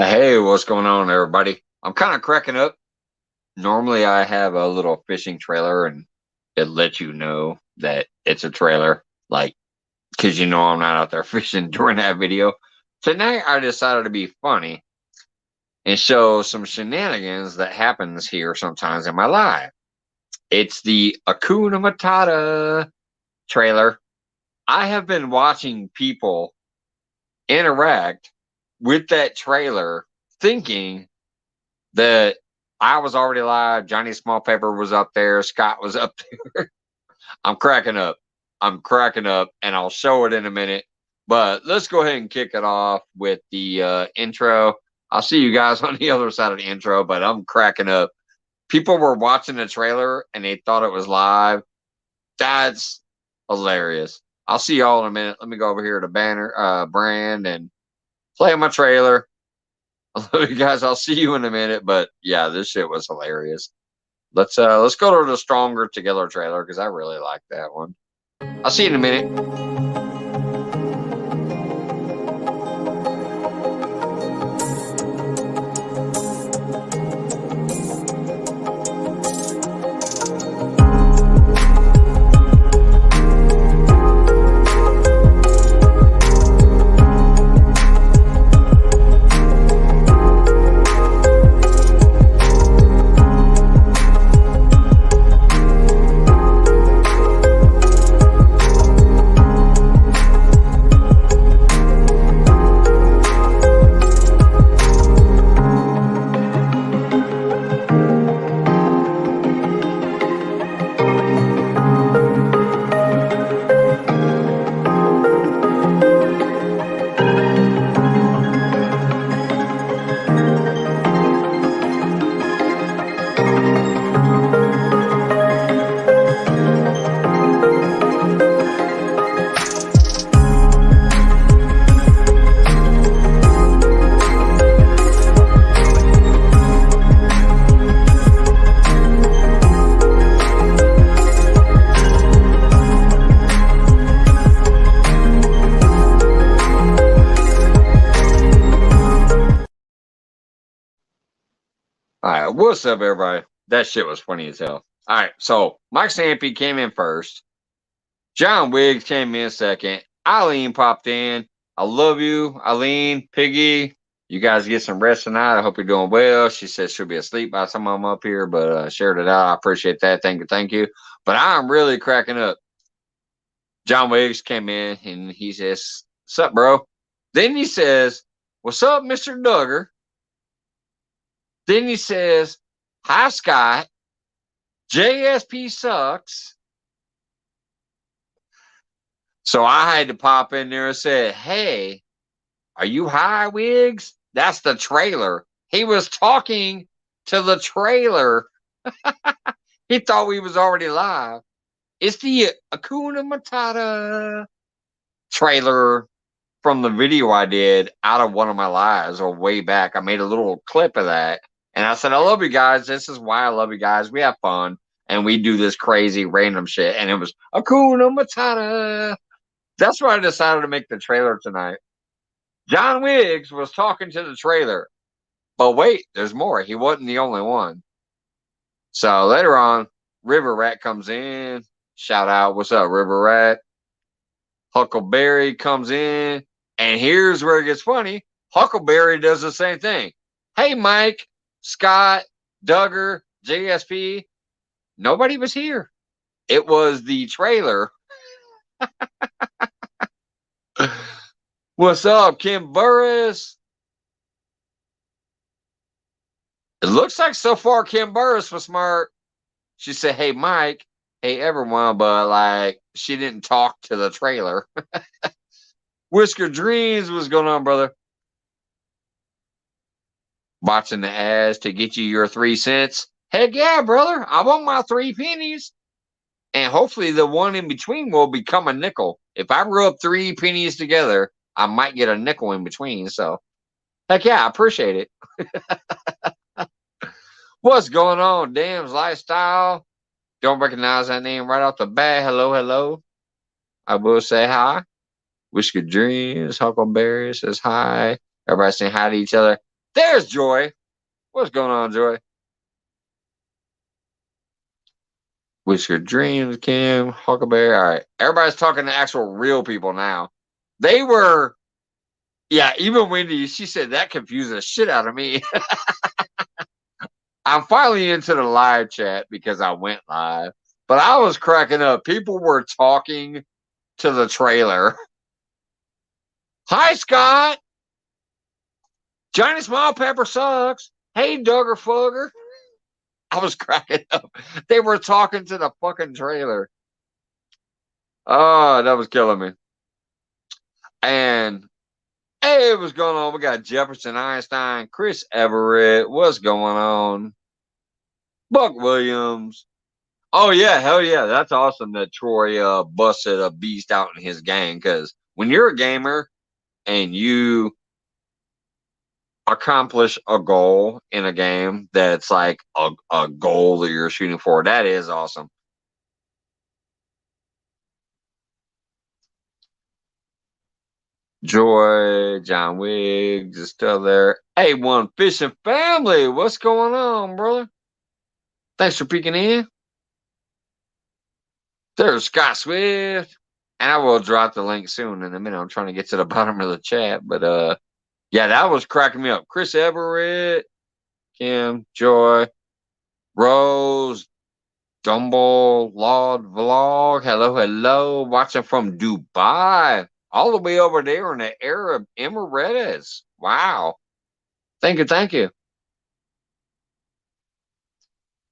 Hey, what's going on, everybody? I'm kind of cracking up. Normally, I have a little fishing trailer, and it lets you know that it's a trailer, like, because I'm not out there fishing during that video. Tonight, I decided to be funny and show some shenanigans that happens here sometimes in my life. It's the Akuna Matata trailer. I have been watching people interact with that trailer, thinking that I was already live. Johnny Small Pepper was up there. Scott was up there. I'm cracking up. I'm cracking up, and I'll show it in a minute. But let's go ahead and kick it off with the intro. I'll see you guys on the other side of the intro, but I'm cracking up. People were watching the trailer, and they thought it was live. That's hilarious. I'll see y'all in a minute. Let me go over here to Brand and play my trailer. I love you guys. I'll see you in a minute. But yeah, this shit was hilarious. Let's go to the Stronger Together trailer because I really like that one. I'll see you in a minute. All right, what's up, everybody? That shit was funny as hell. All right, so Mike Stampy came in first. John Wiggs came in second. Eileen popped in. I love you, Eileen, Piggy. You guys get some rest tonight. I hope you're doing well. She says she'll be asleep by the time I'm up here, but shared it out. I appreciate that. Thank you. But I'm really cracking up. John Wiggs came in and he says, "What's up, bro?" Then he says, "What's up, Mr. Duggar?" Then he says, "Hi, Scott. JSP sucks." So I had to pop in there and say, "Hey, are you high, Wiggs? That's the trailer." He was talking to the trailer. He thought we was already live. It's the Akuna Matata trailer from the video I did out of one of my lives or way back. I made a little clip of that. And I said, "I love you guys. This is why I love you guys. We have fun. And we do this crazy random shit." And it was Akuna Matata. That's why I decided to make the trailer tonight. John Wiggs was talking to the trailer. But wait, there's more. He wasn't the only one. So later on, River Rat comes in. Shout out. What's up, River Rat? Huckleberry comes in. And here's where it gets funny. Huckleberry does the same thing. "Hey, Mike, Scott, Duggar, JSP." Nobody was here. It was the trailer. "What's up, Kim Burris?" It looks like so far Kim Burris was smart. She said, "Hey, Mike, hey, everyone," but like she didn't talk to the trailer. Whisker Dreams, what's going on, brother? Watching the ads to get you your 3 cents. Heck yeah, brother. I want my 3 pennies. And hopefully the one in between will become a nickel. If I rub 3 pennies together, I might get a nickel in between. So, heck yeah, I appreciate it. What's going on, Dam's Lifestyle? Don't recognize that name right off the bat. Hello. I will say hi. Whisker Dreams, Huckleberry says hi. Everybody saying hi to each other. There's Joy. What's going on, Joy? Whisker Dreams, Kim, Huckleberry. All right. Everybody's talking to actual real people now. They were, yeah, even Wendy, she said that confused the shit out of me. I'm finally into the live chat because I went live, but I was cracking up. People were talking to the trailer. Hi, Scott. Johnny Small Pepper sucks. Hey, Duggar Fugger. I was cracking up. They were talking to the fucking trailer. Oh, that was killing me. And hey, what's going on? We got Jefferson Einstein, Chris Everett. What's going on? Buck Williams. Oh yeah, hell yeah. That's awesome that Troy busted a beast out in his gang, because when you're a gamer and you accomplish a goal in a game that's like a goal that you're shooting for, that is awesome. Joy, John Wiggs is still there. A1 Fishing Family, what's going on, brother? Thanks for peeking in. There's Scott Swift. And I will drop the link soon in a minute. I'm trying to get to the bottom of the chat. But yeah, that was cracking me up. Chris Everett, Kim, Joy, Rose, Dumble, Laud Vlog. Hello, hello. Watching from Dubai. All the way over there in the Arab Emirates. Wow. Thank you, thank you.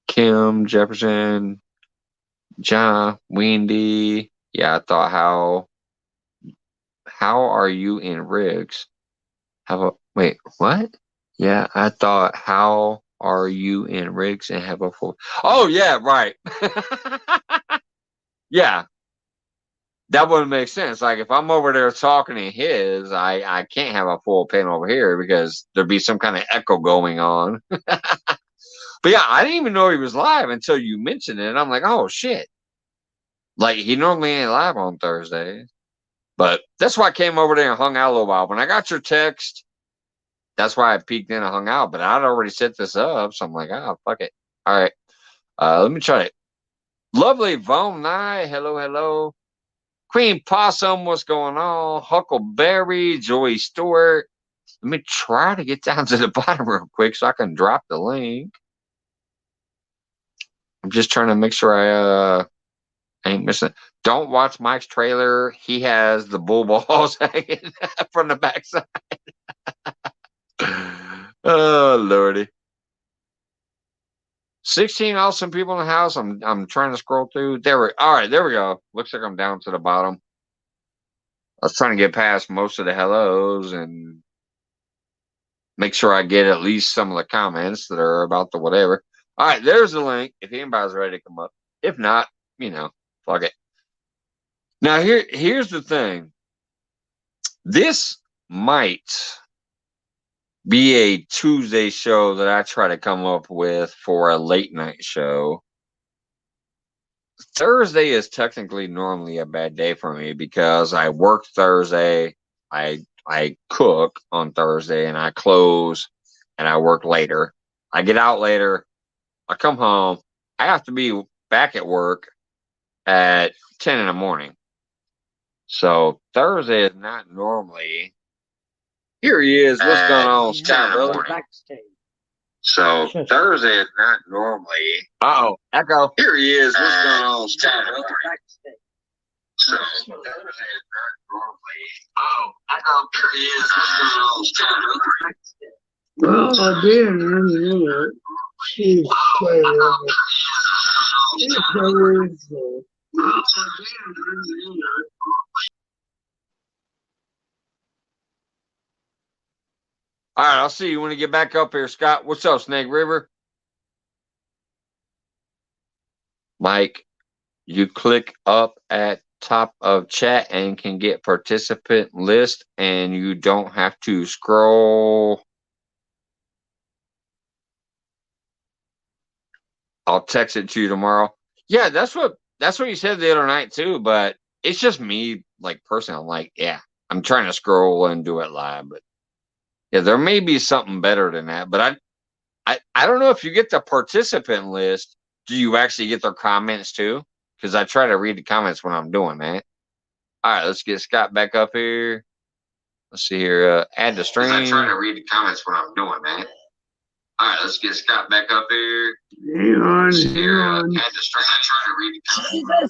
Kim, Jefferson, John, Wendy. Yeah, I thought how are you in Riggs? Wait, what? Yeah, I thought how are you in Riggs and have a full. Oh yeah, right. Yeah, that wouldn't make sense. Like if I'm over there talking to his, I can't have a full panel over here because there'd be some kind of echo going on. But yeah, I didn't even know he was live until you mentioned it. And I'm like, oh shit. Like he normally ain't live on Thursdays. But that's why I came over there and hung out a little while. When I got your text, that's why I peeked in and hung out. But I'd already set this up, so I'm like, oh fuck it. All right. Let me try it. Lovely Von Nye, hello, hello. Queen Possum, what's going on? Huckleberry, Joey Stewart. Let me try to get down to the bottom real quick so I can drop the link. I'm just trying to make sure I ain't missing. Don't watch Mike's trailer. He has the bull balls hanging from the backside. Oh lordy. 16 awesome people in the house. I'm trying to scroll through. All right, there we go. Looks like I'm down to the bottom. I was trying to get past most of the hellos and make sure I get at least some of the comments that are about the whatever. All right, there's the link if anybody's ready to come up. If not, fuck it. Now here's the thing. This might be a Tuesday show that I try to come up with for a late night show. Thursday is technically normally a bad day for me because I work Thursday, I cook on Thursday, and I close and I work later. I get out later, I come home, I have to be back at work at 10 in the morning. So Thursday is not normally. Here he is. What's going on, Scott, brother? So Thursday is not normally. Uh-oh, echo. Here he is. What's going on, Scott, brother? So Thursday is not normally. Oh, echo. Here he is. What's going on, Scott, brother? Well, I did earlier. She's playing with it. All right, I'll see you when you get back up here, Scott. What's up, Snake River? Mike, you click up at top of chat and can get participant list, and you don't have to scroll. I'll text it to you tomorrow. Yeah, that's what you said the other night too, but it's just me, like personally. I'm like, yeah, I'm trying to scroll and do it live, but Yeah, there may be something better than that, but I don't know if you get the participant list. Do you actually get their comments too? Because I try to read the comments when I'm doing that. All right, let's get Scott back up here. Let's see here. Add the stream. I try to read the comments when I'm doing that. All right, let's get Scott back up here. Hang on, Let's see hang here. on. Add the stream. I try to read the comments when I'm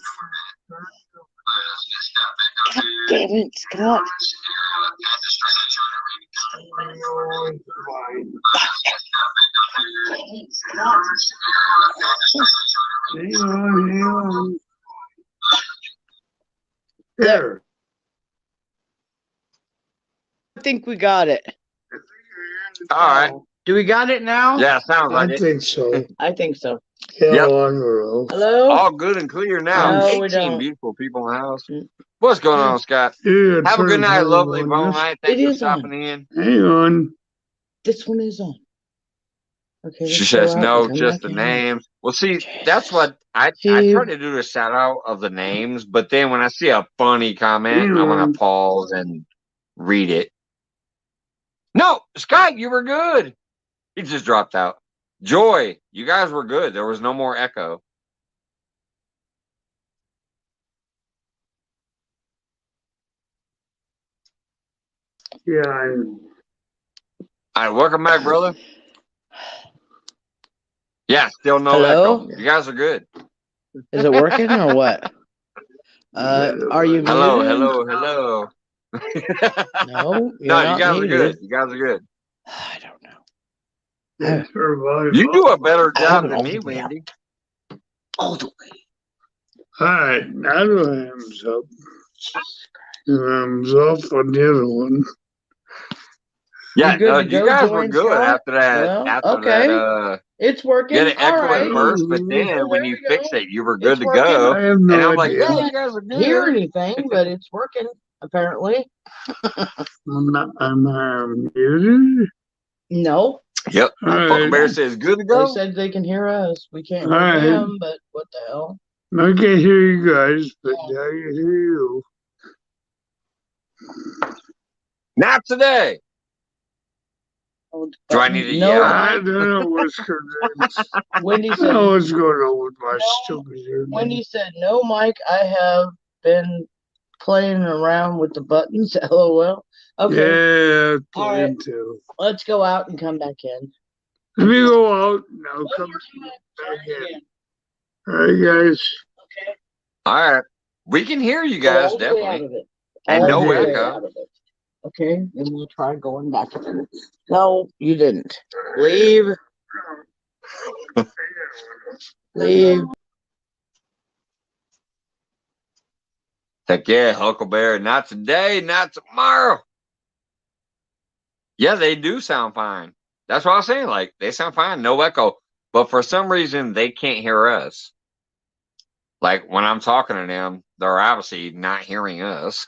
doing that. All right, let's get Scott back up God here. damn it, Scott. Let's see here. Add the stream. I try to read the comments when I'm doing that. Hang on, hang on. There. I think we got it. All right. Do we got it now? Yeah, sounds like I it. think so. I think so. Yeah, Yep. on the road. Hello? All good and clear now. No, we 18 don't. beautiful people in the house. What's going on, Scott? Yeah, Have a good turn night, time lovely on bone this. night. Thanks It for is stopping in. Hang on. This one is on. Okay. She let's go says out no, and come just back the in. names. Well, see, that's what I See- try to do a shout out of the names, but then when I see a funny comment, I'm gonna pause and read it. No, Scott, you were good. He just dropped out. Joy, you guys were good. There was no more echo. Yeah, All right, welcome back, brother. Yeah, still no Hello? echo. You guys are good. Is it working or what? Are you Hello, muted? hello. No, you're No, not you guys muted. are good. You guys are good. I don't know. yeah, survival. You do a better I have job it than all me, the way up. Wendy. All the way. All right, now the hands up. Hands off on the other one. Yeah, You good no, to you go, guys Joy were and good Scott? after that. Well, After okay. that, It's working. you had an All echo at right. first, but then Well, when there you we fix go. it, you were good It's to working. go. I have And no I'm like, idea. yeah, you guys are Hear good. anything, but it's working, apparently. I'm muted. No. Yep. All Uncle right. Bear says, good to They go. said they can hear us. We can't All hear right. them, but what the hell? I can't hear you guys, but now you hear you. Not today. Do I need to No, yell? I don't know what's going on. Wendy I said, don't know what's going on with my No. stupid ear. Wendy said, no, Mike, I have been playing around with the buttons. LOL. Okay, Yeah, All playing right. too. let's go out and come back in. Let me go out and I'll One come more time, back try in. again. All right, guys. Okay. All right. We can hear you Go guys, all the way out definitely. of it. And All no the way echo. out of it. Okay, and we'll try going back in. No, you didn't. Leave. Leave. Heck yeah, Huckleberry. Not today, not tomorrow. Yeah, they do sound fine. That's what I was saying. Like, they sound fine, no echo. But for some reason, they can't hear us. Like, when I'm talking to them, they're obviously not hearing us.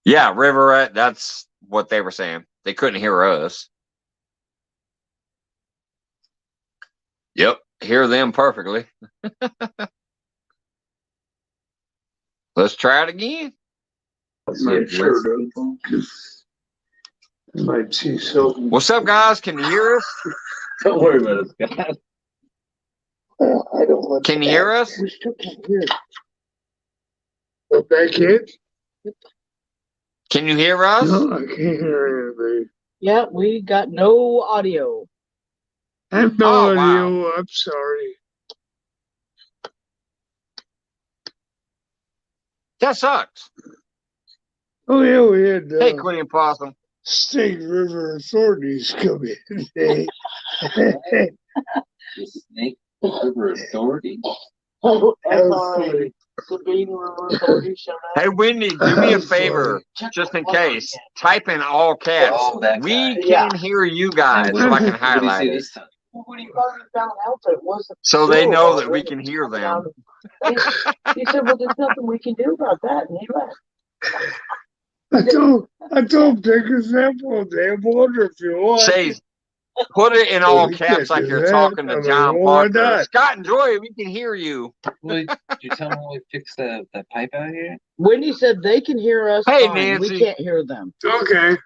Yeah, Riverette, that's what they were saying. They couldn't hear us. Yep, hear them perfectly. Let's try it again. Might see something. What's up, guys? Can you hear us? Don't worry about it, Scott. I don't want Can you hear us? We still can't hear. Go back in? Can you hear us? No, I can't hear anything. Yeah, we got no audio. I have no Oh, wow. audio. I'm sorry. That sucks. Oh, yeah, we had Hey, Queen Possum. State River authorities come in today. The Snake River Authority. Oh, sorry. Sabine River Authority showed up. Hey, Wendy, do me a favor, just in case. Type in all caps. Oh, that We guy. can hear you guys, so I can What do you highlight say it. this time? Well, when he finally found out that it wasn't So they true, know it that we wasn't can hear coming them. out of- He said, well, there's nothing we can do about that. And he left. I told take a sample of damn water if you want. Say, Put it in all We caps can't like do you're that. talking to I mean, John why Parker. not? Scott and Joy, we can hear you. Well, did you tell them we fixed that pipe out here? Wendy said they can hear us Hey, fine. We Nancy. can't hear them. Okay.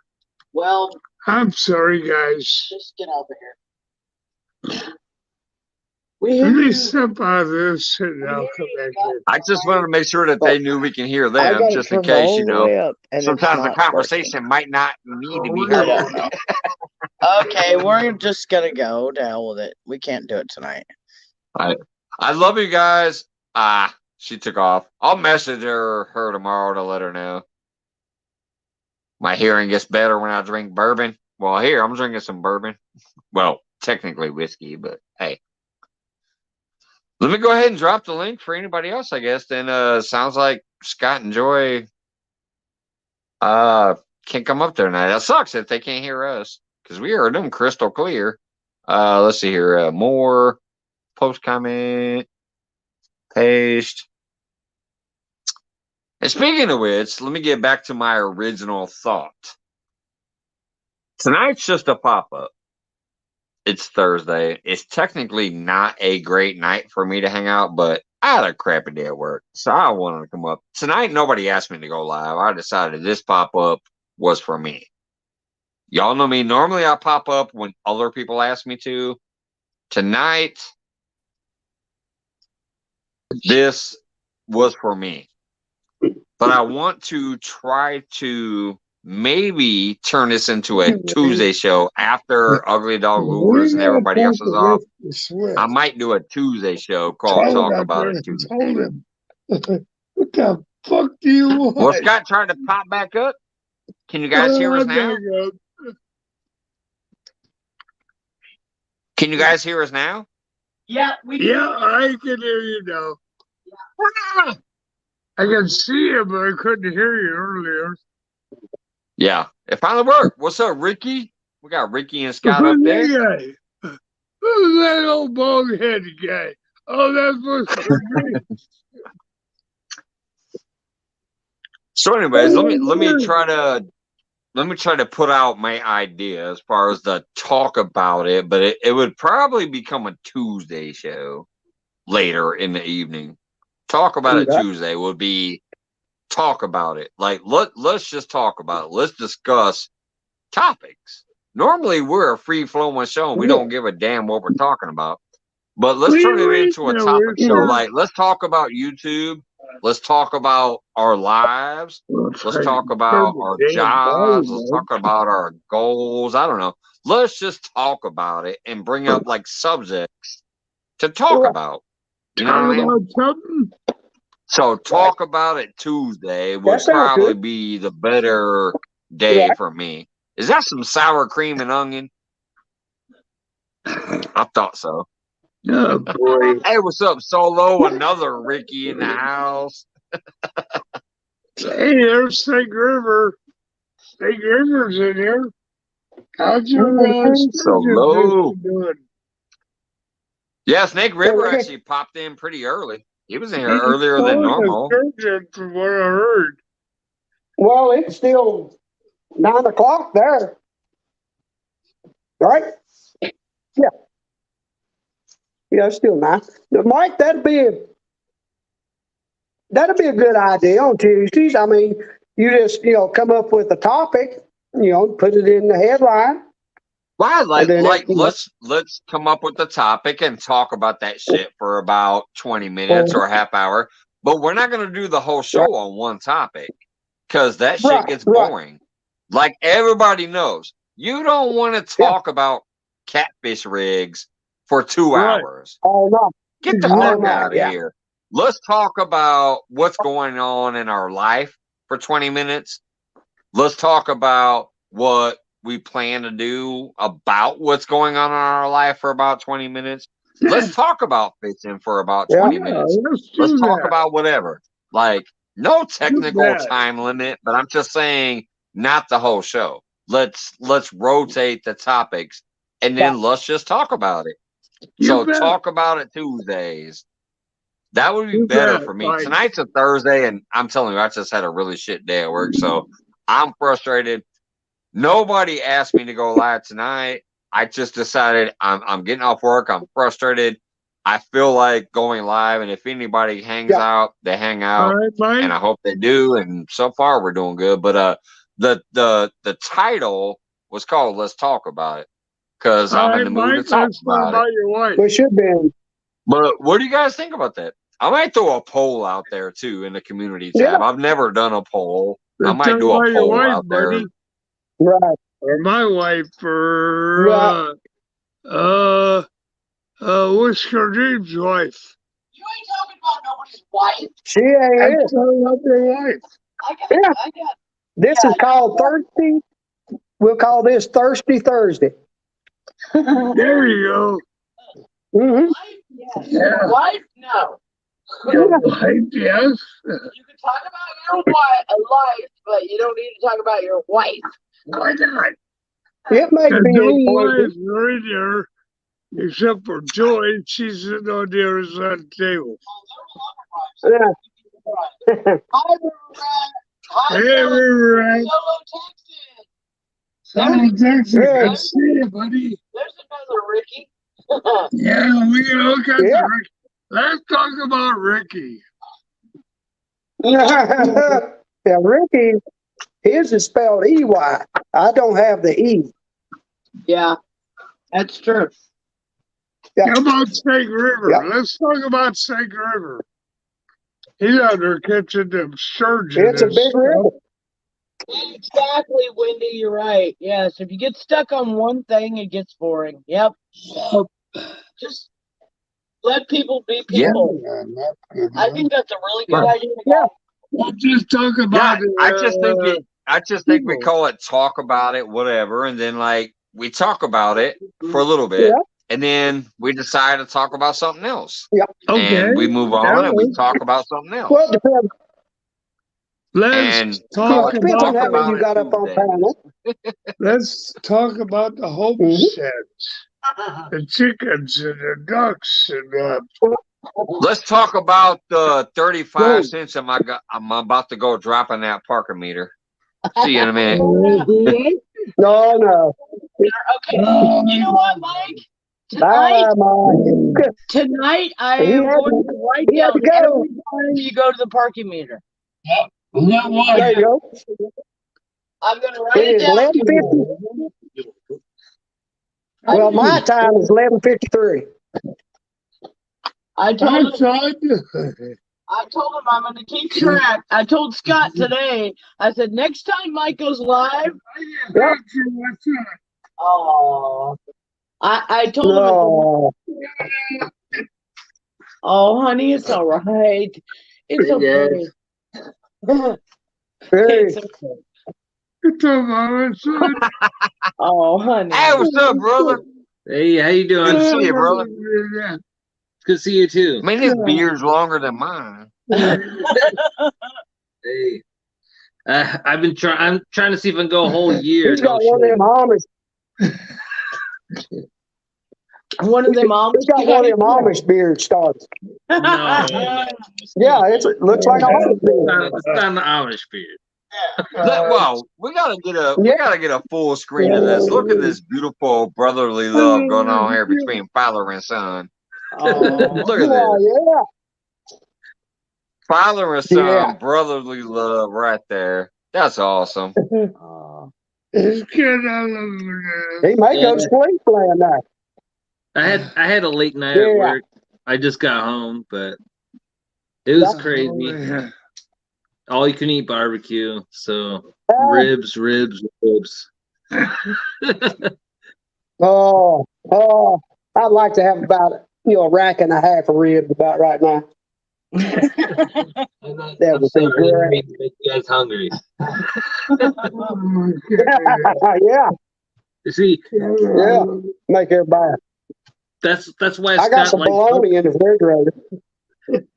Well, I'm sorry, guys. just get over here. We hear Let me you. step out of this and I'll come back in. I just wanted to make sure that they knew we can hear I them, got it just in turned case, all you the know. way up, and it's Sometimes the not conversation might not need to be I heard. don't know. Okay, we're just gonna go to hell with it. We can't do it tonight. I love you guys. She took off. I'll message her tomorrow to let her know. My hearing gets better when I drink bourbon. Well, here, I'm drinking some bourbon. Well, technically whiskey, but hey. Let me go ahead and drop the link for anybody else, I guess. Then sounds like Scott and Joy can't come up there tonight. That sucks if they can't hear us, because we heard them crystal clear. Let's see here. More post comment, paste. And speaking of which, let me get back to my original thought. Tonight's just a pop-up. It's Thursday. It's technically not a great night for me to hang out, but I had a crappy day at work, so I wanted to come up. Tonight, nobody asked me to go live. I decided this pop-up was for me. Y'all know me. Normally, I pop up when other people ask me to. Tonight, this was for me. But I want to try to maybe turn this into a Tuesday show after Ugly Dog Lures and everybody else is off. I might do a Tuesday show called Talk About It Tuesday. Told him. What the fuck do you want? Well, Scott tried to pop back up. Can you guys hear us now? Can you guys hear us now? Yeah, Yeah, I can hear you now. I can see you, but I couldn't hear you earlier. Yeah, it finally worked. What's up, Ricky? We got Ricky and Scott up Who's there. that guy? Who's that old bald-headed guy? Oh, that's what's for me. So, anyways, let me try to put out my idea as far as the talk about it, but it would probably become a Tuesday show later in the evening. Talk about it Tuesday would be talk about it. Like let's just talk about it. Let's discuss topics. Normally we're a free flowing show and we don't give a damn what we're talking about. But let's turn it into a topic show. Like let's talk about YouTube. Let's talk about our lives. Let's talk about our jobs. Let's talk about our goals. I don't know. Let's just talk about it and bring up like subjects to talk about. You know what I mean? Something? So talk about it Tuesday would probably be the better day for me. Is that some sour cream and onion? I thought so. Oh, boy. Hey, what's up, Solo? Another Ricky in the house. Hey, there's Snake River. Snake River's in here. How's your Solo doing? Yeah, Snake River actually popped in pretty early. He was in here earlier than normal. From what I heard. Well, it's still 9 o'clock there, right? Yeah. Yeah, it's still 9. Mike, that'd be a good idea on Tuesdays. I mean, you just come up with a topic, put it in the headline. Why? Like let's come up with the topic and talk about that shit for about 20 minutes or a half hour. But we're not gonna do the whole show on one topic because that shit gets boring. Like everybody knows, you don't want to talk about catfish rigs for 2 hours. Oh no. Get the fuck out of here. Let's talk about what's going on in our life for 20 minutes. Let's talk about what we plan to do about what's going on in our life for about 20 minutes. Let's talk about fishing for about 20 minutes. Let's talk about whatever. Like, no technical time limit, but I'm just saying not the whole show. Let's rotate the topics and then let's just talk about it. So talk about it Tuesdays. That would be better for me. Tonight's a Thursday, and I'm telling you, I just had a really shit day at work, so I'm frustrated. Nobody asked me to go live tonight. I just decided I'm getting off work. I'm frustrated. I feel like going live, and if anybody hangs out, they hang All out, right, Mike. and I hope they do. And so far, we're doing good. But the title was called "Let's Talk About It" because All I'm in right, the mood to Mike. talk Let's talk about it. about your wife. We should be. But what do you guys think about that? I might throw a poll out there too in the community tab. I've never done a poll. I Let's might talk do a about your poll wife, out there. buddy. Right. Or my wife, or Right. Whisker Dream's wife. You ain't talking about nobody's wife. She ain't I'm it. talking about your wife. I got. This is called Thursday. We'll call this Thirsty Thursday. There you go. Mm-hmm. Wife, yes. Yeah. Wife, no. Your wife, yes. You can talk about your life, but you don't need to talk about your wife. Why not? It may There's be no included. wives right here, except for Joy. She's sitting on the other side of the table. Yeah. Hi, River Rat. Hi, Hey, River Rat. Solo Texas. Hello, Texas. Yeah. Good to see you, buddy. There's another Ricky. Yeah, we can look at Yeah. the Ricky. Let's talk about Ricky. Yeah, Ricky, his is spelled E-Y. I don't have the E. Yeah, that's true. Yeah. How about Snake River? Yeah. Let's talk about Snake River. He's out there catching them sturgeon. It's a and big stuff. river. Exactly, Wendy. You're right. Yes, if you get stuck on one thing, it gets boring. Yep. Just let people be people. I think that's a really good idea. Yeah. We'll just talk Yeah, about it. I just think we people. call it talk about it, whatever, and then like we talk about it for a little bit, Yeah. and then we decide to talk about something else, Okay. and we move on and we talk about something else. Well, it depends. Let's And talk Depends on talk how about many you it got up on Tuesday. panel. Let's talk about the homesteads, the chickens and the ducks and Let's talk about the 35 Whoa. cents I'm about to go drop in that parking meter. See you in a minute. No. Okay. You know what, Mike? Tonight, Bye, Mike. tonight I He am had going to- to write he had down to go. every time you go to the parking meter. There you go. I'm going to write It it is down. 11:50. Well, my time is 11:53. I told him son. I'm going to keep track. I told Scott today. I said next time Mike goes live. Yep. Oh, I told him. No. Oh, honey, it's all right. It's okay. Hey, It's okay. It's a mama, son. Oh, honey. Hey, what's up, brother? Hey, how you Good doing? to see you, brother. Yeah. Good to see you too. I mean, his beard's longer than mine. Hey, I've been trying. I'm trying to see if I can go a whole year. he's got no one of them shave. Amish. One of them Amish He's got one of them Amish beard starts. No, Yeah, it looks like an Amish beard. it's not an Amish beard. Wow, we gotta get a full screen of this. Look at this beautiful brotherly love going on here between father and son. Oh, Look at Yeah, this. yeah. Father and son, Yeah. brotherly love right there. That's awesome. oh. This kid, I love him. He may go to sleep playing that. I had a late night Yeah. at work. I just got home, but it was That's crazy. Yeah. All you can eat barbecue. So Oh, ribs. oh, I'd like to have about a rack and a half of ribs about right now. That I'm would be sorry, I didn't great. mean to make you guys hungry. Yeah, You see, yeah. Make everybody. that's why I got Scott some likes bologna in the refrigerator.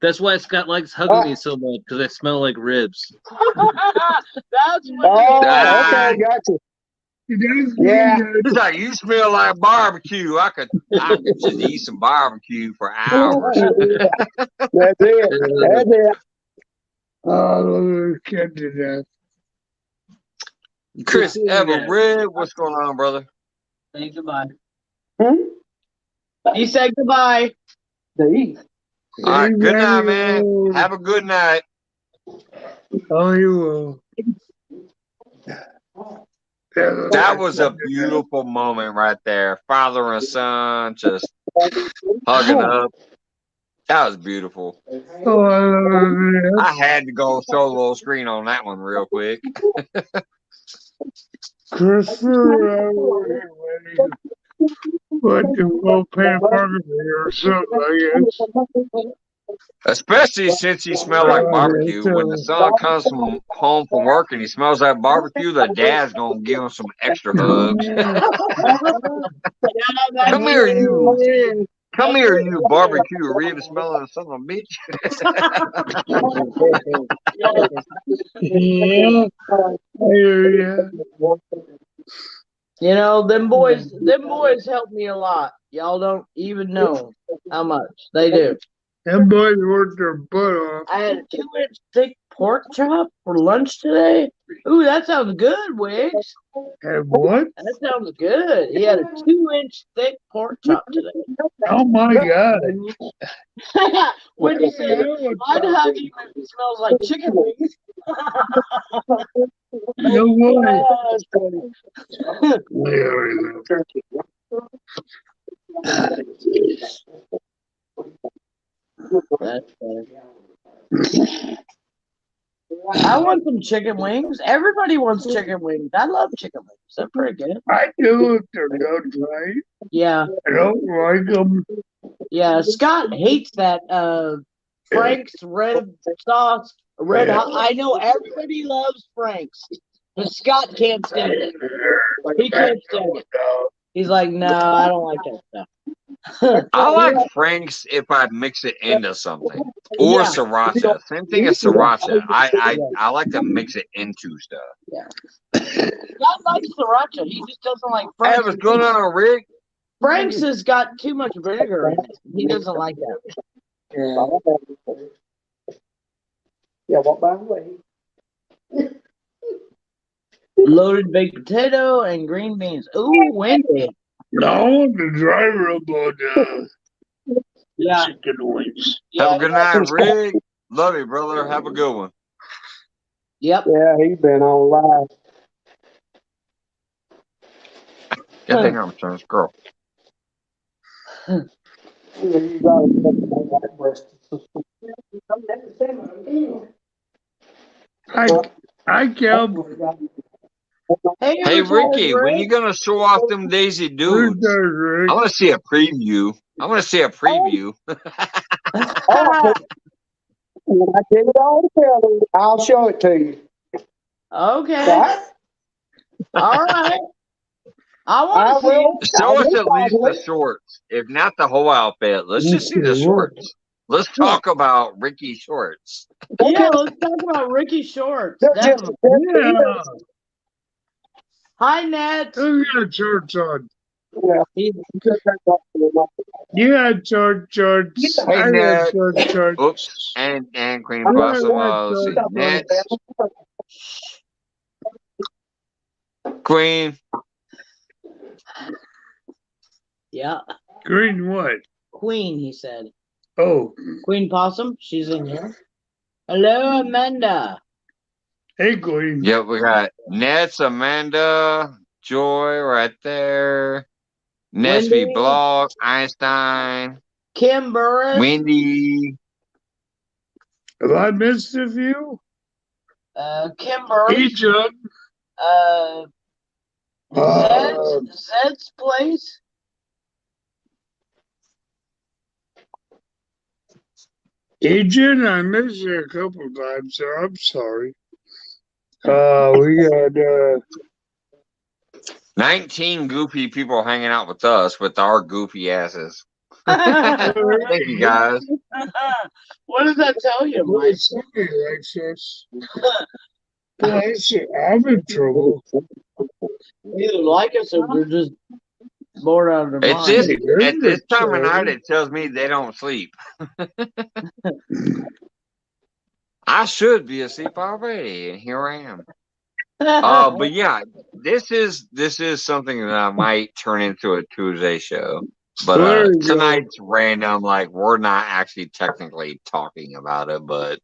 that's why Scott likes hugging me so much because I smell like ribs. That's what Oh, okay, gotcha. Yeah. He's like, you smell like barbecue. I could just eat some barbecue for hours. That's it. That's it. Oh, kid to death. Chris Everett, what's going on, brother? Say goodbye. He said goodbye. D. All right, good night, man. Have a good night. Oh, you will. That was a beautiful moment right there. Father and son just hugging up. That was beautiful. Oh, I love it. I had to go solo screen on that one real quick. Christopher, what to go pay a burger or something, I guess. Especially since he smelled like barbecue. When the son comes from home from work and he smells like barbecue, the dad's gonna give him some extra hugs. Come here, you. Come here, you barbecue rib smelling son of a bitch. Yeah, I hear ya. You know, them boys help me a lot. Y'all don't even know how much they do. Them boys worked their butt off. I had a 2-inch thick pork chop for lunch today. Ooh, that sounds good, Wiggs. And what? That sounds good. He had a 2-inch thick pork chop today. Oh my God. When he said, I'd hug you if it smells like chicken wings. No way. That's funny. That's funny. I want some chicken wings. Everybody wants chicken wings. I love chicken wings. They're pretty good. I do if they're done right. Yeah. I don't like them. Yeah. Scott hates that Frank's red sauce. Red hot. I know everybody loves Frank's, but Scott can't stand it. He can't stand it. He's like, no, I don't like that stuff. I like Frank's if I mix it into something. Or Yeah. sriracha. Same thing as sriracha. I like to mix it into stuff. Yeah. Scott likes sriracha. He just doesn't like Frank's. Hey, what's going on, Rick? Frank's has got too much vinegar in it. He doesn't like that. Yeah, walk by the way. Loaded baked potato and green beans. Ooh, Wendy. No, I want the driver about Yeah. chicken wings. Have a good night, Rick. Love you, brother. Have a good one. Yep. Yeah, he's been on live. I think I'm trying to scroll. You gotta I Cal. Hey, Ricky, when you gonna show off them Daisy dudes? I want to see a preview. I want to see a preview. When I get it all together, I'll show it to you. Okay. Right? All right. I want to see it. Show us at least the shorts, if not the whole outfit. Let's just see the shorts. Let's talk about Ricky's shorts. Yeah, let's talk about Ricky Shorts. They're just, Definitely. Yeah. Hi, Ned. Who got shorts on? yeah. You had shorts. Hey, I Ned. had shorts. Oops. And Queen I Possum. had Let's see. shorts. Next. Queen. Yeah. Green what? Queen, he said. Oh, Queen Possum, she's in here. Hello, Amanda. hey, Queen. Yep, we got Nets, Amanda, Joy right there. Nesby Wendy. Blog, Einstein, Kim Burris. Wendy. Have I missed a few? Kim Burris. Egypt. Zed's place. Agent, I missed you a couple times, so I'm sorry. We got 19 goofy people hanging out with us with our goofy asses. Thank you, guys. What does that tell you, boy, Mike? somebody likes us. Boy, I'm in trouble. Either like us or they're just bored out of their At mind. this time of night, it tells me they don't sleep. I should be asleep already, and here I am. But yeah, this is something that I might turn into a Tuesday show. But There you go. tonight's random. Like we're not actually technically talking about it, but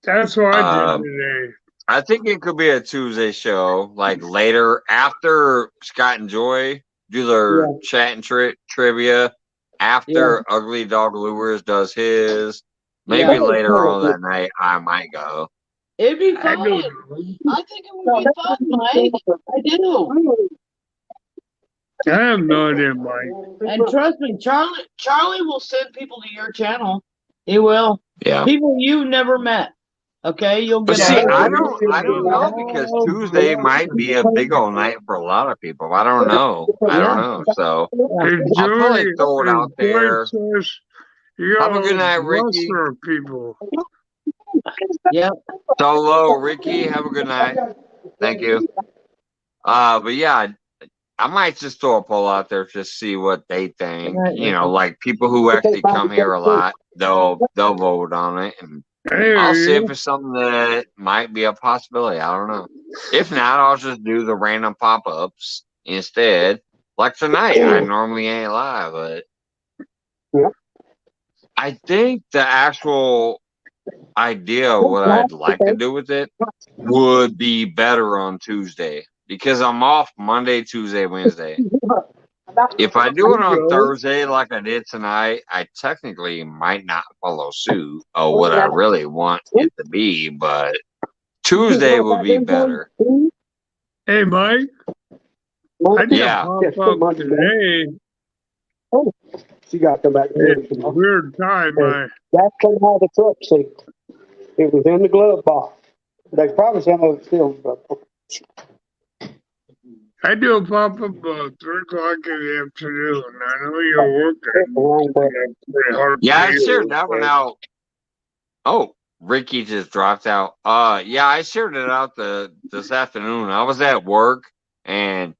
That's what I did today. I think it could be a Tuesday show, like later after Scott and Joy do their chat and trivia, after Ugly Dog Lures does his. Maybe later on that night, I might go. It'd be fun. I think it would be fun, Mike. I do. I have no idea, Mike. And trust me, Charlie will send people to your channel. He will. Yeah. People you've never met. Okay, you'll get. But see, I don't know because Tuesday might be a big old night for a lot of people. I don't know. So I'll probably throw it out there. Have a good night, Ricky. People. Yep. Solo, Ricky. Have a good night. Thank you. But yeah, I might just throw a poll out there to see what they think. You know, like people who actually come here a lot, they'll vote on it, and I'll see if it's something that might be a possibility. I don't know. If not, I'll just do the random pop-ups instead. Like tonight, I normally ain't live, but I think the actual idea of what I'd like to do with it would be better on Tuesday because I'm off Monday, Tuesday, Wednesday. If I do it on Thursday like I did tonight, I technically might not follow suit or what I really want it to be, but Tuesday would be better. Hey, Mike. I did pop up today. Oh, she got to come back. It's a weird time. That came out of the truck seat. It was in the glove box. They probably some of it still. I do a pop up 3 o'clock in the afternoon. I know you're working. Yeah, I shared that one out. Oh, Ricky just dropped out. Yeah, I shared it out this afternoon. I was at work and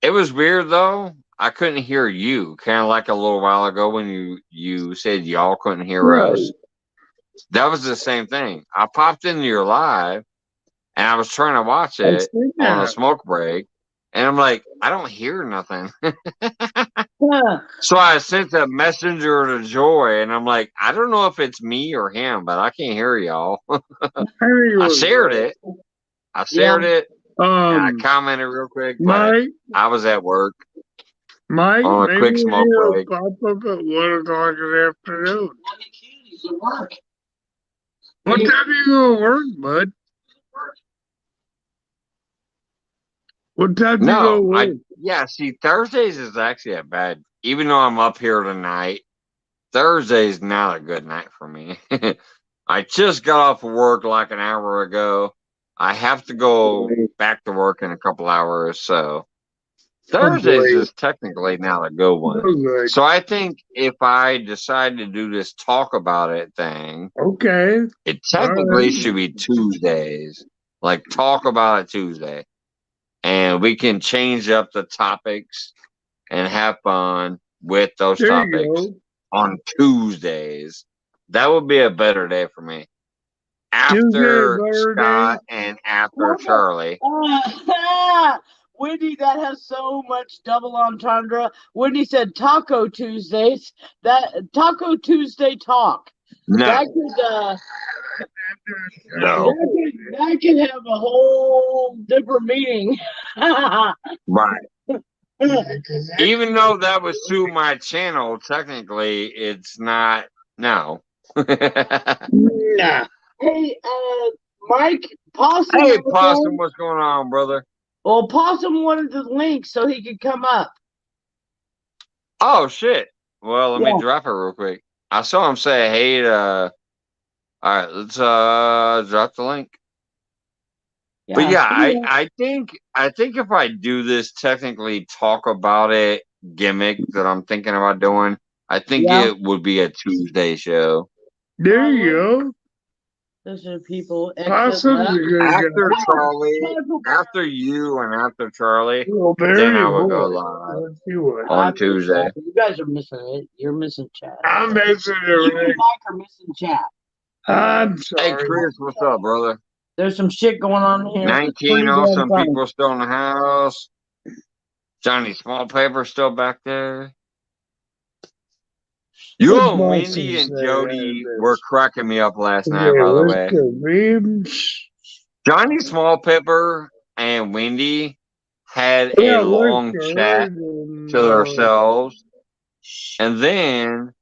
it was weird though. I couldn't hear you, kind of like a little while ago when you said y'all couldn't hear us. That was the same thing. I popped into your live and I was trying to watch it on a smoke break. And I'm like, I don't hear nothing. So I sent a messenger to Joy, and I'm like, I don't know if it's me or him, but I can't hear y'all. I shared it. And I commented real quick, but Mike, I was at work. Mike, on a quick smoke break. Pop up at 1 o'clock in the afternoon. What time do you go to work, bud? What time do you go to work? Yeah, see, Thursdays is actually a bad, even though I'm up here tonight, Thursday's not a good night for me. I just got off of work like an hour ago. I have to go back to work in a couple hours, so Thursdays is technically not a good one. So I think if I decide to do this talk about it thing, it technically should be Tuesdays. Like talk about it Tuesday. And we can change up the topics and have fun with those topics on Tuesdays. That would be a better day for me. After Scott and after Charlie. Wendy, that has so much double entendre. Wendy said Taco Tuesdays. That Taco Tuesday talk. No. That could, no. That could have a whole different meaning. Right. Even though that was through my channel, technically it's not. No. Nah. Hey, Mike, Possum. Hey, Possum, what's going on, brother? Well, Possum wanted the link so he could come up. Oh, shit. Well, let me drop it real quick. I saw him say, hey, all right, let's drop the link. Yeah. But yeah, I think if I do this technically talk about it gimmick that I'm thinking about doing, I think it would be a Tuesday show. There you go. Those are people. After Charlie, after you and after Charlie, then I would go live on Tuesday. You guys are missing it. You're missing chat. I'm missing it. You and Mike are missing chat. I'm sorry. Hey, Chris, what's up, brother? There's some shit going on here. 19 awesome people still in the house. Johnny Small Paper still back there. You What and months Wendy is and there? Jody were cracking me up last night, Yeah, by the what's way. the ribs? Johnny Small Pepper and Wendy had Yeah, a long what's the chat rib? to themselves. And then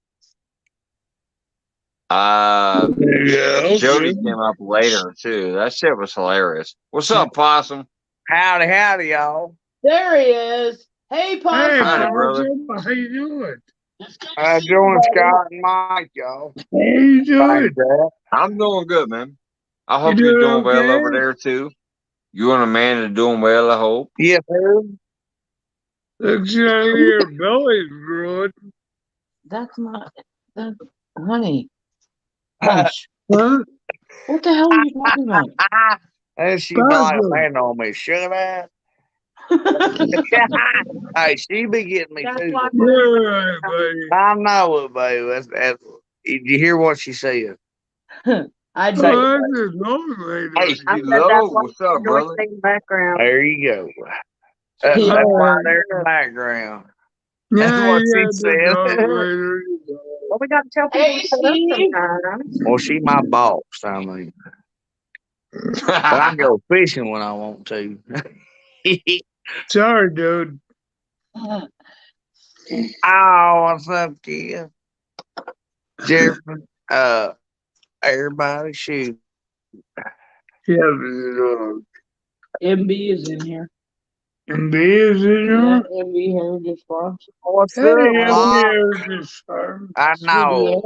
Yeah, Jody okay. came up later too. That shit was hilarious. What's up, Possum? Howdy, y'all. There he is. Hey, Possum. Hey, Howdy, brother. Possum, how you doing? It's good to see you, Join buddy. Scott and Mike, y'all. How you doing? Thanks, Dad. I'm doing good, man. I hope You you're doing doing well okay? over there too. You and Amanda doing well, I hope. Yes, sir. Looks like your belly's growing. That's not. Honey. Hush. Huh? What the hell are you talking about? And she like Possum. landing on me. Shut up. Hey, she be getting me That's too. why All right, buddy. I know it, baby. Did you hear what she said? I Oh, do. that's a long lady. Hey, Steve-Lo, what's up, brother? Background. There you go. That's Yeah. why they're in the background. That's Yeah, what you she got the said. dog later. Well, we got to tell people Hey, to shut up Steve. sometimes. Well, she my boss, I mean. But I go fishing when I want to. Sorry, dude. Oh, what's up, kid? Jefferson, everybody shoot. Yeah, the MB is in here. dog. And B is in Yeah, here? MB Heritage Farms. What's Hey, up, I'm Bob? here this time. I know.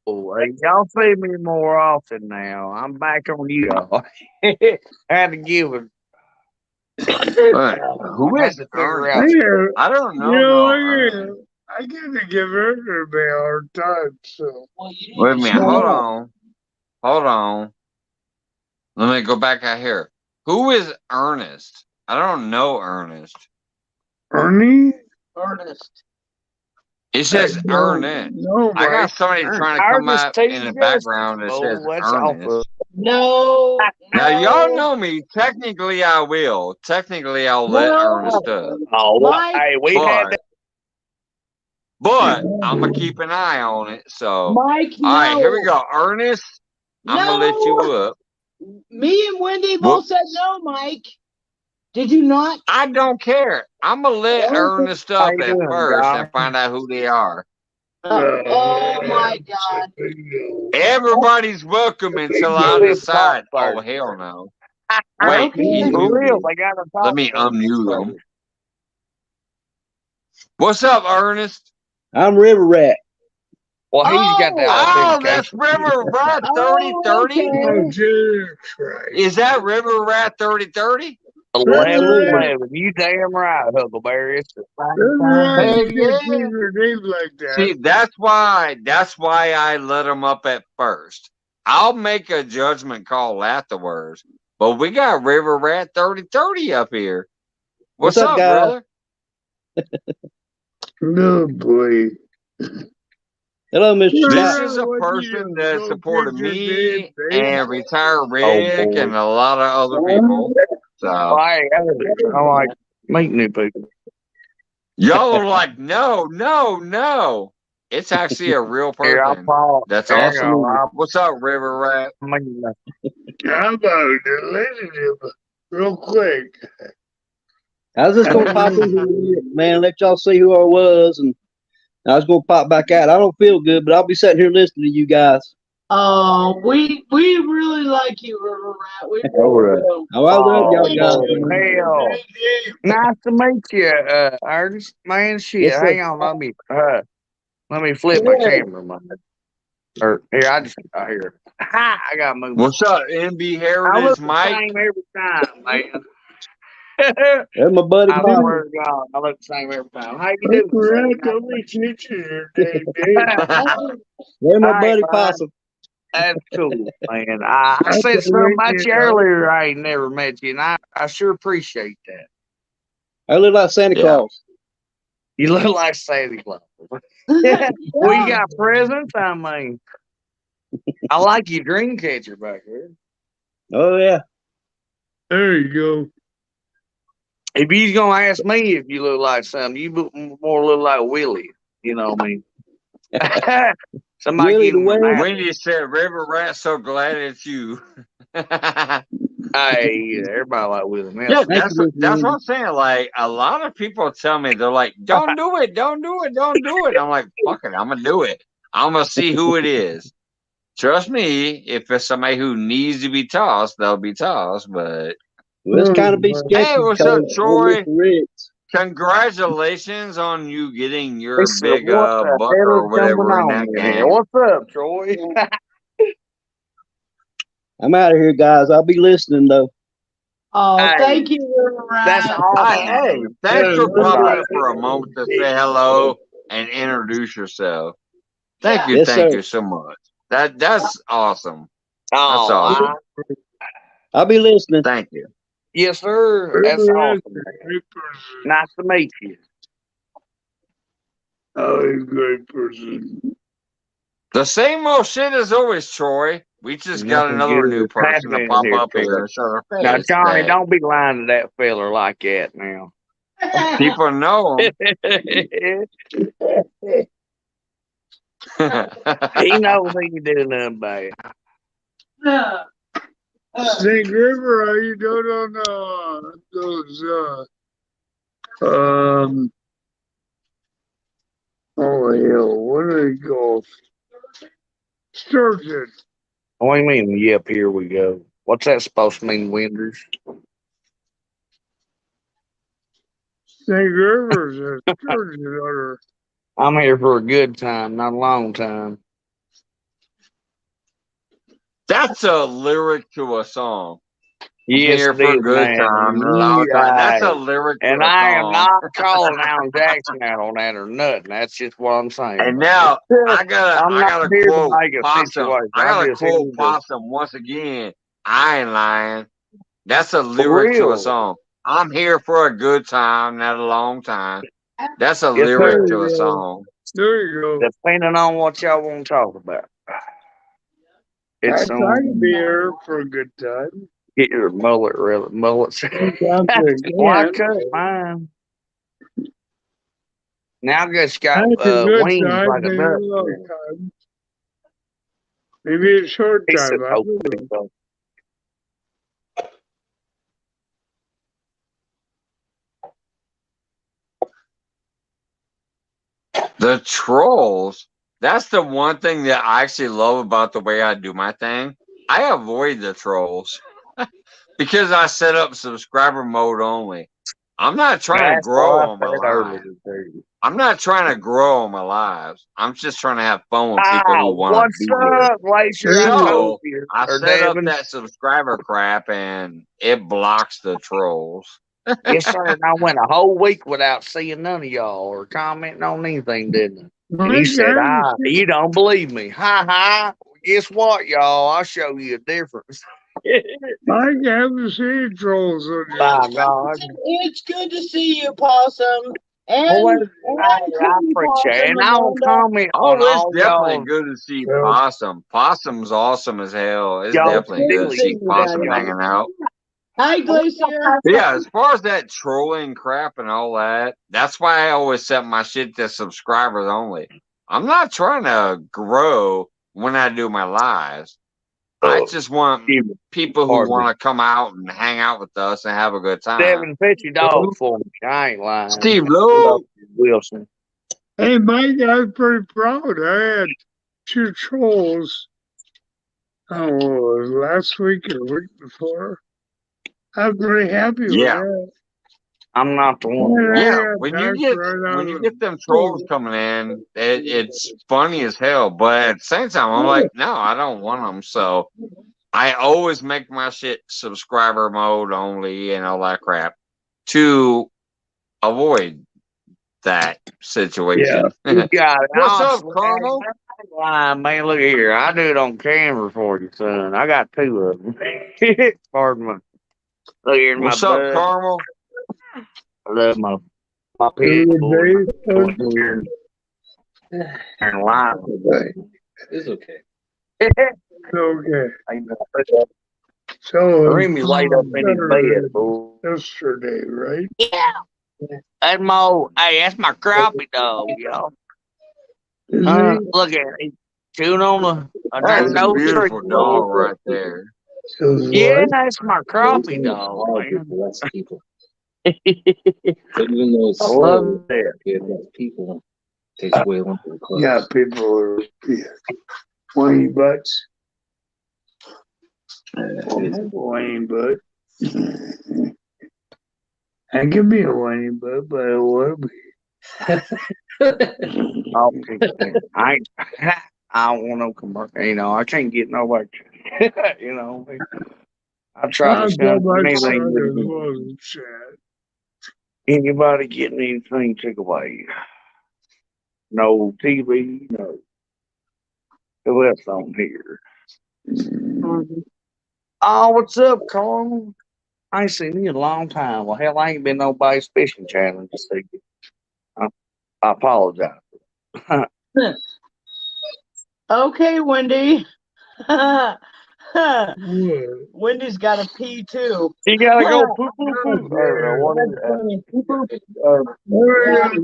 CBA. Y'all see me more often now. I'm back on you all. Had to give it. But who I had is to figure Ernest? out. Here, I don't you know know, Ernest. I get to give everybody a hard time, so. Well, you need Wait a to minute, shut hold up. on. Hold on. Let me go back out here. Who is Ernest? I don't know Ernest. Ernie? Ernest. It says Ernest. No, I got Mike. somebody trying to come Ernest up T. in the Justice. background that says Oh, that's awful. Ernest. No. Now y'all No. know me. Technically, I will. Technically, I'll let Ernest up. Oh, Mike. hey, we've had But, that. but I'm gonna keep an eye on it. So, Mike, all right, here we no. go. Ernest, I'm gonna let you No. up. Me and Wendy Whoop. both said no, Mike. Did you not? I don't care. I'm gonna let Ernest How up you at doing, first and Johnny? find out who they are. Oh my God. Everybody's welcome until I decide. Oh hell no! Wait, he's For real, muted. they got to talk. Let me to him. unmute him. What's up, Ernest? I'm River Rat. Well, he's got the Oh, that's authentication. River Rat Oh, 3030. okay. Oh, Jesus Christ. Is that River Rat 3030? 11-11. You damn right, Huckleberry. It's the same time. Hey, You yeah. can't keep your name like that. See, that's why I let him up at first. I'll make a judgment call afterwards. But we got River Rat 3030 up here. What's What's up, up, guys? brother? No, boy. Hello, Mr. This Scott. is a What you person do? that Go supported get your me damn and retired Oh, Rick boy. and a lot of other people. So I like meeting new people. y'all are like, no. It's actually a real Here, I'll person. pause. That's Here, awesome. I'll What's up, River Rat? meet you. How about the relationship real quick? I was just gonna pop in here, man, let y'all see who I was, and I was gonna pop back out. I don't feel good, but I'll be sitting here listening to you guys. We really like you, River Rat. We All really right. do. Oh, I love y'all guys. Oh, hell. Nice to meet you, Ernest. Man, shit. Yes, sir. Hang on, let me flip my camera, man. Or here, here. Ha! I got to move. What's up, NB I Heritage look the Mike? same every time, man. That's my buddy I Pop. swear to God, I look the same every time. How you Look doing? around, don't be teaching your name, Dave. They're my All right, buddy bud. Possum. That's cool, man. I I said can something wait about you you up. earlier. I ain't never met you, and I sure appreciate that. I look like Santa Yeah. Claus. You look like Santa Claus. Well, you got presents? I mean, I like your dream catcher back there. Oh yeah. There you go. If you's gonna ask me if you look like something, you more look like Willie. You know what I mean? Somebody Willie give the him an West. apple. Wendy said, River Rat, so glad it's you. Hey, everybody like Willie Yeah, Nelson. Thank you, Miss that's what Wendy. I'm saying. Like, a lot of people tell me, they're like, don't do it, don't do it, don't do it. I'm like, fuck it, I'm gonna do it. I'm gonna see who it is. Trust me, if it's somebody who needs to be tossed, they'll be tossed. But Well, it's kind of be Oh, sketchy hey, what's because up, old Troy? Mr. Riggs. Congratulations on you getting He your said, big "What the buck hell or is going whatever in on that in here? game. What's up, Troy?" I'm out of here, guys. I'll be listening though. Oh, Hey, thank you, River that's Rat. Hey, awesome. thanks for popping Everybody. up for a moment to say hello and introduce yourself. Thank Yeah. you, Yes, sir. thank you so much. That's awesome. That's Oh, awesome. I'll be listening. Thank you. yes, sir. That's awesome. Nice to meet you. Oh, you're a great person. The same old shit as always, Troy. We just got Nothing another good new is person to happening pop here, up Troy. here and show their Now, face. Johnny, That don't be lying to that feller like that now. people know him. He knows he can do nothing bad. Snake River, how you doing on those oh hell, what do they call sturgeon? What do you mean? Yep, here we go. What's that supposed to mean, Winders? Snake River's a sturgeon hunter. I'm here for a good time, not a long time. That's a lyric to a song. Yes, Here it for a is, good man. time, a long time. That's a lyric to And a I am song. not calling Alan Jackson out on that or nothing. That's just what I'm saying. And now I I'm not gotta here to quote make a Possum. situation. I I'm gotta just here quote to Possum once again. I ain't lying. That's a for lyric to a real. song. I'm here for a good time, not a long time. That's a Yes, lyric sir. to a song. There you go. Depending on what y'all want to talk about. It's I can be here for a good time. get your mullets. Sometimes I Well, I can. cut mine. Now I just got That's a good wings time, like a maybe a duck. long time. Maybe a short He time. said, I don't know. okay. The trolls, that's the one thing that I actually love about the way I do my thing. I avoid the trolls because I set up subscriber mode only. I'm not trying to That's grow what I on my said lives. earlier. I'm not trying to grow on my lives. I'm just trying to have fun with people Ah, who want to what's be here. up, Glacier? I told So you. I Or set up Devin. that subscriber crap and it blocks the trolls. Yes, sir. And I went a whole week without seeing none of y'all or commenting on anything, didn't I? And you said, you don't believe me. Ha ha. Guess what, y'all? I'll show you a difference. I haven't seen trolls on My you. God. It's good to see you, Possum. Well, And I appreciate it. And I'll comment on Oh, it's all definitely y'all. good to see Yeah. Possum. Possum's awesome as hell. It's Y'all definitely good to see silly. Possum Y'all. hanging out. Hi, Glacier. But yeah, as far as that trolling crap and all that, that's why I always set my shit to subscribers only. I'm not trying to grow when I do my lives. I just want people who want to come out and hang out with us and have a good time. Devin, fetch your dog for me. I ain't lying. Steve Lowe. Wilson. Hey, Mike, I was pretty proud. I had 2 trolls. Oh, it was last week or the week before. I'm pretty happy with Yeah. that. I'm not the one. Yeah, when you get them trolls coming in, it's funny as hell. But at the same time, I'm like, no, I don't want them. So I always make my shit subscriber mode only and all that crap to avoid that situation. You got it. What's up, Colonel? Man, look here. I do it on camera for you, son. I got 2 of them. Pardon me. Look here in What's my up, bud. Carmel? I love my pit bull. Here and live. It's okay. Okay. So Remy's laid up in his bed, fool. yesterday, right? Yeah. That's my old, hey, that's my crappie dog, y'all. Is he? Look at it. Chewing on a That's darn a nose tree. beautiful dog right there. Says Yeah, what? that's my crappie dog, man. Less people. But even though it's I love that. less people, takes away one from the club. Yeah, people are whiny butts. Whiny butt. I can be a whiny butt, but I want to be. I don't want no commercial. You know, I can't get nobody. You know, I try to I'll shun tell my son anything. as well as chat. Anybody getting anything took away? No TV, no. Who else on here? Oh, what's up, Carl? I ain't seen you in a long time. Well, hell, I ain't been nobody's fishing challenge this season. I apologize. Okay, Wendy. What? Wendy's got to pee too. You gotta go poo poo poo. Or Hurry up, pee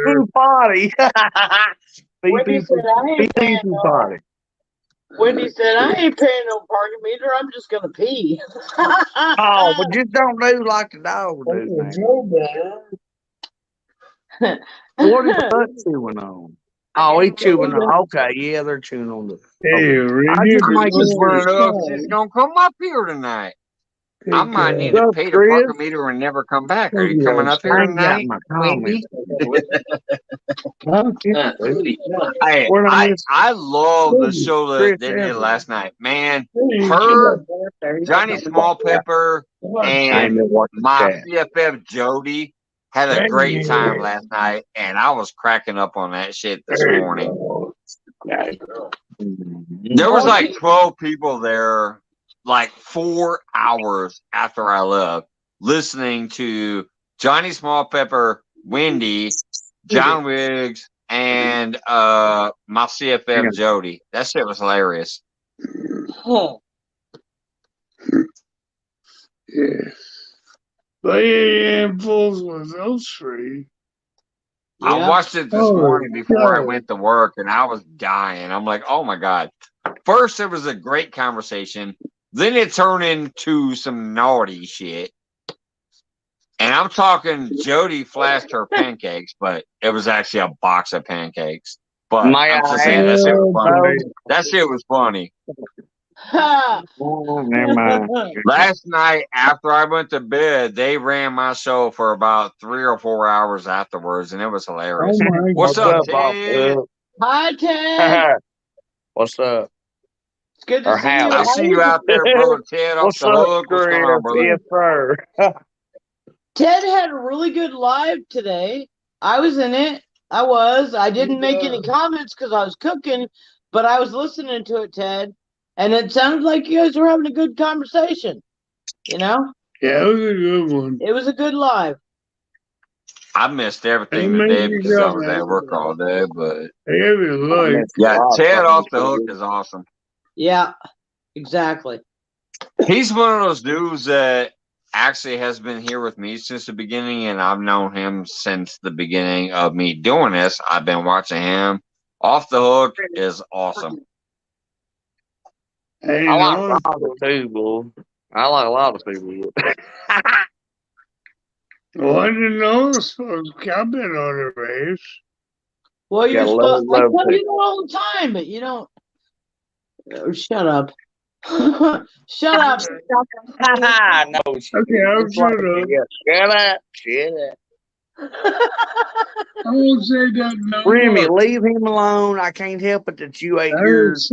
poo potty. Wendy said, I ain't paying no. Potty. Wendy said, I ain't paying no parking meter. I'm just gonna pee. Oh, but just don't do like the dog do, man. What is that chewing on? Oh, he's chewing on. Okay, yeah, they're chewing on the. Hey, I just I make just it want to know if she's gonna come up here tonight. I might need to pay the parking meter and never come back. Are you coming up here I ain't got tonight, my Wendy? comments. I love the show that they did last night. Man, her, Johnny Small Pepper, and my CFF Jody had a great time last night, and I was cracking up on that shit this morning. There was like 12 people there, like 4 hours after I left, listening to Johnny Small Pepper, Wendy, John Wiggs, and my CFF Jody. That shit was hilarious. Yeah. But handfuls with those three. I watched it this morning before I went to work, and I was dying. I'm like, oh my God. First, it was a great conversation. Then it turned into some naughty shit. And I'm talking Jody flashed her pancakes, but it was actually a box of pancakes. But I'm just saying, that shit was funny. That shit was funny. Never mind. Last night, after I went to bed, they ran my show for about 3 or 4 hours afterwards, and it was hilarious. What's up, Ted? Hi, Ted. What's up? It's good to see you. I see you out there, brother Ted. Off the hook. What's going on, brother? Yes, sir. Ted had a really good live today. I was in it. I didn't make any comments because I was cooking, but I was listening to it, Ted. And it sounded like you guys were having a good conversation. You know? Yeah, it was a good one. It was a good live. I missed everything today because I was at work all day, but yeah, Ted Off the Hook is awesome. Yeah, exactly. He's one of those dudes that actually has been here with me since the beginning, and I've known him since the beginning of me doing this. I've been watching him. Off the Hook is awesome. I like a lot of people. I like a lot of people. Well, I didn't know this folks. I've been on a race. Well, you're stuck. I tell you that all the time, but you don't. Oh, shut up. Shut up. No. Okay, I'll shut up. Shut up. Shut up. I won't say that no Remy, more. leave him alone. I can't help it that you ate I yours.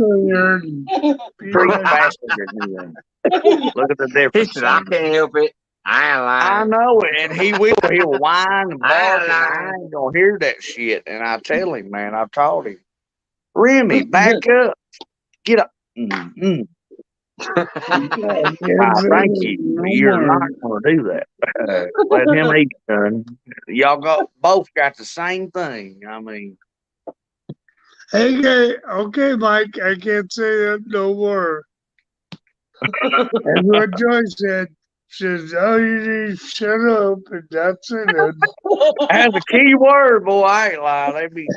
pretty faster than him. Look at the difference. He said, I can't help it. I ain't lying. I know it, and he will. He'll whine and bark, and I ain't gonna hear that shit. And I tell him, man, I've taught him. Remy, back up. Get up. Mm-hmm. Thank you. You're not going to do that. Let him eat, son. Y'all both got the same thing. I mean, okay, Mike. I can't say that no more. That's what Joy said. She says, "Oh, you need to shut up," and that's it. That's a key word, boy. I ain't lying. They be.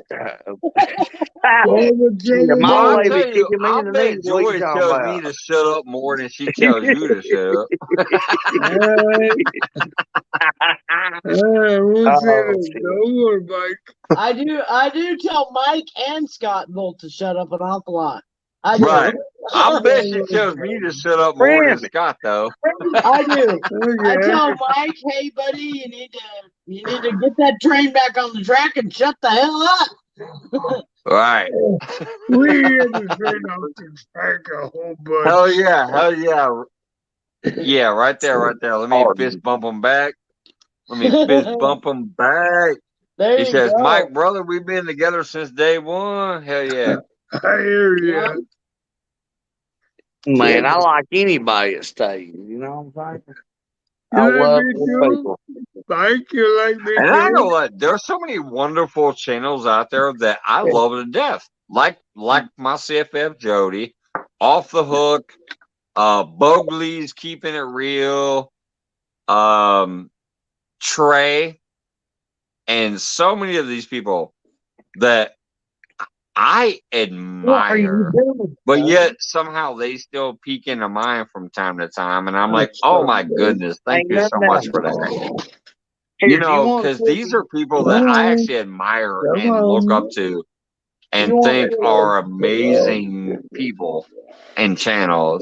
My Well, old I lady tell you, kicking me I in the bet knees. What you Joy talking tells me about? to shut up more than she tells you to shut up. We'll see Oh, it. shit. Don't worry, Mike. I do tell Mike and Scott both to shut up an awful lot. I do. Right. I bet she tells me to shut up more than Really? Scott, though. I do. I Okay. tell Mike, hey buddy, you need to get that train back on the track and shut the hell up. Right. We had to turn off the track a whole bunch. Hell yeah. Hell yeah. Yeah, right there, right there. Let me fist bump him back. Let me fist bump him back. There He you says, go. Mike, brother, we've been together since day one. Hell yeah. I hear you. Yeah. Man, I like anybody that stays. You know what I'm saying? I You like love me good too? people. Mike, you like me And I ain't too? gonna lie, there's so many wonderful channels out there that I love to death. Like my CFF Jody, Off the Hook, Bogley's Keeping It Real, Trey, and so many of these people that I admire, but yet somehow they still peek into mine from time to time, and I'm like, oh my goodness, thank you so much for that. You know, because these are people that I actually admire and look up to and think are amazing people and channels.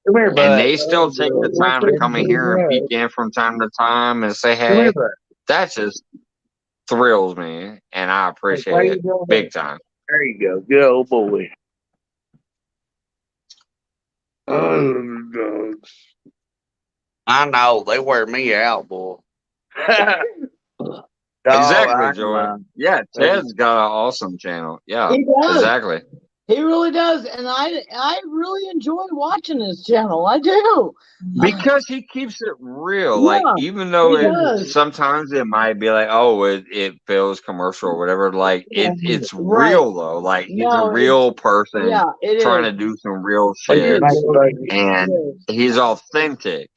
Come here, And bud. they still take the time to come in here and peek in from time to time and say, Come here, hey, bud. that just thrills me, and I appreciate it big time. There you go. Good old boy. Dogs. I know. They wear me out, boy. Exactly, Joy. Yeah, Ted's got an awesome channel. Yeah, He does. exactly. He really does, and I really enjoy watching his channel. I do. Because he keeps it real. Yeah, Like, even though he it does. sometimes it might be like, oh, it feels commercial or whatever. Like, it's Right. real though. Like, he's No, a real person Yeah, it trying is. to do some real It shit, is. and It is. he's authentic.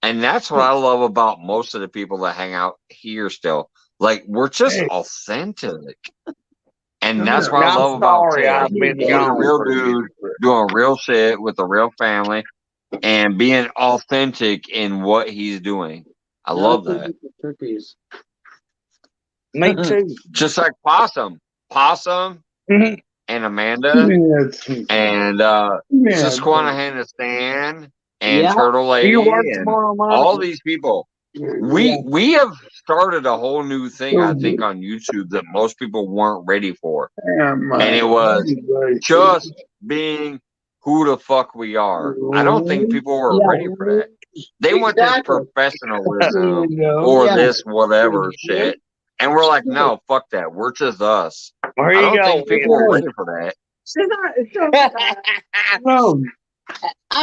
And that's what I love about most of the people that hang out here still. Like, we're just authentic. And that's what I love about Ted. I've been He's a gone real for a dude doing real shit with a real family and being authentic in what he's doing. I love that. Cookies. Me too. Just like Possum and Amanda and Susquehanna Stan and Turtle Lady You work and tomorrow, Mike? all these people. We have started a whole new thing, I think, on YouTube that most people weren't ready for. And it was just being who the fuck we are. I don't think people were ready for that. They want this professionalism or this whatever shit. And we're like, no, fuck that. We're just us. Where I you don't go, think people are ready for that.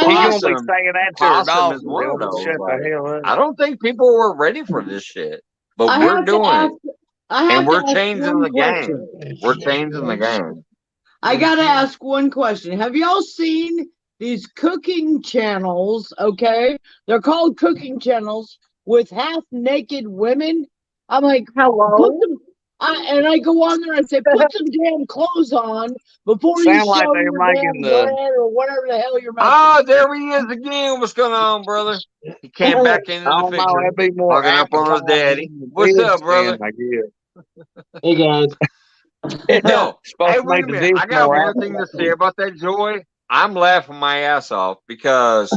He's gonna be saying that to her Possum dog. is one of those. Shut the hell up. I don't think people were ready for this shit. But I we're have to doing ask- it. I have And we're to ask changing one the question. game. We're changing the game. I gotta ask one question. Have y'all seen these cooking channels? Okay, they're called cooking channels with half-naked women. I'm like, hello. And I go on there and say, put some damn clothes on before you Sound like show they're your making damn bread or whatever the hell you're making. Oh, there he is again. What's going on, brother? He came back into the picture. That'd be more Hugging up on his daddy. What's up, brother? Hey, guys. No. Hey, Supposed to wait make a the minute. dish I got more one thing to say about that, Joy. I'm laughing my ass off because,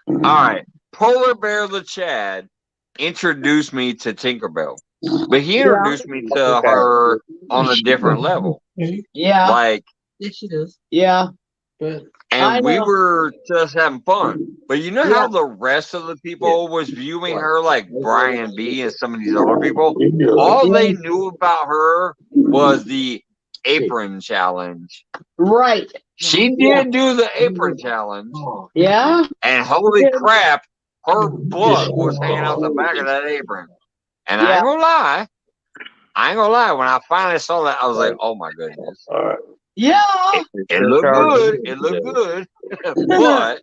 all right, Polar Bear the Chad introduced me to Tinkerbell, but he introduced me to her on a different level. Yeah. Like, yes, she does. Yeah. and we were just having fun. But you know how the rest of the people was viewing her, like Brian B and some of these other people? All they knew about her was the apron challenge. Right. She did do the apron challenge. Yeah. And holy crap, her butt was hanging out the back of that apron. And I ain't gonna lie. When I finally saw that, I was like, oh my goodness. Yeah. It looked good. It looked good. But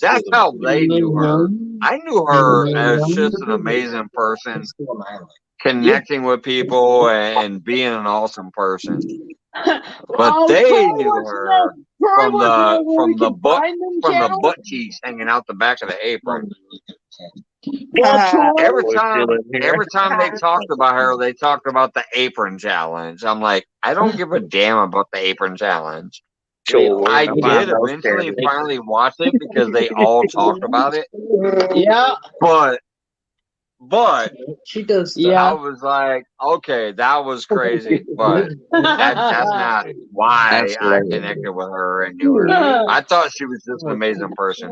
That's how they knew her. I knew her as just an amazing person, connecting with people and being an awesome person. But they knew her from the butt cheeks hanging out the back of the apron. Every time they talked about her, they talked about the apron challenge. I'm like, I don't give a damn about the apron challenge. I did eventually finally watch it because they all talked about it. Yeah. But she does. I was like, okay, that was crazy, but that's not why I connected with her and knew her. I thought she was just an amazing person,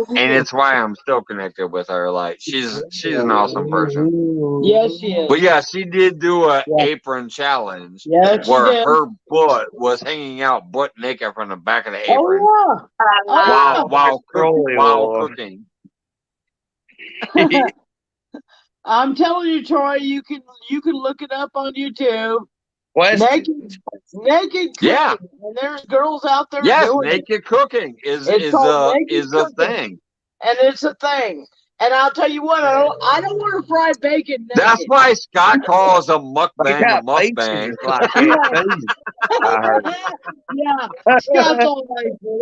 and it's why I'm still connected with her. Like she's an awesome person. Yes, she is. But yeah, she did do an apron challenge where her butt was hanging out butt naked from the back of the apron while cooking. I'm telling you, Troy, you can look it up on YouTube. Naked cooking. Yeah. And there's girls out there doing naked cooking is a thing. And it's a thing. And I'll tell you what, I don't want to fry bacon naked. That's why Scott calls a mukbang a mukbang. Yeah. Scott's all like, well,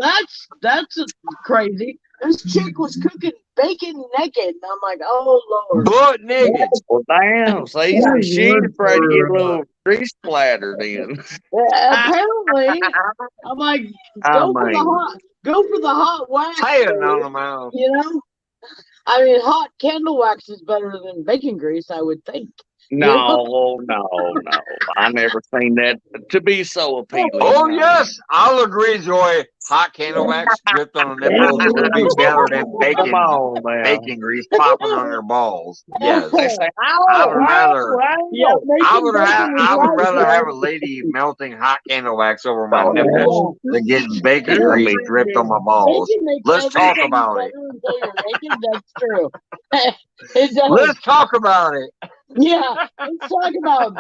that's crazy. This chick was cooking bacon naked. And I'm like, oh, Lord. Butt naked. Well, damn. See, she's afraid to get a little grease splattered in. Apparently. I'm like, go for the hot wax. Tie it on the mouth. You know? I mean, hot candle wax is better than bacon grease, I would think. No. I never seen that to be so appealing. Oh, yes. I'll agree, Joy. Hot candle wax dripped on the nipples would be better than bacon grease popping on their balls. Yes. I would rather have a lady melting hot candle wax over my nipples than getting bacon grease dripped on my balls. Let's talk about it. That's true. Let's talk about it. Yeah, let's talk about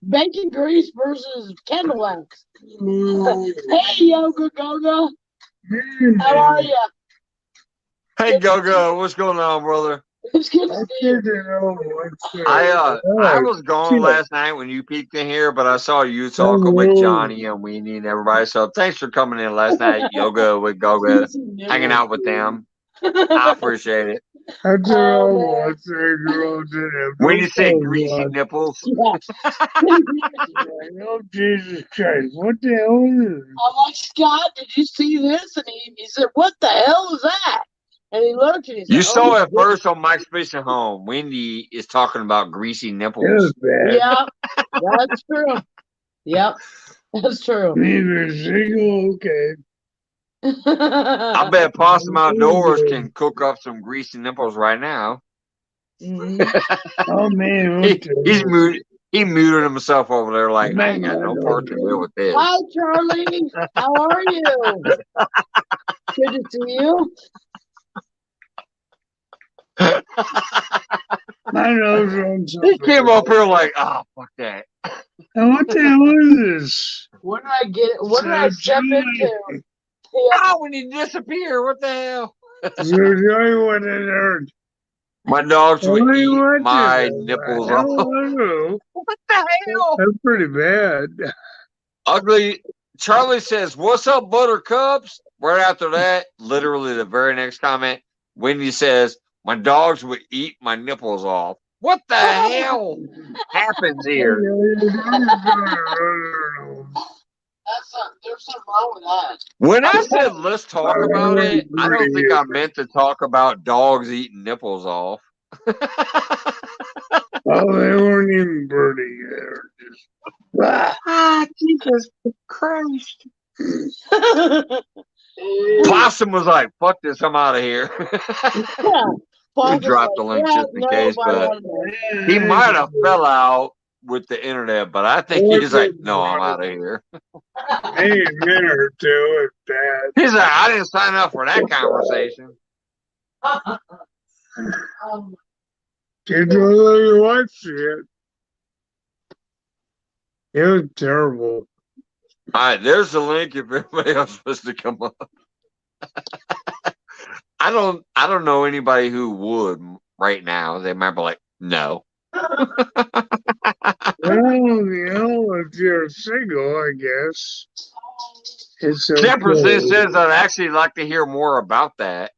bacon grease versus candle wax. Hey, Yoga Goga. How are you? Hey, Goga, what's going on, brother? It's good to see you. I was gone last night when you peeked in here, but I saw you talking with Johnny and Weenie and everybody. So thanks for coming in last night, Yoga with Goga, hanging out with them. I appreciate it. I don't know what's girl did. When you say greasy nipples. Oh, Jesus Christ. What the hell is this? I'm like, Scott, did you see this? And he said, what the hell is that? And he looked and he said, you saw it first on Mike's Fishing Home. Wendy is talking about greasy nipples. Yeah, that's true. Yep, that's true. Neither single, okay. I bet Possum Outdoors can cook up some greasy nipples right now. Oh, man. He muted himself over there like, I ain't got no part to do with this. Hi, Charlie. How are you? Good to see you. My nose runs. He came up here like, oh, fuck that. And what the hell is this? What did I get? What did I step into? Oh, when you disappear, what the hell? So Joey went in there. My dogs would eat my nipples off. What the hell? That's pretty bad. Ugly. Charlie says, what's up, buttercups? Right after that, literally the very next comment, Wendy says, my dogs would eat my nipples off. What the hell happens here? There's something wrong with that. When I said let's talk about it, I don't think I meant to talk about dogs eating nipples off. Oh, they weren't even birdie there. Jesus Christ. Possum was like, fuck this, I'm out of here. He dropped the link just in case, but he might have fell out with the internet, but I think he's like, no, I'm out of here. Hey, a minute or two is bad. He's like, I didn't sign up for that conversation. Did you really watch it? It was terrible. All right, there's the link if everybody else wants to come up. I don't know anybody who would right now. They might be like, no. Well, if you're single, I guess it's okay. 10% says I'd actually like to hear more about that.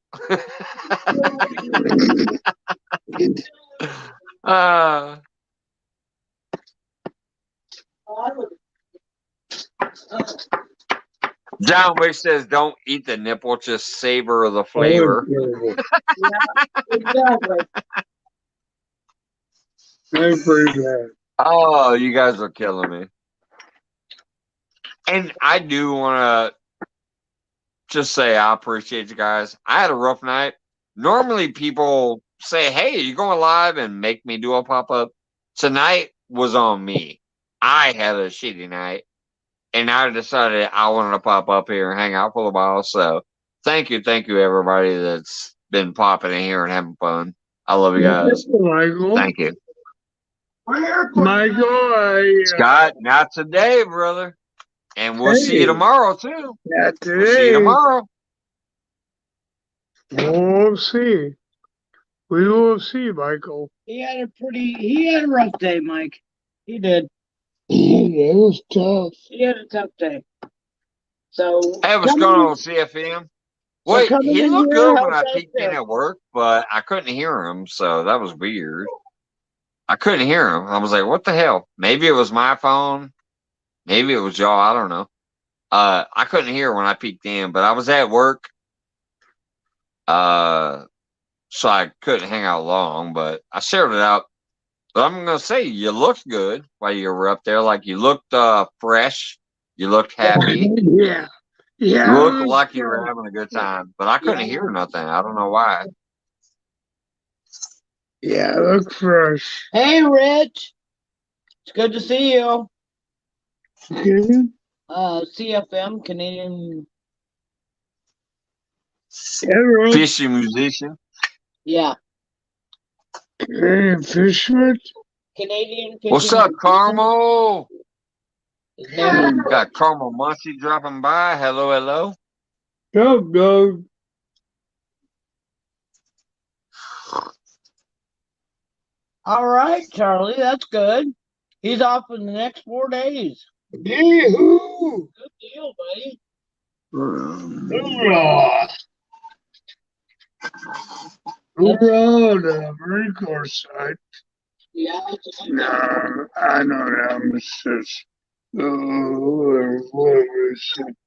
John Wick says, don't eat the nipple, just savor the flavor. Yeah, exactly. That's pretty bad. Oh, you guys are killing me. And I do want to just say I appreciate you guys. I had a rough night. Normally people say, hey, you going live and make me do a pop-up. Tonight was on me. I had a shitty night. And I decided I wanted to pop up here and hang out for a while. So thank you, everybody that's been popping in here and having fun. I love you guys. Michael. Thank you. Michael, Scott, not today, brother. And we'll see you tomorrow, too. Not today. We'll see you tomorrow. We'll see. We will see, Michael. He had a rough day, Mike. He did. It was tough. He had a tough day. So Hey, what's going on, CFM? Wait, he looked good when I peeked in at work, but I couldn't hear him, so that was weird. I couldn't hear him. I was like, what the hell? Maybe it was my phone. Maybe it was y'all. I don't know. I couldn't hear when I peeked in, but I was at work. So I couldn't hang out long, but I shared it out. But I'm going to say you looked good while you were up there. Like you looked fresh. You looked happy. Yeah. Yeah. You looked like you were having a good time. But I couldn't hear nothing. I don't know why. Yeah, look fresh. Hey, Rich. It's good to see you. CFM, Canadian. Fishing musician. Yeah. Canadian Fishman. Canadian fishing. What's up, Carmel? Yeah. Got Carmel Muncie dropping by. Hello, hello. Go. All right, Charlie. That's good. He's off in the next 4 days. Yee-hoo! Good deal, buddy. Hoorah! Hoorah, the Marine Corps side. Yeah. No, I know that, Mrs.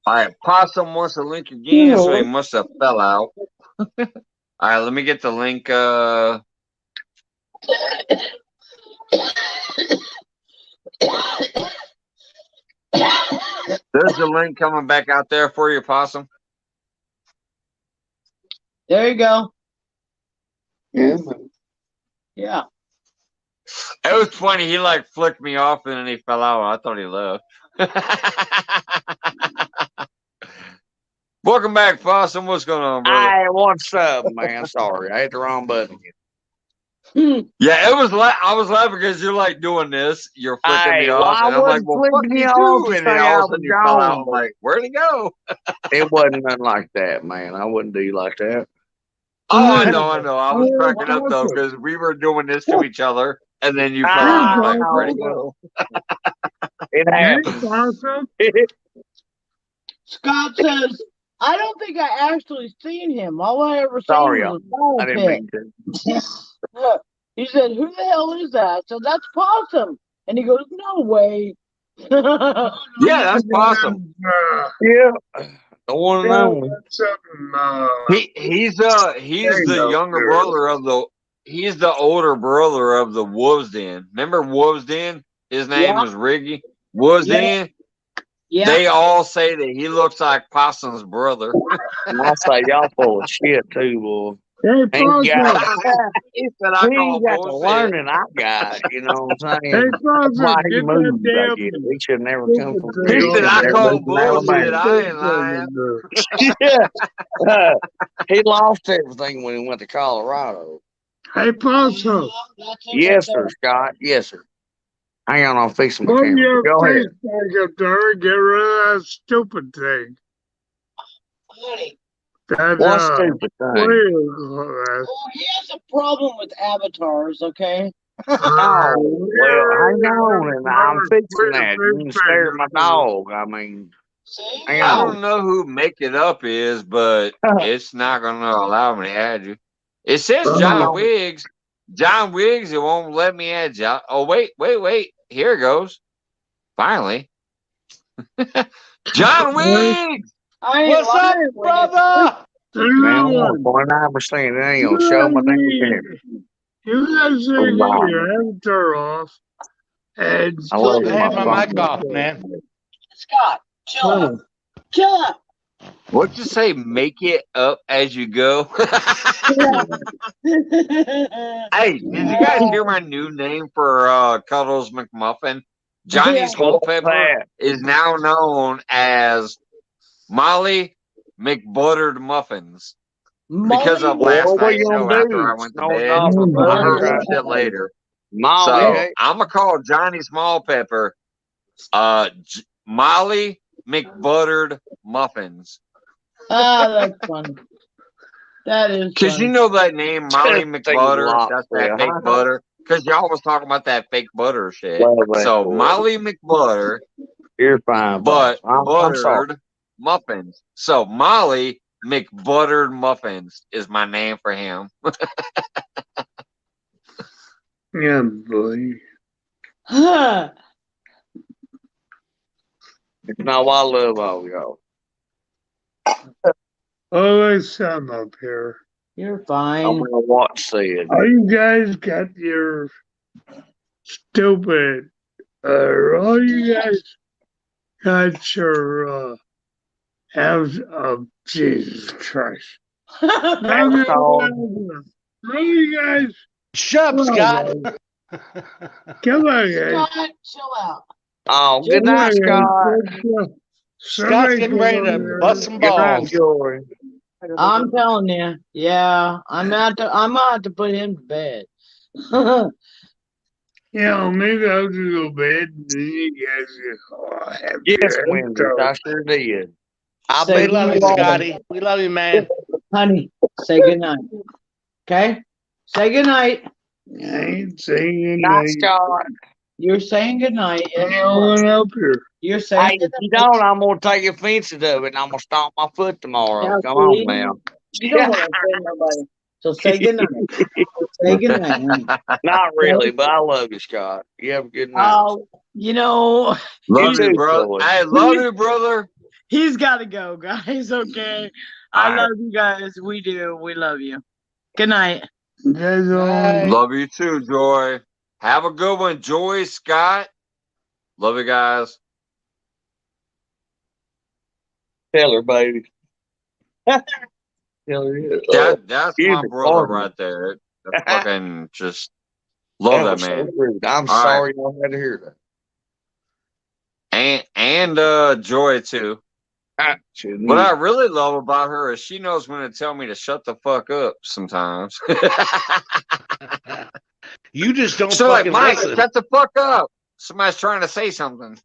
All right, Possum wants to link again, so he must have fell out. All right, let me get the link. There's the link coming back out there for you, Possum. There you go. Yeah. Yeah. It was funny. He like flicked me off and then he fell out. I thought he left. Welcome back, Possum. What's going on, brother? Hey, what's up, man? Sorry, I hit the wrong button. Yeah, it was like I was laughing because you're like doing this. You're flicking me off, and I'm like, "Well, fuck you too." And then all of a sudden you fell out. I'm like, "Where'd he go?" It wasn't nothing like that, man. I wouldn't do you like that. Oh, I know. I was cracking up though because we were doing this to each other, and then you fell out. I'm like, "Where'd he go?" It happened. Scott says, I don't think I actually seen him. All I ever seen was a ball I didn't mean to. He said, who the hell is that? So that's Possum. And he goes, no way. Yeah, that's Possum. Yeah. The one and only. He's the younger brother of the he's the older brother of the Wolves Den. Remember Wolves Den? His name was Riggy. Wolves Den? Yeah. They all say that he looks like Possum's brother. And I say y'all full of shit too, boy. Hey, He got the the learning I got, you know what I'm saying? Hey, That's why he get moved, that I damn guess. He should never come from He said, I call bullshit. Alabama. I ain't lying. Yeah. He lost everything when he went to Colorado. Hey, Possum. Yes, sir, Scott. Yes, sir. Hang on, I'll fix my Put camera. your Go ahead. face back up there and get rid of that stupid thing. Honey, That, What stupid what thing? do you call that? Oh, he has a problem with avatars, okay? Oh, well, hang on, and I'm fixing that. You can stare at my dog. I mean, See? hang I on. don't know who Make It Up is, but it's not going to allow me to add you. It says John Wiggs. John Wiggs, it won't let me add John. Oh, wait. Here it goes. Finally. John Wiggs! What's up, brother? Man, I'm on 29%. It ain't gonna show my damn camera. You guys Oh, get wow. your avatar off. And I love I had my my phone. mic off, man. Scott, chill out. Chill out. What'd you say? Make it up as you go? Hey, did you guys hear my new name for Cuddles McMuffin? Johnny Small Pepper is now known as Molly McButtered Muffins. Because of last night's show after I went to bed. I heard some shit later. So I'm going to call Johnny Small Pepper Molly McButtered Muffins. Ah, that's funny. That is because you know that name, Molly McButter. That's that fake butter. Because y'all was talking about that fake butter shit. So Molly McButter, you're fine, but I'm buttered muffins. So Molly McButtered Muffins is my name for him. Yeah, boy. No, I love all y'all. Oh, there's some up here. You're fine. I'm gonna watch it. All you guys got your stupid, all you guys got your, Jesus Christ. All you guys. Shut up, Scott. Come on, guys. Scott, chill out. Oh, good night, Scott. Scott's getting ready to bust some balls. I'm telling you, yeah, I'm gonna have to put him to bed. Yeah, maybe I'll just go to bed and then you guys have yes, Wendy, I sure did. We love you, Scotty. We love you, man. Honey, say goodnight. Okay? Say goodnight. I ain't saying goodnight. Scott. You're saying goodnight. Up here. You're saying hey, if you don't, I'm gonna take offense of it and I'm gonna stomp my foot tomorrow. Yeah, come on now. You don't want to offend nobody. So say goodnight. Say goodnight, honey. Not really, but I love you, Scott. You have a good night. Oh, you know. Love you, brother. I love you, brother. He's got to go, guys. Okay. I love you guys. We do. We love you. Good night. Love you too, Joy. Have a good one, Joy, Scott. Love you guys. Tell her, baby. That's my brother right there. That's fucking just love that man. So I'm sorry I had to hear that. And Joy too. What I really love about her is she knows when to tell me to shut the fuck up sometimes. You just don't so fucking like, Mike, listen. Shut the fuck up. Somebody's trying to say something.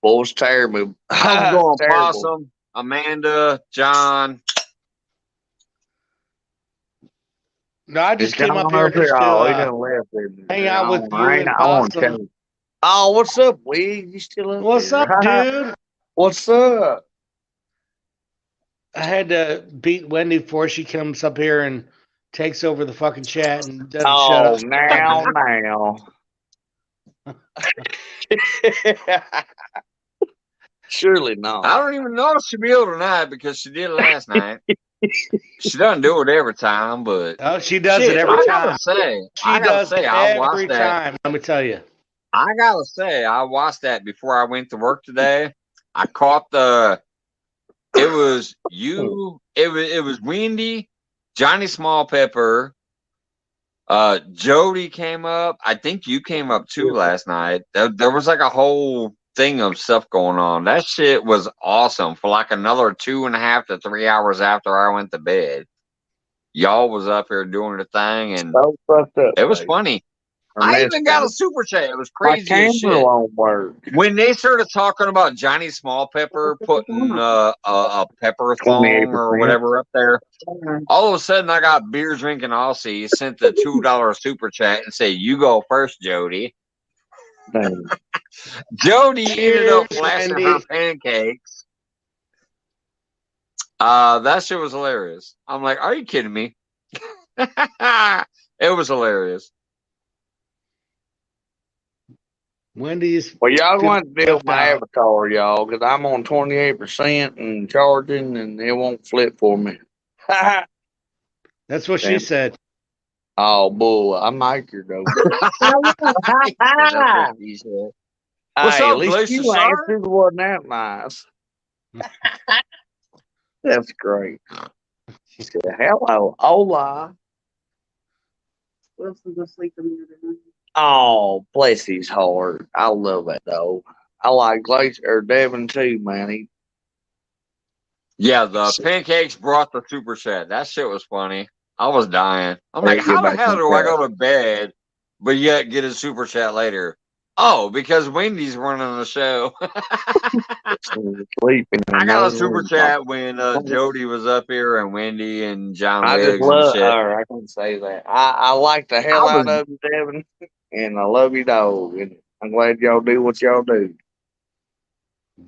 Boys terrible. I'm going Possum, Amanda, John. No, I just came up here just to hang out with you and Possum. Oh, what's up, Wig? You still up What's there? up, dude? What's up? I had to beat Wendy before she comes up here and takes over the fucking chat and doesn't shut up. now. Surely not. I don't even know if she'll be able tonight because she did last night. She doesn't do it every time, but she does it every time. I gotta say, every time. Let me tell you. I gotta say, I watched that before I went to work today. I caught it was you, it was Wendy, Johnny Small Pepper, Jody came up. I think you came up too last night. There was like a whole thing of stuff going on. That shit was awesome for like another 2.5 to 3 hours after I went to bed. Y'all was up here doing the thing and it was funny. I even got a super chat. It was My crazy as camera shit. won't work. When they started talking about Johnny Small Pepper putting a pepper thong or 28%. whatever up there, all of a sudden I got Beer Drinking Aussie sent the $2 super chat and say, "You go first, Jody." Dang. Jody ended up Cheers, flashing Wendy. her pancakes. That shit was hilarious. I'm like, are you kidding me? It was hilarious. Wendy's. Well, y'all good going to deal with my out. avatar, y'all, because I'm on 28% and charging, and it won't flip for me. That's what she Damn. said. Oh, bull. I mic your though. That's what he said. What's Hey, up, at least Glacier you Shark? answered. Wasn't that nice? That's great. She said, hello, hola. Wilson go sleep in the other night. Oh, bless his heart. I love that, though. I like Glacier or Devin, too, man. Yeah, the pancakes brought the super chat. That shit was funny. I was dying. I'm like, how the hell do I go to bed, but yet get a super chat later? Oh, because Wendy's running the show. Sleeping. I got a super chat when Jody was up here and Wendy and John I just Wiggs and love shit. her. I can say that. I like the hell out of you, Devin, and I love you, dog. And I'm glad y'all do what y'all do.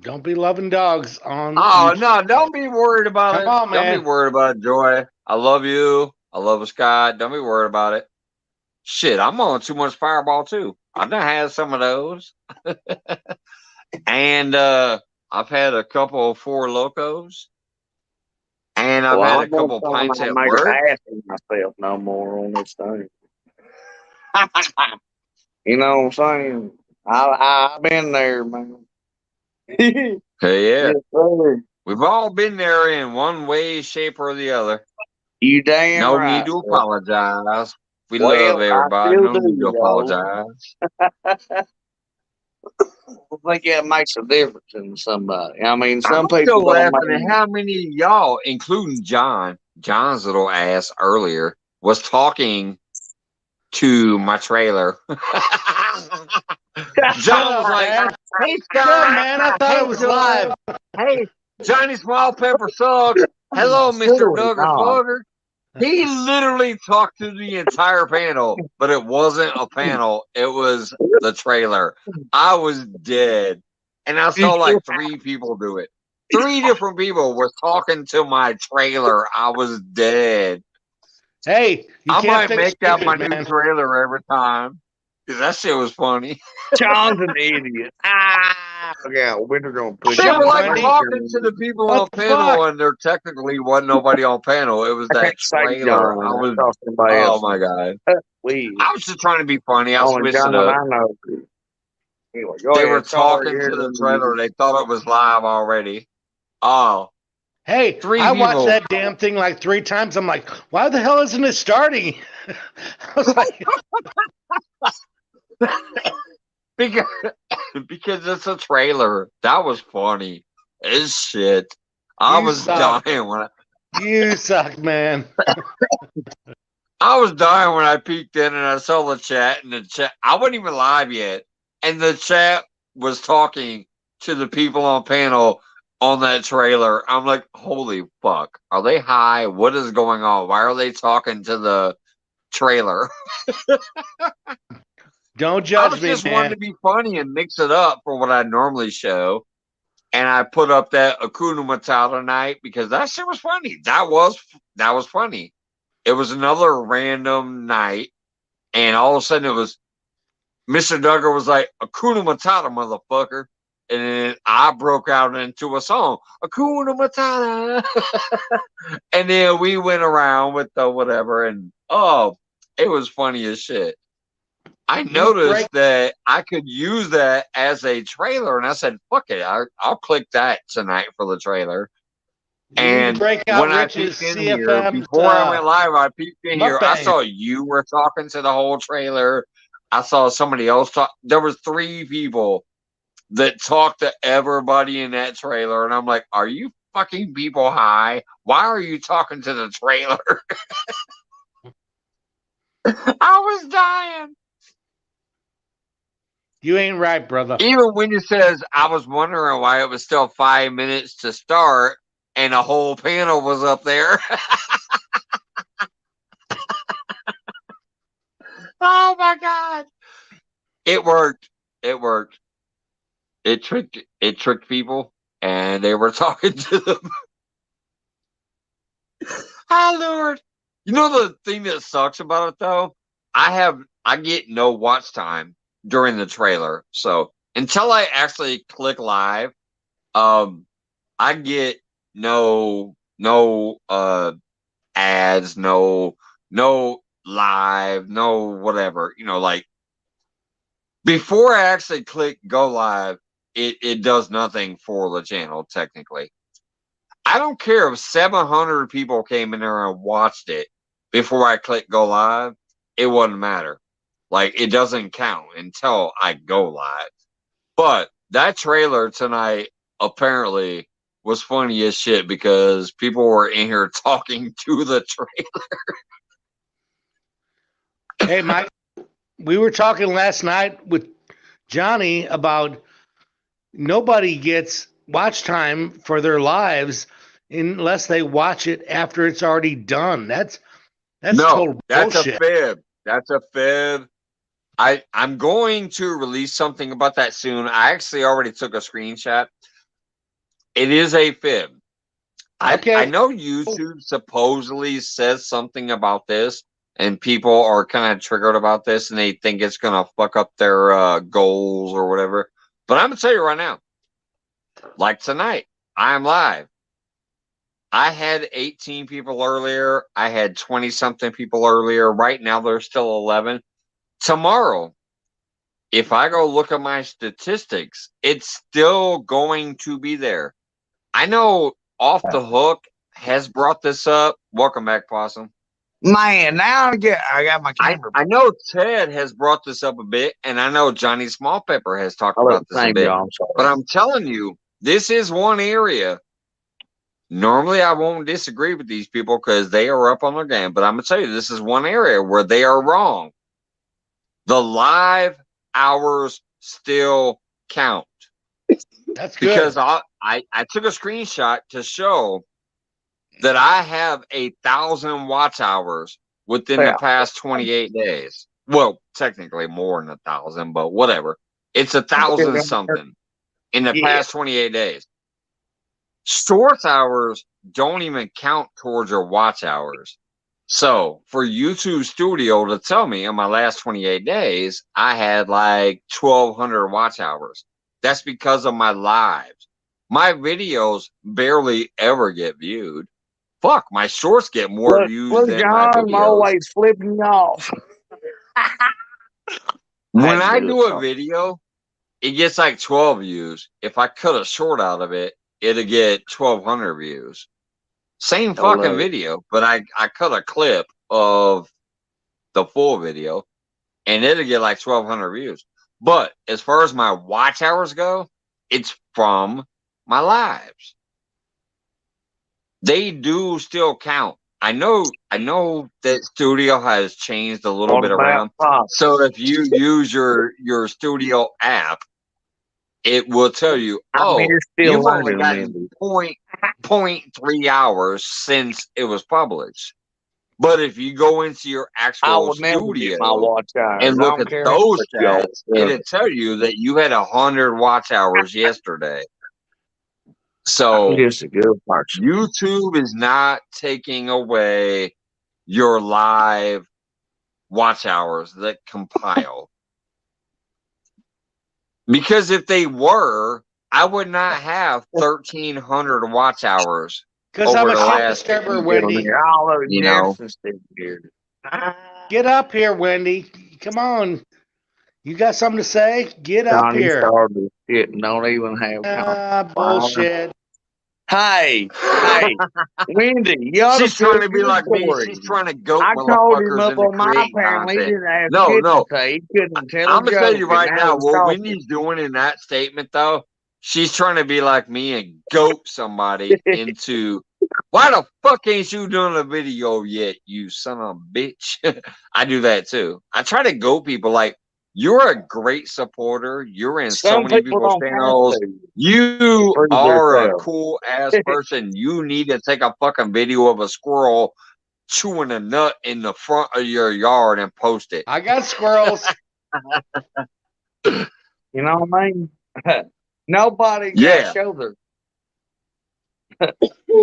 Don't be loving dogs on. Oh, YouTube. no, don't be worried about Come it. on, Don't man. be worried about it, Joy. I love you. I love Scott. Don't be worried about it. Shit, I'm on too much Fireball, too. I done had some of those. And I've had a couple of Four Locos. And I've had a couple of pints at make work. an ass of myself no more on this thing. You know what I'm saying? I've been there, man. Hey, yeah. Yes, sir. We've all been there in one way, shape, or the other. You damn No right. need to apologize. We Well, love everybody. I No still need to do, apologize. I think that makes a difference in somebody. I mean, some I'm people still don't laughing make at how many of y'all, including John's little ass earlier, was talking to my trailer. John was like, "Hey, Good, Scott. man. I thought it was Joy. live. Hey, Johnny Small Pepper sucks. Hello, Mr. Silly Nugget dog. Bugger." He literally talked to the entire panel, but it wasn't a panel. It was the trailer. I was dead. And I saw like 3 people do it. 3 different people were talking to my trailer. I was dead. Hey, you I can't might fix make that stupid, my man. new trailer every time. Because that shit was funny. John's an idiot. Yeah, we're gonna put They you were in like Wendy. talking to the people What on the panel, fuck? and there technically wasn't nobody on panel. It was I that can't say trailer. John. I was, Talk to somebody oh else. my god! We I was just trying to be funny. I only switched John it and up. I know. Anyway, go They ahead. were talking to the trailer. They thought it was live already. Oh, Hey, 3 I watched people. that damn thing like 3 times. I'm like, why the hell isn't it starting? I was like, because because it's a trailer. That was funny as shit. I You was suck. dying when you suck, man. I was dying when I peeked in and I saw the chat, and the chat, I wasn't even live yet, and the chat was talking to the people on panel on that trailer. I'm like, holy fuck, are they high? What is going on? Why are they talking to the trailer? Don't I judge was me, just wanting man. to be funny and mix it up for what I normally show, and I put up that Akuna Matata night because that shit was funny. That was funny. It was another random night. And all of a sudden it was Mr. Duggar was like, Akuna Matata, motherfucker. And then I broke out into a song, Akuna Matata. And then we went around with the whatever. And oh, it was funny as shit. I noticed that I could use that as a trailer. And I said, fuck it. I'll click that tonight for the trailer. And break out when I Rich's peeked in here, CFM, before I went live, I peeked in here. I mukbang. saw you were talking to the whole trailer. I saw somebody else talk. There was 3 people that talked to everybody in that trailer, and I'm like, "Are you fucking people high? Why are you talking to the trailer?" I was dying. You ain't right, brother. Even when it says, I was wondering why it was still 5 minutes to start and a whole panel was up there. Oh my God. It worked. It worked. It tricked people and they were talking to them. Oh Lord. You know the thing that sucks about it though? I get no watch time during the trailer. So until I actually click live, I get no ads, no live, no whatever. You know, like before I actually click go live, it does nothing for the channel technically. I don't care if 700 people came in there and watched it before I click go live. It wouldn't matter. Like, it doesn't count until I go live. But that trailer tonight apparently was funny as shit because people were in here talking to the trailer. Hey, Mike, we were talking last night with Johnny about nobody gets watch time for their lives unless they watch it after it's already done. That's total bullshit. A fib. That's a fib. I'm going to release something about that soon. I actually already took a screenshot. It is a fib. Okay. I know YouTube supposedly says something about this, and people are kind of triggered about this, and they think it's going to fuck up their goals or whatever. But I'm going to tell you right now, like tonight, I'm live. I had 18 people earlier. I had 20-something people earlier. Right now, there's still 11. Tomorrow, if I go look at my statistics, it's still going to be there. I know Off the Hook has brought this up. Welcome back, Possum. Man, now I got my camera. I know Ted has brought this up a bit, and I know Johnny Smallpepper has talked about this a bit. But I'm telling you, this is one area. Normally, I won't disagree with these people because they are up on their game. But I'm going to tell you, this is one area where they are wrong. The live hours still count. That's good. Because I took a screenshot to show that I have 1,000 watch hours within the past 28 days. Well, technically more than 1,000, but whatever. It's 1,000 something in the past 28 days. Shorts hours don't even count towards your watch hours. So for YouTube Studio to tell me in my last 28 days, I had like 1,200 watch hours. That's because of my lives. My videos barely ever get viewed. Fuck, my shorts get more views than my videos. I'm always flipping you off. When I do a video, it gets like 12 views. If I cut a short out of it, it'll get 1,200 views. Same fucking video, but I cut a clip of the full video, and it'll get like 1,200 views. But as far as my watch hours go, it's from my lives. They do still count. I know that Studio has changed a little bit around. So if you use your Studio app, it will tell you, you've only gotten 0.3 hours since it was published. But if you go into your actual studio and look at those stats, it'll tell you that you had 100 watch hours yesterday. So YouTube is not taking away your live watch hours that compile. Because if they were, I would not have 1,300 watch hours. Because I'm a shit disturber, Wendy. You know. Get up here, Wendy. Come on. You got something to say? Get up here. Don't even have bullshit. Hey, Wendy, she's trying to be like me. She's trying to goat motherfuckers into creating content. No. I'm gonna tell you right now, what Wendy's doing in that statement, though, she's trying to be like me and goat somebody into. Why the fuck ain't you doing a video yet, you son of a bitch? I do that too. I try to goat people like, You're a great supporter. You're in so Some many people people's don't have channels. to You prove are a themselves. cool ass person. You need to take a fucking video of a squirrel chewing a nut in the front of your yard and post it. I got squirrels. You know what I mean? Nobody got Yeah. to show their.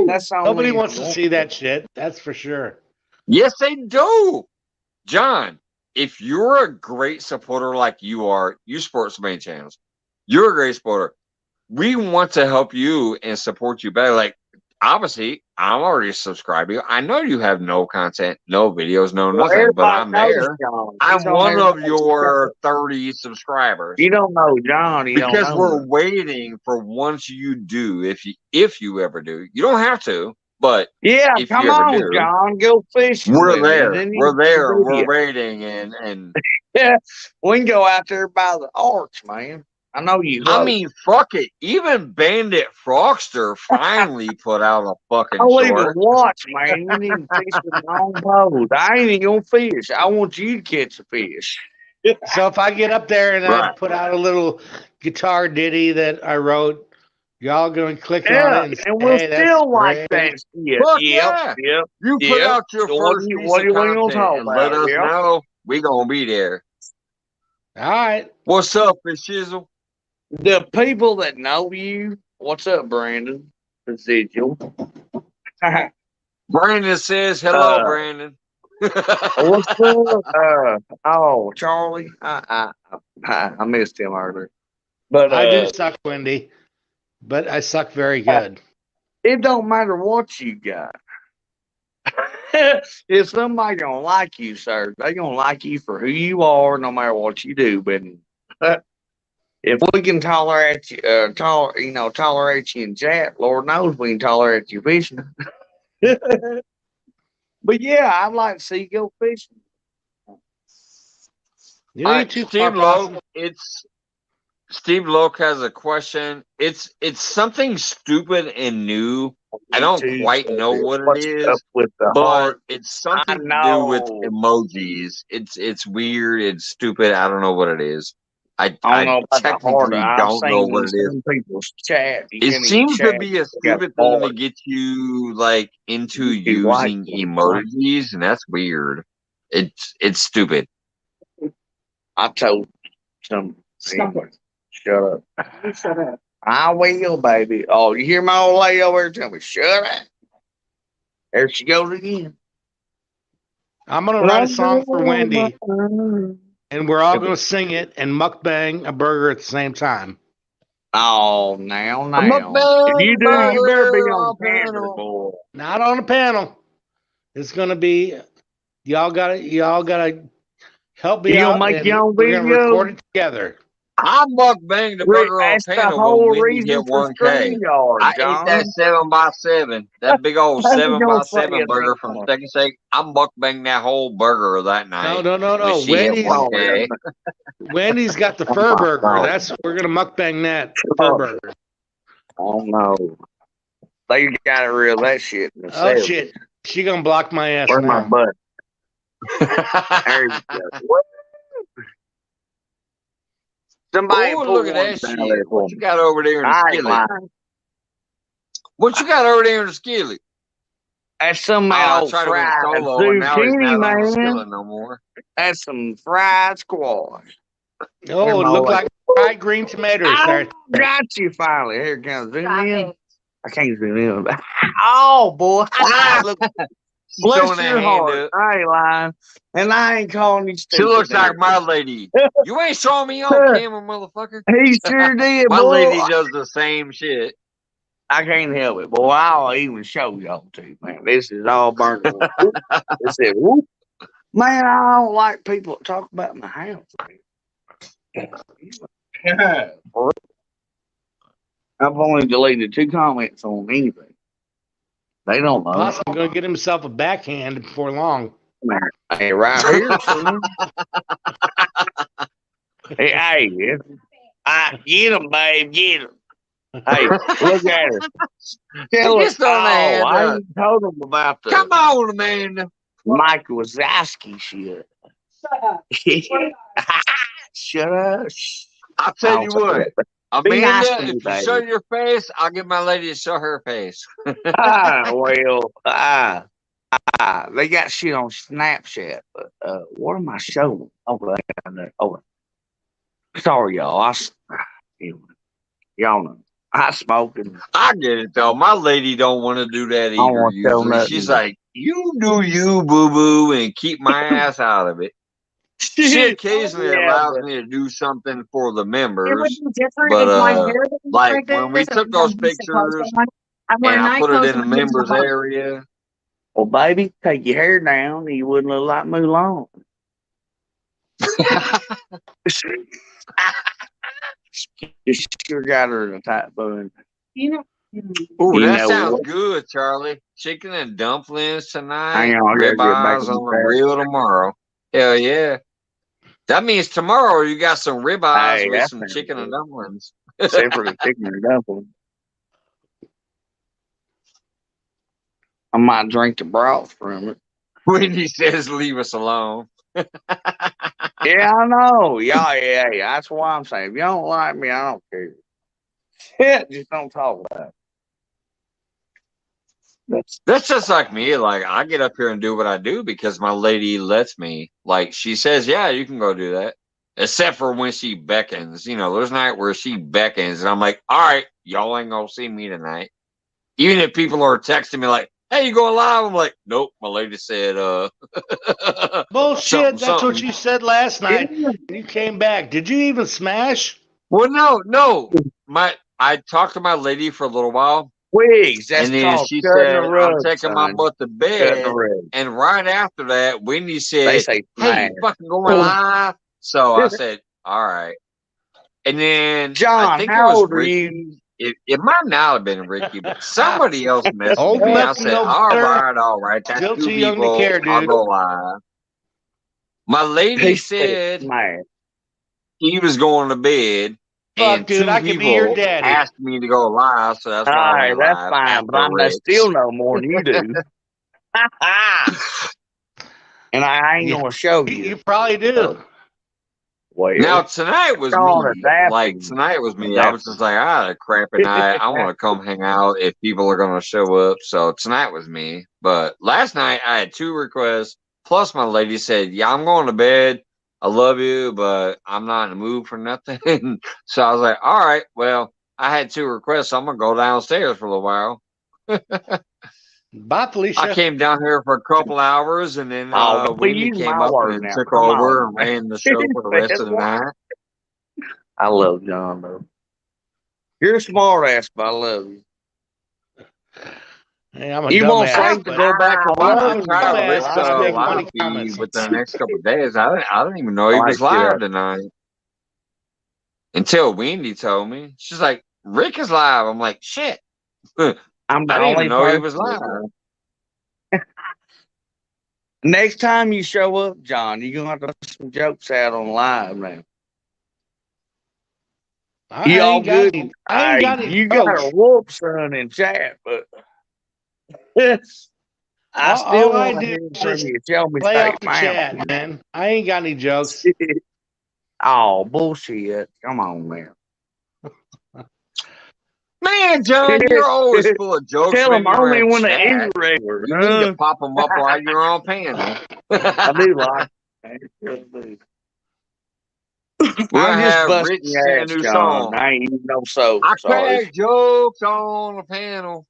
That's all. Nobody wants to see that shit. That's for sure. Yes, they do. John, if you're a great supporter like you are, you support so many channels. You're a great supporter. We want to help you and support you better. Like, obviously, I'm already subscribing. I know you have no content, no videos, no nothing, but I'm there. I'm one of your 30 subscribers. You don't know John. You Because don't know we're him. waiting for once you do, if you ever do. You don't have to, but Yeah, if come you ever on, do, John. Go fishing. we're with me, there. and then We're there. video. We're waiting, and Yeah, we can go out there by the arch, man. I know you. I mean, fuck it. Even Bandit Frogster finally put out a fucking I'll even short. watch, man. You need to fish with my own pose. I ain't even gonna fish. I want you to catch a fish. So if I get up there and I Right. put out a little guitar ditty that I wrote, y'all going to click on Yeah, it and say, and we'll hey, that's still like great. that shit. Fuck Yep, yeah. yep. You put Yep. out your So what first do you- piece what of do you gonna content talk and let about? us Yep. know. We gonna be there. All right. What's up, Fish Shizzle? The people that know you, what's up, Brandon? Residual. Brandon says hello, Uh, Brandon. What's up? Oh, Charlie. I missed him earlier. But I do suck, Wendy, but I suck very good. it don't matter what you got. If somebody gonna like you, sir, they gonna like you for who you are, no matter what you do. But if we can tolerate you, tolerate you in chat, Lord knows we can tolerate you fishing. But yeah, I'd like to see you go fishing. You ain't too Steve far, Lowe, Possum. Steve Loke has a question. It's something stupid and new. I don't quite know what it is, but it's something to do with emojis. It's weird. It's stupid. I don't know what it is. I don't know about technically the heart. don't know what it is. Some people's chat. It seems to be a stupid thing to get you like into using emojis, and that's weird. It's stupid. I told some. Stop it. Shut up. You shut up. I will, baby. Oh, you hear my old lady over there tell me, shut up. There she goes again. I'm going to write a song for Wendy, and we're all going to sing it and mukbang a burger at the same time. Oh, now. If you do, you better be on camera, boy. Not on the panel. It's going to be, y'all got to help me You out. gonna make your own we're going to video? record it together. I mukbang the burger on That's the panel whole when Wendy reason hit for 1K. StreamYard, I ate John. that 7x7, that big old How you gonna say 7x7 it burger next from time? Second Shake. I mukbang that whole burger that night. No. When she hit 1K. Wendy's got the fur burger. We're going to mukbang that fur burger. Oh, no. They got to reel that shit in the Oh, 70s. shit. She going to block my ass Where's my now. butt? There you go. Somebody Oh, pull look at one that down shit. there for What you me. got over there in the I ain't skillet? lying. What you got over there in the skillet? That's some I old tried to win fried solo, and now he's zucchini, not on the man. skillet no more. That's some fried squash. Oh, it looked like fried green tomatoes I there. got you finally. Here, can I zoom in? I can't zoom in. Oh, boy. Look, bless Showing that your hand heart. up. I ain't lying. And I ain't calling you stupid. She looks like either. my lady. You ain't showing me on camera, motherfucker. He sure did, My boy. lady does the same shit. I can't help it, boy. I'll even show y'all too, man. This is all burnt up. It said, whoop. Man, I don't like people that talk about my house. I've only deleted 2 comments on anything. They don't know. Possum going to get himself a backhand before long. Hey, right here, son. Hey, get him, babe, get him. Hey, look at her. Tell us all. I ain't told him about the Come on, Amanda. Mike Wazowski shit. Shut up. Shut up. Shh. I'll tell you what. Be nice Amanda, to me, if you baby. show your face, I'll get my lady to show her face. They got shit on Snapchat, but what am I showing? Oh, sorry, y'all. Y'all know I smoke and I get it though. My lady don't want to do that don't either. want to tell Usually, nothing. she's like, "You do you, boo boo, and keep my ass out of it." She occasionally allows me to do something for the members, but like when we took those pictures and I put it in the members area. Well, baby, take your hair down, and you wouldn't look like Mulan. You sure got her in a tight bun. Ooh, You that know sounds what? good, Charlie. Chicken and dumplings tonight. Hang on, I gotta get back Ribeyes in on the the car. grill tomorrow. Hell yeah. That means tomorrow you got some ribeyes Hey, with that some sounds chicken and good. dumplings. Except for the chicken and dumpling. I might drink the broth from it. Wendy says, "Leave us alone." Yeah, I know. Yeah. That's why I'm saying. If you don't like me, I don't care. Shit, just don't talk about it. That's just like me. Like I get up here and do what I do because my lady lets me. Like she says, "Yeah, you can go do that." Except for when she beckons. You know, there's a night where she beckons and I'm like, "All right, y'all ain't gonna see me tonight." Even if people are texting me like, "Hey, you going live?" I'm like, "Nope." My lady said, Bullshit. That's what something. you said last night. And you came back. Did you even smash? Well, no. I talked to my lady for a little while. Wigs, that's And then called she cutting said, the "I'm rug, taking my son. butt to Cutting the bed." rug. And right after that, Wendy They said, say "Hey, smash. you fucking going live?" So I said, "All right." And then I John, think it how was old are Ricky. you? It might not have been Ricky, but somebody else messaged Old me. I enough to said, know "All better. right. That's Still two too young to people. care, I'll dude. go live." My lady He said said smash. he was going to bed, Fuck, and dude, two I could be your people daddy. asked me to go live, so that's All why I right, went that's live fine, but I after must Rich. still know more than you do. And I ain't gonna show You you. probably do. Well, Now tonight was Sean me. Like adapting. tonight was me. I was just like, I had a crappy night. I want to come hang out if people are gonna show up. So tonight was me. But last night I had 2 requests. Plus my lady said, "Yeah, I'm going to bed. I love you, but I'm not in the mood for nothing." So I was like, all right, well, I had 2 requests, so I'm gonna go downstairs for a little while. Bye, I Felicia. came down here for a couple hours, and then Oh, don't be Wendy using came my up word and now. took Come over on. and ran the show for the rest of the night. I love John though. You're a smart ass, but I love you. Hey, I'm a You won't I say dumbass, have to but go back and watch. love I I'm a you, try to brother. dumbass listen because to I a make live funny feed comments. within the next couple of days. I didn't even know he I was like live that. tonight until Wendy told me. She's like, "Rick is live." I'm like, "Shit." I I'm the didn't even only know he person. was live. Next time you show up, John, you're gonna have to put some jokes out on live now. I You all ain't got good? any. I ain't got any You got jokes. a whoop son in chat, but I still All I want to do hear is from just you. Tell me play straight off the mouth. chat, man. I ain't got any jokes. Oh, bullshit. Come on, man. Man, John, you're always full of jokes Tell when them you're only in when the chat. regular. You need to pop them up while you're on panel. I do like it. We're I'm gonna just have busting Rich your sing a ass, new John. song. I ain't even no soap. I Sorry. crack jokes on the panel.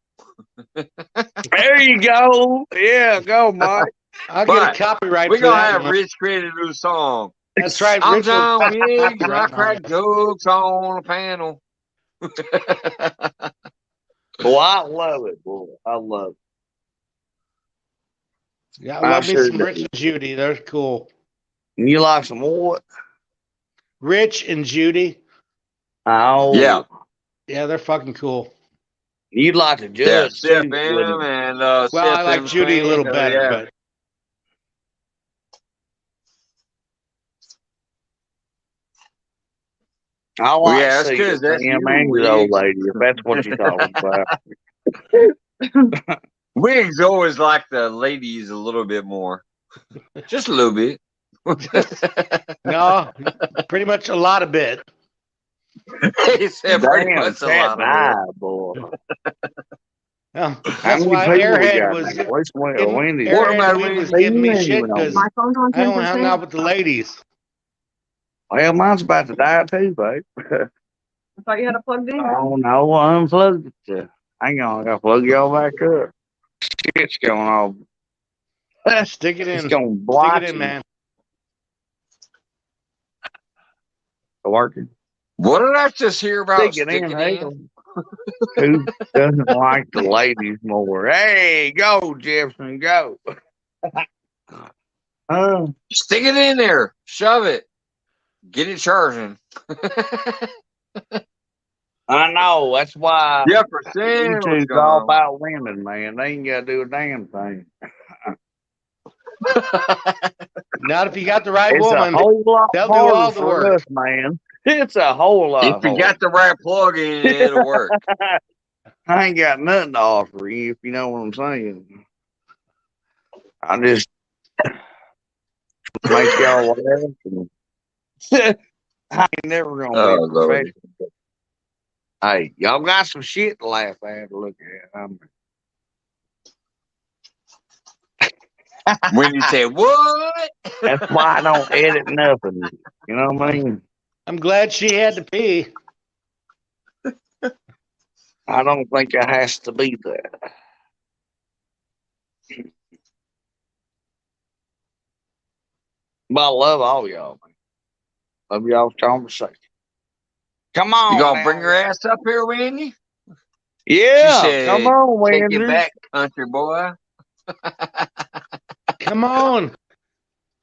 There you go. Yeah, go, Mike. I'll get But a copyright we're for gonna that have one. Rich create a new song. That's right. I'm Rich will John get Wiggs and I copyright on crack it. jokes on the panel. Boy, I love it, boy. I love it. Yeah, I I love me sure some do. Rich and Judy. They're cool. And you like some what? Rich and Judy. Oh. Yeah. Yeah, they're fucking cool. You'd like to Yeah, judge, Sip too, M wouldn't you? and Well, Sip I like Judy a MC. little better, Yeah. but I Well, like yeah, to that's see you, because that's Sam, you, and your old Wiggs. lady, if that's what you're talking about. Wiggs always like the ladies a little bit more. Just a little bit. No, pretty much a lot of bit. He said pretty Damn, much a cat lot of it. died, boy. Well, How that's many why people we Airhead got was now? Where's Wendy? Airhead was giving me shit because My phone's on I only hung 10%. out with the ladies. Well, mine's about to die too, babe. I thought you had it plugged in. Oh no, I unplugged it. Hang on, I gotta plug y'all back up. Shit's going on. Stick it It's in. gonna Stick block it in, you. man. Working. What did I just hear about Stick it in, sticking hell. in? Who doesn't like the ladies more? Hey, go, Jefferson, go. Stick it in there. Shove it. Get it charging. I know. That's why Jefferson was YouTube's going all on. about women, man. They ain't got to do a damn thing. Not if you got the right It's woman. a whole lot They'll do all harder the for work. us, man. It's a whole lot If you harder. got the right plug in, it'll work. I ain't got nothing to offer you, if you know what I'm saying. I just make y'all laugh. I ain't never gonna be Oh, a Lord. professional. Hey, y'all got some shit to laugh at or look at. When you say, what? That's why I don't edit nothing. You know what I mean? I'm glad she had to pee. I don't think it has to be that. But I love all y'all, man. Love y'all's conversation. Come on. You gonna now. bring your ass up here, Wendy? Yeah, She said, come on, take it Wendy. back, country boy. Come on.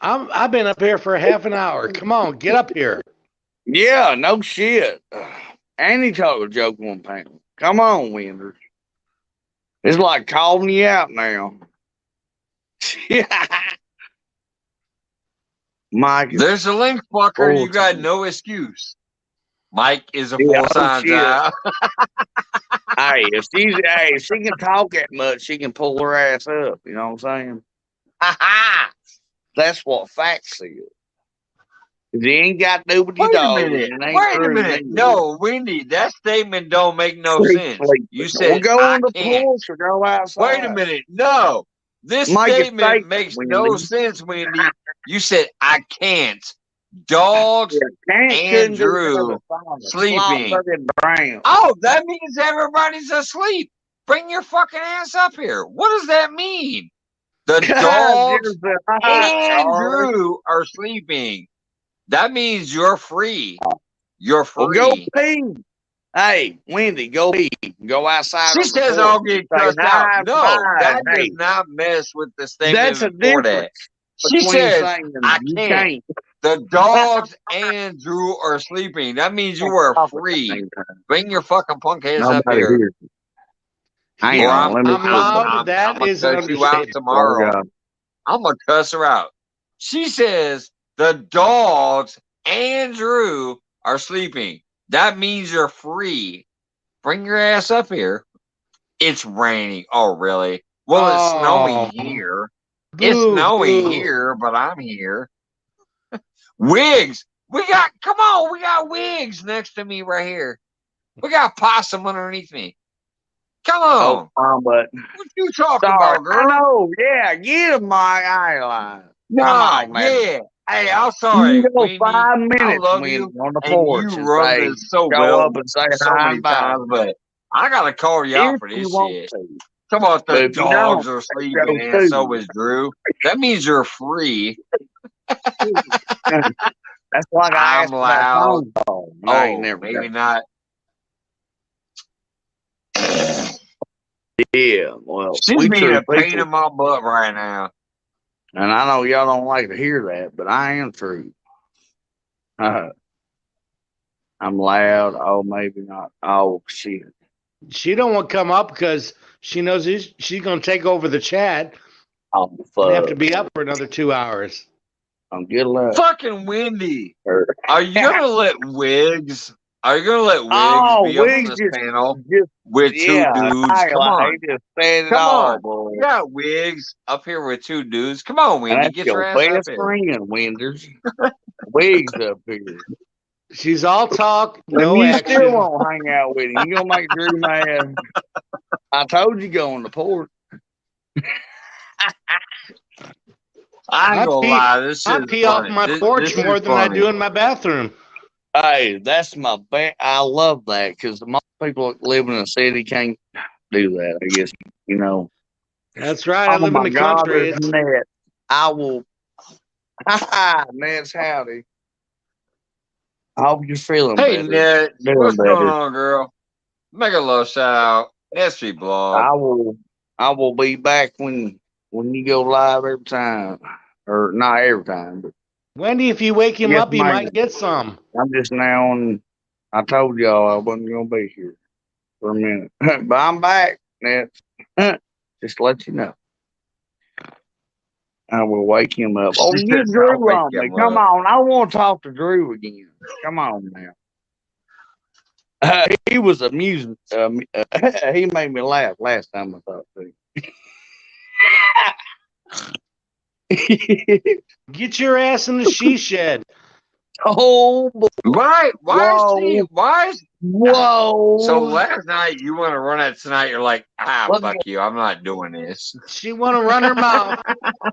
I've been up here for half an hour. Come on, get up here. Yeah, no shit. Annie told a joke one time. Come on, Winder. It's like calling you out now. Mike is There's a link, fucker. full You got time. no excuse. Mike is a Yeah, full-time shit. job. Hey, if she can talk that much, she can pull her ass up. You know what I'm saying? That's what facts is. If you ain't got nobody Wait a dogs, minute. it ain't Wait a true. minute. neither. No, Wendy, that statement don't make no sense. You We'll said, go I on the can't. porch or go outside. Wait a minute. No. This Make a statement makes no Wendy. sense, Wendy. You said, I can't. Dogs and Drew sleeping. Oh, that means everybody's asleep. Bring your fucking ass up here. What does that mean? The dogs and Drew are sleeping. That means you're free. You're free. Well, go pee. Hey, Wendy, go pee. Go outside. She says I'll get cussed out. No, that does not mess with the statement That's a before that. difference. She says, I you can't. The dogs and Drew are sleeping. That means you are free. Bring your fucking punk ass up Nobody here. hears it. Hang Or on, let me I'm loud. That I'm is an gonna cuss you out understatement. tomorrow. I'm gonna cuss her out. She says the dogs and Drew are sleeping. That means you're free. Bring your ass up here. It's raining. Oh, really? Well, it's snowing here. It's snowing here, but I'm here. Wigs. We got wigs next to me right here. We got possum underneath me. Come on. Oh, but what you talking about, girl? I know. Yeah, get him, Mike. I lie. No, come on, man. Yeah. Hey, I'm sorry. You go Wendy, 5 minutes I love Wendy, you, on the and porch you and run say, this so go well up and say so hi many and bye. times, but I gotta call you out for If you this want shit. to. Come on, But the if you dogs don't, are go sleeping, and too. so is Drew. That means you're free. That's like I I'm asked for that loud. phone call. and I ain't Oh, never maybe got not. Yeah, well, She's we being true a pain people. in my butt right now. And I know y'all don't like to hear that, but I am true. I'm loud. Oh, maybe not. Oh, shit. She don't want to come up because she knows she's going to take over the chat Oh, and have to fuck. be up for another 2 hours. I'm good luck. Fucking Wendy. Are you gonna let wigs Are you gonna let Wiggs Oh, be up on Wiggs this panel just with two yeah. dudes? I Come on. he just said it Come all, on. boy. You got Wiggs up here with two dudes. Come on, And Wendy. that's Get your your ass up best here. friend, Winders. Wiggs up here. She's all talk, And no you still action. won't hang out with him. You gonna make Drew mad. I told you go on the porch. I ain't gonna lie. This I is pee off funny. my This porch more is than I funny. do in my bathroom. Hey, that's my I love that because most people that live in a city can't do that. I guess you know. That's right. I Oh live in my the God, country. there's Ned. I will. Ned's howdy. I hope you're feeling Hey, better. Ned. Doing What's better. going on, girl? Make a little shout out. Nessie blog. I will be back when you go live every time, or not every time, but Wendy, if you wake him yes, up, you might get some. I'm just now on. I told y'all I wasn't gonna be here for a minute, but I'm back. Ned. Just to let you know. I will wake him up. Oh, She get says, I'll Drew wake on me. him Come up. on. I want to talk to Drew again. Come on now. He was amusing. He made me laugh last time I talked to him. Get your ass in the she shed. Oh, boy. Why is Whoa. so last night you want to run it tonight, you're like, Look fuck you, I'm not doing this. She want to run her mouth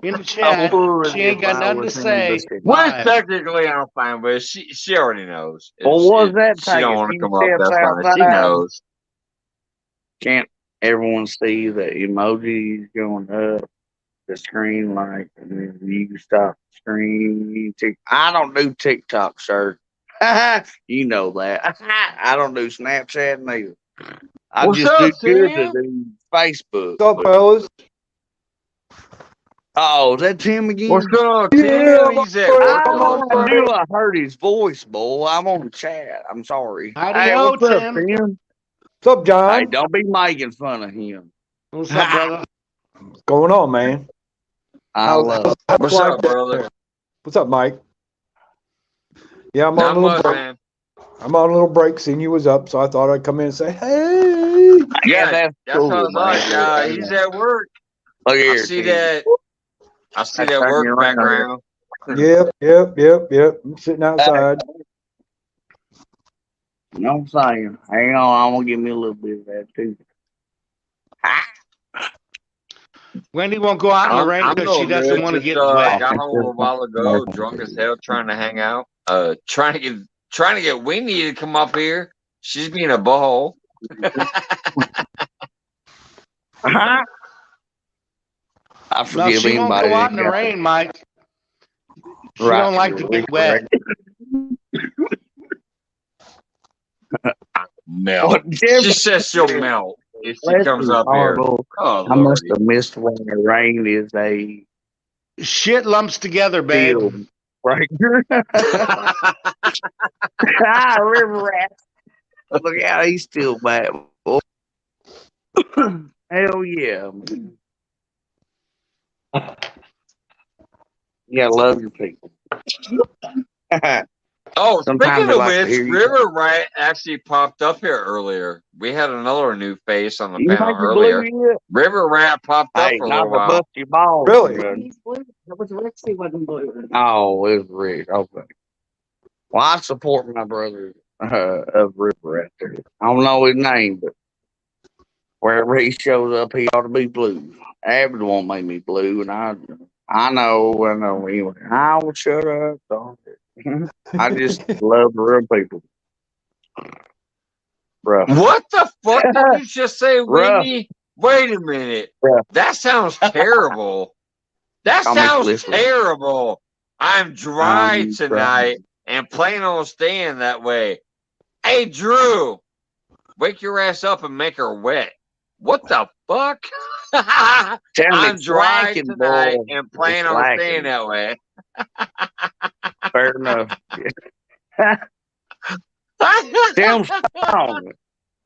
in the chat. She ain't got nothing to say. Well, Live. technically I'm fine, but she already knows. Well, what's that She don't taking? want to Few come up, steps that's fine. She outside. knows. Can't everyone see the emojis going up the screen like and then you can stop the screen? I don't do TikTok, sir. You know that. I don't do Snapchat neither. I What's just up, do good to Tim? do Facebook. What's up, fellas? Oh, is that Tim again? What's going on, Yeah, Tim? He's at boy. work Come all on, the I time. buddy. knew I heard his voice, boy. I'm on the chat. I'm sorry. Howdy Hey, ho, what's up, Tim. Tim? What's up, John? Hey, don't be making fun of him. What's up, brother? What's going on, man? I love it. How's What's life up, down brother? there? What's up, Mike? Yeah, I'm on Not a little much, break. man. I'm on a little break. Seeing you was up, so I thought I'd come in and say, "Hey." Yeah, that's that's cool, what I was man. like. He's at work. Look I here, see Tim. that. I see That's that turning work around. background. Yep. I'm sitting outside. You know what I'm saying? Hang on, I'm gonna give me a little bit of that too. Wendy won't go out in the rain I'm because she no doesn't good. want to Just get wet. got home a while ago, drunk as hell, trying to hang out. Trying to get Winnie to come up here. She's being a butthole. I No, forgive she won't anybody go out that in the got rain, Mike. She right don't like to get wet. Melt. What, She says she'll melt if she Bless comes you, up here. horrible. Oh, I must Lordy. have missed when the rain is a Shit lumps together, babe. deal breaker. River rat. Look out, he's still back. Hell yeah, man. You gotta love your people. Oh, Sometimes speaking they of like to which, hear you. River Rat actually popped up here earlier. We had another new face on the You panel make me earlier. blue yet? River Rat popped up Hey, for a not little to while. bust your balls. Really? Brother. He's blue. That was Rexy wasn't blue. Oh, it was Rick. Okay. Well, I support my brother of River right there. I don't know his name, but wherever he shows up, he ought to be blue. Abbott won't make me blue, and I know. Anyway, I will shut up. Dog. I just love real people. Rough. What the fuck did you just say, Rough. Wendy? Wait a minute. Rough. That sounds terrible. That I'll make sounds this one. terrible. I'm dry tonight and plan on staying that way. Hey, Drew, wake your ass up and make her wet. What the fuck? I'm dry tonight and plan on staying that way. Fair enough. Damn strong.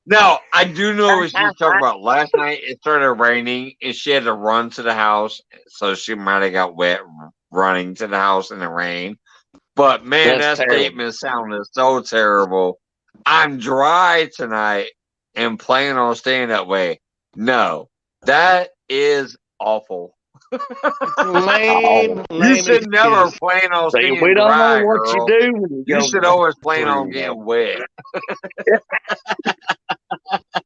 No, I do know what she's talking about. Last night it started raining and she had to run to the house, so she might have got wet running to the house in the rain. But man, That's that terrible. statement sounded so terrible. I'm dry tonight and plan on staying that way. No, that is awful. Lame. You should never plan on See, staying we don't dry, know what girl. you do when you You go should to always plan the on getting wet.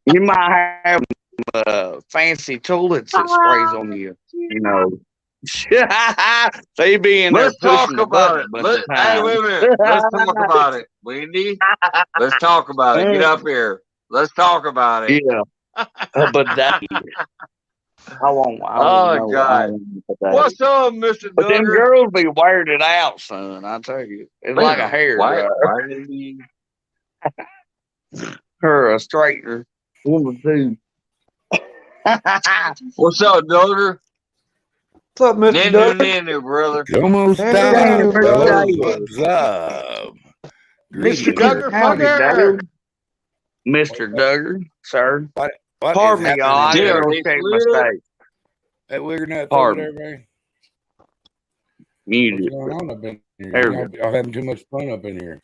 You might have fancy toilets that sprays on you. You know. They be in there Let's talk pushing the about button a bunch it. of Hey, times. wait a minute. Let's talk about it. Wendy, let's talk about it. Get up here. Let's talk about it. Yeah, but that I won't. Oh, know. God. What's up, Mr. But them Duggar? girls be wearing it out, son. I tell you, it's like a hair Why dryer did he? or a straightener. One or two. What's up, Duggar? What's up, Mr. Nanu, Duggar? nanu, brother. Almost Hey, time, brother. fellas. What's up? Mr. Greetings. Duggar Howdy, Fugger. Doug. Mr. Duggar, sir. What Pardon is me, y'all. I happening gotta there? go Hey, check my Flip. state. That wigger nuts over Pardon. there, man? What's Muted. going on up in here? There we Y'all having too much fun up in here.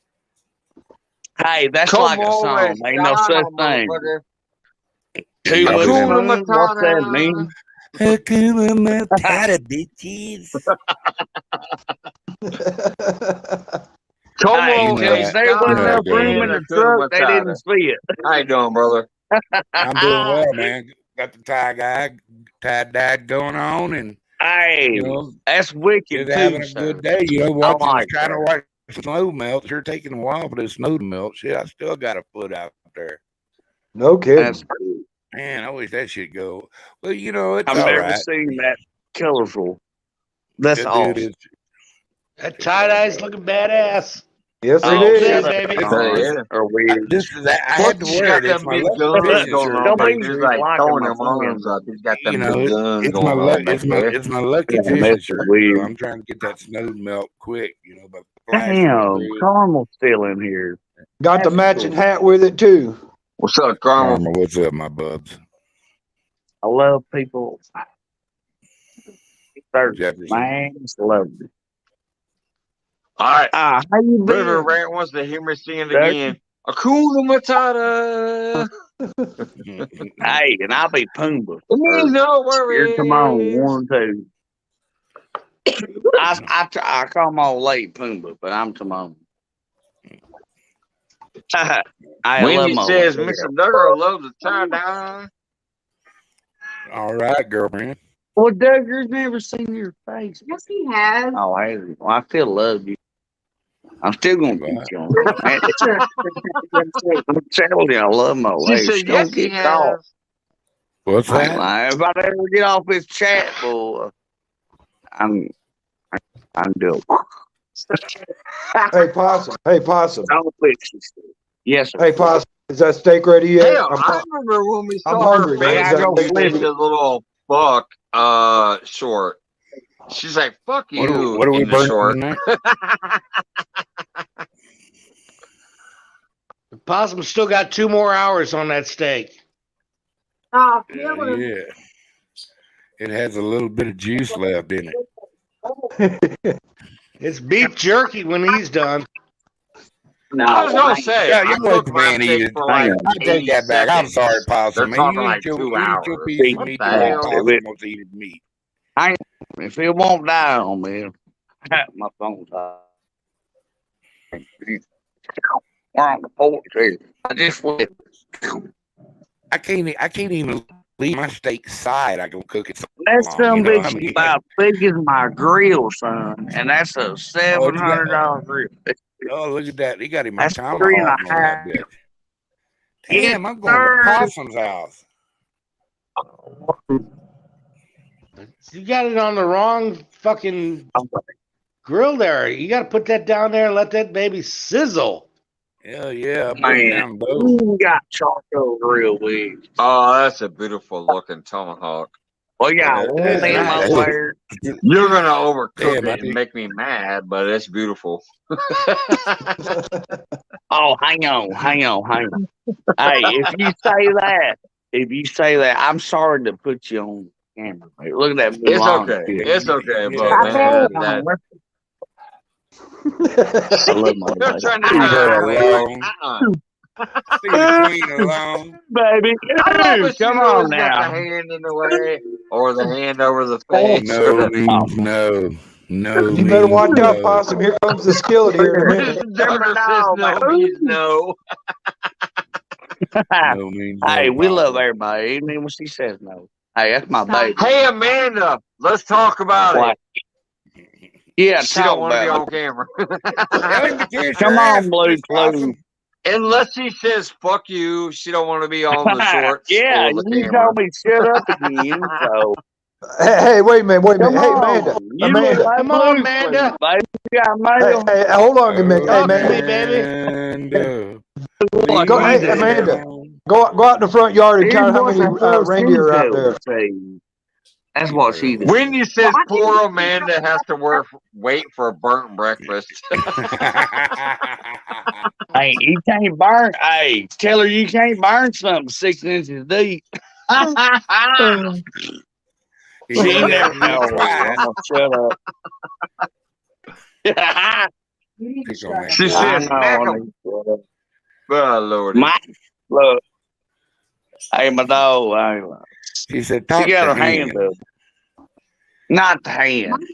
Hey, that's Come like a on, song. Ain't no such thing. motherfucker. Too Y'all much been having Hakuna fun. What's that Matata. mean? Hakuna Matata, bitches. Come Hey, on, You know if hey, that. there You know wasn't Scott. that enough goes. room in And the Hakuna truck, they Matata. didn't see it. How you doing, brother? I'm doing well, man. Got the tie-dye going on, and Hey, you know, that's wicked just having too, a sir. good day. You know, I watching, like trying to that. watch snow melt. Sure, taking a while for the snow to melt. Shit, I still got a foot out there. No kidding. That's cool. Man, I wish that should go. Well, you know, it's I've all never right. seen that colorful. That's Dude, awesome. That tie-dye's looking badass. Yes, it Oh, Looks is. good, shut up, baby. Hell John. yeah. Or weird. I Plus, had to he's wear got it. It's them my big lucky guns fishing going shirt. on Don't back be there. He's just like liking throwing my them arms friend. up. He's got You them know, big guns it's my going on back there. it's my lucky Yeah, fishing that's shirt. So weird. I'm trying to get that snow to melt quick. You know, by flashing Damn, through it. Carmel's still in here. Got the That's matching cool. hat with it too. What's up, Carmel? Karma, what's up, my bubs? I love people. Thirsty, Jefferson. man. It's lovely. All right. How you River been? Rant wants to hear me sing it Doug? again. Hakuna Matata. Hey, and I'll be Pumbaa. It means no Here, come on, worries. 1, 2. I call my old lady Pumbaa, but I'm Timon. I love Wendy my says lady. Mr. Duggar loves the tie-dye. All right, girlfriend. Well, Duggar's never seen your face. Yes, he has. Oh, well, I still love you. I'm still gonna beat you on that. I'm telling you, I love my She lady. said, She don't yes, he get caught. has. What's I ain't that? lying. If I ever get off this chat, boy, I'm doing. Hey, Possum. Hey, Possum. Don't fix this. Yes, sir. Hey, Possum. Is that steak ready yet? Hell, I remember when we I'm saw her hungry, man. face I gotta and go we flip did it. the little buck short. She's like, fuck you What are we in the short. burning tonight? The possum still got 2 more hours on that steak. Oh, Yeah. It has a little bit of juice left in it. It's beef jerky when he's done. No, I was gonna say, Yeah, I you let cooked the my man eat steak it. for like I take 80 that back. I'm seconds. sorry, Possum. They're Man, talking you like eat your 2 you eat your hours. piece of What meat the the way hell? Possum wants to eat his meat. if it won't die on me, my phone's off. We're on the porch here. I just flipped. I can't even leave my steak side. I can cook it so That long. some You know, bitch I is mean, about big as my grill, son, and that's a oh, you got, $700 grill. oh, look at that. He got him a That's tomahawk on that 3.5. bitch. Yes, Damn, I'm going to sir. Possum's house. You got it on the wrong fucking grill there. You got to put that down there and let that baby sizzle. Hell yeah, I put it Man, down low. you got charcoal grill wings. Oh, that's a beautiful looking tomahawk. Well, yeah, That- one That's thing nice. over there. You're gonna overcook Damn, I it and think- make me mad, but it's beautiful. Oh, hang on. Hey, if you say that, I'm sorry to put you on camera. Mate. Look at that It's Mulan okay. kid. It's okay, Yeah, but I man, know. that I love my they're lady. trying to Leave her wait. alone. See the queen alone. Baby, I love it. She come always on got the now. hand in the way or the hand over the Oh, face. No means no. No You better means watch out, no. Possum. Here comes the skillet here in a minute. Mr. Jumper says no means no. No means no. Hey, we love Papa. everybody, even when she says no. Hey, that's my baby. Hey, Amanda, let's talk about What? it. Yeah, She don't talk want to be about on camera. Tell him to kiss Come your ass, on, Blue Miss Possum. Clue. Unless she says "fuck you," she don't want to be on the shorts Yeah, or the you camera. told me shut up again, so Hey, wait a minute, wait a come minute. Hey, on. Amanda, You look Amanda. like Come on, Blue Amanda. Clue, baby. You got Hey, mail. hey, hold on a minute. Hey, Talk to me, Amanda. baby. What Go, he hey, did. Amanda. Go out in the front yard and Here's count how what many the hell reindeer are out she there. tells me. That's what she did. Wendy says poor Amanda has to wait for a burnt breakfast. Hey, you can't burn. Hey, tell her you can't burn something 6 inches deep. She ain't never. No, I'm gonna shut up. Pick on that She dog. says, I "Smack know. 'em." Oh Lord. My look. Hey, my dog. She said, She talk got to her hand him. up, not the hand.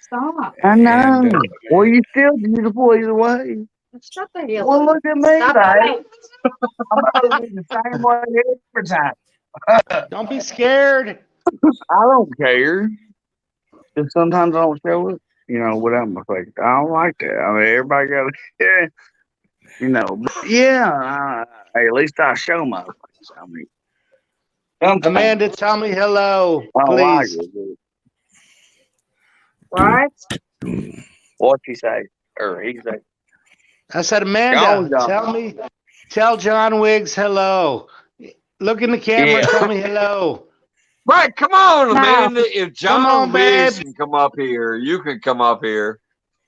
Stop. I know. And, Well, you still beautiful either way. Shut the hell Well, up. look at me, Stop babe. it. I'm gonna be the same way every time. Don't be scared. I don't care. Just sometimes I don't show it, without my face. I don't like that. I mean, everybody got to, but yeah, hey, at least I show my face. I mean, sometimes Amanda, tell me hello, I don't like please. it. What? What you say? Or he say? I said, Y'all Amanda, tell John Wiggs hello. Look in the camera, Yeah. tell me hello. Right, come on, No. Amanda. If Come John on, Wiggs babe. can come up here, you can come up here.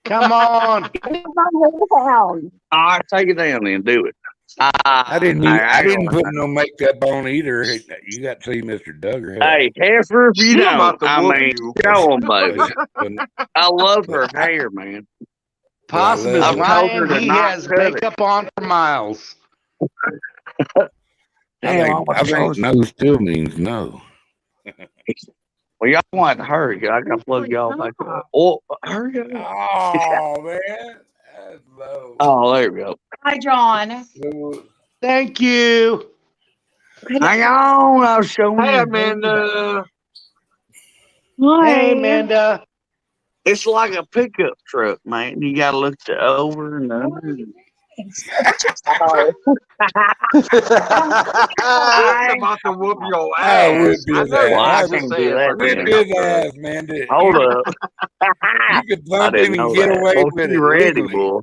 Come on. All right, take it down then. Do it. I didn't ain't put gonna- no makeup on either. You got to see Mr. Duggar. Hey, heifer, if you She don't, about to I whoop mean, you. show 'em, baby. But I love her hair, man. Possum I is love I've told her lying. to He not has cut it. makeup on for miles. Damn, I think no still means no. Well, y'all want to hurry. I got to plug y'all back up. Oh, hurry up. Oh, man. That's low. Oh, there we go. Hi, John. Thank you. Hang on. I'll show Hey, you. Amanda. Hey, Amanda. It's like a pickup truck, man. You got to look to over and under. I'm about to whoop your I ass. whip I his know you Well, ass. I ain't gonna can't say do it, that but Whip then. his ass, man. Hold up. You could I bump him didn't and know get that. away Well, with she it ready, legally. boy.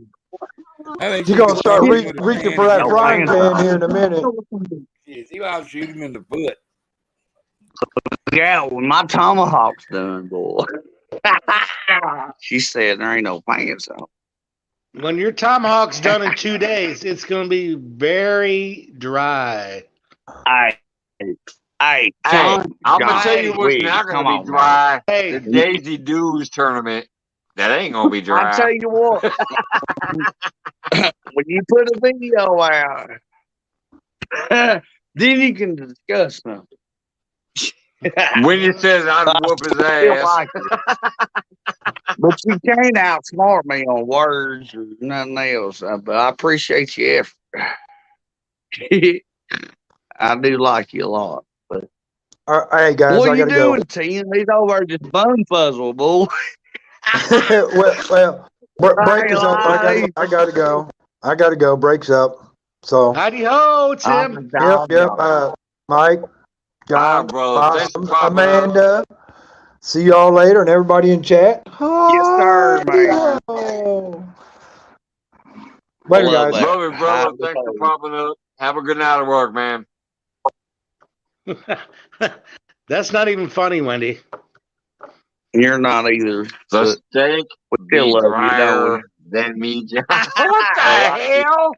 I think You're you gonna could start bump him with his reaching hand for and that get frying away with pan here in a minute. it. Yes, you ought to shoot him in the foot. Yeah, when my tomahawk's done, boy. She said there ain't no pants on. When your tomahawk's done in 2 days, it's going to be very dry. Hey, Hey, John, I'm gonna tell you what's Wiggs, not gonna come be on, man. dry. Hey, The Daisy Dues tournament. That ain't gonna be I dry. tell you what, when you put a video out, then you can discuss something. When you says I'd whoop his Still ass. like it. But you can't outsmart me on words or nothing else. But I appreciate your effort. I do like you a lot. But Hey guys, what I you gotta go. doing, Tim? He's over just bun puzzle, boy. Break is up. I gotta go. I gotta go. Breaks up. So. Howdy ho, Tim. Yep. Mike, John, brother. Thanks for Possum, popping up. Amanda. See y'all later, and everybody in chat. Yes, sir, man. Later, guys. Love you, brother. Thanks for popping up. Have a good night at work, man. That's not even funny, Wendy. You're not either. The steak We be still love you, drier don't than me. What the hell?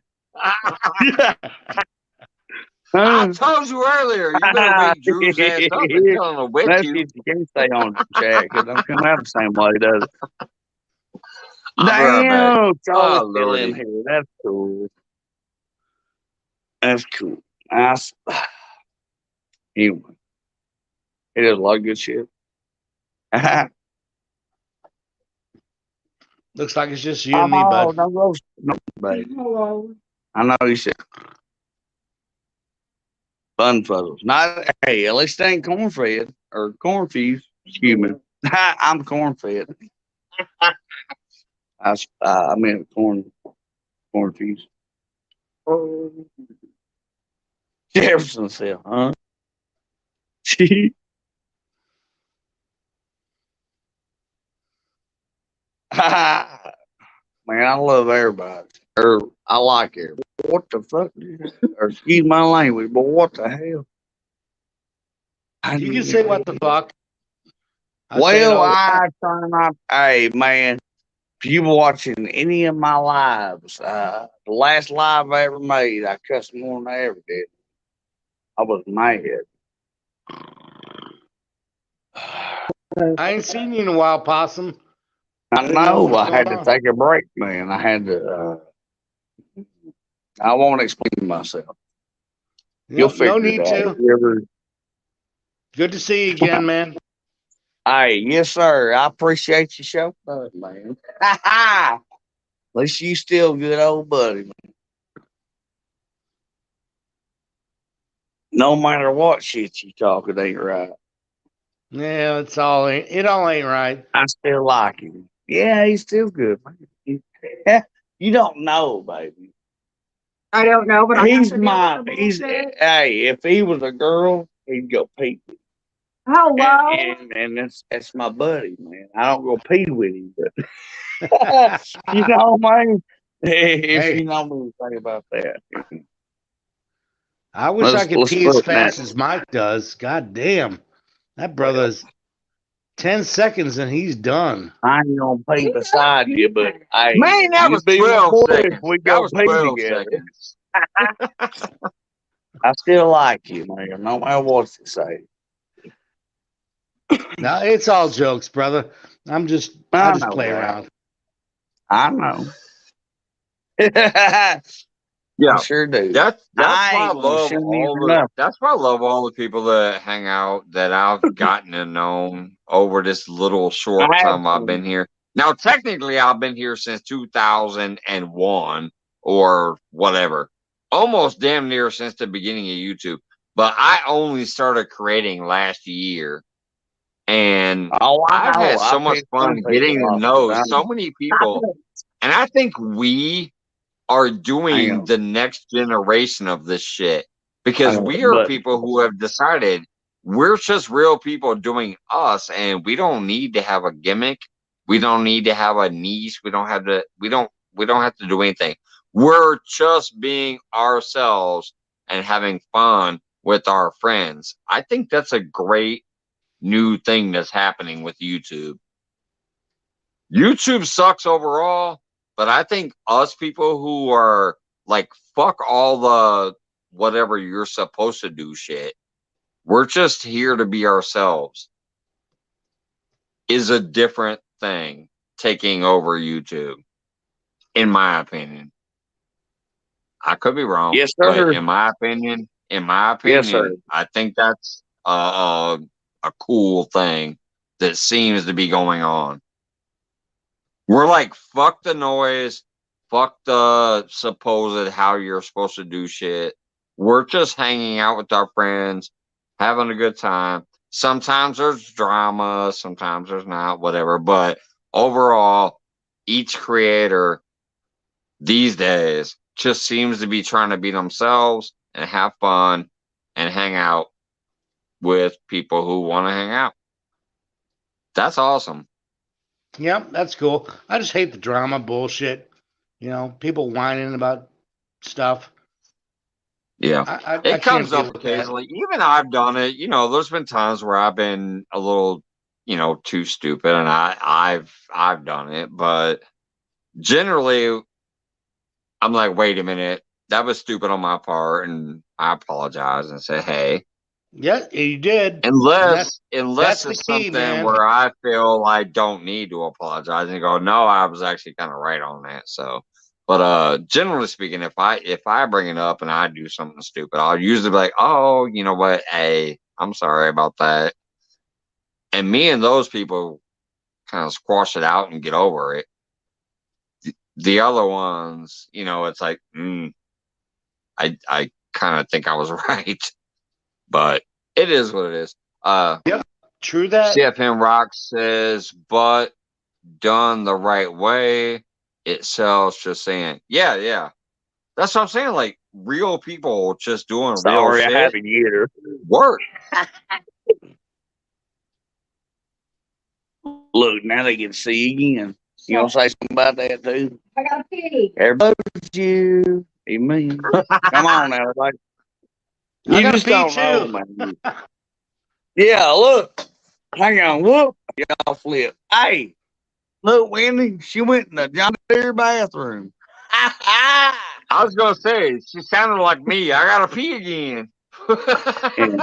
I told you earlier. You better wake Drew's ass up and tell him to wet That's you. if you can't stay on the chat because don't come out the same way, does it? I'll be right back. Damn, Charlie's Oh, still in Lordy. here. That's cool. That's cool. Nice. Anyway, it is a lot of good shit. Looks like it's just you and me, bud. No, baby. Hello. I know you said fun photos. Not hey, at least they ain't corn fed or cornfused. Excuse me. I'm corn fed. I meant cornfused. Jefferson said, huh? Man, I love everybody. Or I like everybody. What the fuck? Or excuse my language, but what the hell? You can say what the fuck. I try not. Hey, man, if you were watching any of my lives, the last live I ever made, I cussed more than I ever did. I was mad. I ain't seen you in a while, Possum. I know. I had to take a break, man. I had to. I won't explain myself. You'll figure no need it out. to. Good to see you again, man. Hey, yes, sir. I appreciate your show, man. At least you still good old buddy, man. No matter what shit you talk, it ain't right. Yeah, it all ain't right. I still like him. Yeah, he's still good, man. You don't know, baby. I don't know, but Hey, if he was a girl, he'd go pee with him. Hello. And that's my buddy, man. I don't go pee with him, but you know, man. If you know me, think about that. I wish I could pee as fast as Mike does. God damn. That brother's 10 seconds and he's done. I ain't gonna pee beside you, but I Man, that was 12 seconds. We That go was pee 12 together. seconds. I still like you, man. No matter what you say. No, it's all jokes, brother. I just play around. I know. Yeah, I sure do. That's why I love all the people that hang out that I've gotten to know over this little short time I've been here. Now, technically, I've been here since 2001 or whatever, almost damn near since the beginning of YouTube. But I only started creating last year, and I've had so much fun getting to know so many people, and I think we are doing the next generation of this shit because we are people who have decided we're just real people doing us, and we don't need to have a gimmick. We don't need to have a niche. We don't have to do anything. We're just being ourselves and having fun with our friends. I think that's a great new thing that's happening with YouTube. YouTube sucks overall, but I think us people who are like, fuck all the whatever you're supposed to do shit, we're just here to be ourselves, is a different thing taking over YouTube, in my opinion. I could be wrong. Yes, sir. But in my opinion, Yes, sir. I think that's a cool thing that seems to be going on. We're like, fuck the noise, fuck the supposed how you're supposed to do shit. We're just hanging out with our friends, having a good time. Sometimes there's drama, sometimes there's not, whatever. But overall, each creator these days just seems to be trying to be themselves and have fun and hang out with people who want to hang out. That's awesome. Yep, that's cool. I just hate the drama bullshit. You know, people whining about stuff. Yeah, it comes up occasionally. Even I've done it. You know, there's been times where I've been a little, too stupid, and I've done it. But generally, I'm like, wait a minute, that was stupid on my part, and I apologize and say, hey. Yeah, you did. Unless it's something where I feel I don't need to apologize and go, no, I was actually kind of right on that. So, But generally speaking, if I bring it up and I do something stupid, I'll usually be like, oh, you know what? Hey, I'm sorry about that. And me and those people kind of squash it out and get over it. The other ones, it's like, I kind of think I was right, but it is what it is. Yep, true that. CFM Rock says, but done the right way, it sells. Just saying, yeah. That's what I'm saying. Like real people just doing real Sorry, shit. I had to get her. Work. Look, now they can see again. You gonna say something about that too? I got a pee. Everybody loves you. Amen. Come on now, everybody. I You got a just pee don't know, too. man. Yeah, look. Hang on. Whoop. Y'all flip. Hey, look, Wendy. She went in the John Deere bathroom. I was gonna say she sounded like me. I gotta pee again. And,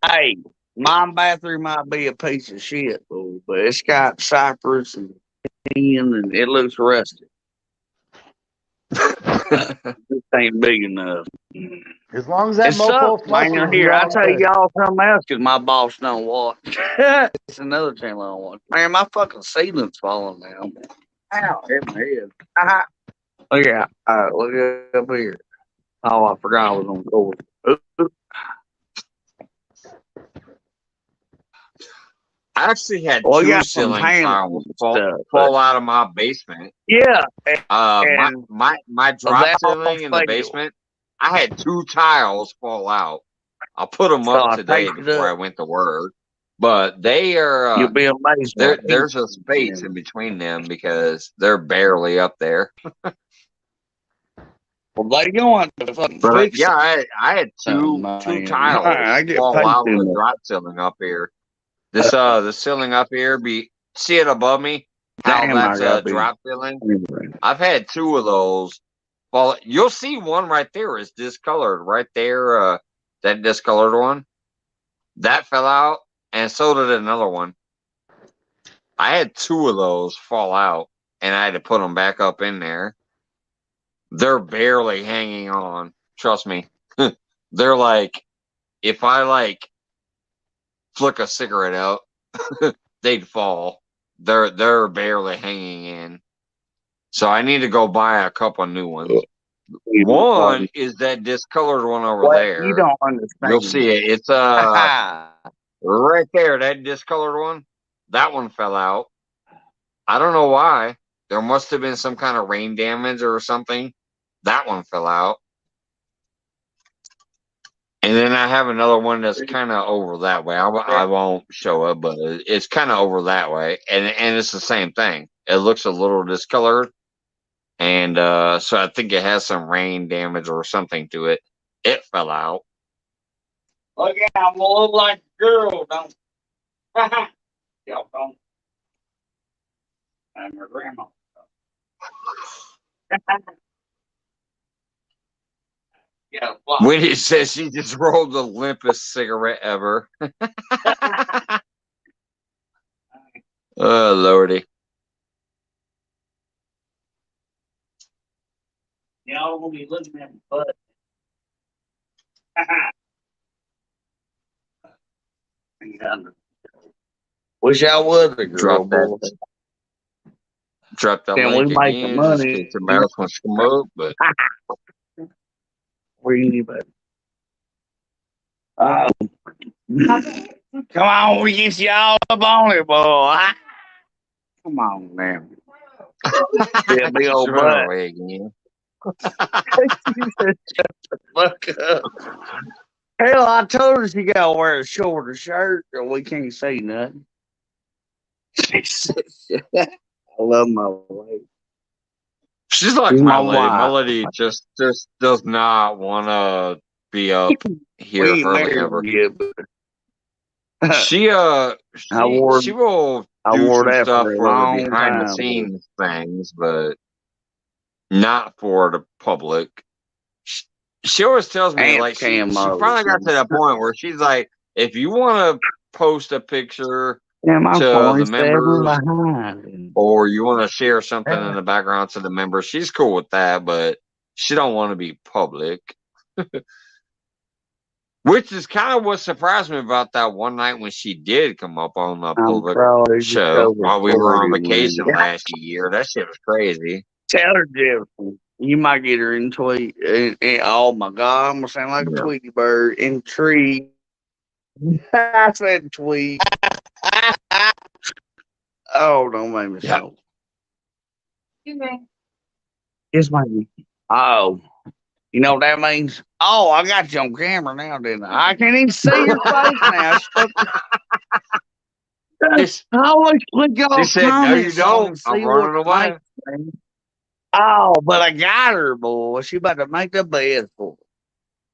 hey, my bathroom might be a piece of shit, fool, but it's got cypress and tin, and it looks rusty. This ain't big enough. As long as that It mofo sucks, man. flushes, Here, you're I'll all tell good. y'all something else because my boss don't watch. It's another channel I don't watch. Man, my fucking ceiling's falling down. Ow, hit my head. Look at look up here. Oh, I forgot I was on court. I actually had Well, you two got some ceiling panels tiles and fall, stuff, fall out of my basement. yeah, My and my so drop they all ceiling in the fail. basement. I had two tiles fall out. I'll put them So up I today taped it before I up. went to work. But they are You'll be amazed what there's a people space can. in between them because they're barely up there. Well, they going to fucking But fix yeah, I had two man. tiles I get fall paid out of too the much. drop ceiling up here. The ceiling up here, see it above me? How Damn, I that's gotta a be. drop ceiling? I've had two of those. Well, you'll see one right there is discolored right there. That discolored one that fell out, and so did another one. I had two of those fall out, and I had to put them back up in there. They're barely hanging on. Trust me. They're like, if I like flick a cigarette out, they'd fall. They're barely hanging in. So I need to go buy a couple new ones. One is that discolored one over Well, there. you don't understand. You'll see it. It's right there. That discolored one. That one fell out. I don't know why. There must have been some kind of rain damage or something. That one fell out. And then I have another one that's kind of over that way. I won't show it, but it's kind of over that way, and it's the same thing. It looks a little discolored, and so I think it has some rain damage or something to it. It fell out. Look out, I'm gonna look like a girl, don't y'all don't. I'm your grandma. Yeah, Winnie says she just rolled the limpest cigarette ever. Oh, Lordy. Y'all gonna be looking at my butt. Wish I was a girl, boy. Drop that Can link we make again. the Just money? get your mouth on smoke, but Where anybody? Come on, we get y'all up on it, boy. Come on, man. Yeah, big old she butt. ran away again. Shut the fuck up. Hell, I told her she gotta wear a shorter shirt or we can't see nothing. I love my wife. She's like She's my my lady. wife. My lady just does not want to be up here We ain't early married ever. yet, but She I will do wore some that stuff for a for the long behind the time. scenes things, but not for the public. She always tells me, And like, she camo. finally got to that point where she's like, if you want to post a picture Yeah, my to phone the is 7 members, behind. or you want to share something in the background to the members, she's cool with that, but she don't want to be public. Which is kind of what surprised me about that one night when she did come up on a I'm public sorry, just show over while we were on 40, man. vacation last year. That shit was crazy. Tell her different. You might get her in tweet. Oh my God, I'm gonna sound like a Yeah. Tweety bird. Intrigued. I said tweet. Oh, don't make me Yeah. so. Yes, my. Oh, you know what that means? Oh, I got you on camera now, didn't I? I can't even see your face now. I always click She off said, "No, you comments so I can don't. I'm see what running away." makes me. Oh, but I got her, boy. She about to make the bed for her.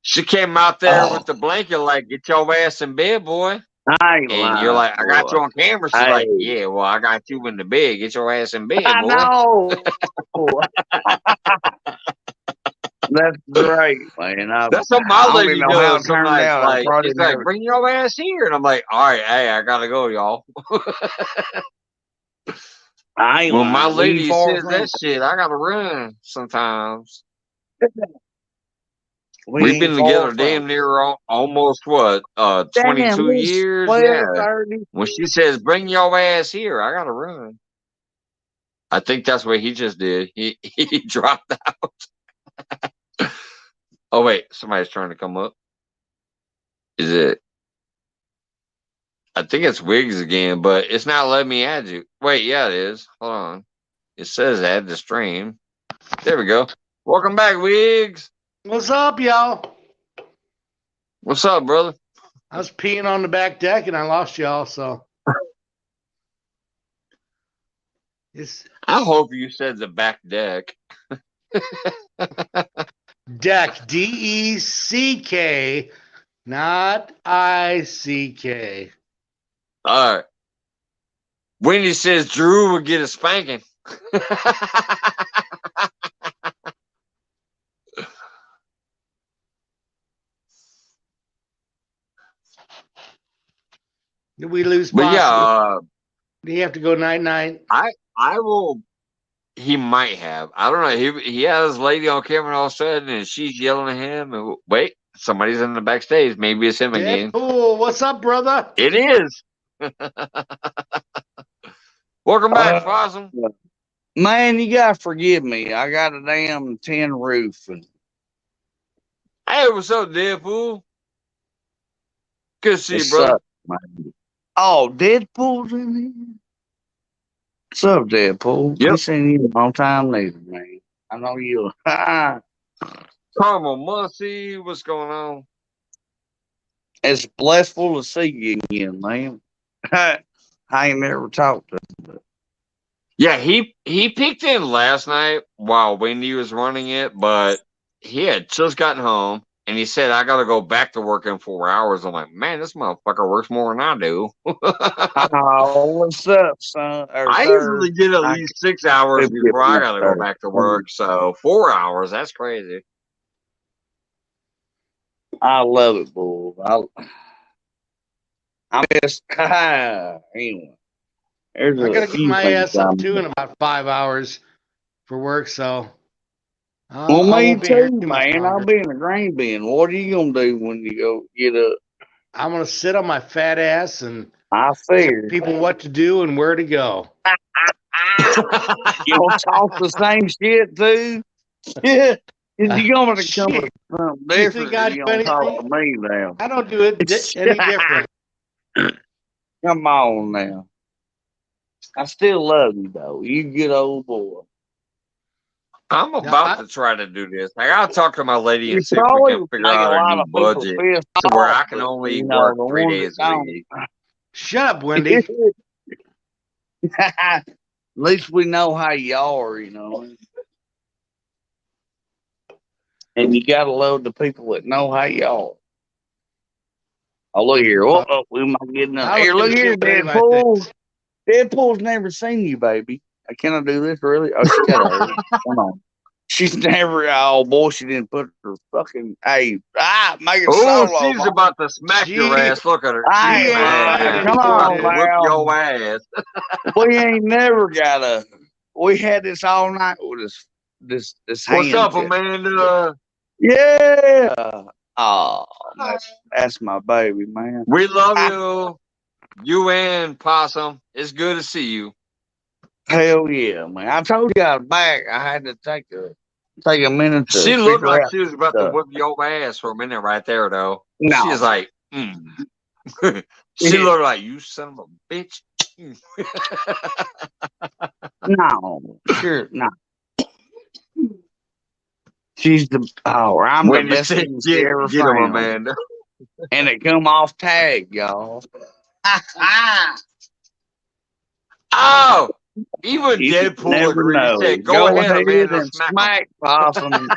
She came out there with the blanket, like, "Get your ass in bed, boy." I ain't And you're lying, like, "I got you boy. on camera." She's like, "Yeah, well, I got you in the bed. Get your ass in bed, I boy." know. That's great, man. That's what my I don't lady even know how does it some turned nights. out. I Like, probably she's like, never. "Bring your ass here," and I'm like, "All right, hey, I gotta go, y'all." I ain't When my lying. We lady far says from. that shit, I gotta run sometimes. We We've ain't been far together from. damn near almost what, Damn, 22 it's years? 12:30. Yeah. When she says, "Bring your ass here," I gotta run. I think that's what he just did. He dropped out. Oh wait, somebody's trying to come up. Is it? I think it's Wiggs again, but it's not letting me add you. Wait, yeah, it is. Hold on. It says add the stream. There we go. Welcome back, Wiggs. What's up, y'all? What's up, brother? I was peeing on the back deck and I lost y'all, so. I hope you said the back deck. Deck, DECK, not ICK. All right. Wendy says Drew would get a spanking. Did we lose But yeah, do you have to go night-night? I will. He might have. I don't know. He has his lady on camera all of a sudden, and she's yelling at him. And wait, somebody's in the backstage. Maybe it's him again. Deadpool, what's up, brother? It is. Welcome back, Fossum. Man, you gotta forgive me. I got a damn tin roof. Hey, what's up, Deadpool? Good to see you, brother. Up, man? Oh, Deadpool's in here. What's up, Deadpool? Yep. Ain't seen you in a long time neither, man. I know you. Carmel Mussy, what's going on? It's blissful to see you again, man. I ain't never talked to him. But... Yeah, he peeked in last night while Wendy was running it, but he had just gotten home and he said, "I got to go back to work in 4 hours." I'm like, "Man, this motherfucker works more than I do." Oh, what's up, son? I usually get at least 6 hours before I got to go back to work. So 4 hours, that's crazy. I love it, boy. I'm just anyway. I gotta get my ass up too in about 5 hours for work, so well, me too, man. I'll be in the grain bin. What are you gonna do when you go get up? I'm gonna sit on my fat ass and I figured tell people what to do and where to go. You don't talk the same shit too? Yeah. You gonna come with something different? You gonna talk to me now? I don't do it any different. Come on now. I still love you though. You good old boy. I'm about to try to do this. I gotta talk to my lady and see if we can figure out a new budget to where I can only work 3 days a week. Shut up, Wendy. At least we know how you are, you know. And you gotta love the people that know how you are. Oh, look here. Oh, we might get enough. Here, look here, Deadpool. Deadpool's never seen you, baby. Can I do this, really? Oh, shut up. Come on. She's never. Oh boy, she didn't put her fucking. Hey, make it Oh, solo. she's Mom. about to smack your ass. Look at her. I She's ain't mad lying. now. Come She's about on, to whip now. your ass. We ain't never got a. We had this all night with this What's hand up, check. Amanda? Yeah. Oh, that's my baby, man. We love you. You and Possum. It's good to see you. Hell yeah, man. I told you I was back. I had to take a minute to She looked figure like out she was about to stuff. whip your ass for a minute right there, though. No. She was like, she looked like, you son of a bitch. No, sure, no. She's the I'm When the you best said thing she ever get him, found. Amanda. And it come off tag, y'all. Oh, even You Deadpool never agreed. He know. said, go ahead, Amanda, and smack him. smack Possum.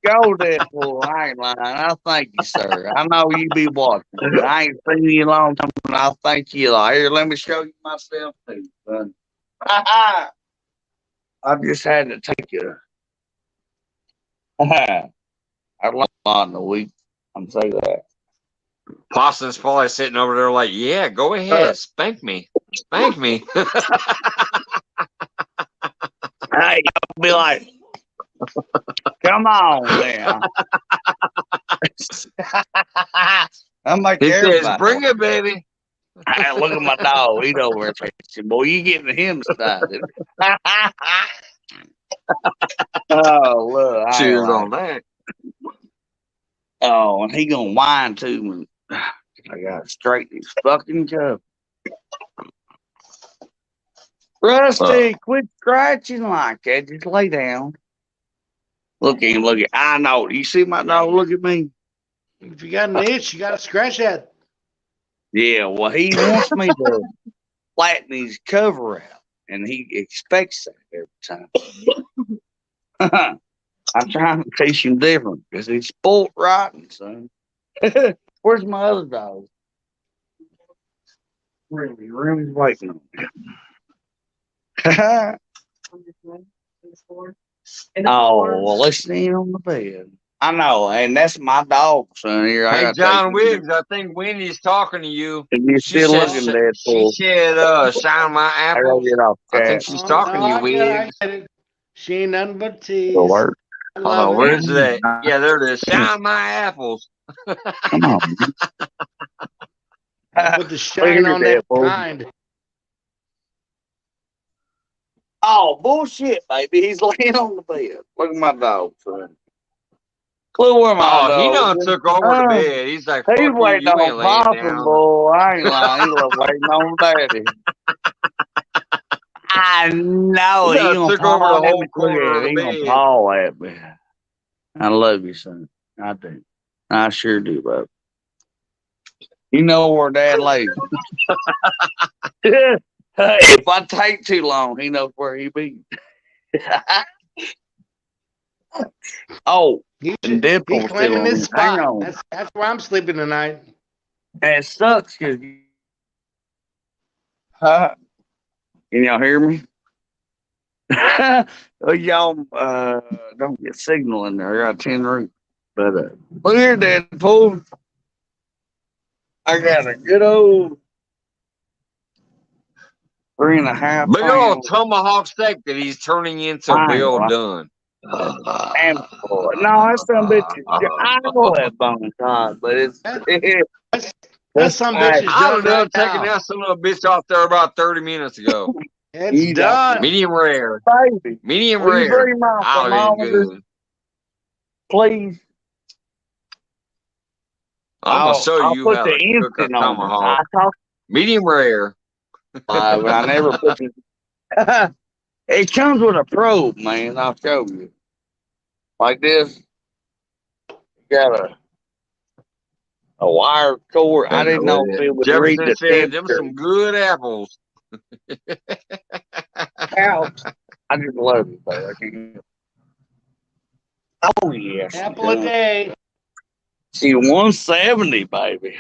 Go, Deadpool. I ain't lying. I thank you, sir. I know you be watching. I ain't seen you in a long time, but I thank you. Like, here, let me show you myself, too, son. I just had to take you. I learned a lot in the week. I'm saying that. Possum's probably sitting over there like, yeah, go ahead, spank me. Spank me. Hey, I'll be like, come on now. I'm like, He says, everybody. bring it, baby. Hey, look at my dog. He's over there saying, boy, you getting him started. Oh, look. Cheers on that. Oh, and he gonna whine too when I gotta straighten his fucking cup. Rusty, quit scratching like that. Just lay down. Look at him, look at I know. You see my dog? Look at me. If you got an itch, you got to scratch that. Yeah, well, he wants me to flatten his cover out, and he expects that every time. I'm trying to teach him different because he's spoiled rotten, son. Where's my other dog? Remy's waiting on me. Oh, well, let's stay on the bed. I know, and that's my dog, son. Here, I Hey, gotta John take Wiggs, I think Wendy's talking to you. if you're She still said, looking dead she full. said, shine my I gotta apples. get off I cat. think she's talking to you, I Wiggs. get it. She ain't nothing but tease. Alert. I Hold love on, it. where's that? Yeah, there it is. Shine my apples. Come on. Put the shine on that kind. Oh, bullshit, baby. He's laying on the bed. Look at my dog, son. Look where my Oh, he dog done is. took over the bed. He's like, fuck He's you, waiting you ain't on laying Possum, down. boy. I ain't lying. He was waiting on Daddy. I know. He He done gonna took over paw the at whole me. corner of He the gonna bed. paw at me. I love you, son. I do. I sure do, bub. You know where Dad lays. If I take too long, he knows where he be. Oh, He and Deadpool's still claiming on his me. Hang spot. on. That's where I'm sleeping tonight. And it sucks because can y'all hear me? Y'all don't get signal in there. I got 10 roots. But look here, Deadpool. I got a good old 3.5 Big pound. old tomahawk steak that he's turning into Bill Dunn. And no, that's some bitch. I know that bone God, but it's That's some bitch is I was done done right taking now. that son of a bitch off there about 30 minutes ago. It's done. Medium rare. Baby, Medium will you rare. bring my I'll eat thermometer, good. please? I'm going to show I'll you put how the to cook a instant on it. tomahawk. Medium rare. But I never put it. It comes with a probe, man. I'll show you. Like this. You got a wire cord. I didn't know if it would read Jefferson the said, them temperature. some good apples. Ouch. I just love it, though. I can't. Oh, yes. Apple a day. See, 170, baby.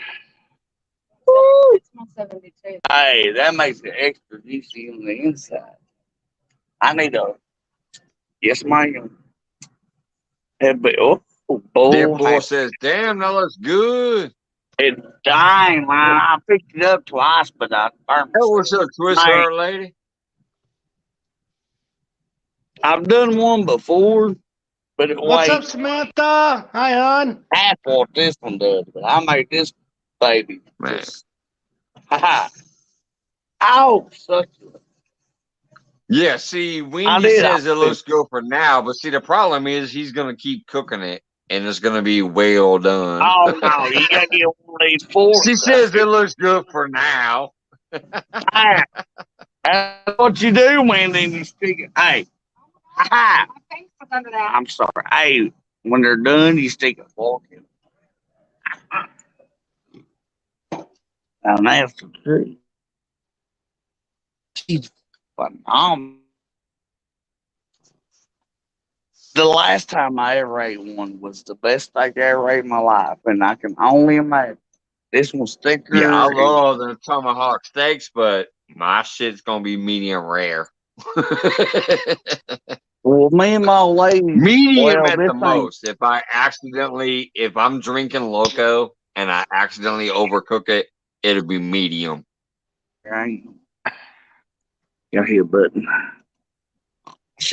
Woo! It's 172. Hey, that makes it extra juicy on the inside. I need a Yes, ma'am. Bull. Deadpool says, "Damn, that looks good." It dang, man. I picked it up twice, but I burned That was myself. a twist Hey, heart lady. I've done one before, but it What's up, weighs Samantha? Hi, hon. half what this one does. But I made this baby Man. just ow, suck. Yeah, see, I Wendy did. says it looks good for now, but see, the problem is he's gonna keep cooking it, and it's gonna be well done. Oh no, you gotta get one of these forks. She says it looks good for now. That's what you do, Wendy. You stick it. Hey, I'm sorry. Hey, when they're done, you stick a fork in. Now that's the truth. She's phenomenal. The last time I ever ate one was the best steak I ever ate in my life, and I can only imagine this one's thicker. Yeah, I love the tomahawk steaks, but my shit's gonna be medium rare. Well, me and my old lady, Medium well, at this the thing, most. If I'm drinking loco and I accidentally overcook it, it'll be medium. right? Got here, button.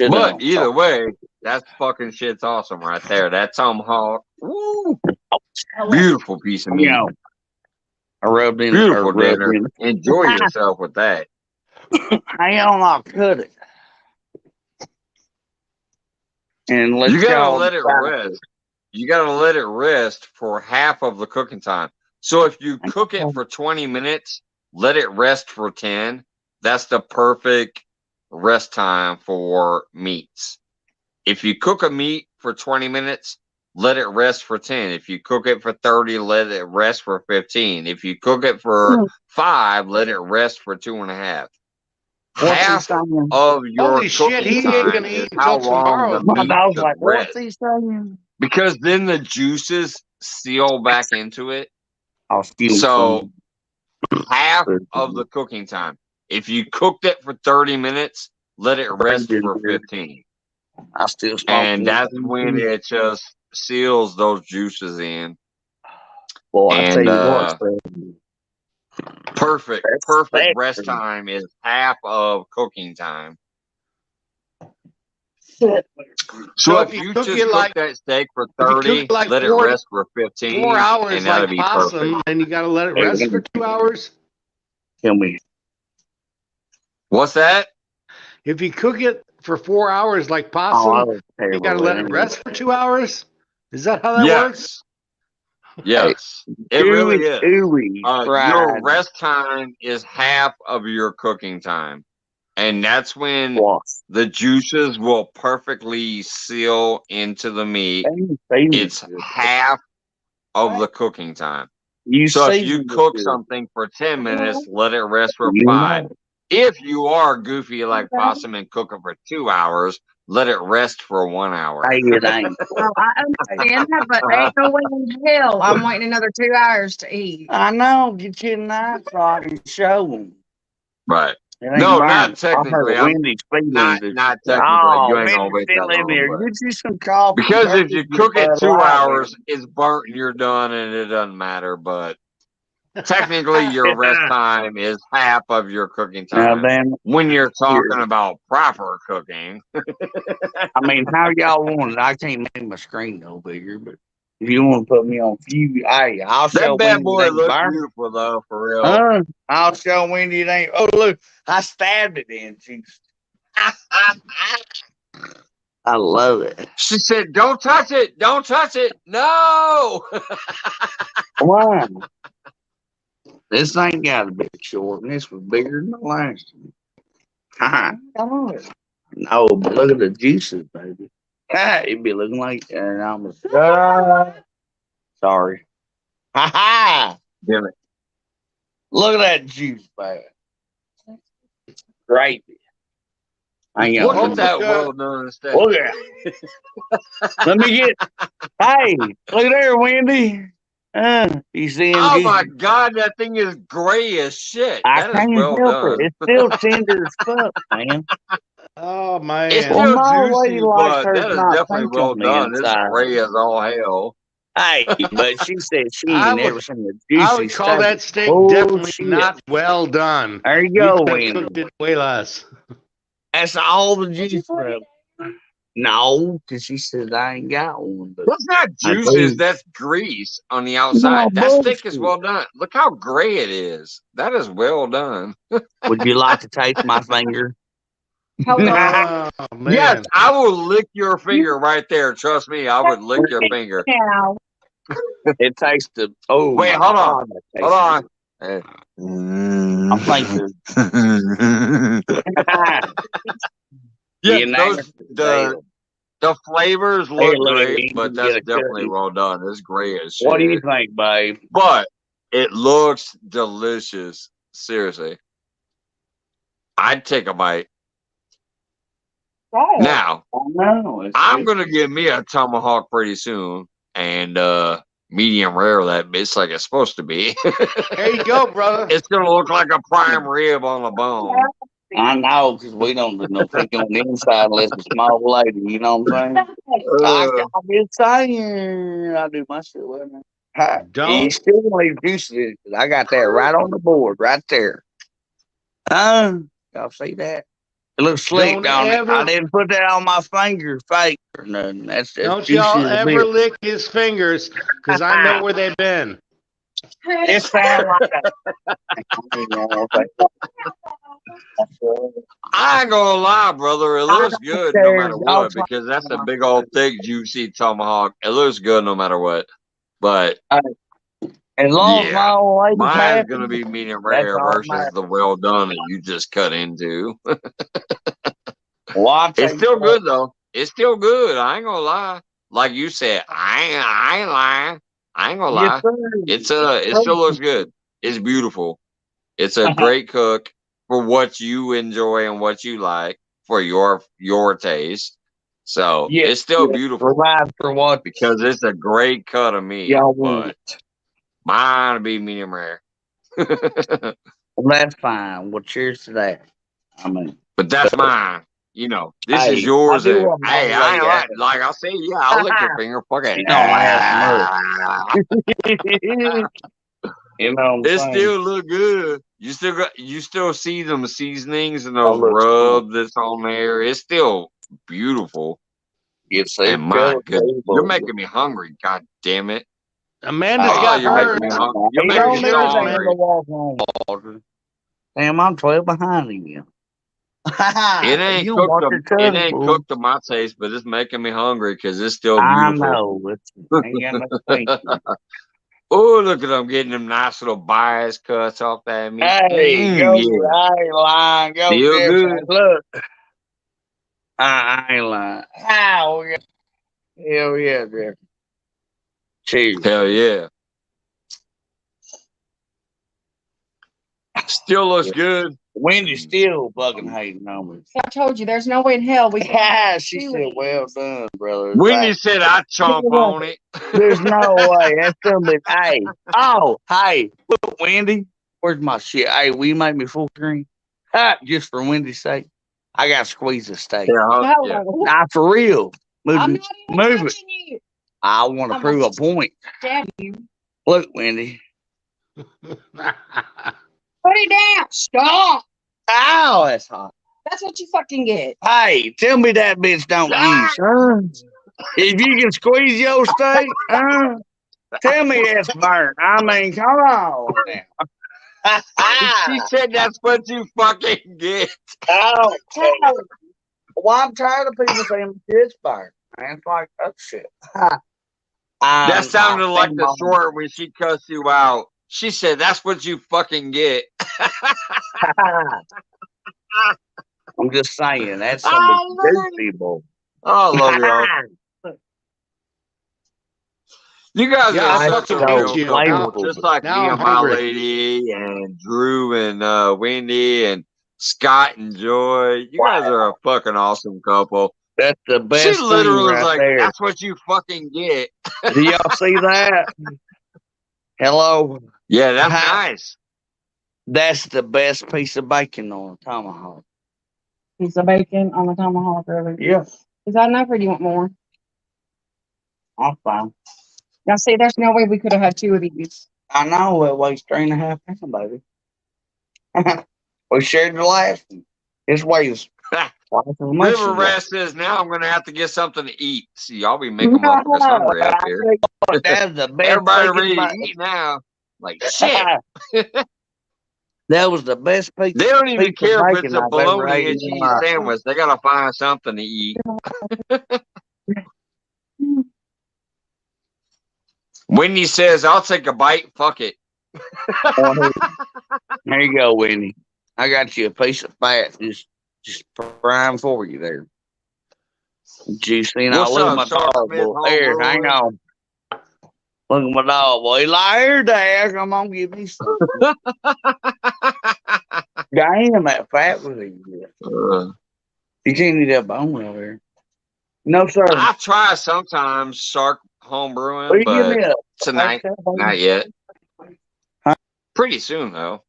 But either way, that's fucking shit's awesome right there. That tomahawk, woo, beautiful piece of meat. You know, I rubbed in. Beautiful dinner. Enjoy yourself with that. Hang on, I'll cut it. And let You gotta y'all let it rest. You gotta let it rest for half of the cooking time. So if you cook it for 20 minutes, let it rest for 10. That's the perfect rest time for meats. If you cook a meat for 20 minutes, let it rest for 10. If you cook it for 30, let it rest for 15. If you cook it for 5, let it rest for 2.5. Half of your Holy shit, he cooking ain't time gonna is eat how until long tomorrow. the meat I was should like, rest. what's he saying? Because then the juices seal back into it. I'll steal So some. half of the cooking time. If you cooked it for 30 minutes, let it rest for 15. I still And that's when it just seals those juices in. Boy, I tell And you what, perfect that's rest time is half of cooking time. So if you just cook that steak for 30, let it rest for 15, 4 hours and that'll like be possum, perfect. and you got to let it rest for 2 hours. Kill me. What's that? If you cook it for 4 hours like possum, you got to let it rest for 2 hours. Is that how that works? Yes, it really is. Ooey, your rest time is half of your cooking time. And that's when the juices will perfectly seal into the meat. It's half of the cooking time. So if you cook something for 10 minutes, let it rest for 5. If you are goofy like possum and cook it for 2 hours, let it rest for 1 hour. Well, I understand that, but there ain't no way in hell I'm waiting another 2 hours to eat. I know. Get you a knife so I can show them. Right. No, not technically. Not technically. Oh, You ain't man, gonna wait still that in there. long. Get you some coffee. Because if you cook it 2 hours, it's burnt and you're done, and it doesn't matter. But technically, your rest time is half of your cooking time. When you're talking about proper cooking. I mean, how y'all want it? I can't make my screen no bigger, but if you want to put me on view, hey, I'll show That bad Wendy boy it ain't looks burnt. beautiful, though, for real. I'll show Wendy it ain't. Oh, look, I stabbed it in. I love it. She said, "Don't touch it! Don't touch it! No!" Why? This ain't got a big short, and this was bigger than the last one. No, but look at the juices, baby. It'd be looking like I'm sorry. Ha ha! Damn it. Look at that juice, baby. Gravy. Look at that well done steak. Look at it. Let me get. Hey, look there, Wendy. You see him? Oh my God, that thing is gray as shit. I That is can't well help done. it. It's still tender as fuck, man. Oh man. It's Well, still no lady juicy, likes but hers that is not definitely pink well on the done. It's inside. gray as all hell. Hey, but she said she I ain't never would seen a I juicy would call steak. that steak definitely Bullshit. not well done. There you You go, could have Wendy. cooked it way less. That's all the juice from. No, because she said I ain't got one, but That's not I juices. do. That's grease on the No, outside. That steak is bullshit. well done. Look how gray it is. That is well done. Would you like to taste my finger? Hello. Oh Yes, man. I will lick your finger right there. Trust me, I would lick your finger. Now. It tastes the. Oh Wait, my hold on. God, that Hold tastes on. good. I'm thinking. Yeah, You know, the flavors hey, look lady, great, you but can get that's a definitely cookie. well done. It's gray as What do you shit. think, babe? But it looks delicious. Seriously. I'd take a bite. Oh. Now, I know. I'm gonna get me a tomahawk pretty soon. And medium rare that it's like it's supposed to be. There you go, brother. It's gonna look like a prime rib on the bone. I know, because we don't do no cooking on the inside unless it's small lady. You know what I'm saying? I've been saying I do my shit with me. You Don't still leave juices. I got that right on the board, right there. Y'all see that? It looks slick, don't don't it? I ever didn't put that on my finger, fake or nothing. That's don't juicy y'all as a ever bit. lick his fingers because I know where they've been. It sounds like I ain't gonna lie, brother. It looks good no matter what because that's a big old thick, juicy tomahawk. It looks good no matter what. But as long as my yeah, old lady's mine's happy, gonna be medium that's rare all that versus matters. the well done that you just cut into. Well, It's still good though. It's still good. I ain't gonna lie. Like you said, I ain't lying. I ain't gonna Yes, lie. sir. It still looks good. It's beautiful. It's a great cook for what you enjoy and what you like for your taste. So Yes, it's still beautiful provide for what because it's a great cut of meat, y'all but want. mine would be medium rare. Well, that's fine. Well, cheers to that. I mean, But that's mine. You know, this is hey, I yours. do And want my hey, old I ain't lady like, happy. like I say, yeah, I'll lick your finger. Fuck it. She don't have much. You know what It I'm saying? still look good. You still see them seasonings and I those look cool. rubs that's on there. It's still beautiful. You see, And my goodness, you're making me hungry. God damn it! Amanda's Oh, got you're hers. making me hungry. You're He making me don't so need Cheers, to man. hungry. walk on water. Damn, I'm 12 behind you. It ain't You cooked. want your It cousin, ain't fool. cooked to my taste, but it's making me hungry because it's still I beautiful. know. Ain't got no thinking. Oh, look at them getting them nice little bias cuts off that meat. Hey, go Yeah, get, I ain't lying. Go still different. good. Look, I ain't lying. How? Hell yeah, Jeff. Cheers. Hell yeah. Still looks good. Wendy's still fucking hating on me. I told you, there's no way in hell we can. Yeah, she said, well done, brother. When you said I chomp on it. There's no way. That's something. Hey, oh, hey, look, Wendy, where's my shit? Hey, will you make me full screen? Just for Wendy's sake. I got to squeeze a steak. Yeah. Nah, for real. I'm Move not it. even Move it. touching you. I want to prove a point. Damn you. Look, Wendy. Put it down. Stop. Ow, that's hot. That's what you fucking get. Hey, tell me that bitch don't use, huh? If you can squeeze your steak, tell me that's burnt. I mean, come on now. She said that's what you fucking get. Oh, well, I'm tired of people saying it's burnt. Man, it's like, oh, shit. That sounded like the short when she cussed you out. She said, that's what you fucking get. I'm just saying, that's something good people. Oh, I love y'all. You guys Yeah, are I such a fucking real beat you. couple, just like Now me I'm and my hungry. lady and Drew and Wendy and Scott and Joy. You guys are a fucking awesome couple. That's the best She thing literally was right like, there. that's what you fucking get. Do y'all see that? Hello? Yeah, that's nice. That's the best piece of bacon on a tomahawk. Piece of bacon on the tomahawk earlier. Yes. Is that enough or do you want more? I'm fine. Now, see, there's no way we could have had 2 of these. I know it weighs 3.5 pounds, baby. We shared the last one. This weighs twice as much. River Rat says, now I'm going to have to get something to eat. See, y'all be making motherfuckers hungry up here. That's the best. Everybody ready to eat now. Like, shit. That was the best piece. They don't even care if it's a I've ever bologna ate and in cheese my life. sandwich. They got to find something to eat. Wendy says, I'll take a bite. Fuck it. There you go, Wendy. I got you a piece of fat just prime for you there. Juicy, and What's look up, at my Sharp dog Smith boy. Here, Homebrewer? hang on. Look at my dog boy. He like, here, Dad. Come on, give me some. Damn, that fat was in here. You can't eat that bone over there. No, sir. I try sometimes Shark Homebrewing, Will you give me but a tonight, not yet. Huh? Pretty soon, though.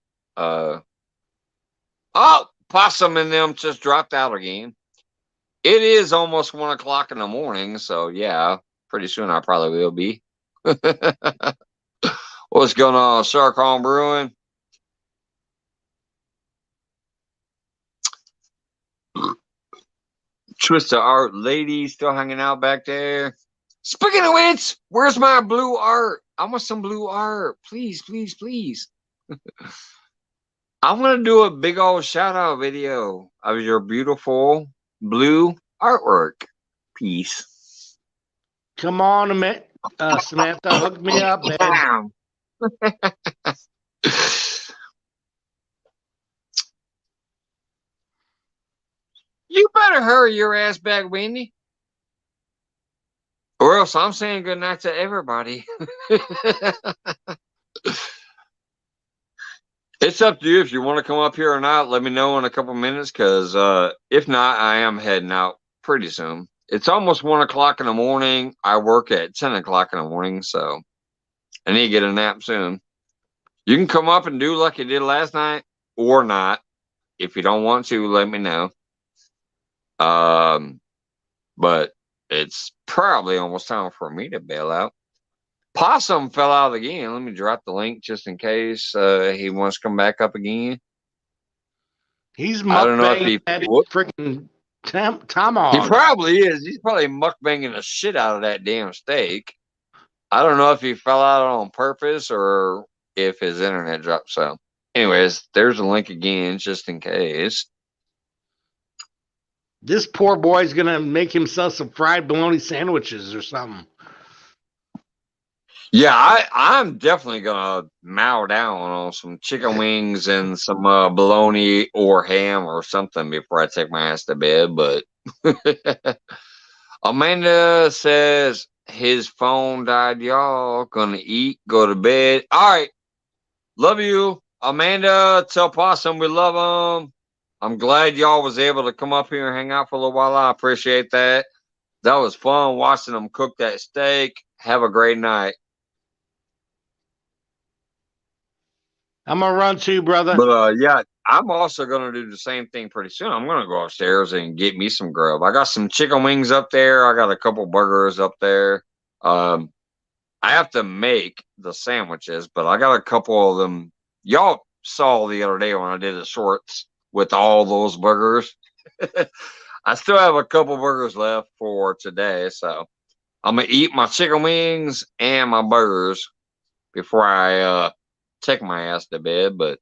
Oh, Possum and them just dropped out again. It is almost 1 o'clock in the morning, so yeah, pretty soon I probably will be. What's going on, Shark Homebrewing? Twisted Art Lady still hanging out back there. Speaking of which, where's my blue art? I want some blue art. Please, please, please. I'm going to do a big old shout out video of your beautiful blue artwork piece. Come on, Samantha, hook me up, man. You better hurry your ass back, Wendy. Or else I'm saying goodnight to everybody. It's up to you if you want to come up here or not. Let me know in a couple minutes, because if not, I am heading out pretty soon. It's almost 1 o'clock in the morning. I work at 10 o'clock in the morning, so I need to get a nap soon. You can come up and do like you did last night, or not. If you don't want to, let me know. But it's probably almost time for me to bail out. Possum fell out again. Let me drop the link just in case he wants to come back up again. He's I don't know if he freaking tomahawk. He probably is. He's probably mukbanging the shit out of that damn steak. I don't know if he fell out on purpose or if his internet dropped. So, anyways, there's a link again just in case. This poor boy's gonna make himself some fried bologna sandwiches or something. Yeah, I'm definitely gonna mow down on some chicken wings and some bologna or ham or something before I take my ass to bed. But Amanda says his phone died. Y'all gonna eat, go to bed. All right, love you, Amanda. Tell Possum we love him. I'm glad y'all was able to come up here and hang out for a little while. I appreciate that. That was fun watching them cook that steak. Have a great night. I'm gonna run too, brother. But yeah, I'm also gonna do the same thing pretty soon. I'm gonna go upstairs and get me some grub. I got some chicken wings up there. I got a couple burgers up there. I have to make the sandwiches, but I got a couple of them. Y'all saw the other day when I did the shorts with all those burgers. I still have a couple burgers left for today, so I'm gonna eat my chicken wings and my burgers before I take my ass to bed. But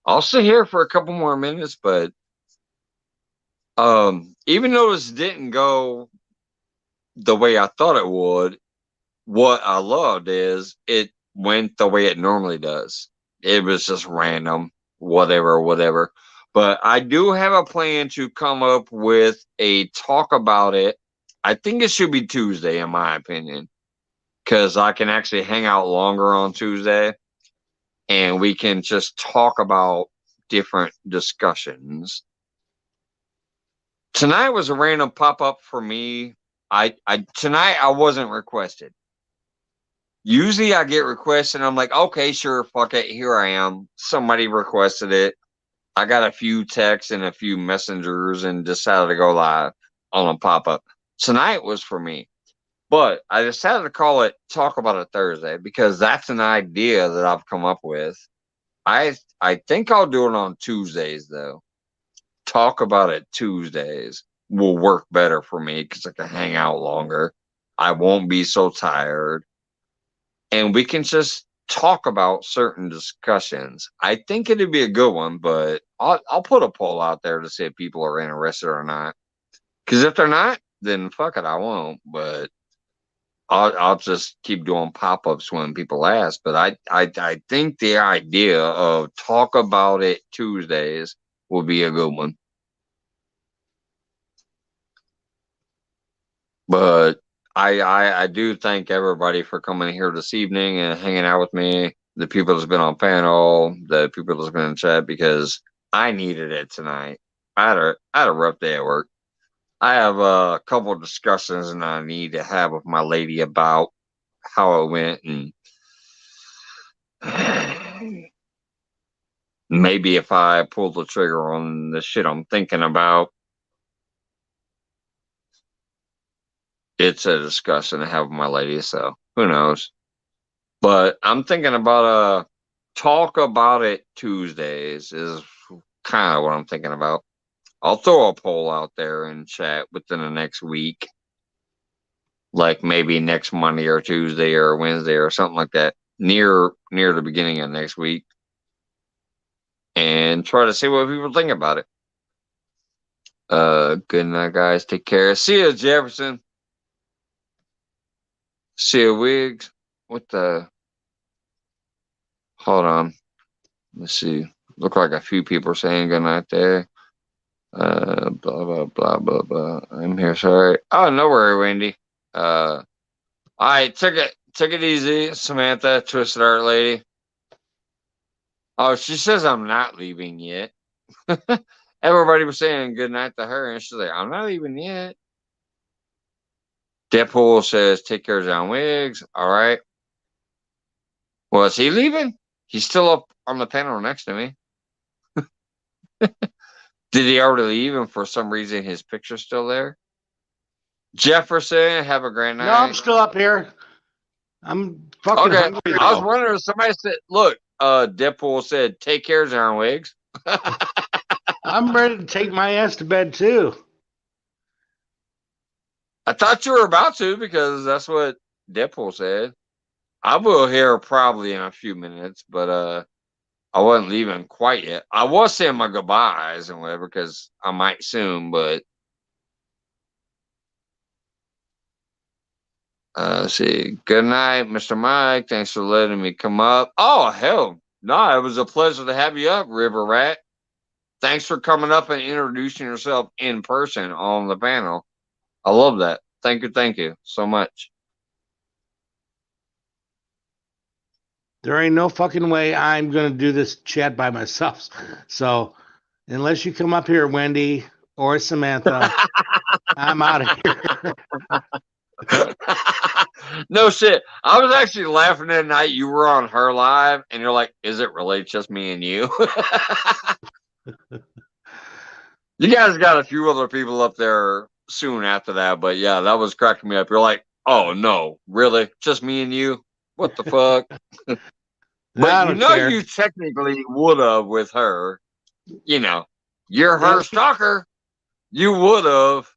I'll sit here for a couple more minutes. But even though this didn't go the way I thought it would, what I loved is it went the way it normally does. It was just random, whatever. But I do have a plan to come up with a talk about it. I think it should be Tuesday, in my opinion, because I can actually hang out longer on Tuesday and we can just talk about different discussions. Tonight was a random pop-up for me. Tonight I wasn't requested. Usually I get requested and I'm like, okay, sure, fuck it, here I am. Somebody requested it. I got a few texts and a few messengers and decided to go live on a pop-up. Tonight was for me. But I decided to call it Talk About It Thursday because that's an idea that I've come up with. I think I'll do it on Tuesdays, though. Talk About It Tuesdays will work better for me because I can hang out longer. I won't be so tired. And we can just talk about certain discussions. I think it'd be a good one, but I'll put a poll out there to see if people are interested or not. Because if they're not, then fuck it, I won't. But I'll just keep doing pop-ups when people ask. But I think the idea of Talk About It Tuesdays will be a good one. But I do thank everybody for coming here this evening and hanging out with me. The people that's been on panel, the people that's been in chat, because I needed it tonight. I had a rough day at work. I have a couple of discussions and I need to have with my lady about how it went, and maybe if I pull the trigger on the shit I'm thinking about, it's a discussion to have with my lady, so who knows. But I'm thinking about Talk About It Tuesdays is kind of what I'm thinking about. I'll throw a poll out there in chat within the next week. Like maybe next Monday or Tuesday or Wednesday or something like that. Near the beginning of next week. And try to see what people think about it. Good night, guys. Take care. See you, Jefferson. See you, Wiggs. What the? Hold on. Let's see. Look like a few people are saying good night there. Blah, blah, blah, blah, blah. I'm here, sorry. Oh, no worry, Wendy. All right, take it easy, Samantha, Twisted Art Lady. Oh, she says I'm not leaving yet. Everybody was saying good night to her, and she's like, I'm not leaving yet. Deadpool says, take care of John Wiggs. All right. Well, is he leaving? He's still up on the panel next to me. Did he already leave, and for some reason his picture's still there? Jefferson, have a great night. No, I'm still up here. I'm fucking hungry. I was wondering, somebody said, look, Deadpool said, take care, John Wiggs. I'm ready to take my ass to bed, too. I thought you were about to, because that's what Deadpool said. I will hear probably in a few minutes, but I wasn't leaving quite yet. I was saying my goodbyes and whatever, because I might soon, but let's see. Good night, Mr. Mike. Thanks for letting me come up. Oh, hell. No, it was a pleasure to have you up, River Rat. Thanks for coming up and introducing yourself in person on the panel. I love that. Thank you so much. There ain't no fucking way I'm going to do this chat by myself. So unless you come up here, Wendy or Samantha, I'm out of here. No shit. I was actually laughing that night you were on her live, and you're like, is it really just me and you? You guys got a few other people up there soon after that, but yeah, that was cracking me up. You're like, oh no, really? Just me and you? What the fuck? But you know, care. You technically would have with her. You know, you're her stalker. You would have.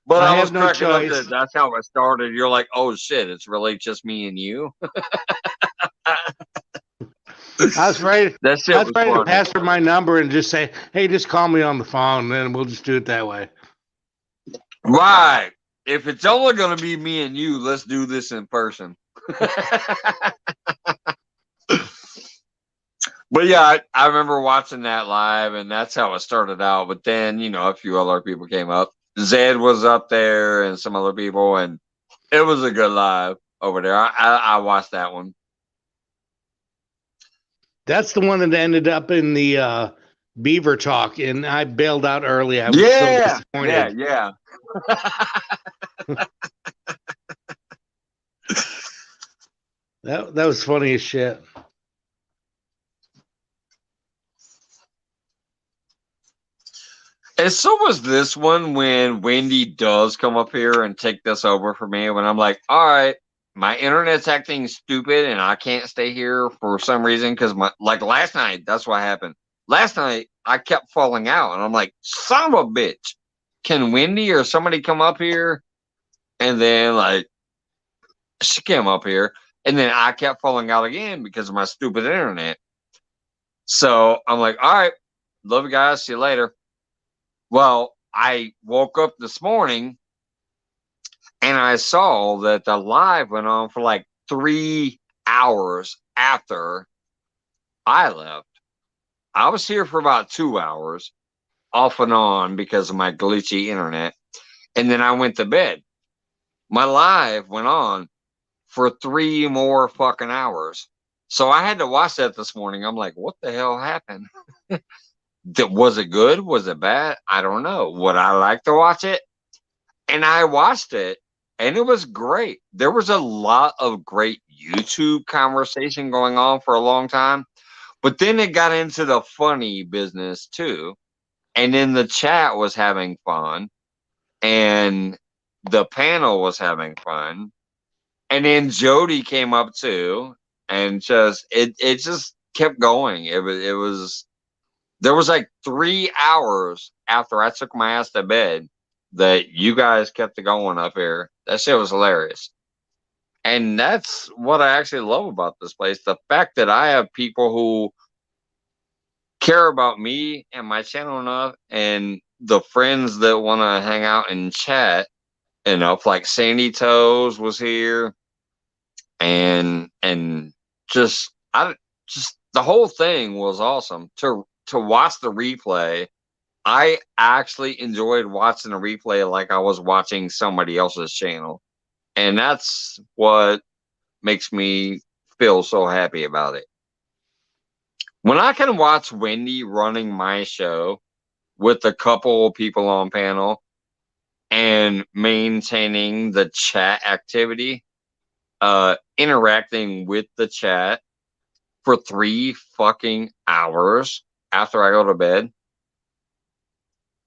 But I was cracking up that that's how it started. You're like, oh shit, it's really just me and you. I was ready to pass her my number and just say, hey, just call me on the phone, and then we'll just do it that way. Right. If it's only going to be me and you, let's do this in person. But yeah, I remember watching that live, and that's how it started out. But then, you know, a few other people came up. Zed was up there and some other people, and it was a good live over there. I watched that one. That's the one that ended up in the Beaver Talk, and I bailed out early. I was so disappointed. Yeah. That was funny as shit. And so was this one when Wendy does come up here and take this over for me. When I'm like, all right, my internet's acting stupid and I can't stay here for some reason because like last night, that's what happened. Last night I kept falling out and I'm like, son of a bitch, can Wendy or somebody come up here? And then like she came up here and then I kept falling out again because of my stupid internet. So I'm like, all right, love you guys, see you later. Well, I woke up this morning and I saw that the live went on for like 3 hours after I left. I was here for about 2 hours off and on because of my glitchy internet. And then I went to bed. My live went on for 3 more fucking hours. So I had to watch that this morning. I'm like, what the hell happened? Was it good? Was it bad? I don't know. Would I like to watch it? And I watched it and it was great. There was a lot of great YouTube conversation going on for a long time, but then it got into the funny business too. And then the chat was having fun and the panel was having fun. And then Jody came up too and just, it just kept going. It was, there was like 3 hours after I took my ass to bed that you guys kept it going up here. That shit was hilarious. And that's what I actually love about this place. The fact that I have people who care about me and my channel enough and the friends that want to hang out and chat enough, like Sandy Toes was here and just the whole thing was awesome. To watch the replay, I actually enjoyed watching a replay like I was watching somebody else's channel. And that's what makes me feel so happy about it. When I can watch Wendy running my show with a couple of people on panel and maintaining the chat activity, interacting with the chat for 3 fucking hours after I go to bed,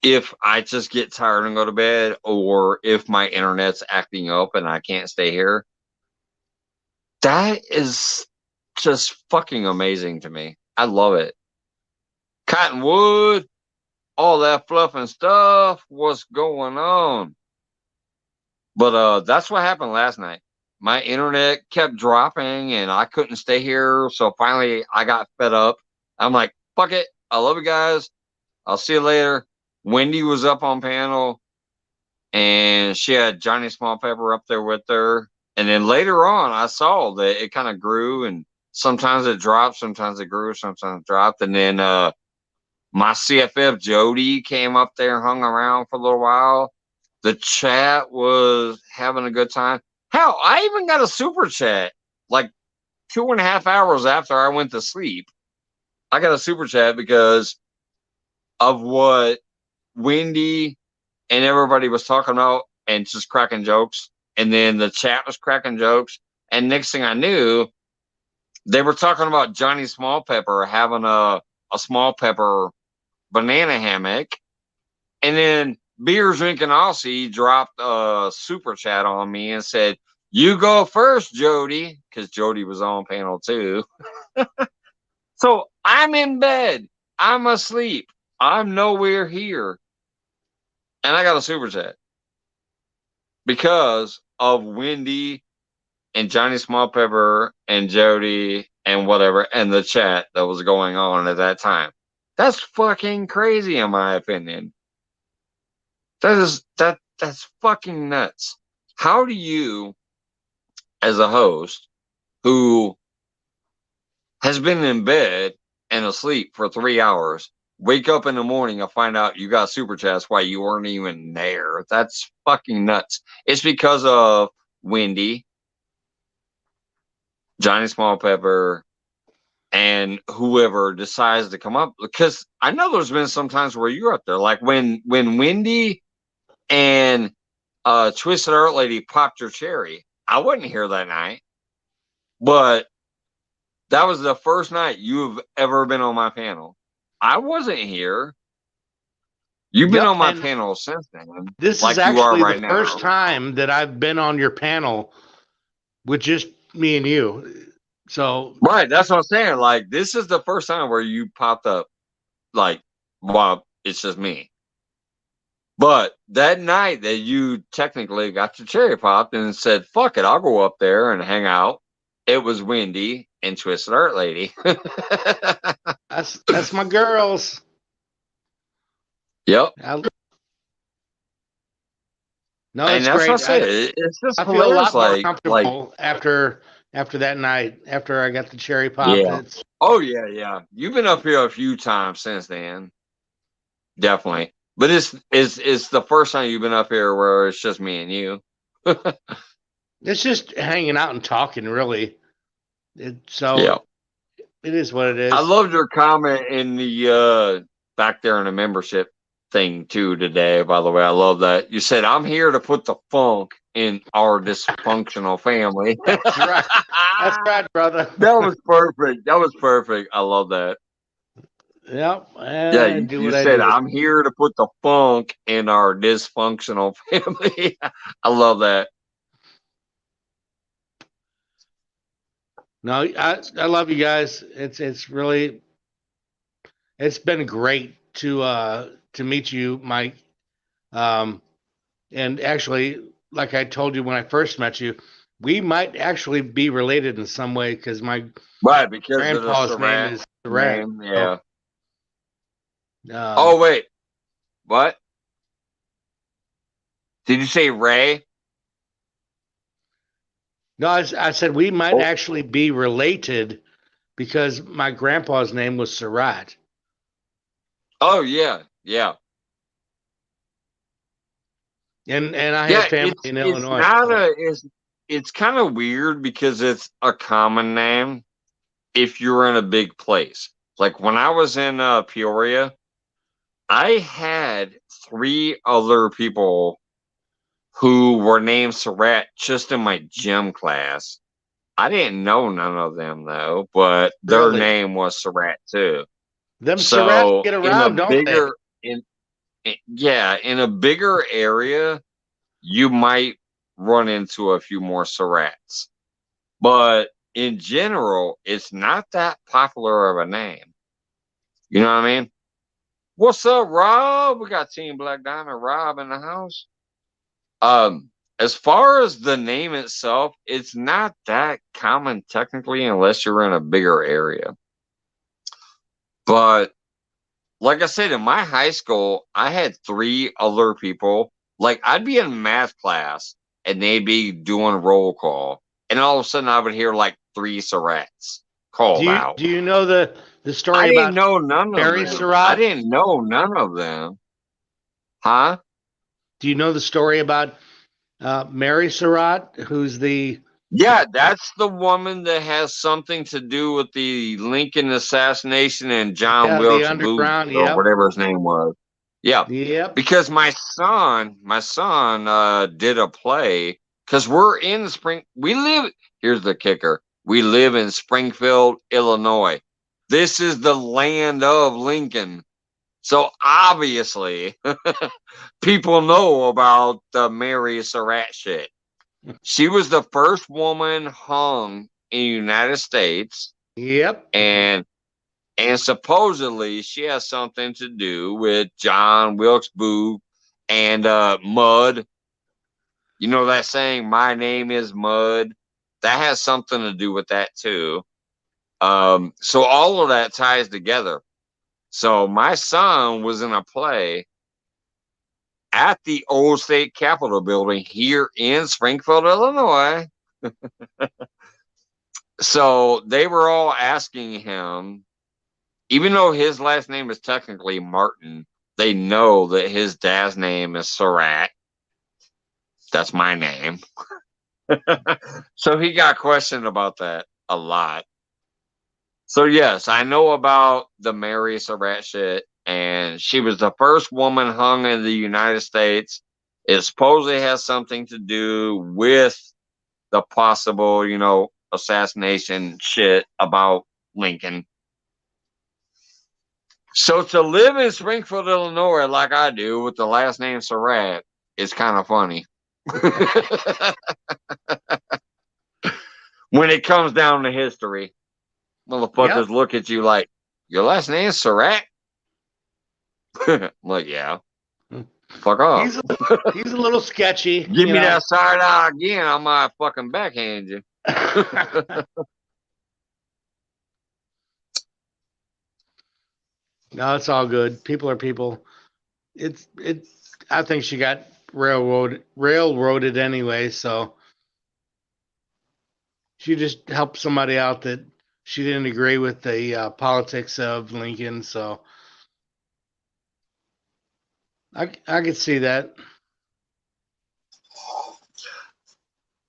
if I just get tired and go to bed, or if my internet's acting up and I can't stay here, that is just fucking amazing to me. I love it. Cottonwood, all that fluff and stuff, what's going on? But that's what happened last night. My internet kept dropping and I couldn't stay here, so finally I got fed up. I'm like, fuck it, I love you guys, I'll see you later. Wendy was up on panel and she had Johnny Small Pepper up there with her. And then later on, I saw that it kind of grew and sometimes it dropped, sometimes it grew, sometimes it dropped. And then my CFF Jody came up there and hung around for a little while. The chat was having a good time. Hell, I even got a super chat like 2.5 hours after I went to sleep. I got a super chat because of what Wendy and everybody was talking about and just cracking jokes. And then the chat was cracking jokes. And next thing I knew, they were talking about Johnny Small Pepper having a small pepper banana hammock. And then Beers Drinking Aussie dropped a super chat on me and said, "You go first, Jody," because Jody was on panel too. So I'm in bed. I'm asleep. I'm nowhere here. And I got a super chat because of Wendy and Johnny Small Pepper and Jody and whatever, and the chat that was going on at that time. That's fucking crazy, in my opinion. That's fucking nuts. How do you, as a host who has been in bed and asleep for 3 hours, wake up in the morning and find out you got super chats while you weren't even there? That's fucking nuts. It's because of Wendy, Johnny Small Pepper, and whoever decides to come up. Because I know there's been some times where you're up there, like when Wendy and Twisted Art Lady popped your cherry. I wasn't here that night, but that was the first night you've ever been on my panel. I wasn't here. You've been Yep, on my and panel since then, this like is you are actually right the first now. time that I've been on your panel with just me and you. So Right, that's what I'm saying. Like, this is the first time where you popped up, like, well, it's just me. But that night that you technically got your cherry popped and said, fuck it, I'll go up there and hang out. It was Wendy and Twisted Art Lady. that's my girls. Yep. No, And it's that's great. what I said. It's just I feel a hilarious. lot more Like, comfortable after that night, after I got the cherry pop. yeah. Oh, yeah, yeah. You've been up here a few times since then. Definitely. But it's the first time you've been up here where it's just me and you. It's just hanging out and talking, really. So Yeah. it is what it is. I loved your comment in the back there in the membership thing too today, by the way. I love that. You said, I'm here to put the funk in our dysfunctional family. That's right. That's right, brother. That was perfect. That was perfect. I love that. Yep. Yeah, you said, do. I'm here to put the funk in our dysfunctional family. I love that. No, I love you guys. It's really, it's been great to meet you, Mike. And actually, like I told you when I first met you, we might actually be related in some way because my Because grandpa's of the name is Surratt. name, yeah. Oh wait, what? Did you say Ray? No, I said we might actually be related because my grandpa's name was Surratt. Oh yeah, yeah. And I have family in Illinois. It's kind of weird because it's a common name if you're in a big place. Like when I was in Peoria, I had 3 other people who were named Surratt just in my gym class. I didn't know none of them though, but their name was Surratt too. Them Surratts get around, don't they? In a bigger area, you might run into a few more Surratts. But in general, it's not that popular of a name. You know what I mean? What's up, Rob? We got Team Black Diamond Rob in the house. As far as the name itself, it's not that common technically unless you're in a bigger area. But like I said, in my high school, I had 3 other people. Like I'd be in math class and they'd be doing roll call. And all of a sudden I would hear like 3 Surratts called out. Do you know the story I about didn't know none Mary of them. Surratt? I didn't know none of them. Huh? Do you know the story about Mary Surratt, who's the... Yeah, that's the woman that has something to do with the Lincoln assassination and John Wilkes Booth or whatever his name was. Yeah. Yep. Because my son did a play because we're in here's the kicker. We live in Springfield, Illinois. This is the land of Lincoln. So obviously people know about the Mary Surratt shit. She was the first woman hung in the United States. Yep. And supposedly she has something to do with John Wilkes Booth and Mud. You know that saying, my name is Mud? That has something to do with that too. So all of that ties together. So my son was in a play at the old state capitol building here in Springfield, Illinois. So they were all asking him, even though his last name is technically Martin, they know that his dad's name is Surratt. That's my name. So he got questioned about that a lot. So yes, I know about the Mary Surratt shit, and she was the first woman hung in the United States. It supposedly has something to do with the possible, assassination shit about Lincoln. So to live in Springfield, Illinois, like I do, with the last name Surratt, is kind of funny. When it comes down to history, motherfuckers look at you like, your last name is Surratt? I'm like, yeah. Fuck off. He's a little sketchy. Give me that side eye again, I might fucking backhand you. No, it's all good. People are people. It's. I think she got railroaded anyway, so she just helped somebody out that she didn't agree with the politics of Lincoln. So I could see that.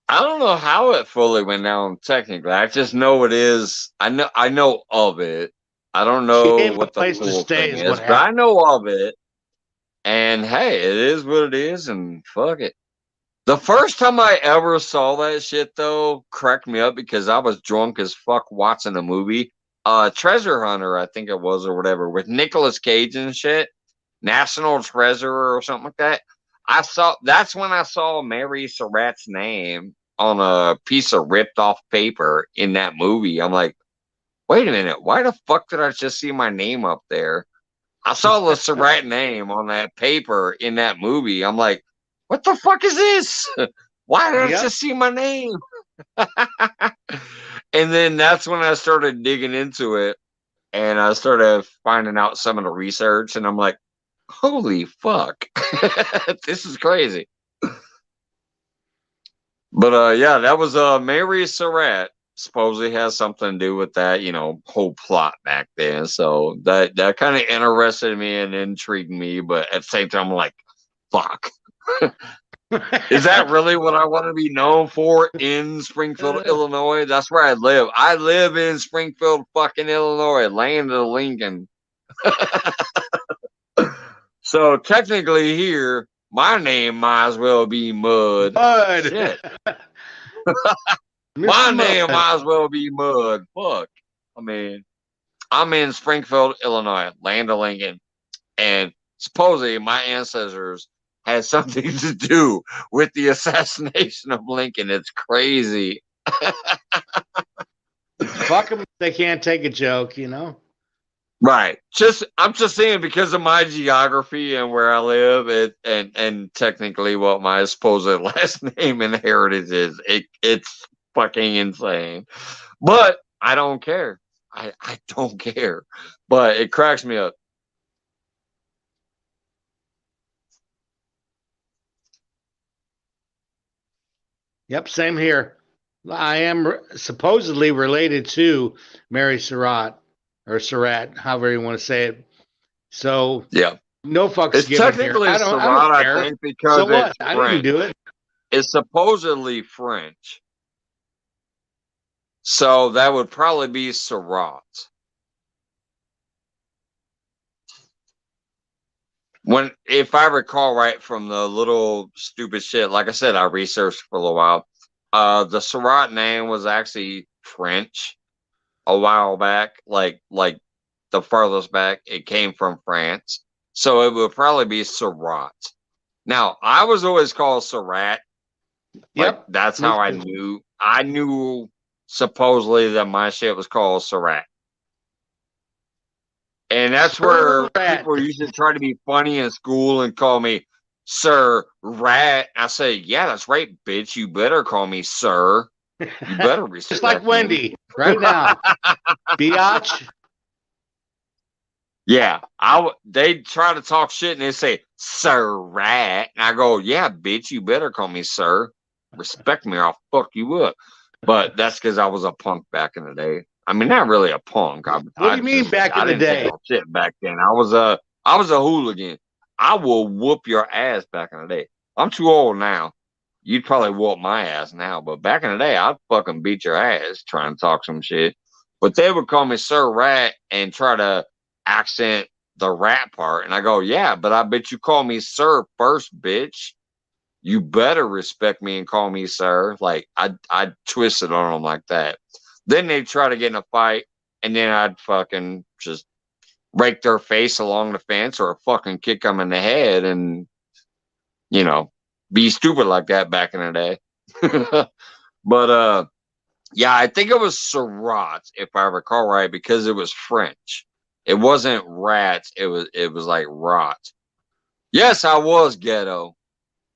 I don't know how it fully went down technically. I just know it is. I know of it. I don't know what the full thing is, but I know of it. And hey, it is what it is, and fuck it. The first time I ever saw that shit, though, cracked me up because I was drunk as fuck watching a movie. Treasure Hunter, I think it was, or whatever, with Nicolas Cage and shit. National Treasure or something like that. That's when I saw Mary Surratt's name on a piece of ripped off paper in that movie. I'm like, wait a minute, why the fuck did I just see my name up there? I saw the Surratt name on that paper in that movie. I'm like, what the fuck is this? Why did I just see my name? And then that's when I started digging into it, and I started finding out some of the research, and I'm like, holy fuck. This is crazy. But yeah, that was Mary Surratt. Supposedly has something to do with that, whole plot back then. So that kind of interested me and intrigued me, but at the same time, I'm like, fuck. Is that really what I want to be known for in Springfield, Illinois? That's where I live. I live in Springfield, fucking Illinois, land of Lincoln. So technically here, my name might as well be Mud. Shit. My name might as well be Mud. Fuck. I mean, I'm in Springfield, Illinois, land of Lincoln. And supposedly my ancestors had something to do with the assassination of Lincoln. It's crazy. Fuck them if they can't take a joke, Right. I'm just saying, because of my geography and where I live, and technically what my supposed last name and heritage is, it's fucking insane. But I don't care. I don't care. But it cracks me up. Yep, same here. I am supposedly related to Mary Surratt, or Surratt, however you want to say it. So yeah, no fucks it's given technically here. Surratt, I think, because so what? it's I French. didn't do it. It's supposedly French, so that would probably be Surratt. If I recall right from the little stupid shit, like I said, I researched for a little while. The Surratt name was actually French a while back, like the farthest back. It came from France, so it would probably be Surratt. Now, I was always called Surratt. Yep, that's how I knew. I knew supposedly that my shit was called Surratt. And that's where people used to try to be funny in school and call me Sir Rat. I say, yeah, that's right, bitch. You better call me Sir. You better respect Just like me. Wendy right now. Biatch. Yeah, they try to talk shit and they say, Sir Rat. And I go, yeah, bitch, you better call me Sir. Respect me or I'll fuck you up. But that's because I was a punk back in the day. I mean, not really a punk. What do you mean back in the day? Shit back then. I was a hooligan. I will whoop your ass back in the day. I'm too old now. You'd probably whoop my ass now, but back in the day, I'd fucking beat your ass trying to talk some shit. But they would call me Sir Rat and try to accent the rat part, and I go, yeah, but I bet you call me Sir first, bitch. You better respect me and call me Sir. Like I'd twist it on them like that. Then they'd try to get in a fight, and then I'd fucking just rake their face along the fence or fucking kick them in the head and, you know, be stupid like that back in the day. But, yeah, I think it was Sriracha, if I recall right, because it was French. It wasn't rats. It was like rot. Yes, I was ghetto.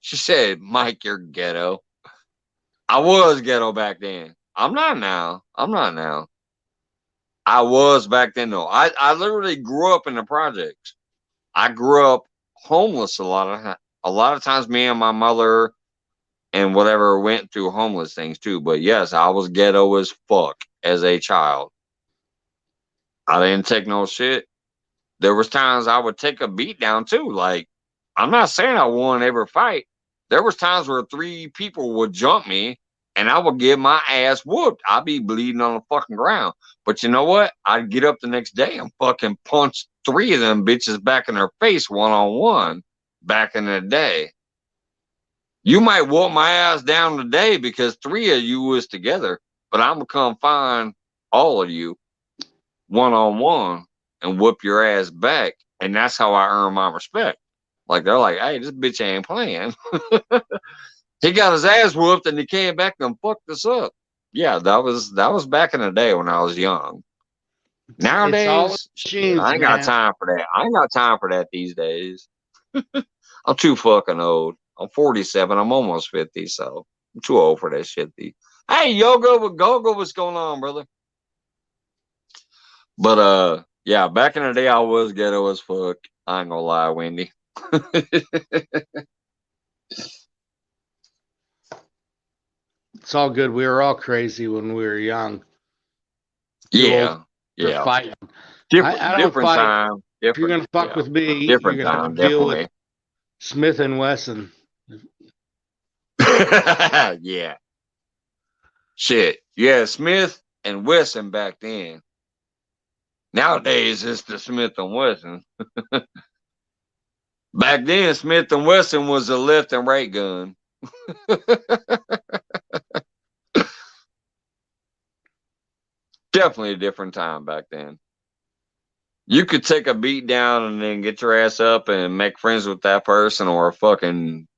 She said, Mike, you're ghetto. I was ghetto back then. I'm not now. I was back then, though. I literally grew up in the projects. I grew up homeless a lot of times. Me and my mother and whatever went through homeless things too. But yes, I was ghetto as fuck as a child. I didn't take no shit. There was times I would take a beat down too. Like, I'm not saying I won every fight. There was times where 3 people would jump me and I would get my ass whooped. I'd be bleeding on the fucking ground. But you know what? I'd get up the next day and fucking punch 3 of them bitches back in their face one-on-one back in the day. You might whoop my ass down today because 3 of you was together, but I'm going to come find all of you one-on-one and whoop your ass back. And that's how I earn my respect. Like, they're like, hey, this bitch ain't playing. He got his ass whooped and he came back and fucked us up. Yeah, that was back in the day when I was young. Nowadays, machines, I ain't got time for that. I ain't got time for that these days. I'm too fucking old. I'm 47. I'm almost 50, so I'm too old for that shit. Hey, Yoga with Gogo, what's going on, brother? But yeah, back in the day, I was ghetto as fuck. I ain't gonna lie, Wendy. It's all good. We were all crazy when we were young. Yeah. Fighting. Different fight. time. If you're gonna fuck with me, different you're gonna time, have to deal definitely. with Smith and Wesson. Yeah. Shit. Yeah, Smith and Wesson back then. Nowadays, it's the Smith and Wesson. Back then, Smith and Wesson was a left and right gun. Definitely a different time back then. You could take a beat down and then get your ass up and make friends with that person or fucking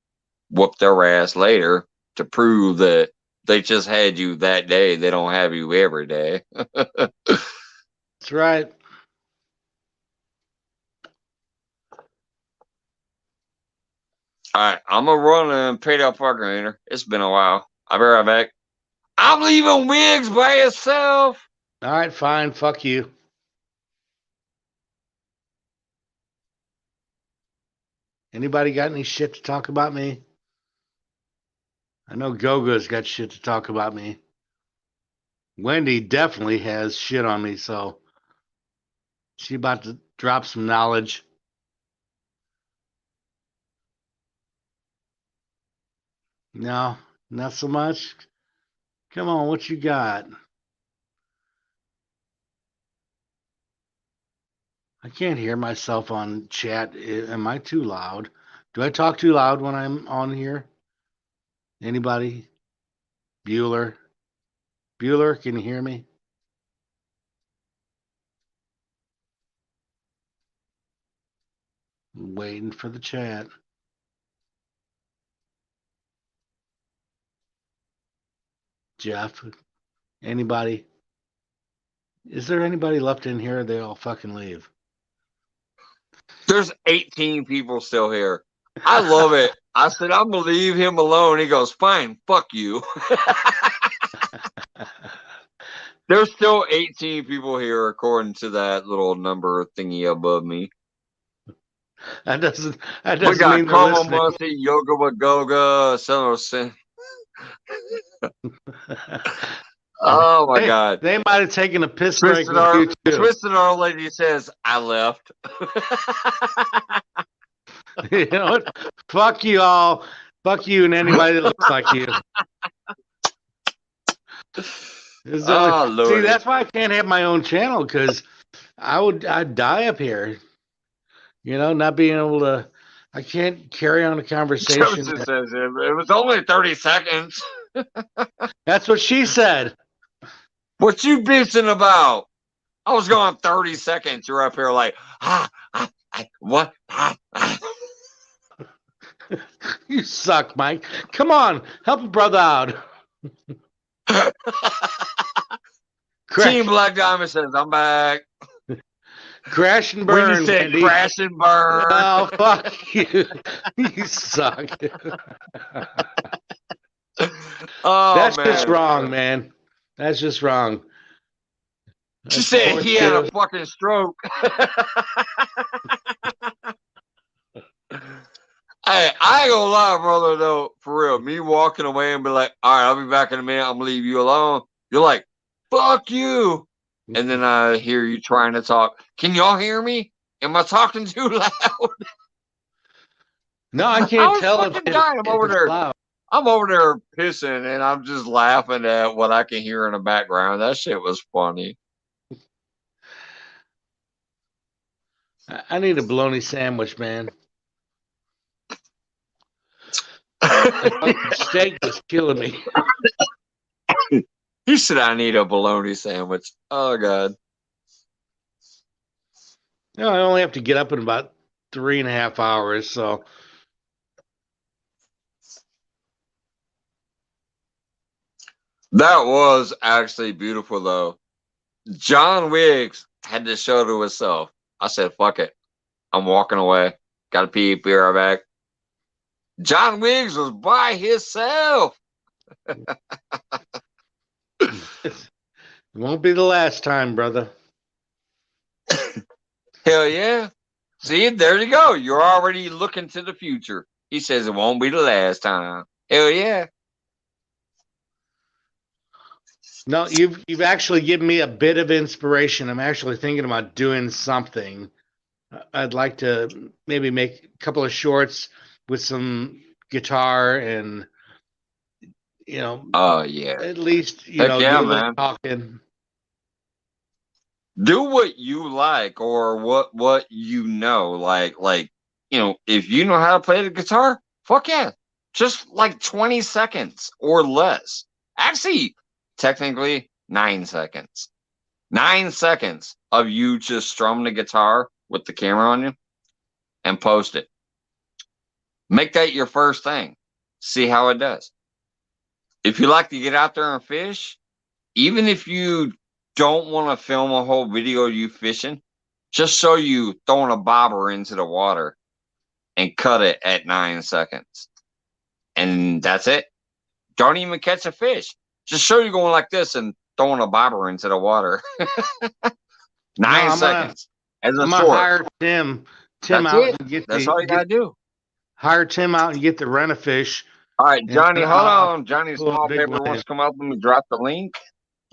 whoop their ass later to prove that they just had you that day. They don't have you every day. That's right. All right, I'm gonna run and pay that fucking enter. It's been a while. I'll be right back. I'm leaving Wiggs by himself. All right, fine. Fuck you. Anybody got any shit to talk about me? I know Goga's got shit to talk about me. Wendy definitely has shit on me, so she about to drop some knowledge. No, not so much. Come on, what you got? I can't hear myself on chat. Am I too loud? Do I talk too loud when I'm on here? Anybody? Bueller? Bueller, can you hear me? I'm waiting for the chat. Jeff? Anybody? Is there anybody left in here? They all fucking leave. There's 18 people still here. I love it. I said, I'm going to leave him alone. He goes, fine, fuck you. There's still 18 people here, according to that little number thingy above me. That doesn't We got mean Karma Musty, Yoga Wagoga, Son. Oh my God. They might have taken a piss break with you too. Twisted Our Lady says, I left. You know what? Fuck you all. Fuck you and anybody that looks like you. See, that's why I can't have my own channel, because I'd die up here. You know, not being able to, I can't carry on a conversation. Says it was only 30 seconds. That's what she said. What you bitching about? I was going 30 seconds. You're up here like, what? You suck, Mike. Come on, help a brother out. Team Black Diamond says, I'm back. Crash and burn. When you said Wendy. crash and burn. Oh, fuck you. You suck. That's just wrong, man. That's just wrong. She said he had a fucking stroke. Hey, I ain't gonna lie, brother, though, for real. Me walking away and be like, all right, I'll be back in a minute. I'm gonna leave you alone. You're like, fuck you. And then I hear you trying to talk. Can y'all hear me? Am I talking too loud? No, I can't tell if I'm over there. Loud. I'm over there pissing, and I'm just laughing at what I can hear in the background. That shit was funny. I need a bologna sandwich, man. The steak was killing me. He said I need a bologna sandwich. Oh, God. No, I only have to get up in about 3.5 hours, so. That was actually beautiful, though. John Wiggs had to show to himself. I said, fuck it. I'm walking away. Gotta pee, be right back. John Wiggs was by himself. It won't be the last time, brother. Hell yeah. See, there you go. You're already looking to the future. He says it won't be the last time. Hell yeah. No, you've actually given me a bit of inspiration. I'm actually thinking about doing something. I'd like to maybe make a couple of shorts with some guitar and, you know. Oh, yeah. At least, Heck do yeah, a little man. talking. Do what you like or what you know. Like, if you know how to play the guitar, fuck yeah. Just like 20 seconds or less. Actually, technically 9 seconds. 9 seconds of you just strum the guitar with the camera on you and post it. Make that your first thing. See how it does. If you like to get out there and fish, even if you don't want to film a whole video of you fishing, just show you throwing a bobber into the water and cut it at 9 seconds. And that's it. Don't even catch a fish. Just show you going like this and throwing a bobber into the water. 9 seconds. I'm gonna hire Tim out and get That's all you gotta do. Hire Tim out and get the rent-a-fish. All right, Johnny, hold on. Johnny Small Paper wants to come up and drop the link.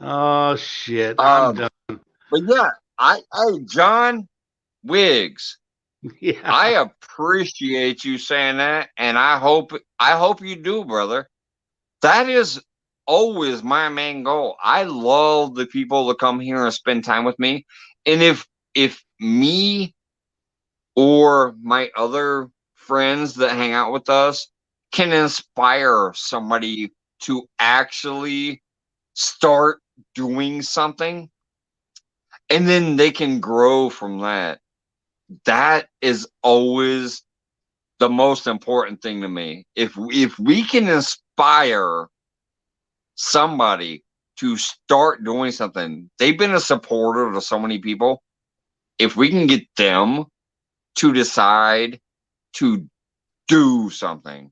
Oh shit, I'm done. But yeah, hey, John Wiggs. Yeah. I appreciate you saying that, and I hope you do, brother. That is always my main goal. I love the people to come here and spend time with me. And if me or my other friends that hang out with us can inspire somebody to actually start doing something, and then they can grow from that. That is always the most important thing to me. If we can inspire somebody to start doing something, they've been a supporter to so many people. If we can get them to decide to do something,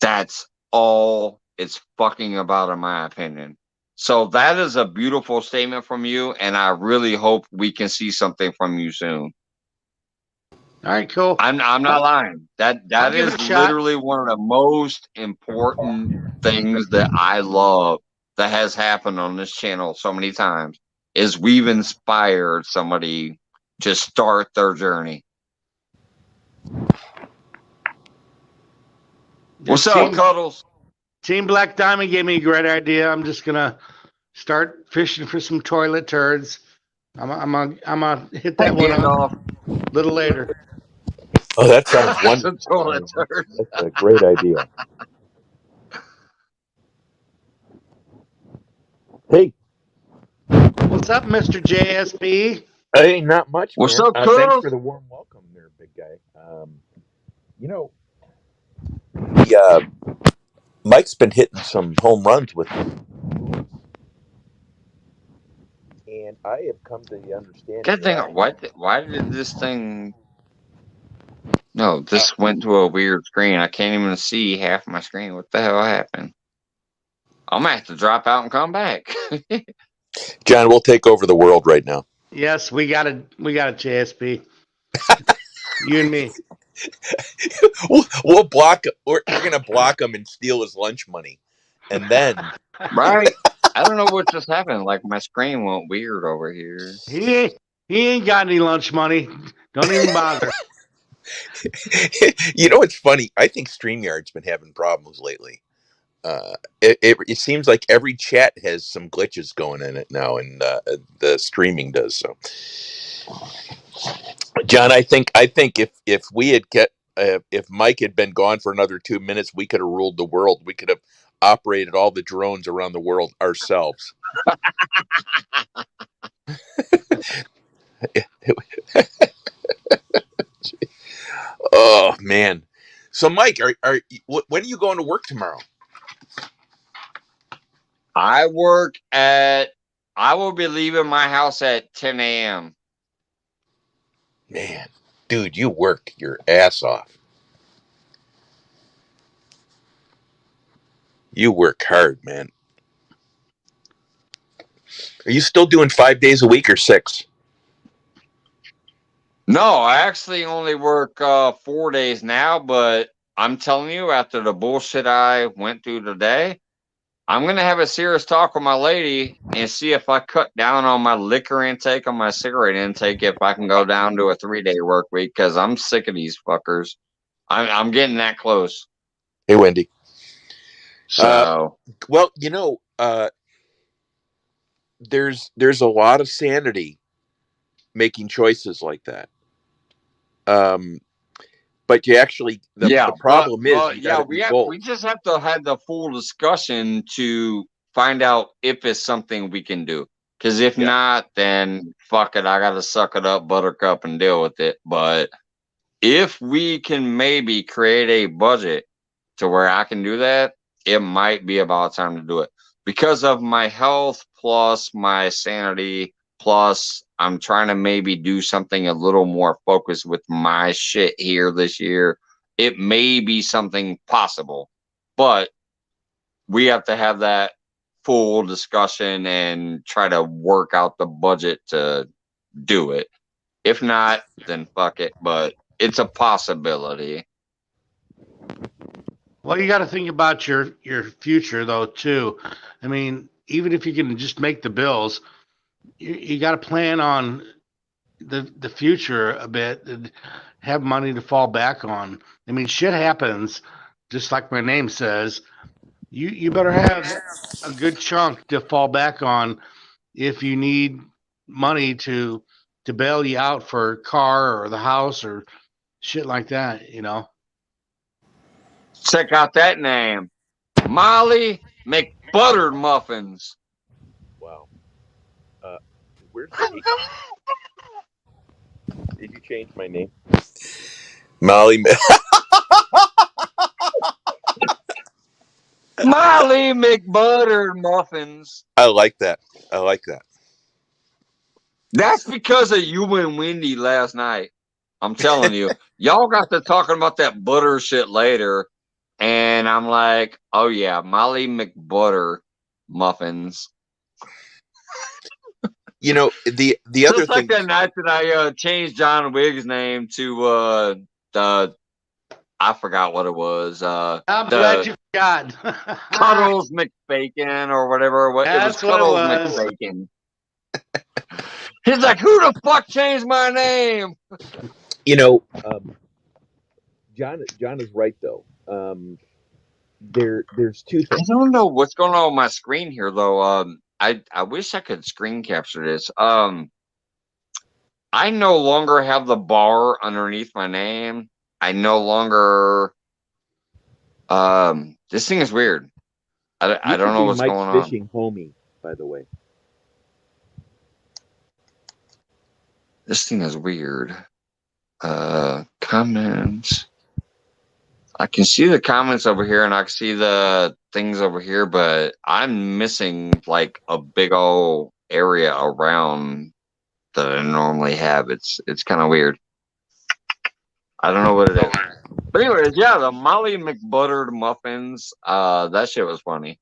that's all it's fucking about, in my opinion. So that is a beautiful statement from you, and I really hope we can see something from you soon. All right, cool. I'm not lying. That is literally one of the most important things that I love that has happened on this channel so many times, is we've inspired somebody to start their journey. What's up, Cuddles? Team Black Diamond gave me a great idea. I'm just gonna start fishing for some toilet turds. I'm gonna hit that one off a little later. Oh, that sounds wonderful. That's a great idea. Hey, What's up, Mr. JSP? Hey, not much, What's man. up, Thanks Cuz? for the warm welcome there, big guy. You know, the, Mike's been hitting some home runs with me, and I have come to the understanding Good thing. Why did this thing? No, this went to a weird screen. I can't even see half my screen. What the hell happened? I'm gonna have to drop out and come back. John, we'll take over the world right now. Yes, we got a JSP. You and me. We'll block. We're gonna block him and steal his lunch money, and then Right? I don't know what just happened. Like my screen went weird over here. He ain't got any lunch money. Don't even bother. you know what's funny? I think StreamYard's been having problems lately. It seems like every chat has some glitches going in it now, and the streaming does so. John, I think if we had if Mike had been gone for another 2 minutes, we could have ruled the world. We could have operated all the drones around the world ourselves. Oh man! So Mike, when are you going to work tomorrow? I will be leaving my house at 10 a.m. Man, dude, you work your ass off. You work hard, man. Are you still doing 5 days a week or 6? No, I actually only work 4 days now, but I'm telling you, after the bullshit I went through today, I'm going to have a serious talk with my lady and see if I cut down on my liquor intake, on my cigarette intake, if I can go down to a 3-day work week, because I'm sick of these fuckers. I'm getting that close. Hey, Wendy. So, well, you know, there's a lot of sanity making choices like that. But you actually the problem we just have to have the full discussion to find out if it's something we can do. Because if not, then fuck it, I gotta suck it up, buttercup, and deal with it. But if we can maybe create a budget to where I can do that, it might be about time to do it. Because of my health plus my sanity plus I'm trying to maybe do something a little more focused with my shit here this year. It may be something possible, but we have to have that full discussion and try to work out the budget to do it. If not, then fuck it, but it's a possibility. Well, you got to think about your future though too. I mean, even if you can just make the bills, you got to plan on the future a bit and have money to fall back on. I mean, shit happens, just like my name says. You better have a good chunk to fall back on if you need money to bail you out for a car or the house or shit like that, you know. Check out that name, Molly McButtered Muffins. Wow. Where's the Did you change my name? Molly. Molly McButtered Muffins. I like that. That's because of you and Wendy last night. I'm telling you, y'all got to talking about that butter shit later, and I'm like, oh yeah, Molly McButter Muffins. You know, the Just other like thing. that night that I changed John Wigg's name to I forgot what it was. I'm glad you forgot. Cuddles McBacon or whatever. That's it was Cuddles what it was. McBacon. He's like, who the fuck changed my name? You know, John is right though. There's two things. I don't know what's going on my screen here though. I wish I could screen capture this. I no longer have the bar underneath my name. I no longer. This thing is weird. I don't know what's Mike's going on. fishing homie, by the way. This thing is weird. Comments. I can see the comments over here and I can see the things over here, but I'm missing like a big old area around that I normally have. It's kind of weird. I don't know what it is. But anyways, yeah, the Molly McButtered muffins, that shit was funny.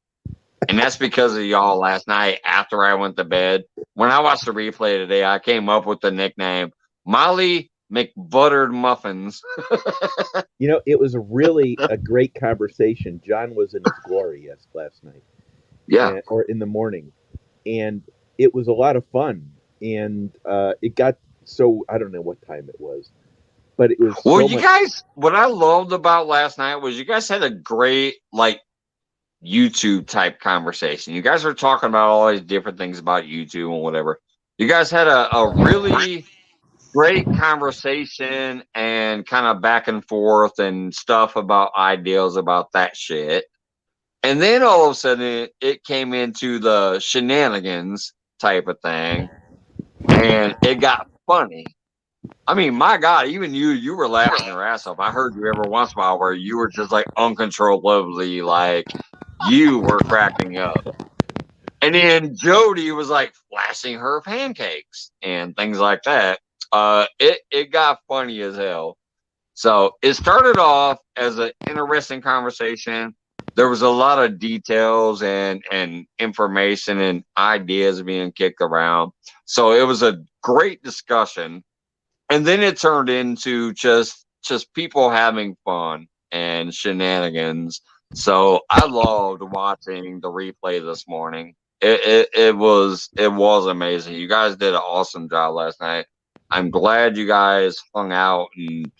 And that's because of y'all last night after I went to bed. When I watched the replay today, I came up with the nickname Molly McButtered Muffins. You know, it was really a great conversation. John was in his glory, yes, last night. Yeah. Or in the morning. And it was a lot of fun. And it got so, I don't know what time it was. But it was well, so you much... guys, what I loved about last night was you guys had a great, like, YouTube type conversation. You guys are talking about all these different things about YouTube and whatever. You guys had a really great conversation and kind of back and forth and stuff about ideas about that shit. And then all of a sudden it came into the shenanigans type of thing and it got funny. I mean, my God, even you were laughing your ass off. I heard you every once in a while where you were just like uncontrollably, like you were cracking up. And then Jody was like flashing her pancakes and things like that. It got funny as hell. So it started off as an interesting conversation. There was a lot of details and information and ideas being kicked around. So it was a great discussion. And then it turned into just people having fun and shenanigans. So I loved watching the replay this morning. It was amazing. You guys did an awesome job last night. I'm glad you guys hung out and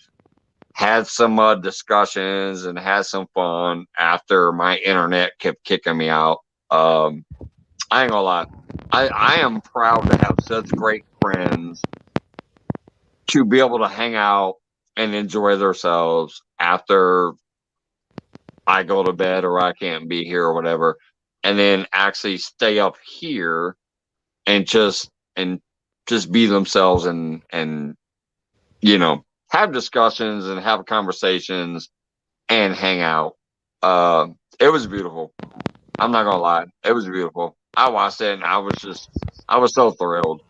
had some discussions and had some fun after my internet kept kicking me out. I ain't gonna lie. I am proud to have such great friends to be able to hang out and enjoy themselves after I go to bed or I can't be here or whatever, and then actually stay up here and just be themselves and you know, have discussions and have conversations and hang out. It was beautiful. I'm not gonna lie, it was beautiful. I watched it and I was so thrilled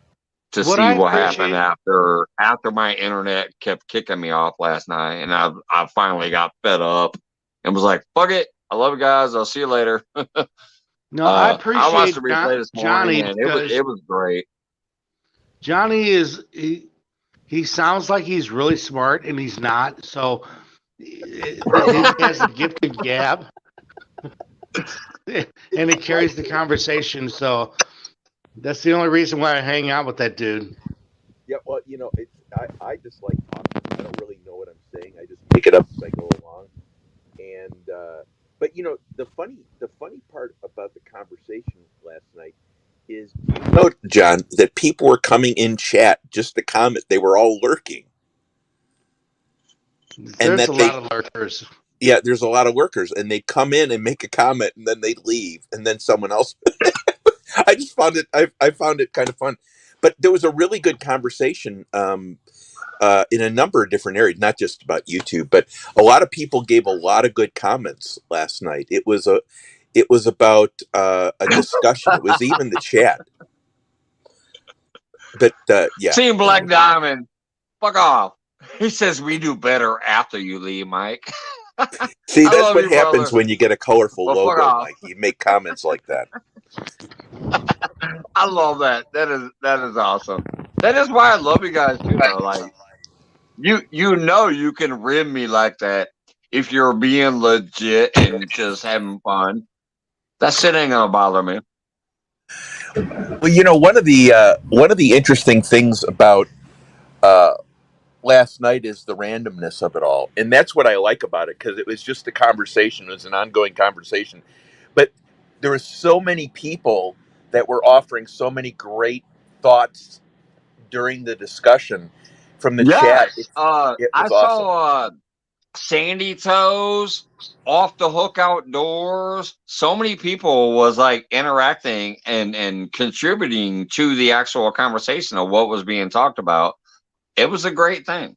to see what happened after my internet kept kicking me off last night, and I finally got fed up and was like, "Fuck it, I love you guys. I'll see you later." No, I appreciate I watched the replay this morning, Johnny, and it was great. Johnny he sounds like he's really smart, and he's not. So he has a gift of gab, and it carries the conversation. So that's the only reason why I hang out with that dude. Yeah, well, you know, I just like talking. I don't really know what I'm saying. I just pick it up as I go along. And but you know, the funny part about the conversation last night is, you know, John, that people were coming in chat just to comment. They were all lurking. There's a lot of lurkers. Yeah, there's a lot of lurkers, and they come in and make a comment, and then they leave, and then someone else. I just found it. I found it kind of fun, but there was a really good conversation in a number of different areas, not just about YouTube, but a lot of people gave a lot of good comments last night. It was about a discussion. It was even the chat. But yeah, Team Black Diamond, fuck off. He says we do better after you leave, Mike. See, that's what happens when you get a colorful logo, Mike. You make comments like that. I love that. That is awesome. That is why I love you guys too, though. Like you know you can rim me like that if you're being legit and just having fun. That shit ain't gonna bother me. Well, you know, one of the interesting things about last night is the randomness of it all, and that's what I like about it, because it was just a conversation. It was an ongoing conversation, but there were so many people that were offering so many great thoughts during the discussion from the chat. It was I awesome. saw Sandy Toes, Off the Hook Outdoors. So many people was like interacting and contributing to the actual conversation of what was being talked about. it was a great thing.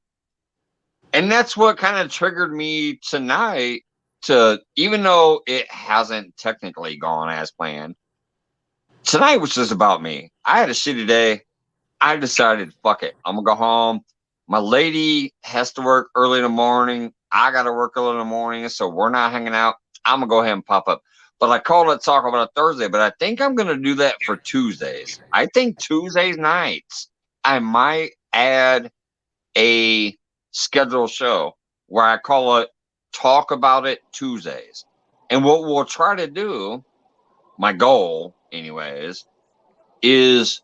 And that's what kind of triggered me tonight to, even though it hasn't technically gone as planned, tonight was just about me. I had a shitty day. I decided, fuck it. I'm going to go home. My lady has to work early in the morning. I got to work early in the morning, so we're not hanging out. I'm going to go ahead and pop up. But I called it Talk About It Thursday, but I think I'm going to do that for Tuesdays. I think Tuesdays nights, I might add a scheduled show where I call it Talk About It Tuesdays. And what we'll try to do, my goal anyways, is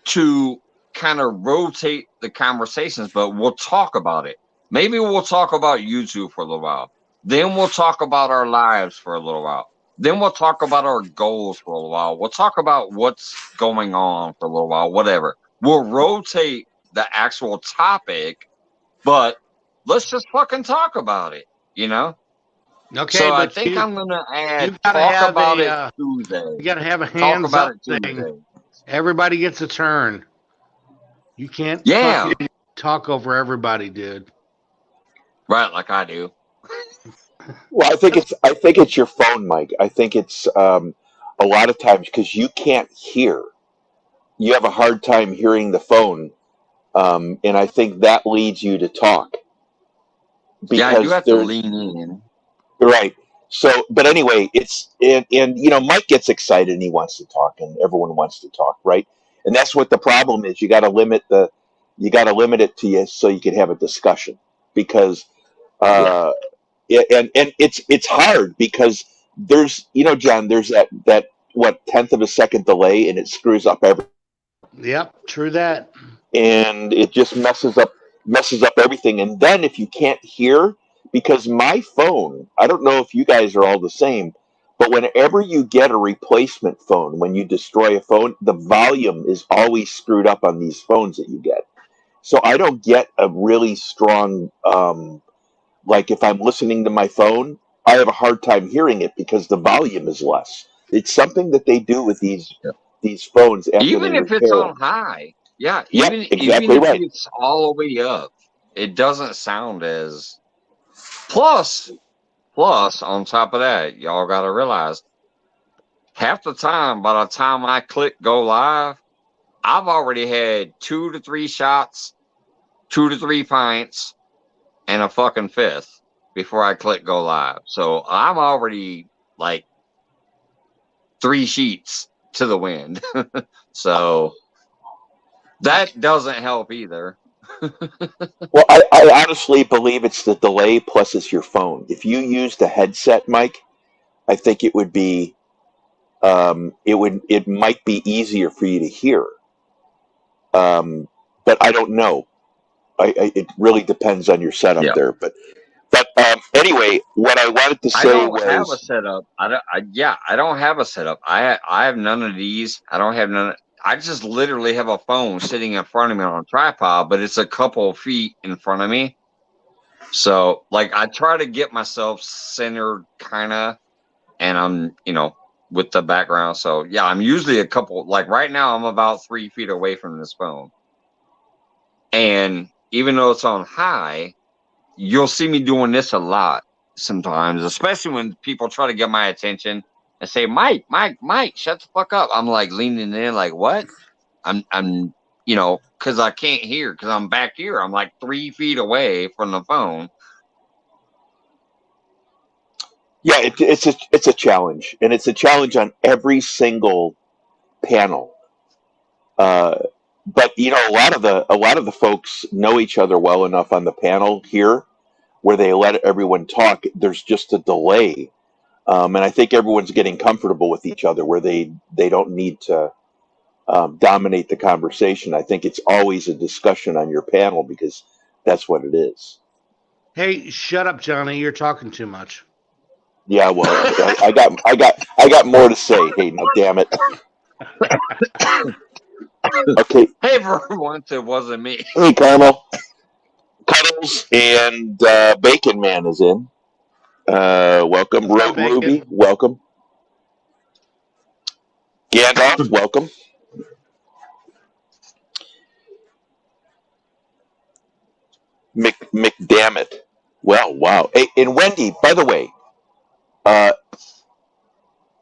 to kind of rotate the conversations, but we'll talk about it. Maybe we'll talk about YouTube for a little while. Then we'll talk about our lives for a little while. Then we'll talk about our goals for a little while. We'll talk about what's going on for a little while, whatever. We'll rotate the actual topic, but let's just fucking talk about it, you know? Okay, So I but think I'm going to add gotta Talk have About a It Tuesday. you got to have a Talk hands About up It thing. Tuesday. Everybody gets a turn. You can't fucking talk over everybody, dude. Right, like I do. Well, I think it's your phone, Mike. I think it's a lot of times because you can't hear. You have a hard time hearing the phone, and I think that leads you to talk Yeah, I do because have to lean in. right. So, but anyway, and you know, Mike gets excited and he wants to talk, and everyone wants to talk, right? And that's what the problem is. You got to limit it to you so you can have a discussion because Yeah. and it's hard because there's John, there's that what tenth of a second delay and it screws up everything. Yep, true that. And it just messes up everything. And then if you can't hear, because my phone, I don't know if you guys are all the same, but whenever you get a replacement phone, when you destroy a phone, the volume is always screwed up on these phones that you get. So I don't get a really strong like if I'm listening to my phone, I have a hard time hearing it because the volume is less. It's something that they do with these phones after they Even if it's repair them. on high. Yeah, Yep, even exactly if right. it's all the way up, it doesn't sound as plus on top of that, y'all gotta realize half the time by the time I click go live, I've already had 2 to 3 shots, 2 to 3 pints, and a fucking fifth before I click go live. So I'm already like 3 sheets to the wind. So that doesn't help either. Well, I honestly believe it's the delay plus it's your phone. If you use the headset, Mike, I think it would be it might be easier for you to hear. But I don't know. It really depends on your setup Yeah. there. But anyway, what I wanted to I say don't have a was setup. I don't have a setup. I have none of these. I don't have none. I just literally have a phone sitting in front of me on a tripod, but it's a couple feet in front of me. So like I try to get myself centered kind of, and I'm, with the background. So yeah, I'm usually a couple, like right now I'm about 3 feet away from this phone. And even though it's on high, you'll see me doing this a lot sometimes, especially when people try to get my attention and say, Mike, shut the fuck up. I'm like leaning in like, what? I'm because I can't hear because I'm back here. I'm like 3 feet away from the phone. yeah, it's a challenge, and it's a challenge on every single panel. But a lot of the folks know each other well enough on the panel here where they let everyone talk. There's just a delay, and I think everyone's getting comfortable with each other where they don't need to dominate the conversation. I think it's always a discussion on your panel because that's what it is. Hey, shut up, Johnny. You're talking too much. Yeah, well, I got more to say. Hey, no, damn it. Okay. Hey, for once it wasn't me. Hey, Carmel. Cuddles and Bacon Man is in. Welcome. Ruby, welcome. Gandalf, welcome. Damn it. Well, wow. Hey, and Wendy, by the way, uh,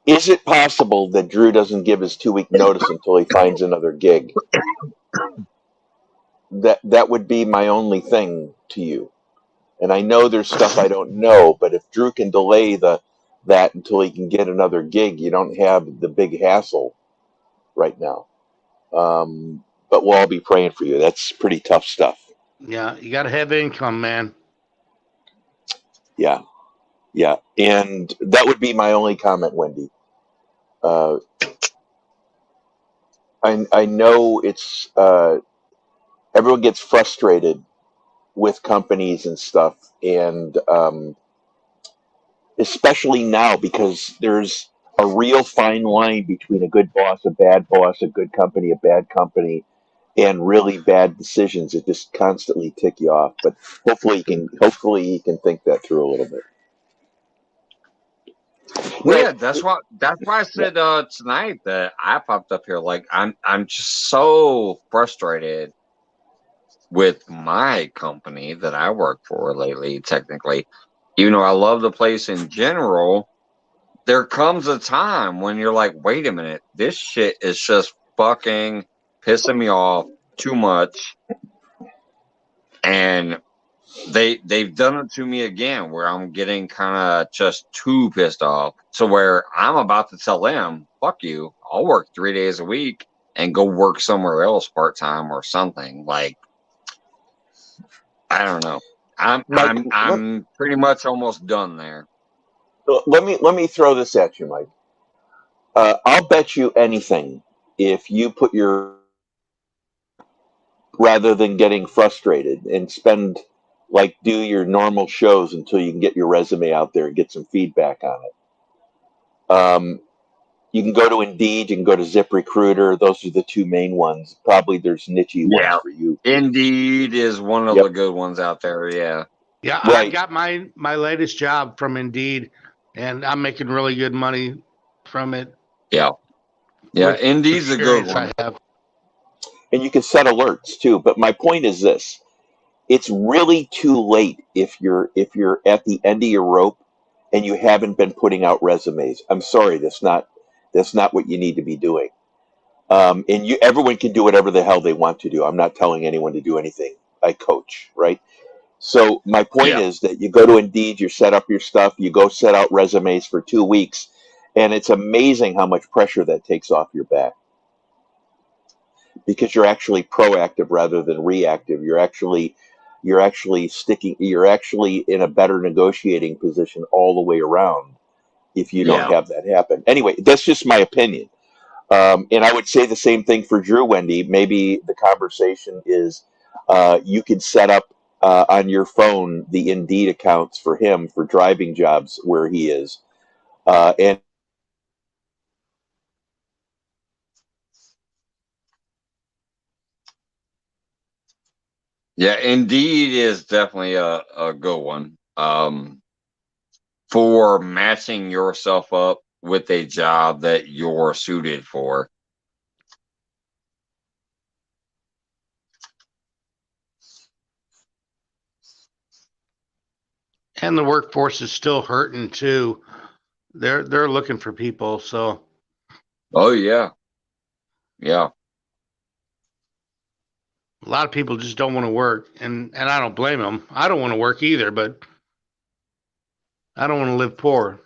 is it possible that Drew doesn't give his 2-week notice until he finds another gig? That would be my only thing to you. And I know there's stuff I don't know, but if Drew can delay that until he can get another gig, you don't have the big hassle right now. But we'll all be praying for you. That's pretty tough stuff. Yeah, you got to have income, man. Yeah. Yeah. And that would be my only comment, Wendy. I know it's everyone gets frustrated with companies and stuff, and especially now because there's a real fine line between a good boss, a bad boss, a good company, a bad company, and really bad decisions that just constantly tick you off. But hopefully you can think that through a little bit. Well, No, yeah, that's why I said tonight that I popped up here. Like I'm just so frustrated with my company that I work for lately. Technically, even though I love the place in general, there comes a time when you're like, wait a minute, this shit is just fucking pissing me off too much, and they've done it to me again where I'm getting kind of just too pissed off. So where I'm about to tell them, fuck you, I'll work 3 days a week and go work somewhere else part time or something. Like, I don't know. Mike, I'm pretty much almost done there. let me throw this at you, Mike. I'll bet you anything if you put your rather than getting frustrated and do your normal shows until you can get your resume out there and get some feedback on it. You can go to Indeed, you can go to ZipRecruiter. Those are the two main ones. Probably there's niche ones for you. Indeed is one of the good ones out there. Yeah. Yeah, right. I got my latest job from Indeed, and I'm making really good money from it. Yeah. Yeah, Indeed's a good one. I have. And you can set alerts too. But my point is this: it's really too late if you're at the end of your rope and you haven't been putting out resumes. I'm sorry, that's not what you need to be doing. And everyone can do whatever the hell they want to do. I'm not telling anyone to do anything. I coach, right? So my point is that you go to Indeed, you set up your stuff, you go set out resumes for 2 weeks, and it's amazing how much pressure that takes off your back. Because you're actually proactive rather than reactive. You're actually in a better negotiating position all the way around if you don't have that happen. Anyway, that's just my opinion. And I would say the same thing for Drew, Wendy. Maybe the conversation is you could set up on your phone the Indeed accounts for him for driving jobs where he is. And yeah, Indeed is definitely a good one for matching yourself up with a job that you're suited for. And the workforce is still hurting too. They're looking for people, so. Oh yeah. Yeah. A lot of people just don't want to work, and I don't blame them. I don't want to work either, but I don't want to live poor.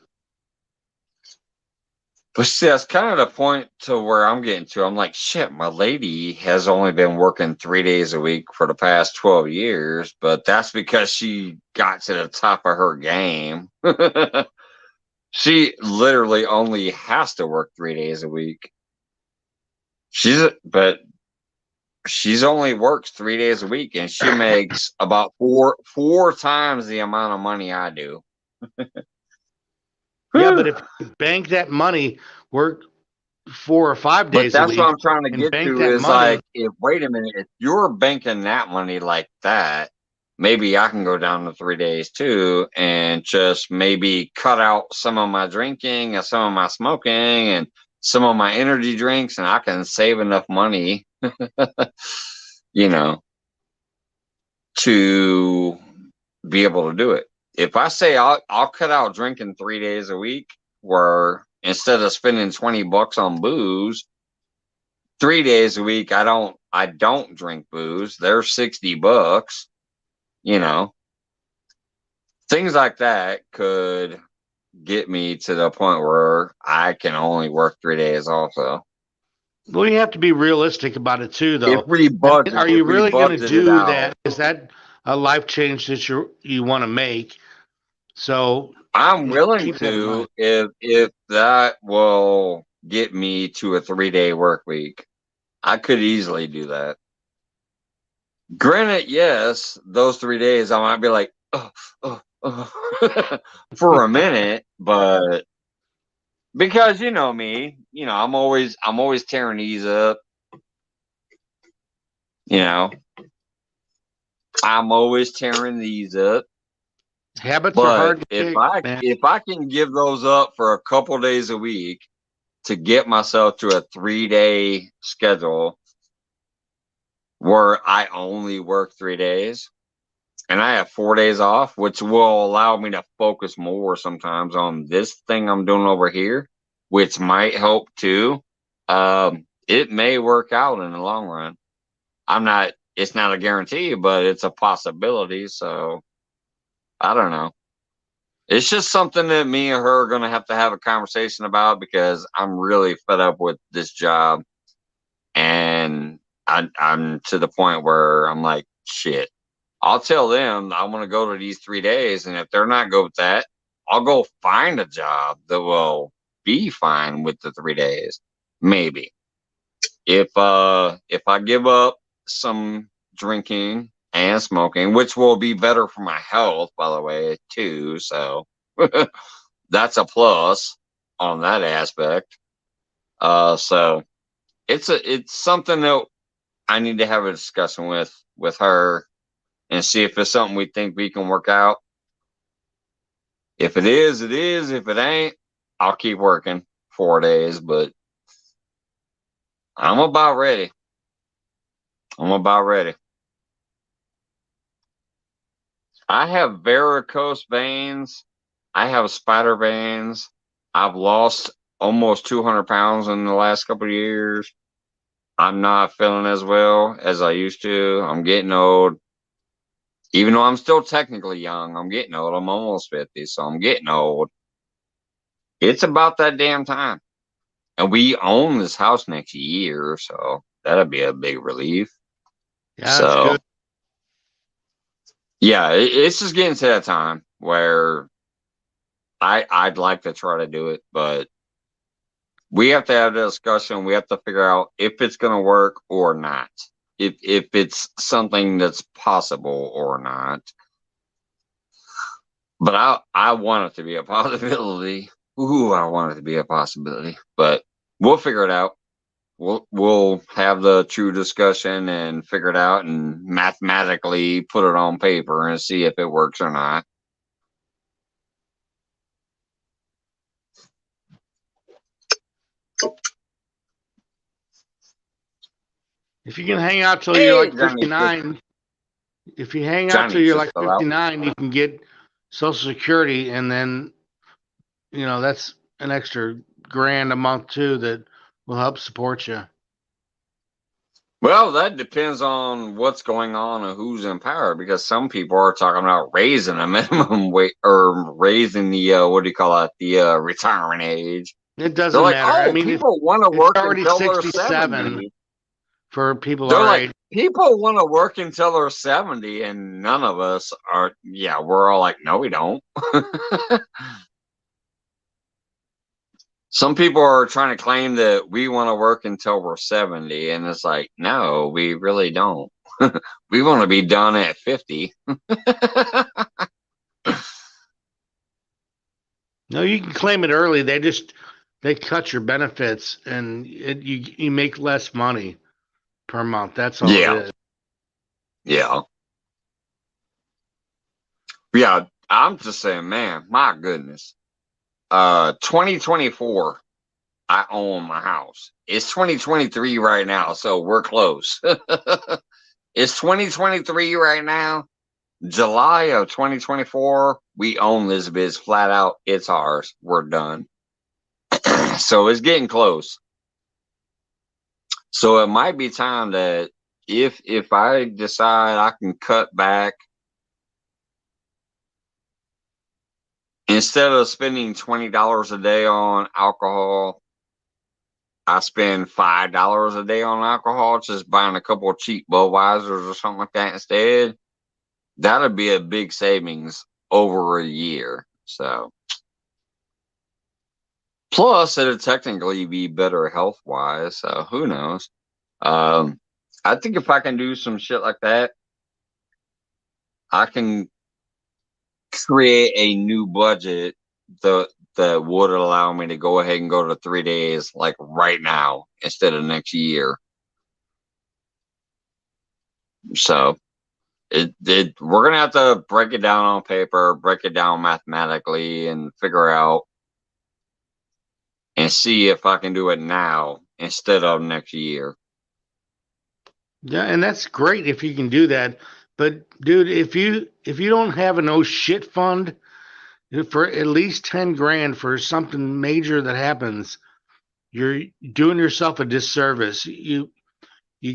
But see, that's kind of the point to where I'm getting to. I'm like, shit, my lady has only been working 3 days a week for the past 12 years, but that's because she got to the top of her game. She literally only has to work 3 days a week. But she's only works 3 days a week, and she makes about four times the amount of money I do. Yeah, but if you bank that money, work 4 or 5 days a week. But that's what I'm trying to get to is like, wait a minute, if you're banking that money like that, maybe I can go down to 3 days too and just maybe cut out some of my drinking and some of my smoking and some of my energy drinks, and I can save enough money, to be able to do it. If I say I'll cut out drinking 3 days a week, where instead of spending $20 on booze, 3 days a week I don't drink booze. They're $60. You know, things like that could get me to the point where I can only work 3 days also. Well, you have to be realistic about it too, though. If we budget, are you really going to do out, that? Is that a life change that you want to make? So I'm willing to if that will get me to a 3-day work week. I could easily do that. Granted, yes, those 3 days I might be like, for a minute, but because you know me, you know, I'm always tearing these up. You know, I'm always tearing these up. Habits are hard to if kick, if I can give those up for a couple days a week to get myself to a 3-day schedule where I only work 3 days and I have 4 days off, which will allow me to focus more sometimes on this thing I'm doing over here, which might help too. It may work out in the long run. It's not a guarantee, but it's a possibility. So I don't know. It's just something that me and her are going to have a conversation about, because I'm really fed up with this job. And I'm to the point where I'm like, shit, I'll tell them I want to go to these 3 days. And if they're not good with that, I'll go find a job that will be fine with the 3 days. Maybe. If I give up some drinking and smoking, which will be better for my health, by the way, too. So that's a plus on that aspect. So it's something that I need to have a discussion with her and see if it's something we think we can work out. If it is, it is. If it ain't, I'll keep working 4 days, but I'm about ready. I have varicose veins. I have spider veins. I've lost almost 200 pounds in the last couple of years. I'm not feeling as well as I used to. I'm getting old. Even though I'm still technically young, I'm getting old. I'm almost 50, so I'm getting old. It's about that damn time. And we own this house next year, so that'll be a big relief. Yeah, that's good. Yeah, it's just getting to that time where I'd like to try to do it, but we have to have a discussion. We have to figure out if it's going to work or not. If it's something that's possible or not. But I want it to be a possibility. Ooh, I want it to be a possibility. But we'll figure it out. We'll have the true discussion and figure it out and mathematically put it on paper and see if it works or not. If you can hang out till you're like 59, if you hang out till you're like 59, you can get Social Security, and then, you know, that's an extra grand a month too that will help support you. Well, that depends on what's going on and who's in power, because some people are talking about raising a minimum wage or raising the what do you call it, the retirement age. It doesn't matter. I mean, people want to work until they're 70. For people they're our like, age. People want to work until they're 70, and none of us are. Yeah, we're all like, no, we don't. Some people are trying to claim that we want to work until we're 70, and it's like, no, we really don't. We want to be done at 50. No, you can claim it early. They cut your benefits, and you make less money per month. That's all it is. Yeah. Yeah, I'm just saying, man, my goodness. 2024, I own my house. It's 2023 right now, so we're close. It's 2023 right now. July of 2024, we own this biz flat out. It's ours. We're done. So it's getting close. So it might be time that if I decide I can cut back, instead of spending $20 a day on alcohol, I spend $5 a day on alcohol, just buying a couple of cheap Budweisers or something like that instead. That'll be a big savings over a year. So, plus it'll technically be better health wise. So who knows? I think if I can do some shit like that, I can create a new budget that would allow me to go ahead and go to 3 days, like right now, instead of next year. So we're gonna have to break it down on paper, break it down mathematically, and figure out and see if I can do it now instead of next year. Yeah, and that's great if you can do that. But dude, if you don't have an oh shit fund for at least 10 grand for something major that happens, you're doing yourself a disservice. You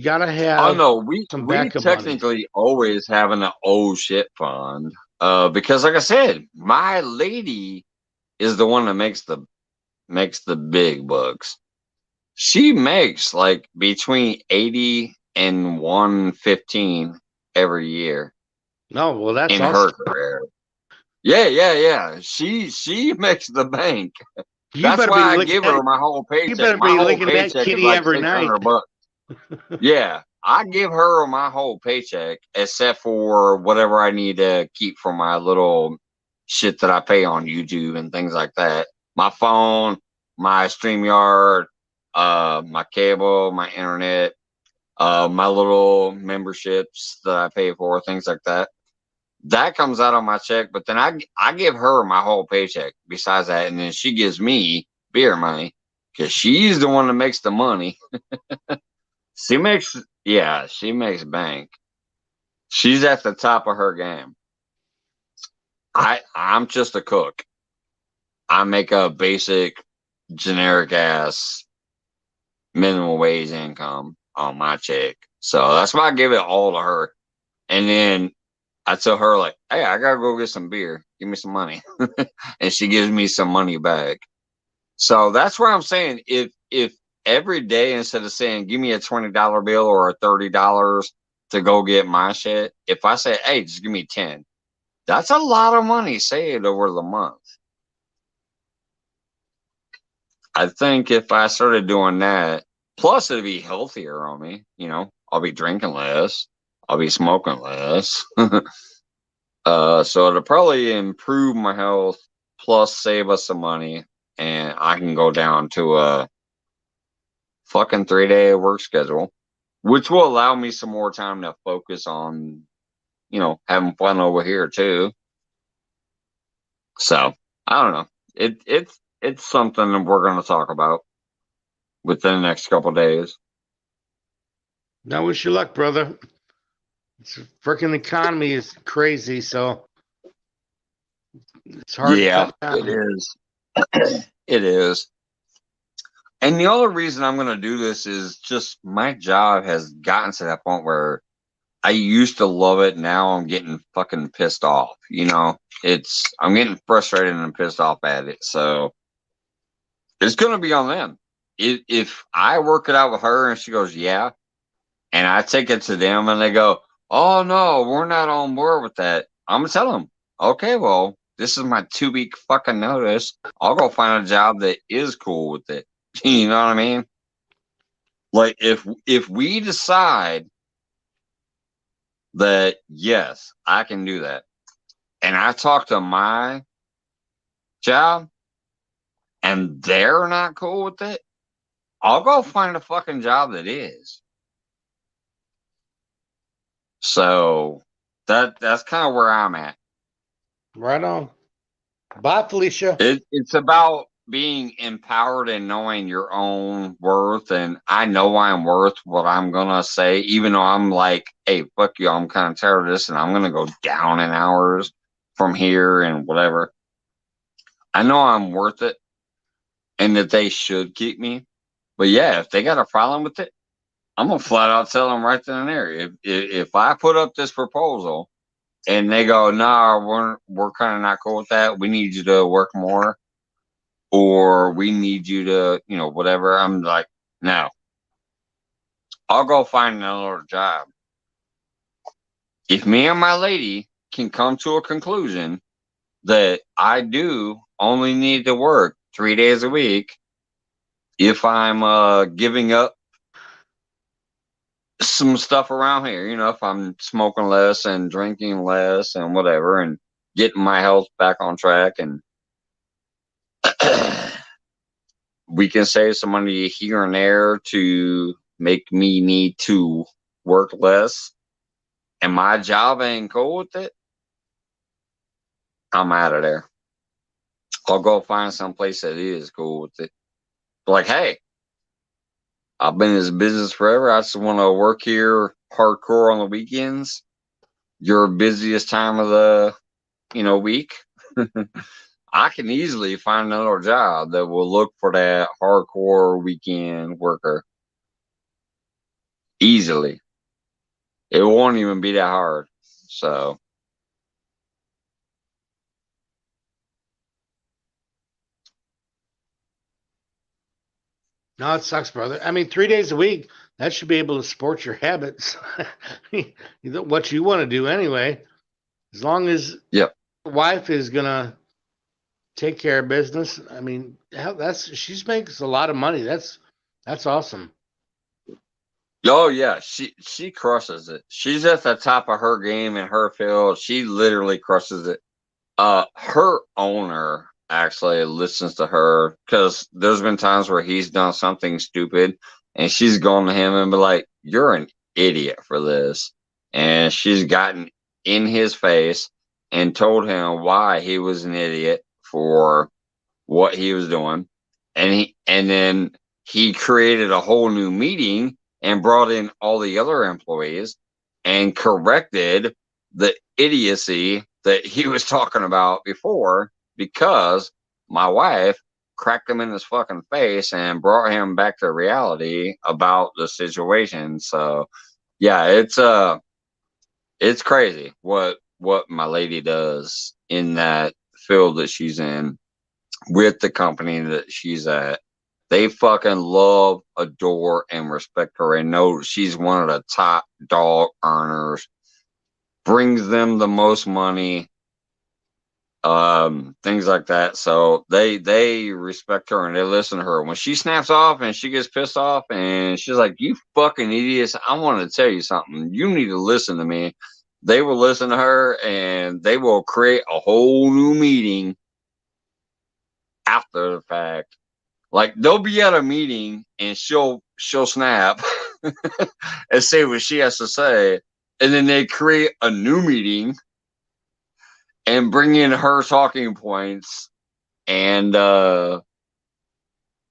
gotta have Oh no, some we backup money. technically always have an oh shit fund. Because like I said, my lady is the one that makes the big bucks. She makes like between 80 and 115 every year No, well that's in awesome. her career. Yeah. She makes the bank. You That's better why be I licking give that. her my whole You paycheck. better My be whole licking that paycheck is kitty like every night. $600. Yeah, I give her my whole paycheck except for whatever I need to keep for my little shit that I pay on YouTube and things like that. My phone, my StreamYard, my cable, my internet, my little memberships that I pay for, things like that. That comes out of my check, but then I give her my whole paycheck besides that, and then she gives me beer money because she's the one that makes the money. She makes bank. She's at the top of her game. I'm just a cook. I make a basic generic ass minimum wage income on my check. So that's why I give it all to her. And then I tell her like, hey, I gotta go get some beer. Give me some money. And she gives me some money back. So that's where I'm saying if every day, instead of saying give me a $20 bill or a $30 to go get my shit, if I say, hey, just give me 10, that's a lot of money saved over the month. I think if I started doing that, plus it'd be healthier on me, I'll be drinking less, I'll be smoking less. So it'll probably improve my health, plus save us some money, and I can go down to a fucking 3-day work schedule, which will allow me some more time to focus on, having fun over here too. So I don't know. It's something that we're going to talk about within the next couple of days. I wish you luck, brother. It's freaking economy is crazy, so it's hard to cut down. It is. It is. And the other reason I'm going to do this is just my job has gotten to that point where I used to love it. Now I'm getting fucking pissed off. I'm getting frustrated and pissed off at it. So it's going to be on them. If I work it out with her and she goes, yeah, and I take it to them and they go, oh no, we're not on board with that, I'm going to tell them, okay, well, this is my 2-week fucking notice. I'll go find a job that is cool with it. You know what I mean? Like if we decide that yes, I can do that, and I talk to my job and they're not cool with it, I'll go find a fucking job that is. So that's kind of where I'm at. Right on. Bye, Felicia. It's about being empowered and knowing your own worth, and I know I'm worth what I'm gonna say, even though I'm like, hey, fuck you, I'm kind of tired of this, and I'm gonna go down in hours from here and whatever. I know I'm worth it, and that they should keep me. But yeah, if they got a problem with it, I'm gonna flat out tell them right then and there. If I put up this proposal and they go, nah, we're kind of not cool with that. We need you to work more, or we need you to, whatever. I'm like, no, I'll go find another job. If me and my lady can come to a conclusion that I do only need to work 3 days a week, if I'm giving up some stuff around here, if I'm smoking less and drinking less and whatever, and getting my health back on track, and we can save some money here and there to make me need to work less, and my job ain't cool with it, I'm out of there. I'll go find some place that is cool with it. Like, hey, I've been in this business forever. I just want to work here hardcore on the weekends. Your busiest time of the, week. I can easily find another job that will look for that hardcore weekend worker. Easily. It won't even be that hard. So. No, it sucks, brother. I mean, 3 days a week, that should be able to support your habits. What you want to do anyway. As long as your wife is going to take care of business. I mean, she makes a lot of money. That's awesome. Oh yeah, she crushes it. She's at the top of her game in her field. She literally crushes it. Her owner actually listens to her, because there's been times where he's done something stupid and she's gone to him and be like, you're an idiot for this. And she's gotten in his face and told him why he was an idiot for what he was doing. And then he created a whole new meeting and brought in all the other employees and corrected the idiocy that he was talking about before, because my wife cracked him in his fucking face and brought him back to reality about the situation. So yeah, it's crazy what my lady does in that field that she's in with the company that she's at. They fucking love, adore, and respect her, and know she's one of the top dog earners, brings them the most money, things like that. So they respect her and they listen to her. When she snaps off and she gets pissed off and she's like, you fucking idiots, I want to tell you something, you need to listen to me. They will listen to her and they will create a whole new meeting after the fact. Like, they'll be at a meeting and she'll snap and say what she has to say, and then they create a new meeting and bring in her talking points. And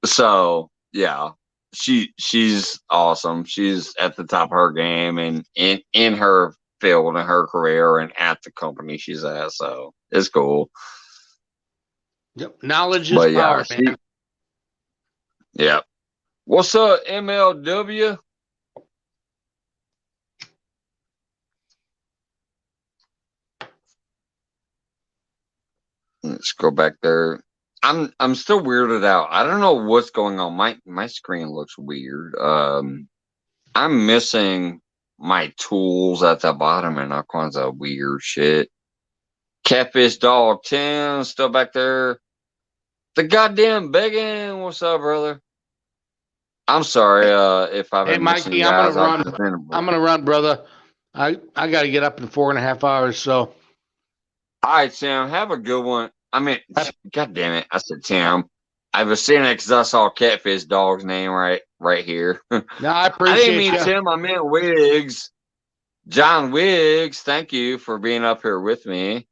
so yeah, she's awesome. She's at the top of her game and in her field, in her career, and at the company she's at. So it's cool. Yep. Knowledge is power, man. Yeah. What's up, MLW? Let's go back there. I'm still weirded out. I don't know what's going on. My screen looks weird. I'm missing my tools at the bottom and all kinds of weird shit. Catfish Dog 10 still back there. The goddamn begging. What's up, brother? I'm sorry if I've been missing you guys. I'm gonna run, brother. I gotta get up in 4.5 hours. So, all right, Sam. Have a good one. I mean, God damn it! I said Tim. I was saying that because I saw Catfish Dog's name right here. No, I appreciate. I didn't mean Tim. I meant Wiggs. John Wiggs. Thank you for being up here with me.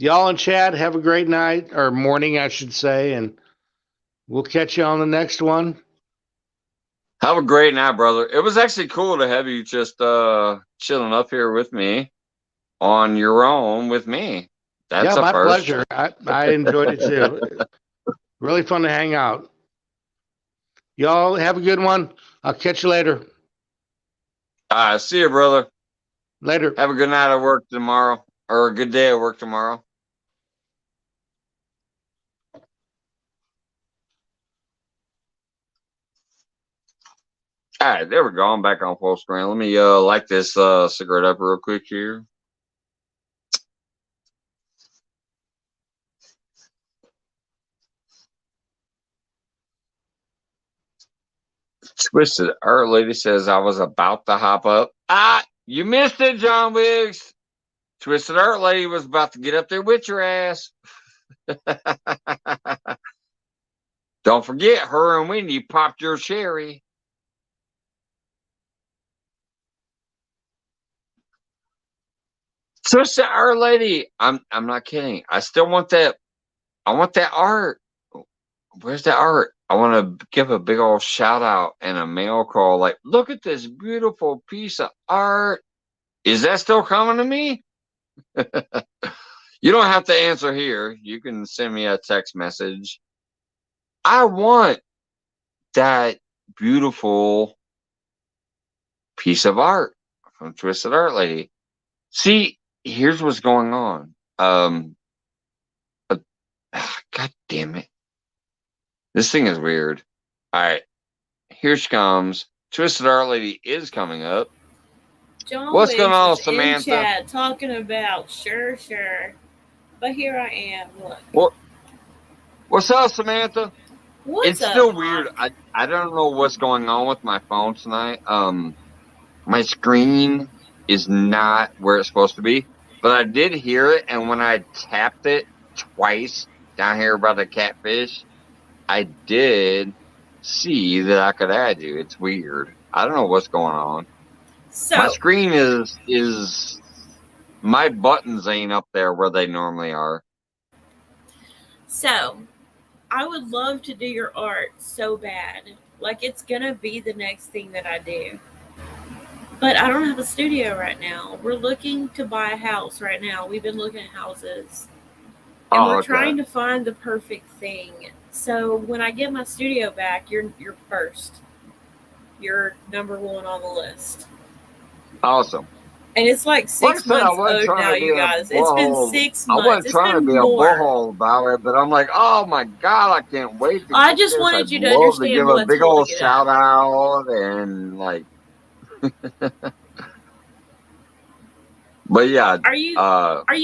Y'all in chat, have a great night or morning, I should say, and we'll catch you on the next one. Have a great night, brother. It was actually cool to have you just chilling up here with me on your own with me. That's Yeah, a my first. pleasure. I enjoyed it too. Really fun to hang out. Y'all have a good one. I'll catch you later. All right, see you, brother. Later. Have a good night at work tomorrow, or a good day at work tomorrow. All right, there we go. I'm back on full screen. Let me light this cigarette up real quick here. Twisted Earth Lady says I was about to hop up. You missed it, John Wiggs. Twisted Earth Lady was about to get up there with your ass. Don't forget, her and Wendy popped your cherry. Twisted Earth Lady, I'm not kidding. I still want that. I want that art. Where's that art? I want to give a big old shout out and a mail call. Like, look at this beautiful piece of art. Is that still coming to me? You don't have to answer here. You can send me a text message. I want that beautiful piece of art from Twisted Art Lady. See, here's what's going on. God damn it. This thing is weird. All right. Here she comes. Twisted Art Lady is coming up. John What's Wiggs going on, was Samantha? in chat talking about sure. But here I am. Look. What's up, Samantha? What's it's still weird. I don't know what's going on with my phone tonight. My screen is not where it's supposed to be, but I did hear it, and when I tapped it twice down here by the catfish, I did see that I could add you. It's weird. I don't know what's going on. So my screen is my buttons ain't up there where they normally are. So I would love to do your art so bad. Like, it's gonna be the next thing that I do. But I don't have a studio right now. We're looking to buy a house right now. We've been looking at houses. And we're trying to find the perfect thing. So when I get my studio back, you're first. You're number one on the list. Awesome. And it's like 6 months old now, you guys. It's been 6 months. I wasn't trying to be a bullhole about it, but I'm like, oh my God, I can't wait to I just wanted you to understand give a big old shout out and like but yeah. Are you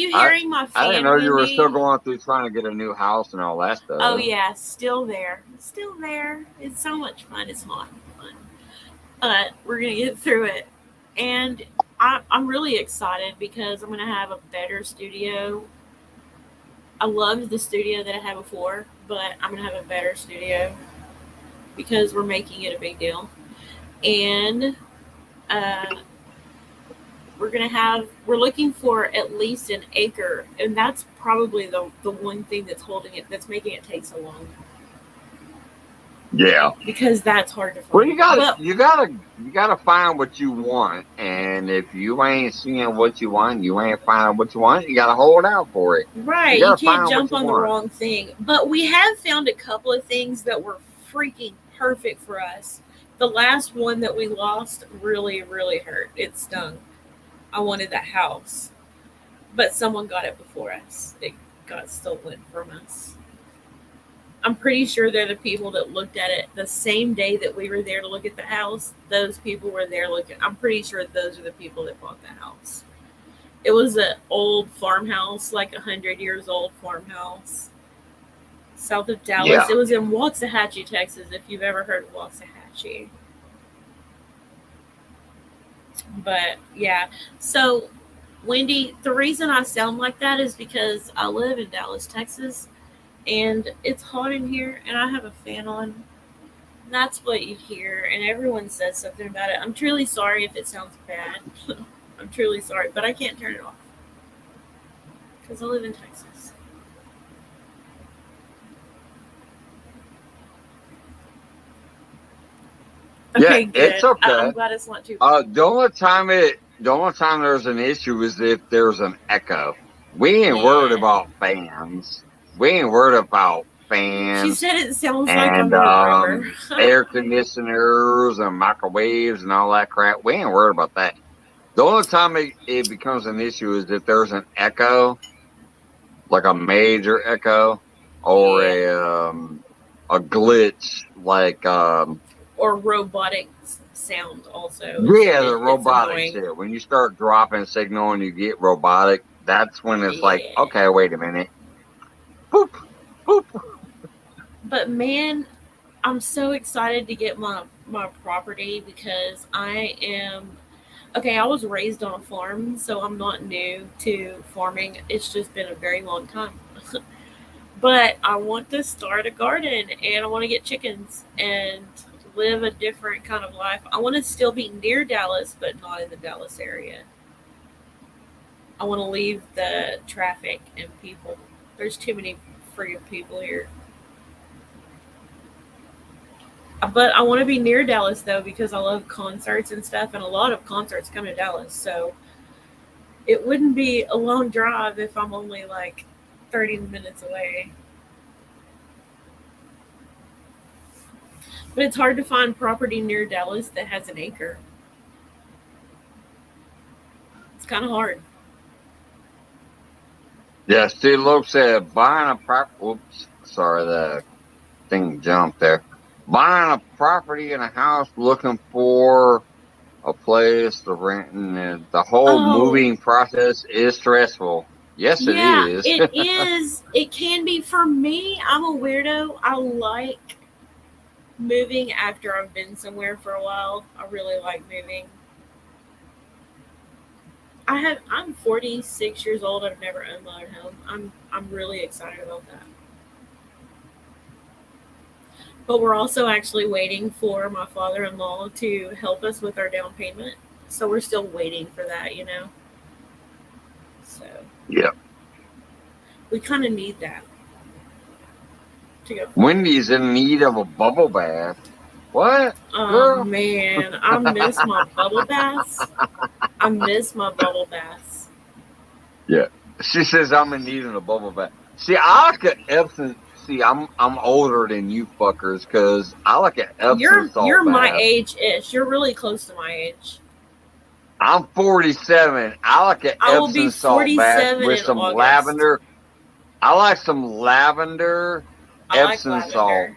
hearing my fan? I didn't know you were Wendy? still going through trying to get a new house and all that stuff. Oh yeah, still there. Still there. It's so much fun. It's not fun. But we're gonna get through it. And I'm really excited because I'm gonna have a better studio. I loved the studio that I had before, but I'm gonna have a better studio because we're making it a big deal. And we're looking for at least an acre, and that's probably the one thing that's holding it, that's making it take so long. Yeah, because that's hard to find. Well, you gotta find what you want, and if you ain't seeing what you want, you ain't finding what you want. You gotta hold out for it. Right, you can't jump on the wrong thing. But we have found a couple of things that were freaking perfect for us. The last one that we lost really, really hurt. It stung. I wanted that house, but someone got it before us. It got stolen from us. I'm pretty sure they're the people that looked at it the same day that we were there to look at the house. Those people were there looking. I'm pretty sure those are the people that bought the house. It was an old farmhouse, like 100 years old farmhouse, south of Dallas. Yeah. It was in Waxahachie, Texas, if you've ever heard of Waxahachie. But yeah, so Wendy, the reason I sound like that is because I live in Dallas, Texas, and it's hot in here, and I have a fan on. And that's what you hear, and everyone says something about it. I'm truly sorry if it sounds bad. I'm truly sorry, but I can't turn it off. Because I live in Texas. Okay, Yeah, good. it's okay. I'm glad it's not too bad. The only time there's an issue is if there's an echo. We ain't worried about fans. We ain't worried about fans. She said it sounds like and I'm in a river. air conditioners and microwaves and all that crap. We ain't worried about that. The only time it becomes an issue is if there's an echo, like a major echo, or a glitch, like or robotic sound also. the robotic shit. When you start dropping signal and you get robotic, that's when it's like, okay, wait a minute. Boop, boop. But man, I'm so excited to get my property because I was raised on a farm, so I'm not new to farming. It's just been a very long time. But I want to start a garden and I want to get chickens and live a different kind of life. I want to still be near Dallas, but not in the Dallas area. I want to leave the traffic and people. There's too many freaking people here. But I want to be near Dallas, though, because I love concerts and stuff, and a lot of concerts come to Dallas. So it wouldn't be a long drive if I'm only like 30 minutes away. But it's hard to find property near Dallas that has an acre. It's kind of hard. Yeah, Steve Lope said buying a property. Oops, sorry, the thing jumped there. Buying a property and a house, looking for a place to rent, and the whole moving process is stressful. Yes, it is. It is. It can be. For me, I'm a weirdo. I like moving after I've been somewhere for a while. I really like moving. I'm 46 years old. I've never owned my own home. I'm really excited about that. But we're also actually waiting for my father-in-law to help us with our down payment. So we're still waiting for that, you know. So yeah, we kind of need that to go. Wendy's in need of a bubble bath. What? Oh, girl? Man, I miss my bubble baths. I miss my bubble baths. Yeah, she says I'm in need of a bubble bath. See, I like an Epsom. See, I'm older than you fuckers because I like an Epsom salt You're bath. my age-ish. You're really close to my age. I'm 47. I like an Epsom salt bath with some lavender. I like some lavender Epsom salt.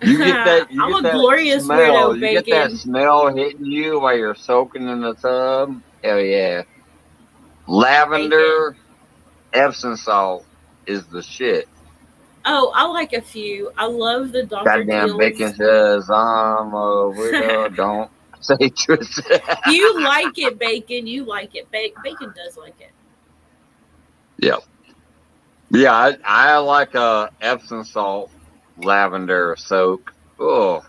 You get that. You I'm get a that glorious smell. weirdo, You Bacon. get that smell hitting you while you're soaking in the tub. Hell yeah! Lavender Epsom salt is the shit. Oh, I like a few. I love the Dr. Goddamn Teal's. Bacon says I'm a widow. Don't say truth. You like it, Bacon. You like it. Bacon does like it. Yeah. Yeah, I like Epsom salt lavender soak. Oh.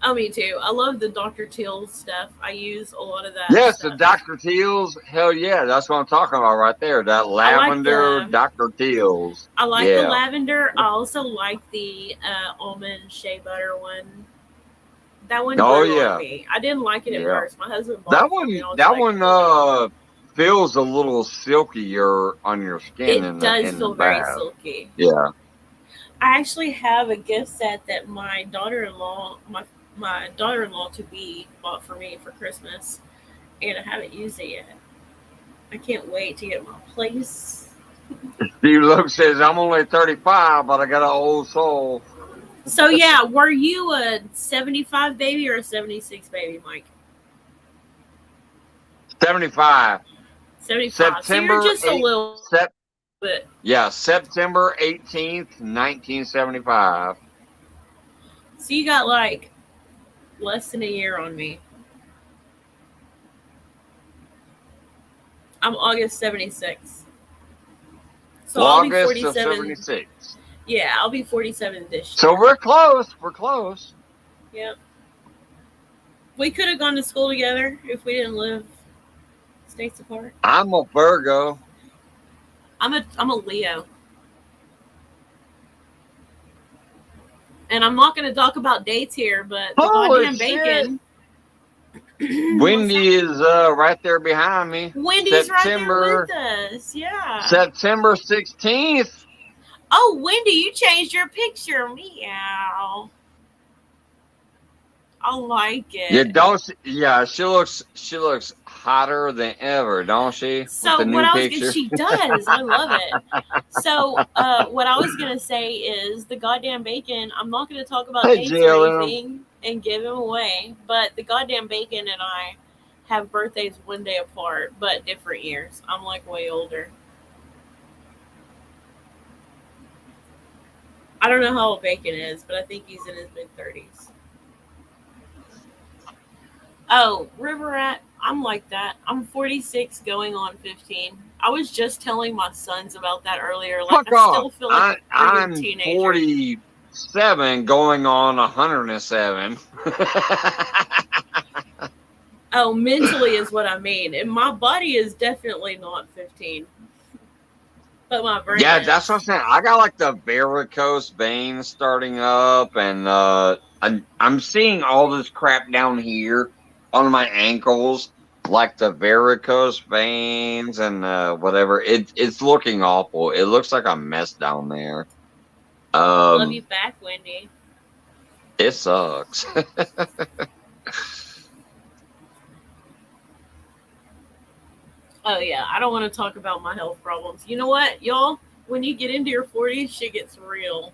Oh, me too. I love the Dr. Teal's stuff. I use a lot of that. Yes, stuff. the Dr. Teal's. Hell yeah, that's what I'm talking about right there. That lavender Dr. Teal's. I like the lavender. I also like the almond shea butter one. That one grew on me. I didn't like it at first. My husband bought it for me. That one feels a little silkier on your skin. It does feel very silky. Yeah. I actually have a gift set that my daughter-in-law to be bought for me for Christmas, and I haven't used it yet. I can't wait to get my place. Steve Luke says I'm only 35, but I got an old soul. So yeah, were you a 75 baby or a 76 baby, Mike? 75. 75. September so you're just a little bit. Yeah, September 18th, 1975. So you got like less than a year on me. I'm August 76. So August I'll be 47. of 76. Yeah, I'll be 47 this year. So we're close. We're close. Yep. We could have gone to school together if we didn't live states apart? I'm a Virgo. I'm a Leo. And I'm not going to talk about dates here, but the Holy goddamn shit. bacon. Wendy is right there behind me. Wendy's right there with us. Yeah. September 16th. Oh, Wendy, you changed your picture. Meow. I like it. Yeah, she looks hotter than ever, don't she? So with the what new I was picture. she does. I love it. So what I was gonna say is the goddamn bacon. I'm not gonna talk about Hey, dates or JLM. anything and give him away, but the goddamn bacon and I have birthdays one day apart, but different years. I'm like way older. I don't know how old Bacon is, but I think he's in his mid-30s. Oh, River Rat, I'm like that. I'm 46 going on 15. I was just telling my sons about that earlier. Like, Fuck I off. still feel like a I'm teenager. 47 going on 107. Oh, mentally is what I mean. And my body is definitely not 15. But my brain Yeah, is. that's what I'm saying. I got like the varicose veins starting up, and I'm seeing all this crap down here on my ankles, like the varicose veins and whatever. It's looking awful. It looks like a mess down there. Love you back, Wendy. It sucks. Oh, yeah. I don't want to talk about my health problems. You know what, y'all? When you get into your 40s, shit gets real.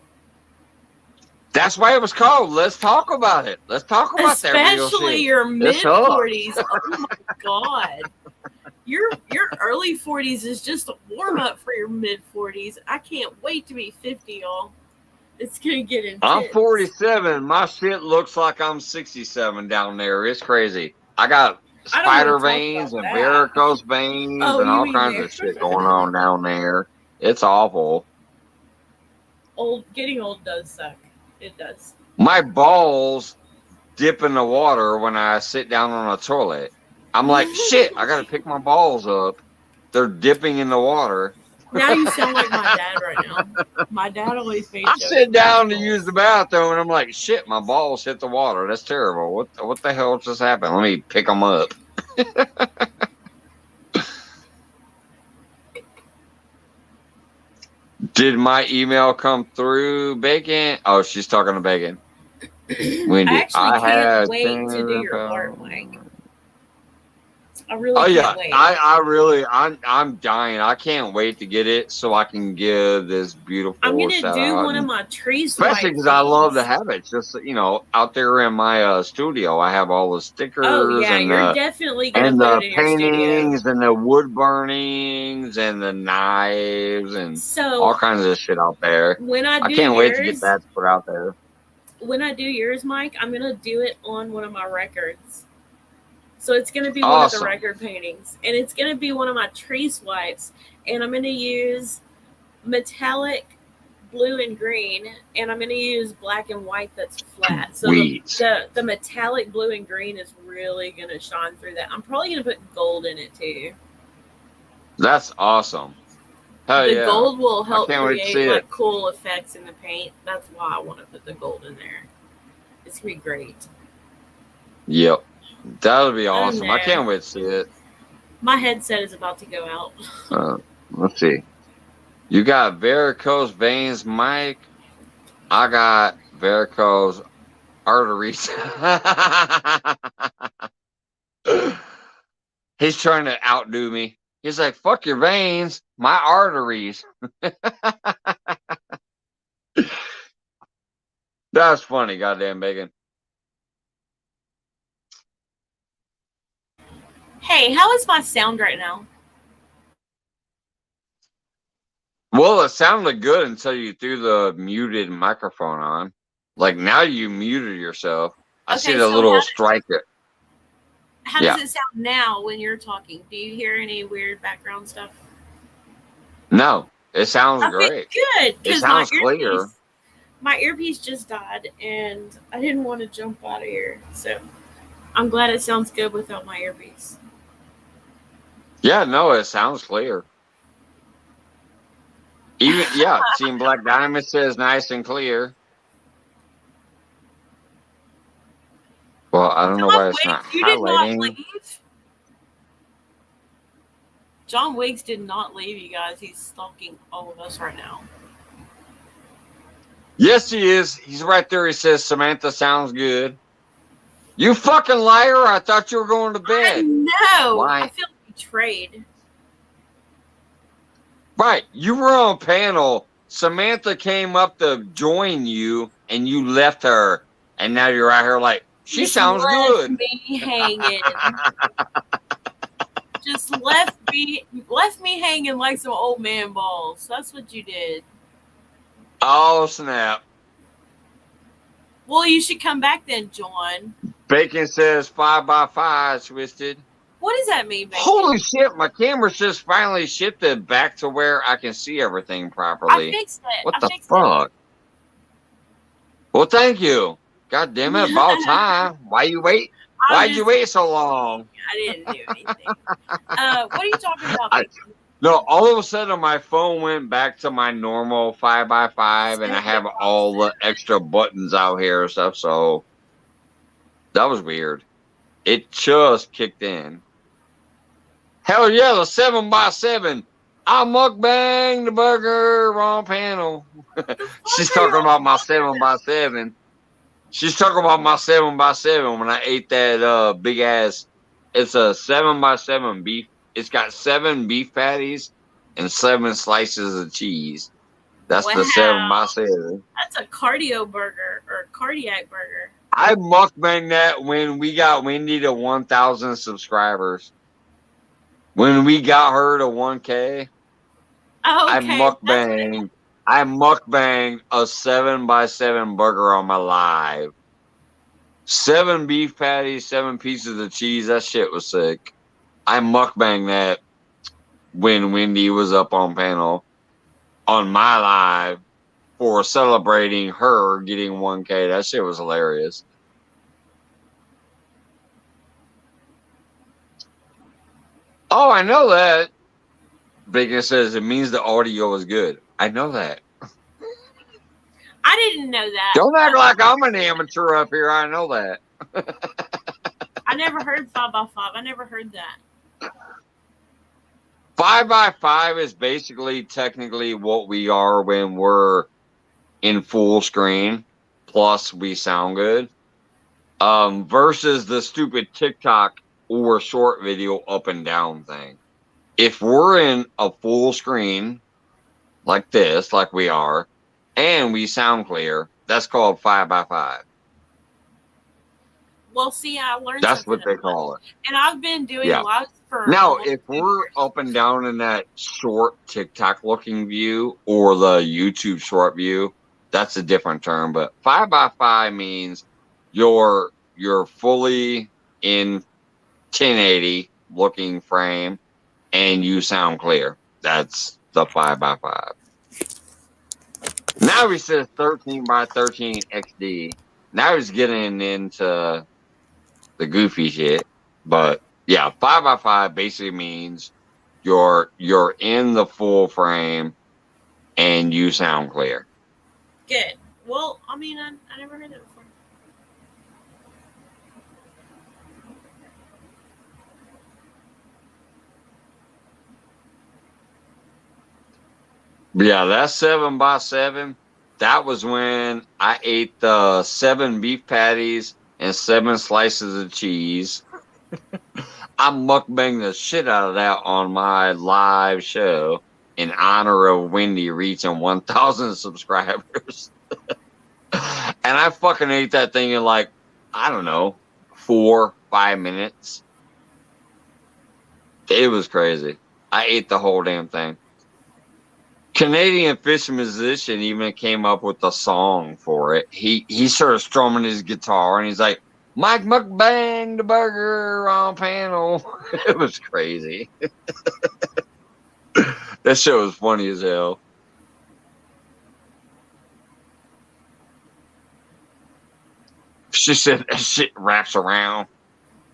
That's why it was called Let's Talk About It. Let's talk about that real shit. Especially your mid-40s. Oh, my God. Your early 40s is just a warm-up for your mid-40s. I can't wait to be 50, y'all. It's going to get intense. I'm 47. My shit looks like I'm 67 down there. It's crazy. I got spider veins and varicose veins and all kinds of shit going on down there. It's awful. Getting old does suck. It does. My balls dip in the water when I sit down on a toilet. I'm like, shit, I got to pick my balls up. They're dipping in the water. Now you sound like my dad right now. My dad always made I jokes sit down about to use the bathroom and I'm like, shit, my balls hit the water. That's terrible. What the hell just happened? Let me pick them up. Did my email come through, Bacon? Oh, she's talking to Bacon. Wendy, I actually can't wait to do your part, Mike. I really can't wait. I'm dying. I can't wait to get it so I can give this beautiful I'm gonna shout do out. one of my tree Especially because I love to have it. Just out there in my studio, I have all the stickers. Oh yeah, and you're definitely gonna and put the it in your studio. paintings and the wood burnings and the knives and all kinds of shit out there. When I can't wait to get that put out there. When I do yours, Mike, I'm gonna do it on one of my records. So it's going to be one of the record paintings. And it's going to be one of my tree swipes. And I'm going to use metallic blue and green. And I'm going to use black and white that's flat. So the metallic blue and green is really going to shine through that. I'm probably going to put gold in it too. That's awesome. Hell the yeah. Gold will help create like cool effects in the paint. That's why I want to put the gold in there. It's going to be great. Yep. That would be awesome. I can't wait to see it. My headset is about to go out. Let's see. You got varicose veins, Mike. I got varicose arteries. He's trying to outdo me. He's like, fuck your veins, my arteries. That's funny, goddamn Bacon. Hey, how is my sound right now? Well, it sounded good until you threw the muted microphone on. Like now you muted yourself. I see the little striker. How does it sound now when you're talking? Do you hear any weird background stuff? No, it sounds great. Good. It sounds clear. My earpiece just died, and I didn't want to jump out of here. So I'm glad it sounds good without my earpiece. Yeah, no, it sounds clear. Even Team Black Diamond says nice and clear. Well, I don't know why it's not You did not highlighting. leave. John Wiggs did not leave, you guys. He's stalking all of us right now. Yes, he is. He's right there. He says Samantha sounds good. You fucking liar! I thought you were going to bed. No, I feel betrayed. Right, you were on panel. Samantha came up to join you, and you left her, and now you're out here like she sounds good. Me hanging. Just left me hanging like some old man balls. That's what you did. Oh snap! Well, you should come back then, John. Bacon says 5x5 twisted. What does that mean, Bacon? Holy shit! My camera just finally shifted back to where I can see everything properly. I fixed it. What the fuck? Well, thank you. God damn it! About time. Why you wait? Why'd you wait so long? I didn't do anything. What are you talking about? No, all of a sudden my phone went back to my normal 5x5, and I have all the extra buttons out here and stuff. So that was weird. It just kicked in. Hell yeah, the 7x7. I mukbang the burger. Wrong panel. She's talking about my 7x7. She's talking about my 7x7 when I ate that big ass. It's a 7x7 beef. It's got 7 beef patties and 7 slices of cheese. That's the 7x7. That's a cardio burger or cardiac burger. I mukbang that when we got Wendy to 1,000 subscribers. When we got her to 1K, I mukbang a 7x7 burger on my live. 7 beef patties, 7 pieces of cheese. That shit was sick. I mukbang that when Wendy was up on panel on my live for celebrating her getting 1K. That shit was hilarious. Oh, I know that. Bacon says it means the audio is good. I know that. I didn't know that. Don't act like I'm an amateur up here. I know that. I never heard 5x5. I never heard that. 5x5 is basically technically what we are when we're in full screen, plus we sound good, versus the stupid TikTok or short video up and down thing. If we're in a full screen like this, like we are, and we sound clear, that's called 5x5. Well, see, I learned that's what they call it. And I've been doing lives for now. If we're up and down in that short TikTok looking view or the YouTube short view, that's a different term. But 5x5 means you're fully in 1080 looking frame and you sound clear. That's the 5x5. Now he says 13x13 XD. Now he's getting into the goofy shit. But yeah, 5x5 basically means you're in the full frame and you sound clear. Good. Well, I mean, I never heard that before. Yeah, that's 7x7. That was when I ate the 7 beef patties and 7 slices of cheese. I mukbanged the shit out of that on my live show in honor of Wendy reaching 1,000 subscribers. And I fucking ate that thing in like, I don't know, 4-5 minutes. It was crazy. I ate the whole damn thing. Canadian fish musician even came up with a song for it. He started strumming his guitar and he's like, Mike mukbang the burger on panel. It was crazy. That shit was funny as hell. She said that shit wraps around.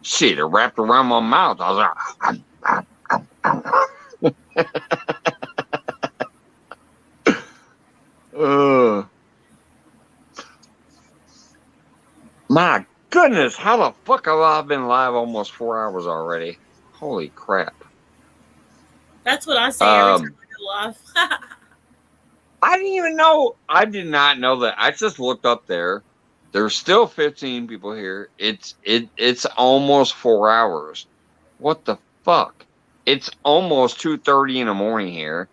Shit, it wrapped around my mouth. I was like, My goodness, how the fuck have I been live almost 4 hours already? Holy crap. That's what I say every time I go live. I didn't even know. I did not know that. I just looked up there. There's still 15 people here. It's almost 4 hours. What the fuck? It's almost 2:30 in the morning here.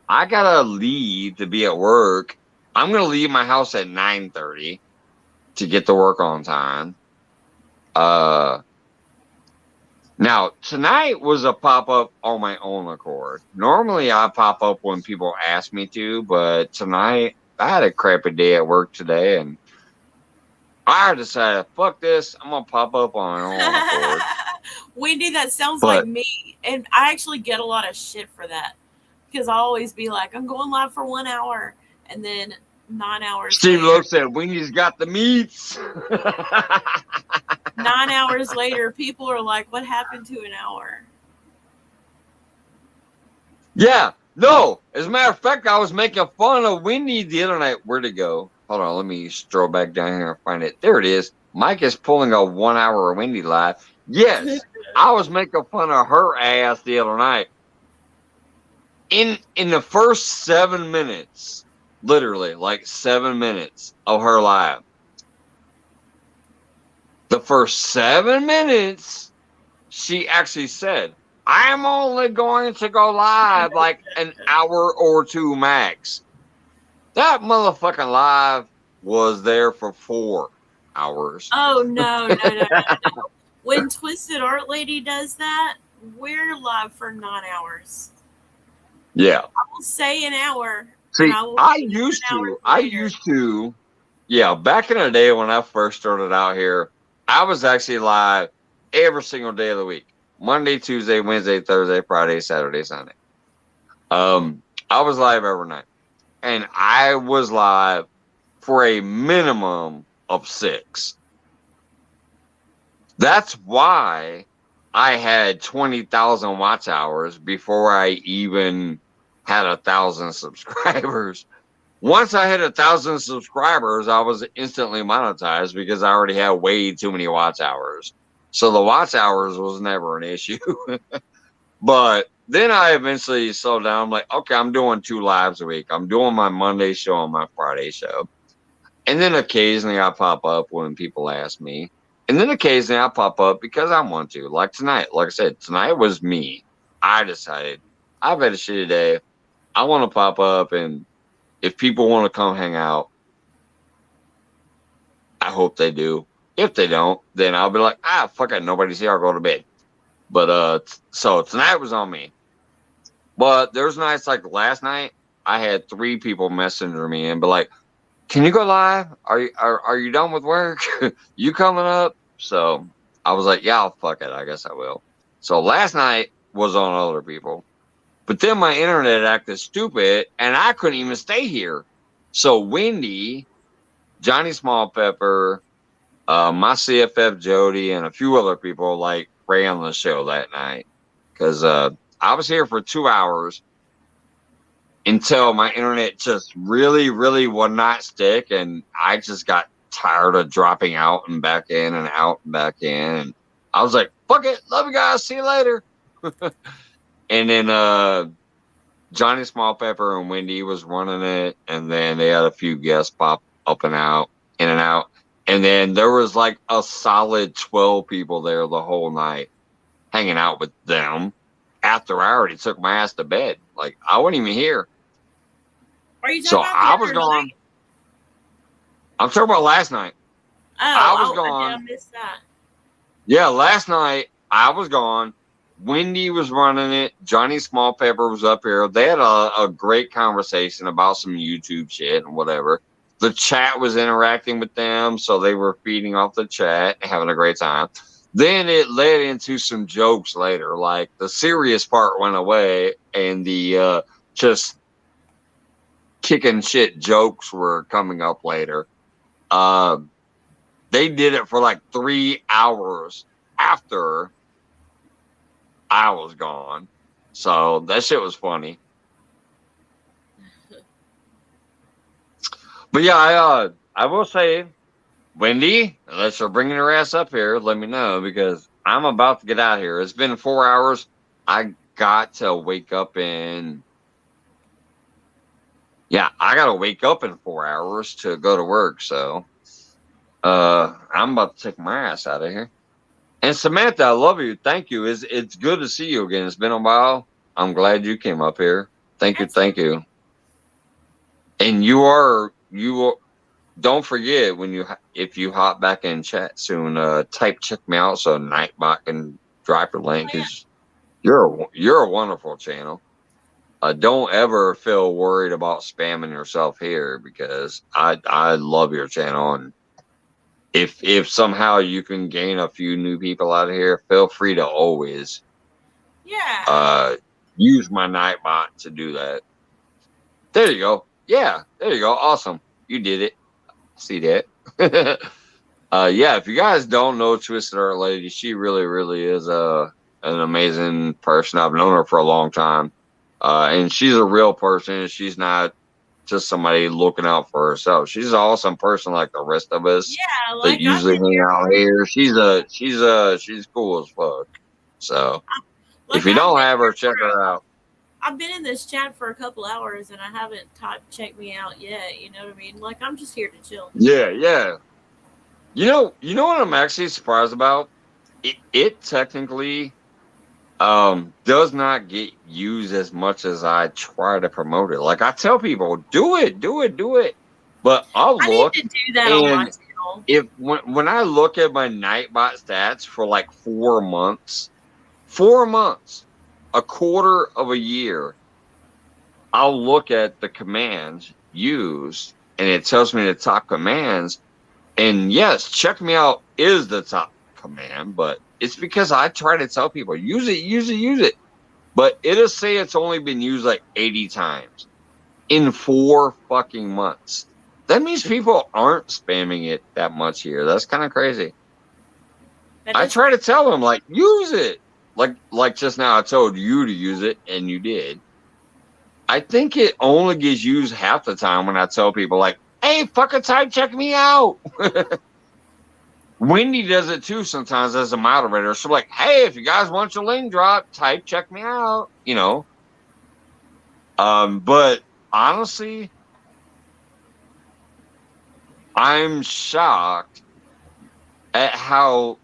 I gotta leave to be at work. I'm gonna leave my house at 9:30 to get to work on time. Now tonight was a pop-up on my own accord. Normally I pop up when people ask me to, but tonight I had a crappy day at work today, and I decided, fuck this, I'm gonna pop up on my own accord. Wendy, that sounds like me, and I actually get a lot of shit for that because I'll always be like, I'm going live for 1 hour, and then 9 hours Steve later, Lowe said, Wendy's got the meats. 9 hours later, people are like, what happened to an hour? Yeah, no. As a matter of fact, I was making fun of Wendy the other night. Where'd it go? Hold on, let me stroll back down here and find it. There it is. Mike is pulling a 1 hour Wendy live. Yes, I was making fun of her ass the other night. In the first 7 minutes, literally, like 7 minutes of her live. The first 7 minutes, she actually said, I'm only going to go live like an hour or two max. That motherfucking live was there for 4 hours. Oh, no. When Twisted Art Lady does that, we're live for 9 hours. Yeah. I will say an hour. See, I used to, yeah, back in the day when I first started out here, I was actually live every single day of the week. Monday, Tuesday, Wednesday, Thursday, Friday, Saturday, Sunday. I was live every night. And I was live for a minimum of 6. That's why I had 20,000 watch hours before I even had 1,000 subscribers. Once I hit 1,000 subscribers, I was instantly monetized because I already had way too many watch hours. So the watch hours was never an issue. But then I eventually slowed down. I'm like, okay, I'm doing 2 lives a week. I'm doing my Monday show and my Friday show. And then occasionally I pop up when people ask me. And then occasionally I pop up because I want to. Like tonight. Like I said, tonight was me. I decided I've had a shitty day. I want to pop up, and if people want to come hang out, I hope they do. If they don't, then I'll be like, fuck it, nobody's here, I'll go to bed. But so tonight was on me. But there's nights like last night, I had 3 people messenger me and be like, can you go live? Are you done with work? You coming up? So I was like, yeah, fuck it, I guess I will. So last night was on other people. But then my internet acted stupid, and I couldn't even stay here. So Wendy, Johnny Small Pepper, my CFF Jody, and a few other people like ran the show that night because I was here for 2 hours until my internet just really, really would not stick, and I just got tired of dropping out and back in and out and back in. And I was like, fuck it, love you guys, see you later. And then Johnny Small Pepper and Wendy was running it, and then they had a few guests pop up and out, in and out. And then there was like a solid 12 people there the whole night hanging out with them after I already took my ass to bed. Like, I wasn't even here. Are you So talking about I was gone. I'm talking about last night. I was gone. I missed that. Yeah, last night I was gone. Wendy was running it. Johnny Small Pepper was up here. They had a great conversation about some YouTube shit and whatever. The chat was interacting with them, so they were feeding off the chat and having a great time. Then it led into some jokes later. Like, the serious part went away, and the just kicking shit jokes were coming up later. They did it for like 3 hours after I was gone. So that shit was funny. But yeah, I will say, Wendy, unless you're bringing your ass up here, let me know because I'm about to get out of here. It's been 4 hours. I got to wake up in. Yeah, I got to wake up in 4 hours to go to work. So, I'm about to take my ass out of here. And Samantha, I love you. Thank you. It's good to see you again. It's been a while. I'm glad you came up here. Thank you. And you don't forget if you hop back in chat soon, check me out so Nightbot can drop your link because you're a wonderful channel. Don't ever feel worried about spamming yourself here because I love your channel, and if somehow you can gain a few new people out of here, feel free to always use my Nightbot to do that. There you go. Yeah, there you go. Awesome. You did it. See that? Yeah, if you guys don't know Twisted Art Lady, she really, really is an amazing person. I've known her for a long time. And she's a real person. She's not just somebody looking out for herself. She's an awesome person like the rest of us that usually hang out here. She's cool as fuck. So if you don't have her, check her out. I've been in this chat for a couple hours and I haven't typed check me out yet. You know what I mean? Like, I'm just here to chill. Yeah. You know what I'm actually surprised about? It technically does not get used as much as I try to promote it. Like I tell people, do it. But I need to do that on my channel. When I look at my Nightbot stats for like 4 months, 4 months, a quarter of a year, I'll look at the commands used and it tells me the top commands. And yes, check me out is the top command, but it's because I try to tell people, use it. But it'll say it's only been used like 80 times in 4 fucking months. That means people aren't spamming it that much here. That's kind of crazy. I try to tell them, like, use it. Like just now I told you to use it, and you did. I think it only gets used half the time when I tell people, like, hey, fucking type check me out. Wendy does it too sometimes as a moderator. She'll like, hey, if you guys want your link drop, type check me out, you know. But honestly, I'm shocked at how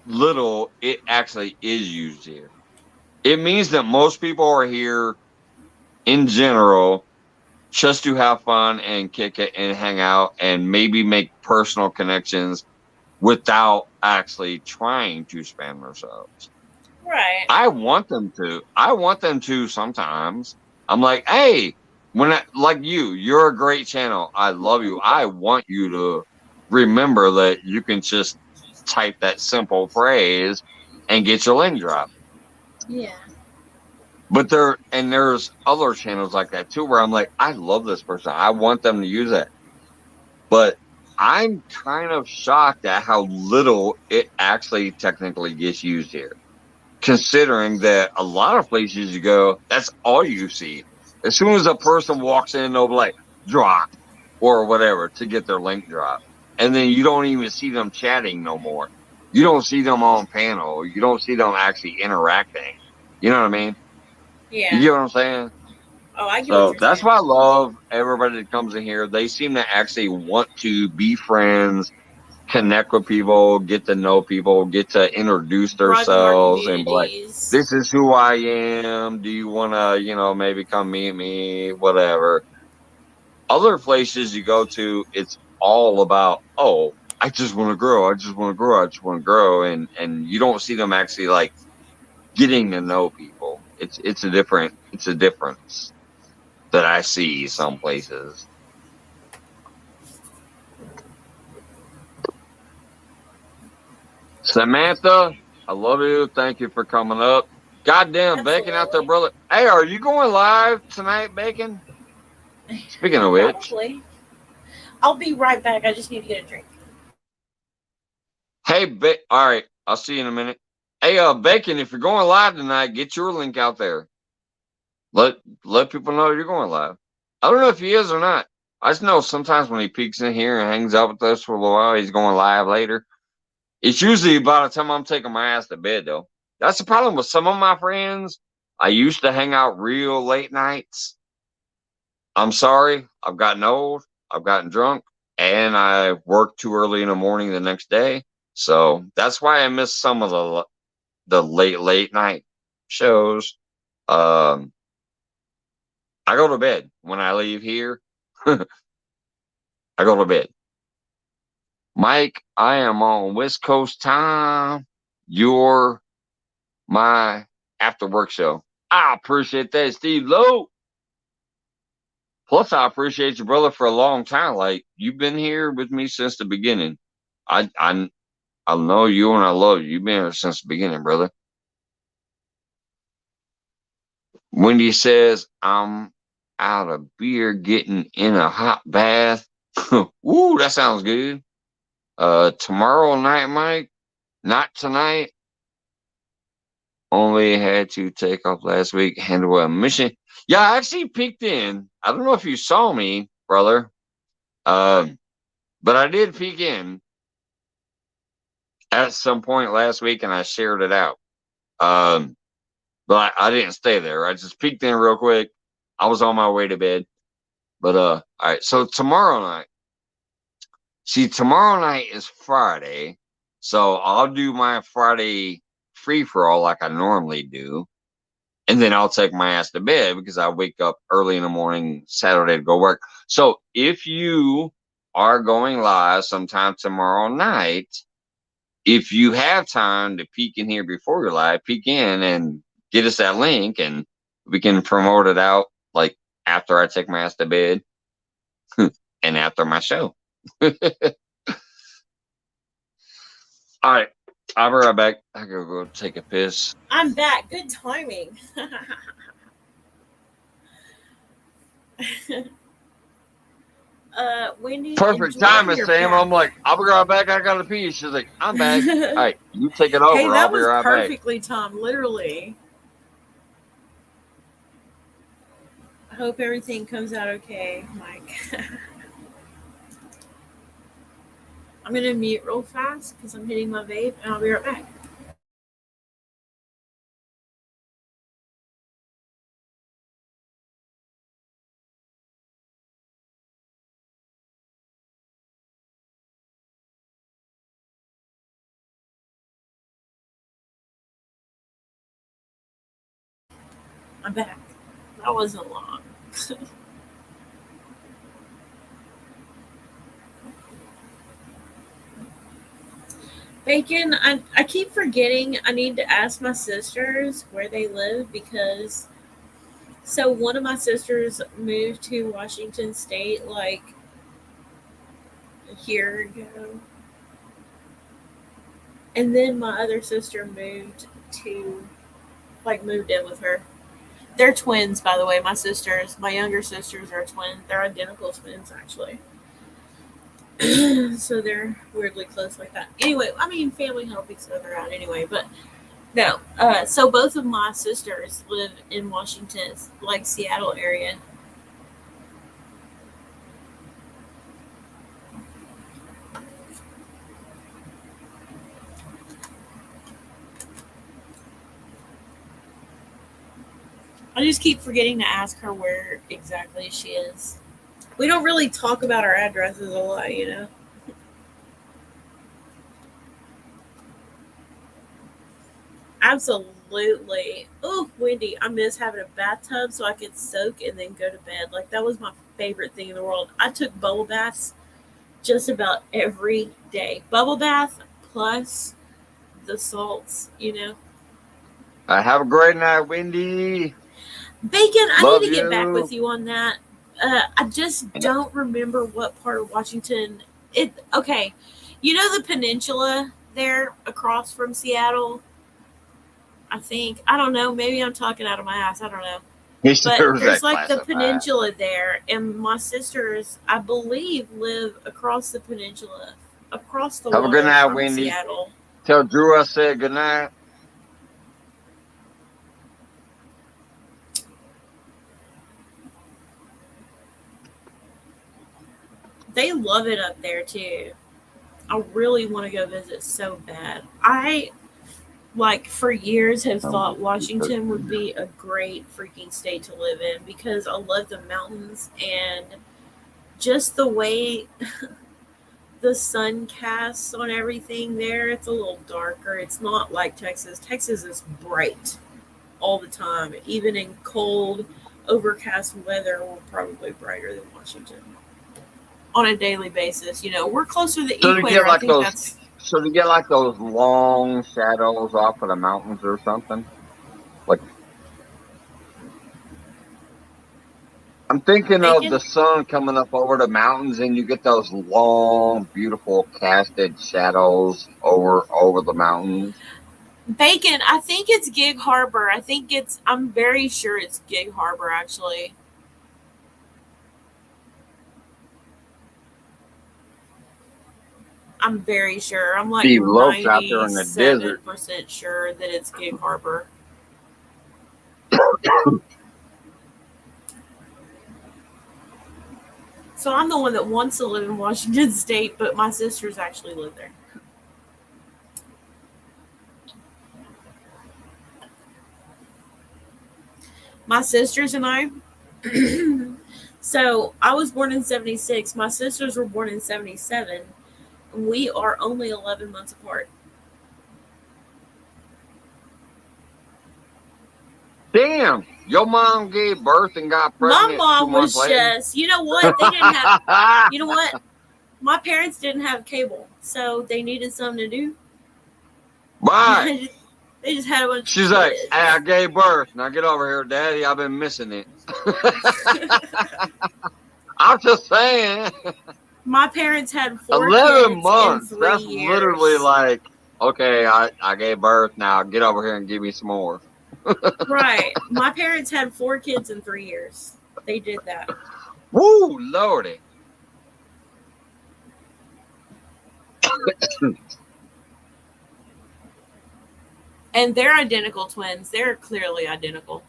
little it actually is used here. It means that most people are here in general just to have fun and kick it and hang out and maybe make personal connections without actually trying to spam themselves. Right. I want them to sometimes. I'm like, hey, like you're a great channel. I love you. I want you to remember that you can just type that simple phrase and get your link dropped. Yeah. But there's other channels like that too where I'm like, I love this person. I want them to use it. But I'm kind of shocked at how little it actually technically gets used here. Considering that a lot of places you go, that's all you see. As soon as a person walks in, they'll be like, drop or whatever to get their link dropped. And then you don't even see them chatting no more. You don't see them on panel. You don't see them actually interacting. You know what I mean? Yeah. You get what I'm saying? Oh, I get so what you're that's saying. why I love everybody that comes in here. They seem to actually want to be friends, connect with people, get to know people, get to introduce themselves and be like, this is who I am. Do you want to, maybe come meet me, whatever. Other places you go to, it's all about, oh, I just want to grow. I just want to grow. I just want to grow. And you don't see them actually like getting to know people. It's a difference that I see some places. Samantha, I love you. Thank you for coming up. Goddamn, Bacon out there, brother. Hey, are you going live tonight, Bacon? Speaking of which. Probably. I'll be right back. I just need to get a drink. Hey, all right. I'll see you in a minute. Hey, Bacon, if you're going live tonight, get your link out there. Let people know you're going live. I don't know if he is or not. I just know sometimes when he peeks in here and hangs out with us for a little while, he's going live later. It's usually by the time I'm taking my ass to bed, though. That's the problem with some of my friends. I used to hang out real late nights. I'm sorry. I've gotten old. I've gotten drunk. And I worked too early in the morning the next day. So that's why I missed some of the late night shows. I go to bed when I leave here. I go to bed. Mike, I am on West Coast time. You're my after work show. I appreciate that, Steve Lowe. Plus, I appreciate your brother for a long time. Like, you've been here with me since the beginning. I know you and I love you. You've been here since the beginning, brother. Wendy says, I'm out of beer getting in a hot bath. Woo, that sounds good. Tomorrow night, Mike? Not tonight. Only had to take off last week, handle a mission. Yeah, I actually peeked in. I don't know if you saw me, brother. But I did peek in at some point last week and I shared it out. But I didn't stay there. I just peeked in real quick. I was on my way to bed. But all right, so tomorrow night. See, tomorrow night is Friday. So I'll do my Friday free for all like I normally do. And then I'll take my ass to bed because I wake up early in the morning Saturday to go work. So if you are going live sometime tomorrow night, if you have time to peek in here before you're live, peek in and get us that link and we can promote it out like after I take my ass to bed and after my show. All right. I'll be right back. I gotta go take a piss. I'm back. Good timing. Wendy. Perfect timing, Sam. I'm like, I'll be right back. I gotta pee. She's like, I'm back. All right, you take it over. Hey, that I'll be was right back. perfectly timed, literally. I hope everything comes out okay, Mike. I'm gonna mute real fast because I'm hitting my vape, and I'll be right back. I'm back. That wasn't long. Bacon, I keep forgetting I need to ask my sisters where they live because so one of my sisters moved to Washington State like a year ago. And then my other sister moved in with her. They're twins, by the way, my sisters. My younger sisters are twins. They're identical twins, actually. So they're weirdly close like that. Anyway, I mean, family help each other out anyway, but no. So both of my sisters live in Washington, like Seattle area. I just keep forgetting to ask her where exactly she is. We don't really talk about our addresses a lot, you know. Absolutely. Oh, Wendy, I miss having a bathtub so I could soak and then go to bed. Like, that was my favorite thing in the world. I took bubble baths just about every day. Bubble bath plus the salts, you know. Have a great night, Wendy. Bacon, I Love need to you. get back with you on that. I just don't remember what part of Washington. Okay, you know the peninsula there across from Seattle? I think. I don't know. Maybe I'm talking out of my ass. I don't know. But there's like the peninsula there, and my sisters, I believe, live across the peninsula, across the water Have a good night, from Wendy. Seattle. Tell Drew I said good night. They love it up there too. I really want to go visit so bad. I like for years have thought Washington would be a great freaking state to live in because I love the mountains and just the way the sun casts on everything there. It's a little darker. It's not like Texas. Texas is bright all the time. Even in cold, overcast weather, we're probably brighter than Washington on a daily basis. You know, we're closer to the So to equator. get like I think those, that's so to get like those long shadows off of the mountains or something. Like, I'm thinking of Bacon. the sun coming up over the mountains, and you get those long, beautiful casted shadows over the mountains. Bacon. I think it's Gig Harbor. I'm very sure it's Gig Harbor actually. I'm very sure. I'm like Steve Lopes out there in the desert. 97% sure that it's Gig Harbor. So I'm the one that wants to live in Washington State, but my sisters actually live there. My sisters and I. So I was born in 76. My sisters were born in 77. We are only 11 months apart. Damn, your mom gave birth and got pregnant. My mom 2 months was later? just, you know what? They didn't have, you know what? My parents didn't have cable, so they needed something to do. Right. They just had a bunch She's of like, kids. hey, I gave birth. Now get over here, Daddy. I've been missing it. I'm just saying. My parents had 4 11 kids months. in 3 That's years. literally like, okay, I gave birth. Now get over here and give me some more. Right. My parents had 4 kids in 3 years. They did that. Woo, Lordy. And they're identical twins. They're clearly identical.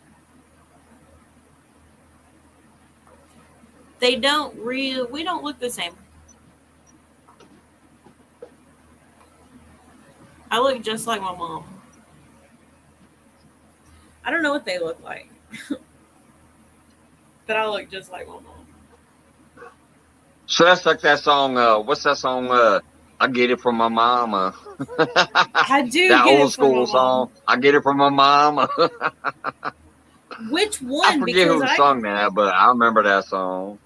We don't look the same. I look just like my mom. I don't know what they look like. But I look just like my mom. So that's like that song, what's that song? I get it from my mama. I do that get old it from my school song. mom. I get it from my mama. Which I one? forget Because who sung that, but I remember that song.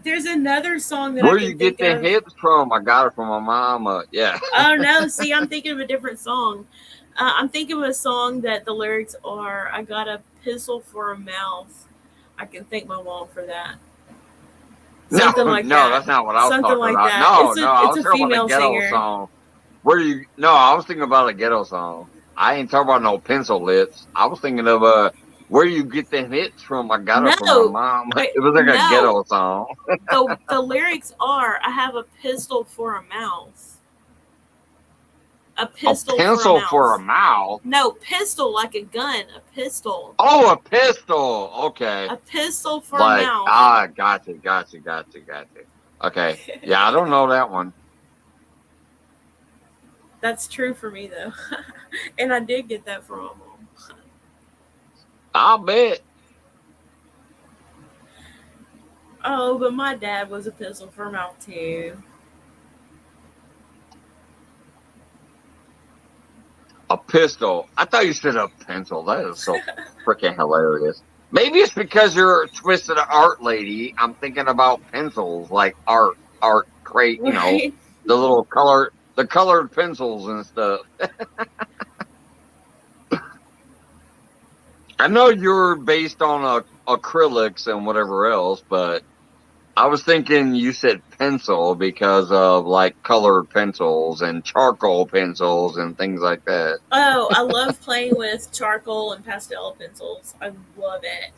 there's another song that Where I do can you get think the of. hips from? I got it from my mama. Yeah. Oh no! See, I'm thinking of a different song. I'm thinking of a song that the lyrics are, "I got a pistol for a mouth. I can thank my mom for that." Something No, like no, that. that's not what I was Something talking like about. that. No, I It's was a talking about female a ghetto singer. song. No, I was thinking about a ghetto song. I ain't talking about no pencil lips. I was thinking of where you get the hits from. I got it from No, my mom. wait, It was like a no. ghetto song. The lyrics are, "I have a pistol for a mouth." A pistol pencil for for a mouth. a mouth. No, pistol like a gun. A pistol. Oh, a pistol. Okay. A pistol for Like, a mouth. gotcha. Okay. Yeah, I don't know that one. That's true for me though, and I did get that from my mom. I'll bet. Oh, but my dad was a pistol for a mouth too. A pistol. I thought you said a pencil. That is so freaking hilarious. Maybe it's because you're a twisted art lady. I'm thinking about pencils, like art crate, you know, Right? the little the colored pencils and stuff. I know you're based on acrylics and whatever else, but I was thinking you said pencil because of like colored pencils and charcoal pencils and things like that. Oh, I love playing with charcoal and pastel pencils. I love it.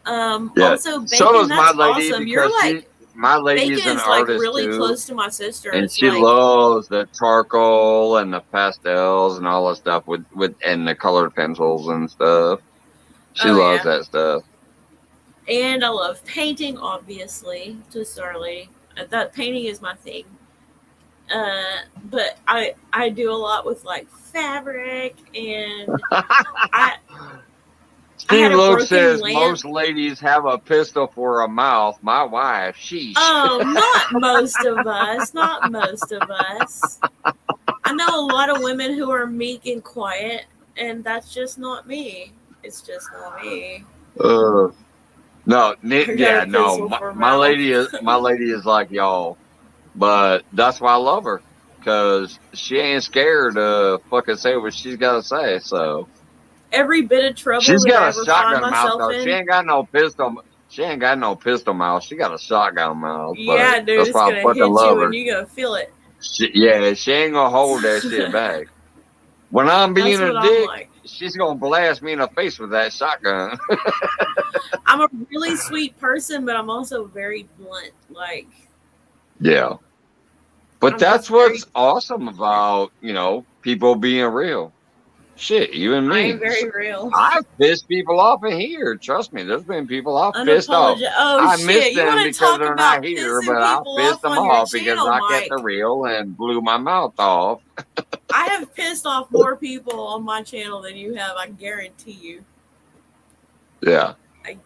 Yeah. Also, So Bacon, does my that's lady awesome. You're because like, my lady's Bacon an is like artist really too, close to my and sisters. she Like, loves the charcoal and the pastels and all that stuff with and the colored pencils and stuff. She oh loves yeah. that stuff. And I love painting, obviously, to Starly. That painting is my thing. But I do a lot with like fabric, and I Steve had a Luke broken says lamp. most ladies have a pistol for a mouth. My wife, sheesh. Oh, not most of us. Not most of us. I know a lot of women who are meek and quiet, and that's just not me. It's just not me. No, I got yeah, a no. pistol for a My mouth. lady is like y'all, but that's why I love her, because she ain't scared to fucking say what she's got to say. So Every bit of trouble she's that I got a ever find shotgun mouth myself though. She in. ain't got no pistol. She ain't got no pistol mouth. She got a shotgun mouth. Yeah, But dude, that's it's why I gonna fucking hit love you her. and you're gonna feel it. She ain't gonna hold that shit back. When I'm being That's a what I'm dick, like. she's gonna blast me in the face with that shotgun. I'm a really sweet person, but I'm also very blunt. Like, Yeah. But I'm that's just very, what's awesome about, people being real. Shit, even I me. am very real. I've pissed people off in here. Trust me, there's been people I've pissed off. Unapologetic. Oh I miss shit! You them want to because talk they're about not here, pissing but I people pissed off them on your off because channel, I kept Mike? it real and blew my mouth off. I have pissed off more people on my channel than you have. I guarantee you. Yeah.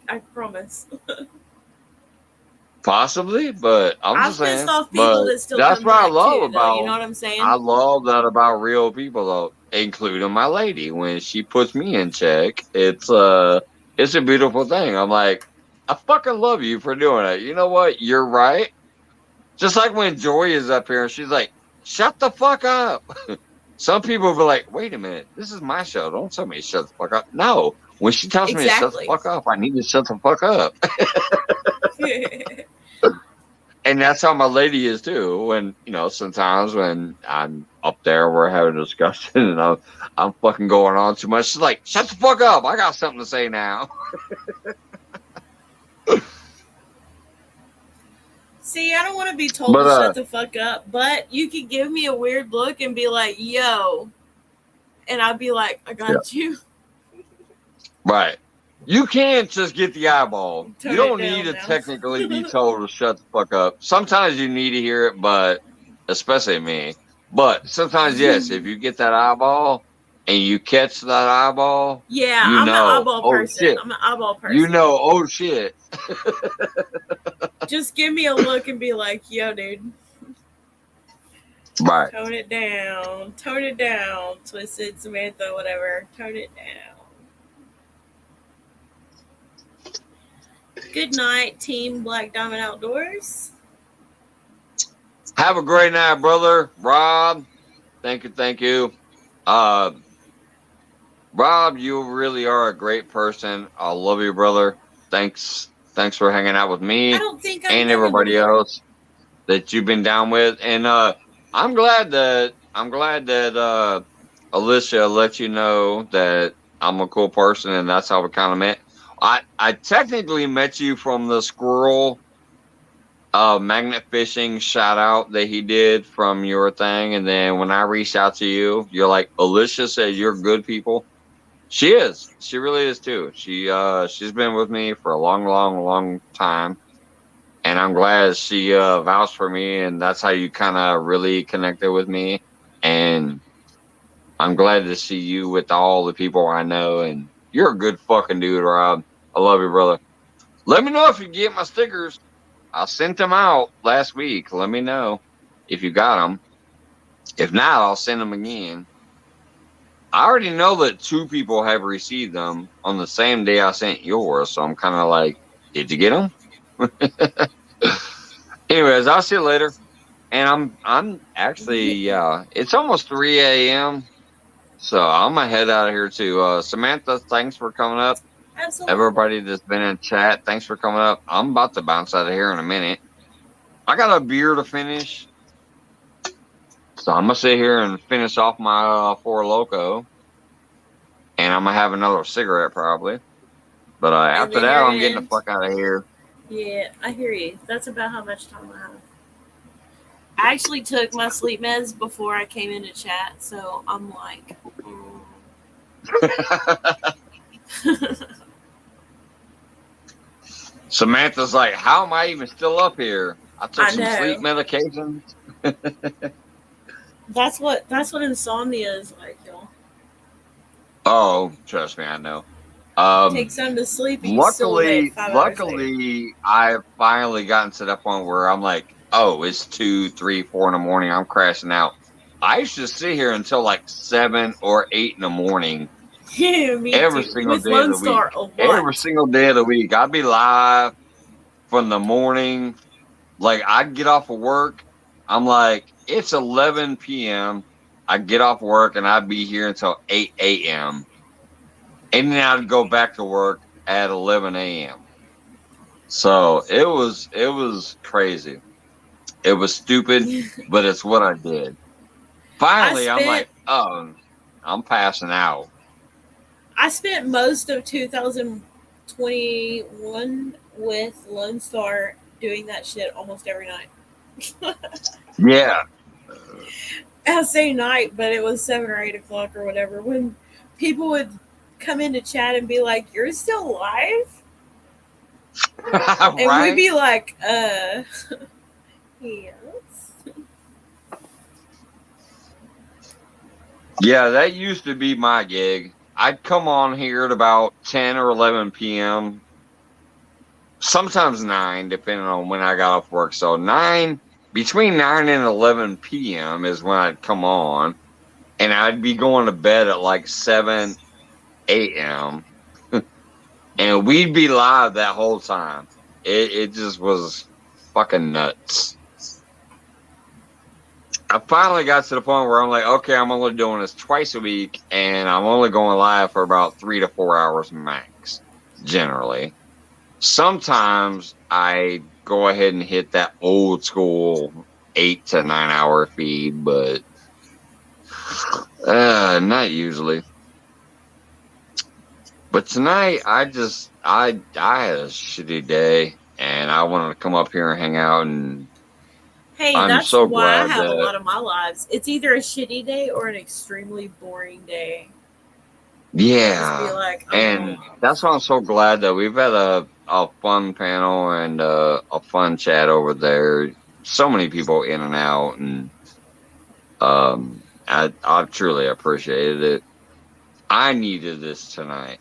I promise. Possibly, but I'm I've just pissed saying. off people But that still that's come what I back love too, though. You know about. what I'm saying? I love that about real people, though, including my lady. When she puts me in check, it's a beautiful thing. I'm like, I fucking love you for doing it. You know what? You're right. Just like when Joy is up here and she's like, "Shut the fuck up." Some people be like, "Wait a minute, this is my show. Don't tell me to shut the fuck up." No, when she tells me to shut the Exactly. fuck up, I need to shut the fuck up. And that's how my lady is too. When sometimes when I'm up there, we're having a discussion, and I'm fucking going on too much. She's like, "Shut the fuck up! I got something to say now." See, I don't want to be told But to shut the fuck up, but you could give me a weird look and be like, "Yo," and I'd be like, "I got you." Right. You can't just get the eyeball. Tone You don't it need down to now. technically be told to shut the fuck up. Sometimes you need to hear it, but especially me. But sometimes, yes, if you get that eyeball and you catch that eyeball, Yeah, I'm the eyeball oh person. shit. I'm the eyeball person. Oh shit. Just give me a look and be like, "Yo, dude." Right. Tone it down. Tone it down. Twisted Samantha, whatever. Tone it down. Good night, Team Black Diamond Outdoors. Have a great night, brother. Rob, thank you. Rob, you really are a great person. I love you, brother. Thanks for hanging out with me I don't think I've and met him everybody before. else that you've been down with. And I'm glad that Alicia let you know that I'm a cool person, and that's how we kind of met. I technically met you from the squirrel magnet fishing shout out that he did from your thing, and then when I reached out to you, you're like, Alicia said you're good people. She is. She really is too. She's been with me for a long time, and I'm glad she vouched for me, and that's how you kind of really connected with me. And I'm glad to see you with all the people I know, and you're a good fucking dude, Rob. I love you, brother. Let me know if you get my stickers. I sent them out last week. Let me know if you got them. If not, I'll send them again. I already know that 2 people have received them on the same day I sent yours, so I'm kind of like, did you get them? Anyways, I'll see you later. And I'm actually, it's almost 3 a.m. So I'm gonna head out of here too. Samantha, thanks for coming up. Absolutely. Everybody that's been in chat, thanks for coming up. I'm about to bounce out of here in a minute. I got a beer to finish, so I'm gonna sit here and finish off my Four Loko, and I'm gonna have another cigarette probably. But after then that, you're I'm gonna getting the end. fuck out of here. Yeah, I hear you. That's about how much time I have. I actually took my sleep meds before I came into chat, so I'm like, Samantha's like, how am I even still up here? I took I some know. sleep medications. That's what insomnia is like, y'all. Oh, trust me, I know. Take some to sleep and you still awake 5 hours later. Luckily, I've finally gotten to that point where I'm like, oh, it's 2, 3, 4 in the morning. I'm crashing out. I used to sit here until like 7 or 8 in the morning. Yeah, me every too. single With day Lone of the week. Star a lot. Every single day of the week. I'd be live from the morning. Like, I'd get off of work. I'm like, it's 11 p.m. I'd get off work and I'd be here until 8 a.m. And then I'd go back to work at 11 a.m. So it was crazy. It was stupid, but it's what I did. Finally, I'm like, oh, I'm passing out. I spent most of 2021 with Lone Star doing that shit almost every night. Yeah. I'll say night, but it was 7 or 8 o'clock or whatever when people would come into chat and be like, "You're still live?" And Right? we'd be like, yes. Yeah, that used to be my gig. I'd come on here at about 10 or 11 p.m. Sometimes 9, depending on when I got off work. So between 9 and 11 p.m. is when I'd come on. And I'd be going to bed at like 7 a.m. And we'd be live that whole time. It just was fucking nuts. I finally got to the point where I'm like, okay, I'm only doing this twice a week, and I'm only going live for about 3 to 4 hours max, generally. Sometimes I go ahead and hit that old school 8 to 9 hour feed, but not usually. But tonight, I had a shitty day, and I wanted to come up here and hang out, and Hey, I'm that's so why I glad have a that lot of my lives. It's either a shitty day or an extremely boring day. yeah, Just be like, and that's why I'm so glad that we've had a fun panel and a fun chat over there. So many people in and out, and I truly appreciated it. I needed this tonight.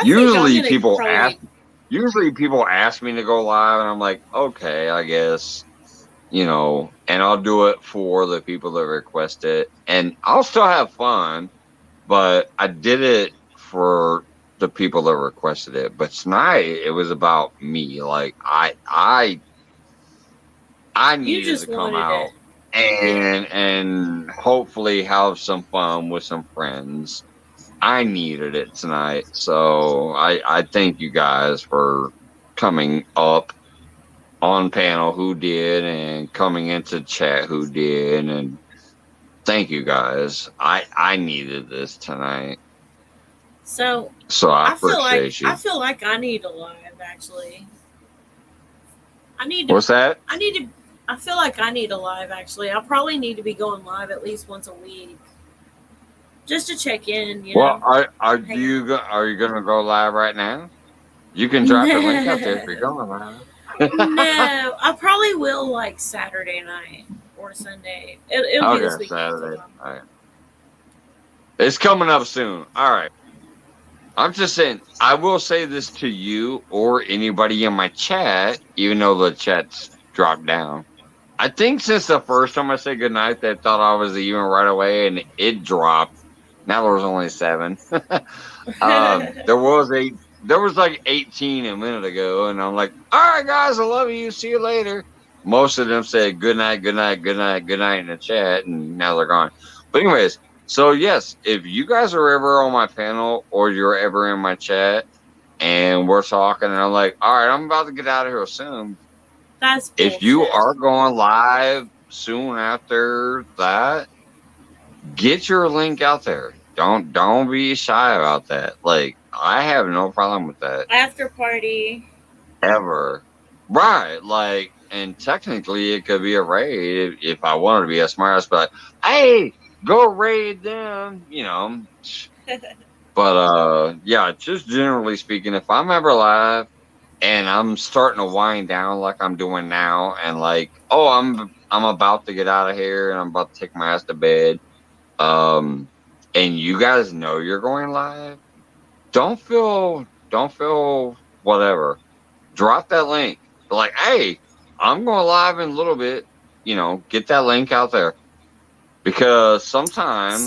Usually people ask me to go live, and I'm like, okay, I guess, and I'll do it for the people that request it, and I'll still have fun. But I did it for the people that requested it. But tonight it was about me. Like I needed to come out and hopefully have some fun with some friends. I needed it tonight. So I thank you guys for coming up on panel who did and coming into chat who did, and thank you guys. I needed this tonight. So I appreciate you. I feel like I need a live, actually. What's that? I feel like I need a live, actually. I probably need to be going live at least once a week. Just to check in, Well, are you going to go live right now? You can drop the link out there if you're going live. No, I probably will like Saturday night or Sunday. It'll be this weekend. Saturday. All right. It's coming up soon. All right. I'm just saying, I will say this to you or anybody in my chat, even though the chat's dropped down. I think since the first time I said goodnight, they thought I was even right away, and it dropped. Now there's only 7. There was like 18 a minute ago, and I'm like, all right, guys, I love you. See you later. Most of them said good night, good night, good night, good night in the chat, and now they're gone. But anyways, so yes, if you guys are ever on my panel or you're ever in my chat and we're talking, and I'm like, all right, I'm about to get out of here soon. That's bullshit. If you are going live soon after that, get your link out there. Don't be shy about that. Like, I have no problem with that. After party. Ever. Right. Like, and technically it could be a raid if I wanted to be a smartass, but hey, go raid them, But yeah, just generally speaking, if I'm ever live, and I'm starting to wind down like I'm doing now, and like, oh, I'm about to get out of here, and I'm about to take my ass to bed. And you guys know you're going live. Don't feel whatever. Drop that link. Be like, hey, I'm going live in a little bit. You know, get that link out there, because sometimes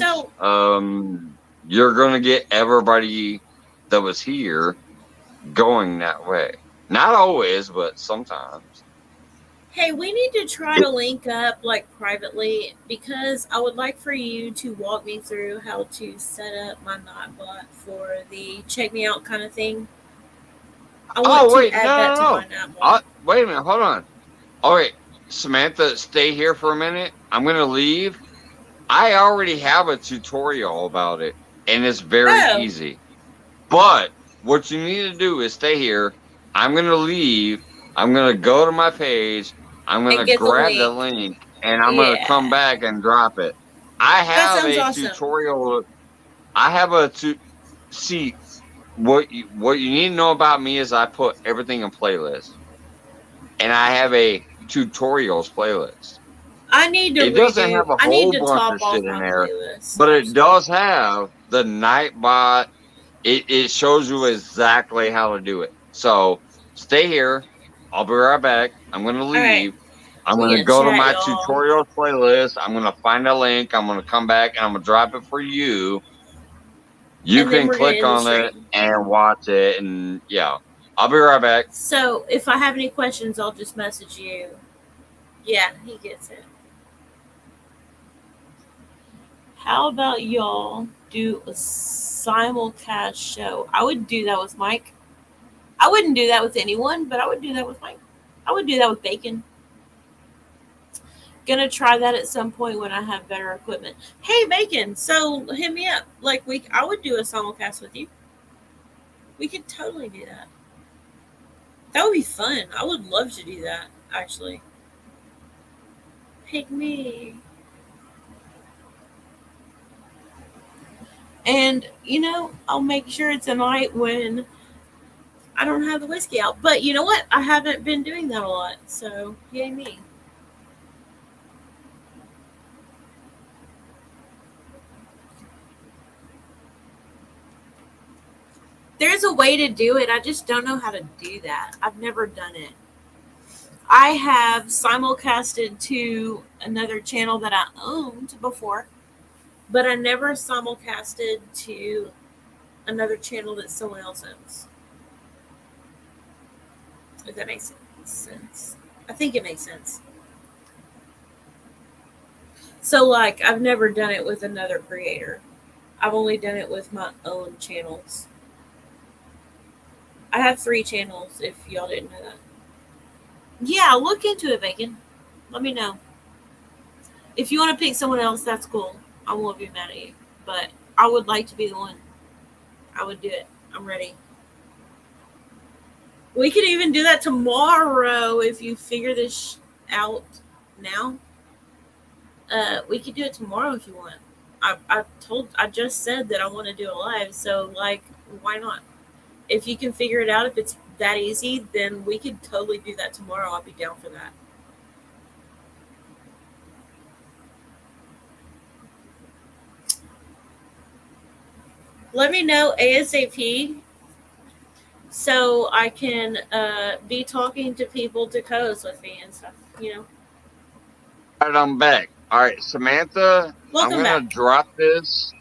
you're gonna get everybody that was here going that way. Not always, but sometimes. Hey, we need to try to link up like privately, because I would like for you to walk me through how to set up my Nightbot for the check me out kind of thing. I want to add that to my Nightbot. Wait a minute, hold on. All right, Samantha, stay here for a minute. I'm gonna leave. I already have a tutorial about it, and it's very easy. But what you need to do is stay here. I'm gonna leave. I'm gonna go to my page. I'm gonna grab the link, and I'm gonna come back and drop it. I have a tutorial. I have see what you need to know about me is I put everything in playlists, and I have a tutorials playlist. I need to. It doesn't have a whole bunch of shit in there, but it does have the Nightbot. It shows you exactly how to do it. So stay here. I'll be right back. I'm going to leave. I'm going to go to my tutorial playlist. I'm going to find a link. I'm going to come back, and I'm going to drop it for you. You can click on it and watch it. And yeah, I'll be right back. So if I have any questions, I'll just message you. Yeah, he gets it. How about y'all do a simulcast show? I would do that with Mike. I wouldn't do that with anyone, but I would do that with Mike. I would do that with Bacon. Gonna try that at some point when I have better equipment. Hey, Bacon, so hit me up. Like I would do a simulcast with you. We could totally do that. That would be fun. I would love to do that, actually. Pick me. And, you know, I'll make sure it's a night when I don't have the whiskey out. But you know what? I haven't been doing that a lot. So, yay me. There's a way to do it. I just don't know how to do that. I've never done it. I have simulcasted to another channel that I owned before, but I never simulcasted to another channel that someone else owns. If that makes sense. I think it makes sense. So, like, I've never done it with another creator. I've only done it with my own channels. I have 3 channels, if y'all didn't know that. Yeah, look into it, Bacon. Let me know. If you want to pick someone else, that's cool. I won't be mad at you. But I would like to be the one. I would do it. I'm ready. We could even do that tomorrow if you figure this out now. We could do it tomorrow if you want. I just said that I want to do it live, so like, why not? If you can figure it out, if it's that easy, then we could totally do that tomorrow. I'll be down for that. Let me know ASAP so I can be talking to people to co-host with me and stuff, you know. All right, I'm back. All right, Samantha, I'm going to drop this.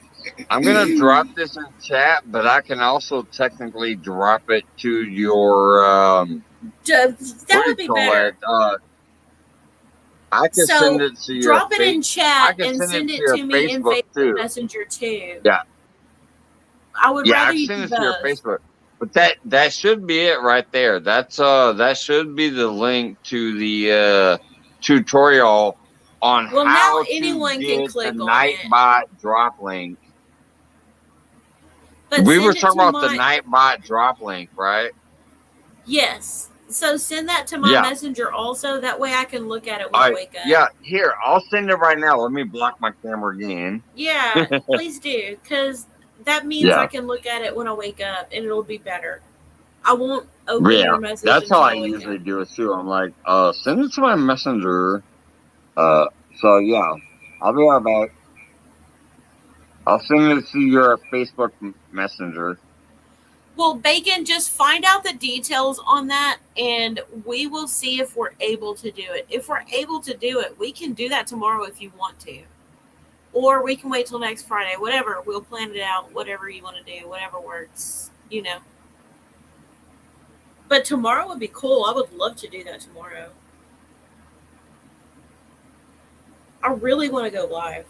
I'm going to drop this in chat, but I can also technically drop it to your that would be better. I can send it to your drop it in chat and send it to me in Facebook Messenger too. Yeah. I would rather you send do it to your Facebook. But that should be it right there. That's that should be the link to the tutorial on how anyone to can get click the on Nightbot drop link. But we were talking about the Nightbot drop link, right? Yes. So send that to my messenger also. That way I can look at it when I wake up. Yeah, here, I'll send it right now. Let me block my camera again. Yeah, please do. Because that means I can look at it when I wake up and it'll be better. I won't open Yeah, your message that's how I until we usually can. do it too. I'm like, send it to my messenger. So yeah, I'll be right back. I'll send it to your Facebook Messenger. Well, Bacon, just find out the details on that, and we will see if we're able to do it. If we're able to do it, we can do that tomorrow if you want to. Or we can wait till next Friday. Whatever. We'll plan it out. Whatever you want to do. Whatever works. You know. But tomorrow would be cool. I would love to do that tomorrow. I really want to go live.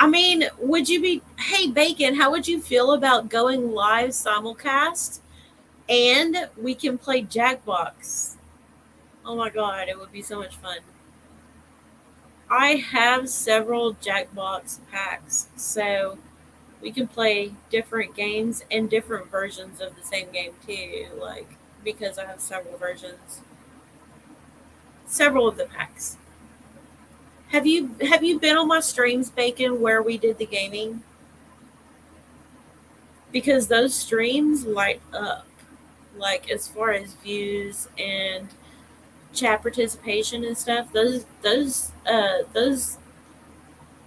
I mean, would you be, hey, Bacon, how would you feel about going live simulcast and we can play Jackbox? Oh my God, it would be so much fun. I have several Jackbox packs, so we can play different games and different versions of the same game too, like, because I have several versions. Several of the packs. Have you been on my streams, Bacon, where we did the gaming? Because those streams light up, like as far as views and chat participation and stuff. Those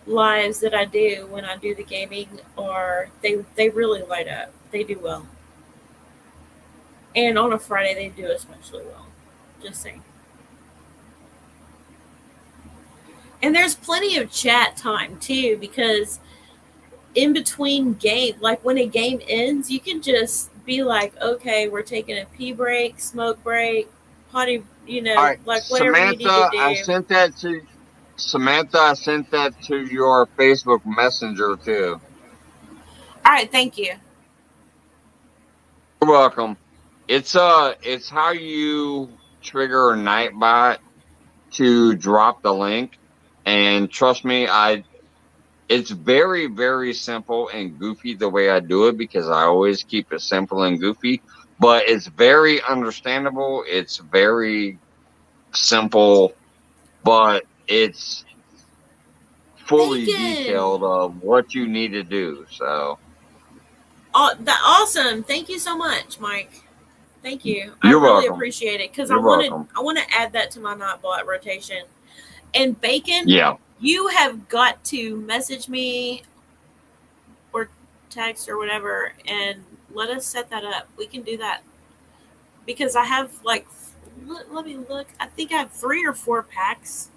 lives that I do when I do the gaming are they really light up. They do well. And on a Friday they do especially well. Just saying. And there's plenty of chat time too, because in between game, like when a game ends, you can just be like, okay, we're taking a pee break, smoke break, potty, you know, All right, like whatever you need to Samantha, do. I sent that to your Facebook Messenger too. All right, thank you. You're welcome. It's how you trigger a Nightbot to drop the link, and trust me, it's very, very simple and goofy the way I do it, because I always keep it simple and goofy, but it's very understandable. It's very simple, but it's fully detailed of what you need to do. So, awesome! Thank you so much, Mike. Thank you. I You're really welcome. appreciate it, because I You're welcome. want to add that to my Nightbot rotation. And Bacon, Yeah. you have got to message me or text or whatever and let us set that up. We can do that, because I have like, let me look. I think I have 3 or 4 packs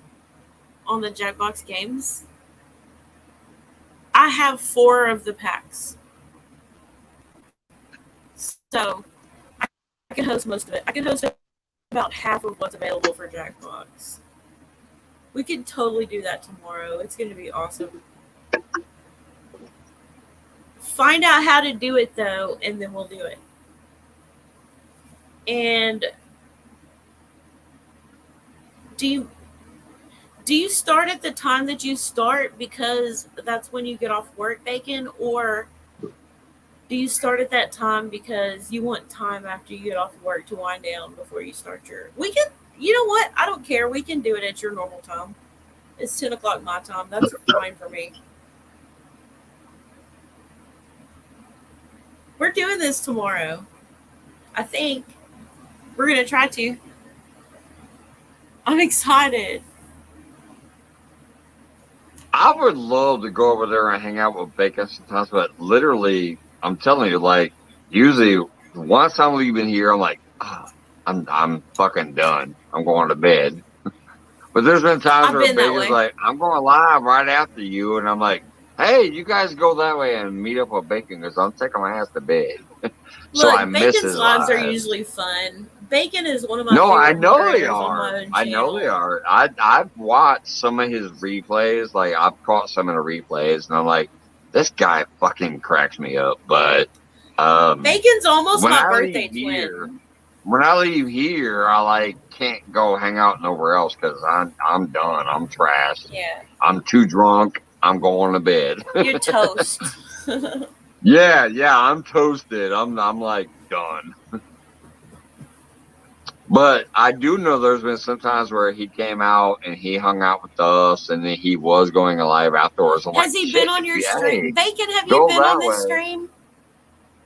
on the Jackbox games. I have 4 of the packs, so I can host most of it. I can host about half of what's available for Jackbox. We could totally do that tomorrow. It's going to be awesome. Find out how to do it, though, and then we'll do it. And do you start at the time that you start because that's when you get off work, Bacon? Or do you start at that time because you want time after you get off work to wind down before you start your... We can... You know what? I don't care. We can do it at your normal time. It's 10 o'clock my time. That's fine for me. We're doing this tomorrow. I think. We're going to try to. I'm excited. I would love to go over there and hang out with Bacon sometimes, but literally, I'm telling you, like, usually once I'm leaving here, I'm like, I'm fucking done. I'm going to bed. But there's been times where Bacon's like, I'm going live right after you, and I'm like, hey, you guys go that way and meet up with Bacon because I'm taking my ass to bed. So Look, I miss his lives are live. usually fun. Bacon is one of my No, I favorite know they moderators on my are. own I know channel. they are. I've watched some of his replays. Like, I've caught some of the replays, and I'm like, this guy fucking cracks me up. But Bacon's almost my birthday twin. When I leave here, I like can't go hang out nowhere else because I'm done. I'm trashed. Yeah. I'm too drunk. I'm going to bed. You're toast. Yeah, I'm toasted. I'm like done. But I do know there's been some times where he came out and he hung out with us, and then he was going live afterwards. Has he been on your stream? Bacon, have you been on this stream?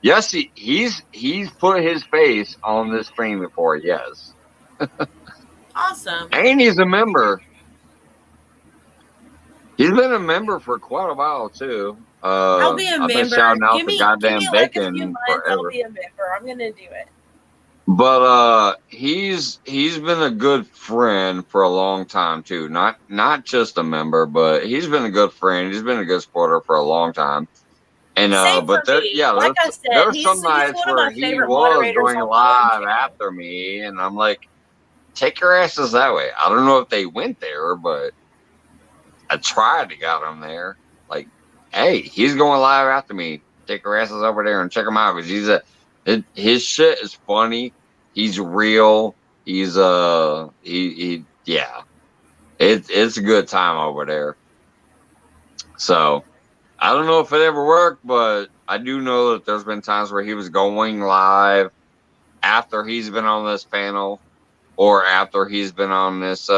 Yes, he's put his face on this screen before. Yes, Awesome. and he's a member. He's been a member for quite a while too. I'll be a I've been member. shouting out the Give me goddamn like a few bacon months. I'll forever. be a member. I'm gonna do it. But he's been a good friend for a long time too. Not just a member, but he's been a good friend. He's been a good supporter for a long time. And Same for but there, me. yeah, Like I said, there's some he's nights one of where my he favorite was moderators going on my own live channel. after me, and I'm like, take your asses that way. I don't know if they went there, but I tried to get them there. Like, hey, he's going live after me. Take your asses over there and check him out because his shit is funny. He's real. He's yeah. It's a good time over there. So I don't know if it ever worked, but I do know that there's been times where he was going live after he's been on this panel or after he's been on this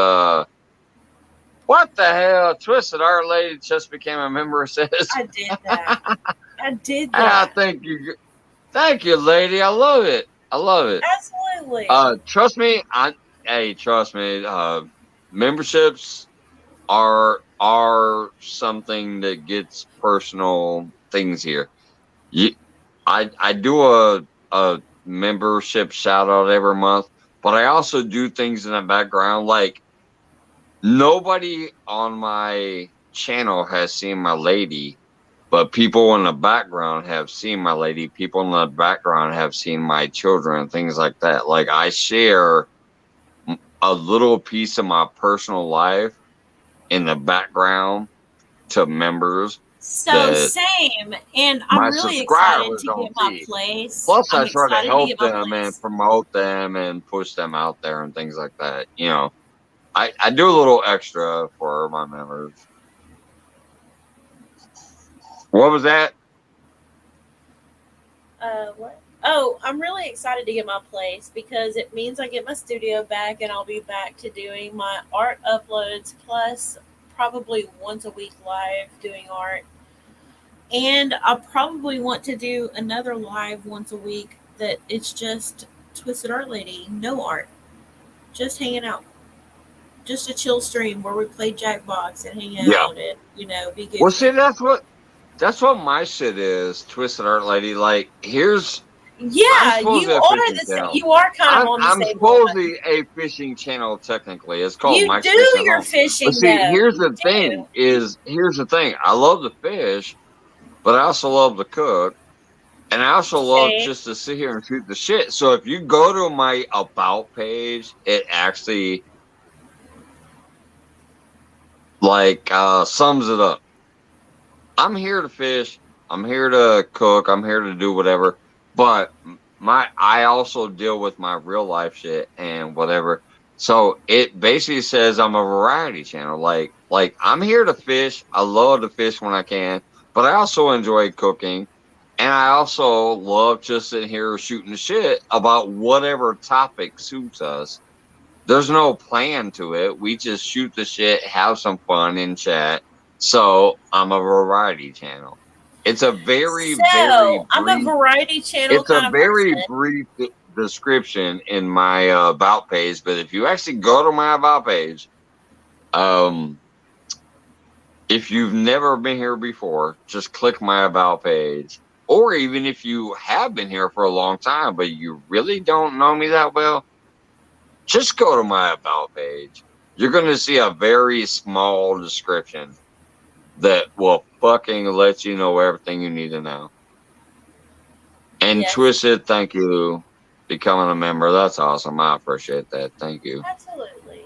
what the hell? Twisted Our Lady just became a member, says. I did that. I did Ah, that. thank you, lady. I love it. I love it. Absolutely. Trust me, trust me, memberships are something that gets personal things here. I do a membership shout out every month, but I also do things in the background. Like nobody on my channel has seen my lady, but people in the background have seen my lady. People in the background have seen my children, things like that. Like I share a little piece of my personal life in the background to members So that same, and I'm my really excited subscribers to don't get my see. place. Plus, I'm I try to excited to help get my them and place. promote them and push them out there and things like that. You know, I do a little extra for my members. What was that? What? Oh, I'm really excited to get my place because it means I get my studio back and I'll be back to doing my art uploads plus probably once a week live doing art. And I probably want to do another live once a week that it's just Twisted Art Lady, no art, just hanging out. Just a chill stream where we play Jackbox and hang Yeah. out and, be Well, see, goofy. that's what my shit is, Twisted Art Lady. Like, I'm Yeah, supposedly a fishing channel. you are kind of on the I'm same one. supposedly a fishing channel technically. It's called You Mike's do Fishing your Home. But fishing see, though. You do. here's the thing. I love to fish, but I also love to cook. And I also love Same. just to sit here and shoot the shit. So if you go to my about page, it actually sums it up. I'm here to fish. I'm here to cook. I'm here to do whatever. But I also deal with my real life shit and whatever. So it basically says I'm a variety channel. Like I'm here to fish. I love to fish when I can, but I also enjoy cooking. And I also love just sitting here shooting the shit about whatever topic suits us. There's no plan to it. We just shoot the shit, have some fun in chat. So I'm a variety channel. It's a very, very So I'm a brief. variety channel It's a kind of very person. brief description in my about page. But if you actually go to my about page, if you've never been here before, just click my about page. Or even if you have been here for a long time, but you really don't know me that well, just go to my about page. You're going to see a very small description that will fucking let you know everything you need to know. And Yes. Twisted, thank you becoming a member. That's awesome. I appreciate that. Thank you. Absolutely.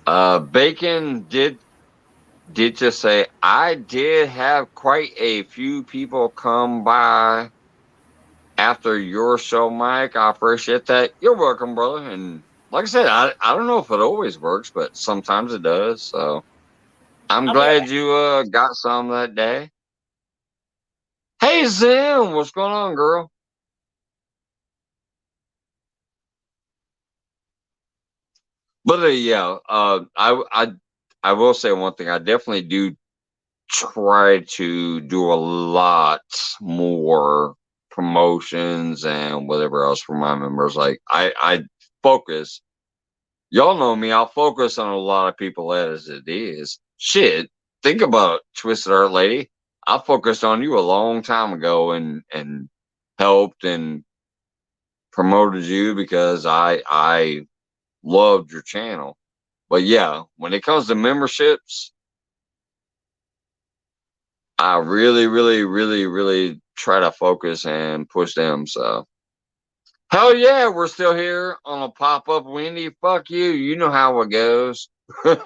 Bacon did just say I did have quite a few people come by after your show, Mike. I appreciate that. You're welcome, brother. And like I said, I don't know if it always works, but sometimes it does. So I'm glad you got some that day. Hey Zim, what's going on, girl? But yeah, I will say one thing. I definitely do try to do a lot more promotions and whatever else for my members. Like I focus. Y'all know me. I'll focus on a lot of people as it is. Shit, think about it, Twisted Art Lady. I focused on you a long time ago and helped and promoted you because I loved your channel. But yeah, when it comes to memberships, I really, really, really, really try to focus and push them. So hell yeah, we're still here on a pop-up Wendy. Fuck you. You know how it goes. 4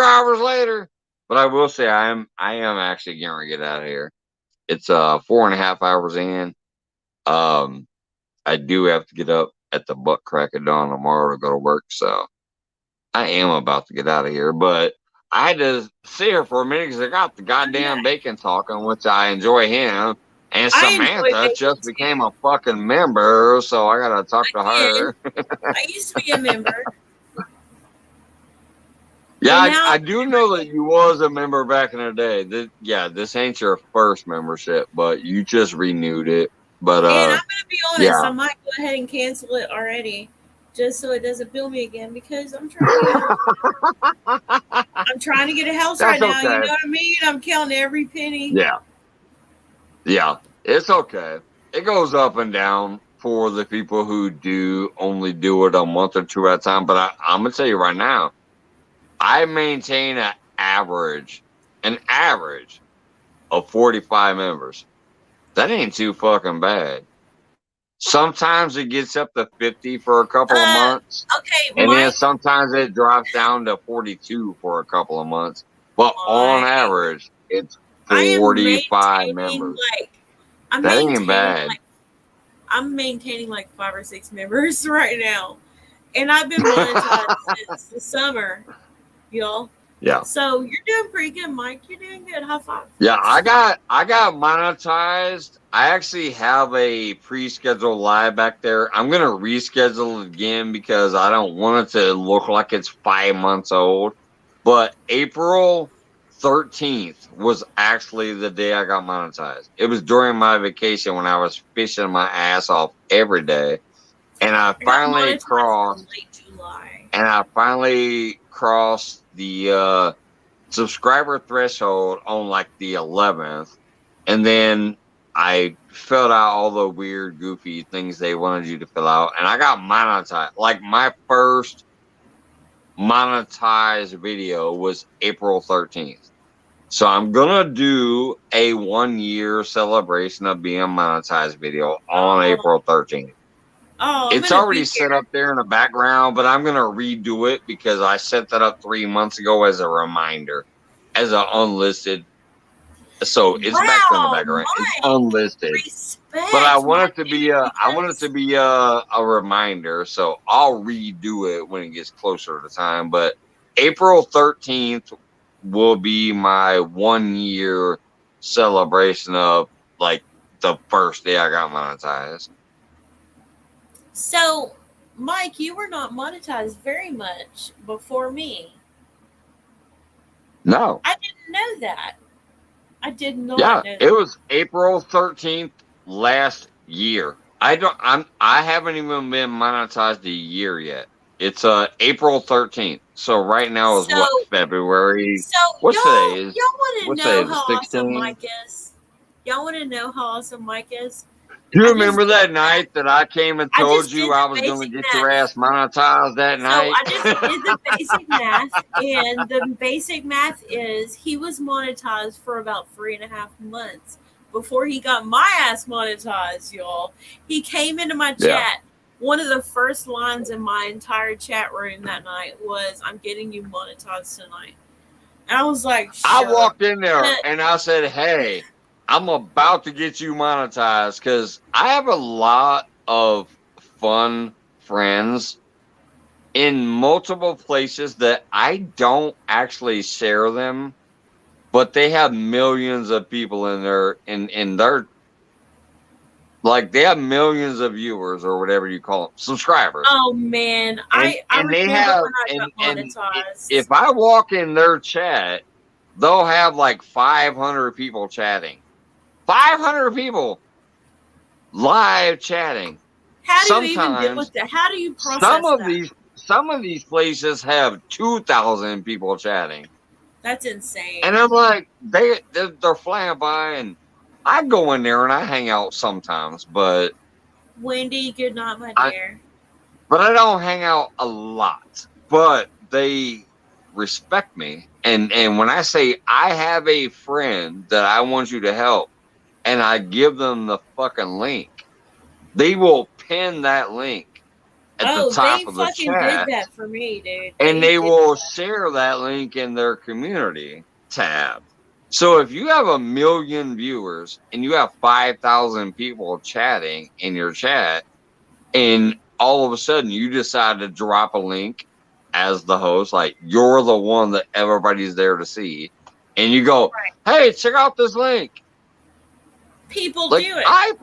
hours later. But I will say I am actually going to get out of here. It's 4.5 hours in. I do have to get up at the butt crack of dawn tomorrow to go to work, so I am about to get out of here. But I had to sit here for a minute because I got the goddamn Bacon talking, which I enjoy him. And Samantha just became a fucking member, so I gotta talk to her. I used to be a member. Yeah, I do know that you was a member back in the day. This ain't your first membership, but you just renewed it. But and I'm gonna be honest, I might go ahead and cancel it already, just so it doesn't bill me again because I'm trying to get a house right now. You know what I mean? I'm counting every penny. Yeah, it's okay. It goes up and down for the people who only do it a month or two at a time. But I'm gonna tell you right now, I maintain an average of 45 members. That ain't too fucking bad. Sometimes it gets up to 50 for a couple of months. Okay, and then sometimes it drops down to 42 for a couple of months. But on average, it's 45 members. That ain't bad. I'm maintaining like 5 or 6 members right now. And I've been monetized since the summer, y'all. Yeah. So you're doing pretty good, Mike. You're doing good. High five. Yeah, I got monetized. I actually have a pre-scheduled live back there. I'm gonna reschedule it again because I don't want it to look like it's 5 months old. But April 13th was actually the day I got monetized. It was during my vacation when I was fishing my ass off every day. And I finally crossed late July. And I finally crossed the subscriber threshold on like the 11th. And then I filled out all the weird, goofy things they wanted you to fill out. And I got monetized. Like my first monetized video was April 13th. So I'm going to do a 1-year celebration of being monetized video on April 13th. Oh, it's already set up there in the background, but I'm going to redo it because I set that up 3 months ago as a reminder, as an unlisted. So it's back there in the background. It's unlisted. But I want it to be a reminder, so I'll redo it when it gets closer to the time. But April 13th will be my 1-year celebration of like the first day I got monetized. So, Mike, you were not monetized very much before me. No. I didn't know that. I did not know that. It was April 13th last year. I haven't even been monetized a year yet. It's April 13th. So right now is what, February? So what's today? Y'all want to know how awesome Mike is? Y'all want to know how awesome Mike is? Do you remember that night that I came and told you I was going to get your ass monetized that night? I just did the basic math, and the basic math is he was monetized for about 3.5 months before he got my ass monetized, y'all. He came into my chat. One of the first lines in my entire chat room that night was, "I'm getting you monetized tonight." And I was like, I walked in there and I said, "Hey, I'm about to get you monetized," because I have a lot of fun friends in multiple places that I don't actually share them, but they have millions of people in their like they have millions of viewers or whatever you call them, subscribers. Oh man, I remember when I got monetized. If I walk in their chat they'll have like 500 people chatting. 500 people live chatting. How do you even deal Sometimes with that? How do you process that? some of these places have 2,000 people chatting. That's insane. And I'm like, they're flying by, and I go in there and I hang out sometimes, but Wendy, good night, my dear. But I don't hang out a lot. But they respect me. And when I say I have a friend that I want you to help, and I give them the fucking link, they will pin that link at the top of the chat. They fucking did that for me, dude. And they will share that link in their community tab. So if you have 1 million viewers and you have 5,000 people chatting in your chat, and all of a sudden you decide to drop a link as the host, like you're the one that everybody's there to see, and you go, hey, check out this link. People like, do it. I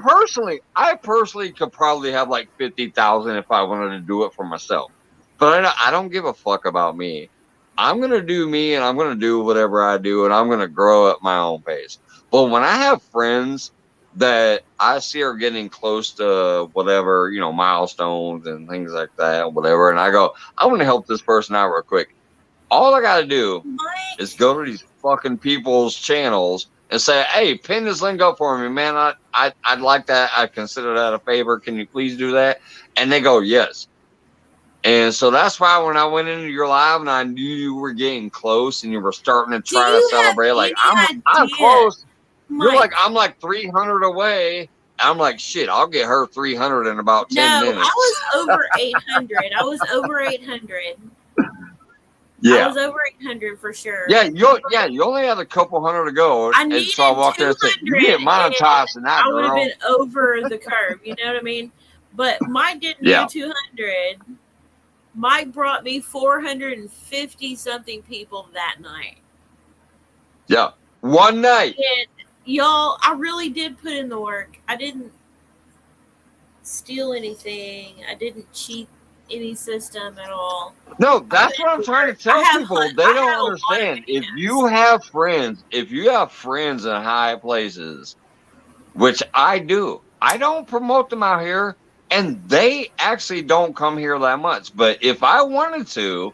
personally could probably have like 50,000 if I wanted to do it for myself. But I don't give a fuck about me. I'm going to do me, and I'm going to do whatever I do, and I'm going to grow at my own pace. But when I have friends that I see are getting close to whatever, milestones and things like that, whatever, and I go, I want to help this person out real quick. All I got to do is go to these fucking people's channels and say, hey, pin this link up for me, man. I'd like that. I consider that a favor. Can you please do that? And they go, yes. And so that's why when I went into your live and I knew you were getting close and you were starting to try to celebrate, like, I'm close. You're like, I'm like 300 away. I'm like, shit, I'll get her 300 in about 10 minutes. No, I was over 800. I was over 800. Yeah. I was over 800 for sure. Yeah, you only had a couple hundred to go. And so I walked in and said, you get monetized in that, I would have girl. been over the curve, you know what I mean? But Mike didn't do 200. Mike brought me 450 something people that night. Yeah, one night. And y'all, I really did put in the work. I didn't steal anything. I didn't cheat any system at all. No, that's what I'm trying to tell people. They don't understand. If you have friends in high places, which I do, I don't promote them out here, and they actually don't come here that much. But if I wanted to,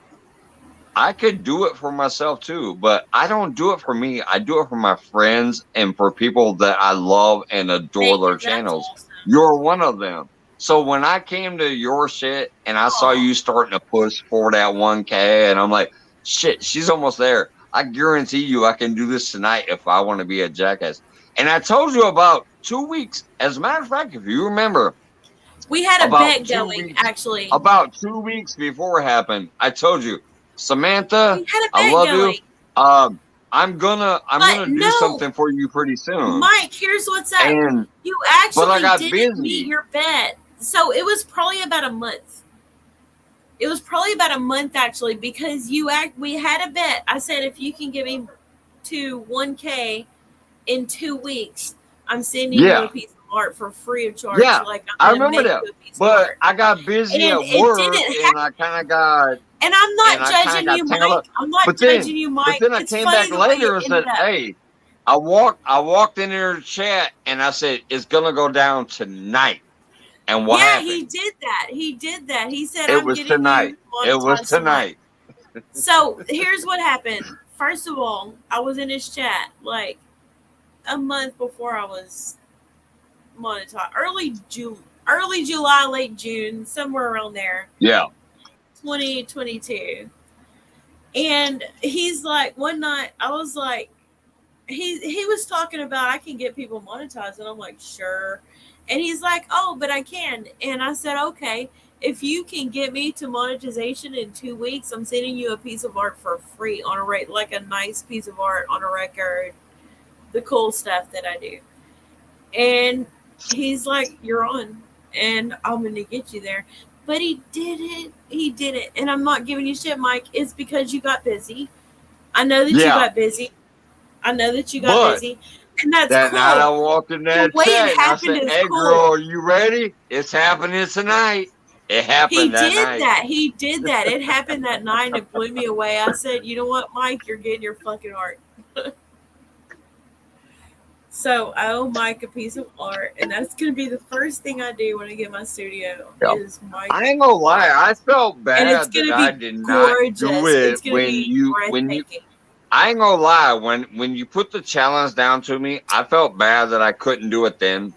I could do it for myself too. But I don't do it for me. I do it for my friends and for people that I love and adore their channels. Awesome. You're one of them. So when I came to your shit and I saw you starting to push for that 1K, and I'm like, shit, she's almost there. I guarantee you I can do this tonight if I want to be a jackass. And I told you about 2 weeks. As a matter of fact, if you remember, we had a bet going, actually. About 2 weeks before it happened, I told you, Samantha, I love you. I'm gonna do something for you pretty soon. Mike, here's what's up. You actually didn't meet your bet. So it was probably about a month. It was probably about a month, actually, because we had a bet. I said, if you can get me to 1K in 2 weeks, I'm sending you a piece of art for free of charge. Yeah, like, I remember that. But I got busy at work, and I kind of got... And I'm not judging you, Mike. I'm not judging you, Mike. But then I came back later and said, hey, I walked in their chat, and I said, it's going to go down tonight. And what happened? He did that. He said, it was tonight. It was tonight. So here's what happened. First of all, I was in his chat like a month before I was monetized. Early July, late June, somewhere around there. Yeah. 2022. And he's like, one night, I was like, he was talking about I can get people monetized. And I'm like, sure. And he's like, oh, but I can. And I said, okay, if you can get me to monetization in 2 weeks, I'm sending you a piece of art for free on a rate, like a nice piece of art on a record, the cool stuff that I do. And he's like, you're on, and I'm going to get you there. But he did it. He did it. And I'm not giving you shit, Mike. It's because you got busy. I know that you got busy. Busy. And that's that cool. night I walked in that chat and I said, hey, girl, are you ready? It's happening tonight. It happened that night. He did that. It happened that night and it blew me away. I said, you know what, Mike? You're getting your fucking art. So I owe Mike a piece of art, and that's gonna be the first thing I do when I get my studio. Yep. Is Mike? I ain't gonna lie, I felt And it's bad that gonna I be did not do gorgeous. it It's gonna be breathtaking. I ain't gonna lie, when you put the challenge down to me, I felt bad that I couldn't do it then.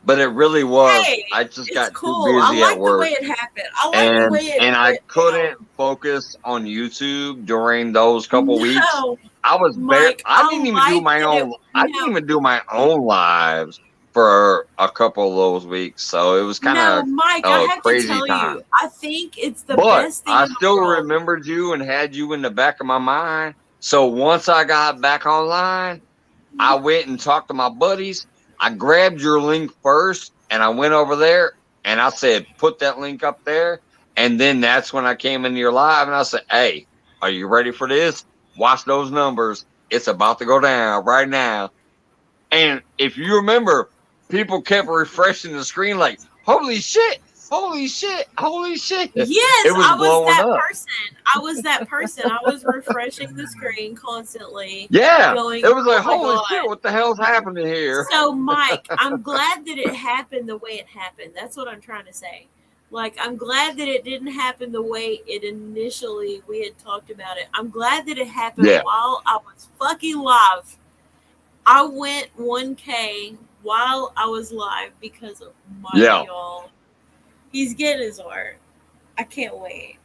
But it really was. Hey, I just it's got cool. too busy I at like the work. way it happened. I like the way it And I went couldn't focus on YouTube during those couple weeks. No, I was Mike, I didn't even do my own. I didn't even do my own lives for a couple of those weeks. So it was kind No, of Mike, I a have to crazy tell time. you, I think it's the But best thing I in the still world. remembered you and had you in the back of my mind. So once I got back online, I went and talked to my buddies. I grabbed your link first and I went over there and I said, put that link up there. And then that's when I came into your live and I said, hey, are you ready for this? Watch those numbers. It's about to go down right now. And if you remember, people kept refreshing the screen like, holy shit, holy shit, holy shit. Yes, It was I was blowing that up. person. I was that person. I was refreshing the screen constantly. Yeah. Going, It was like, oh my holy God. shit, what the hell's happening here? So, Mike, I'm glad that it happened the way it happened. That's what I'm trying to say. Like, I'm glad that it didn't happen the way it initially we had talked about it. I'm glad that it happened while I was fucking live. I went 1K while I was live because of Mike, y'all. He's getting his art. I can't wait.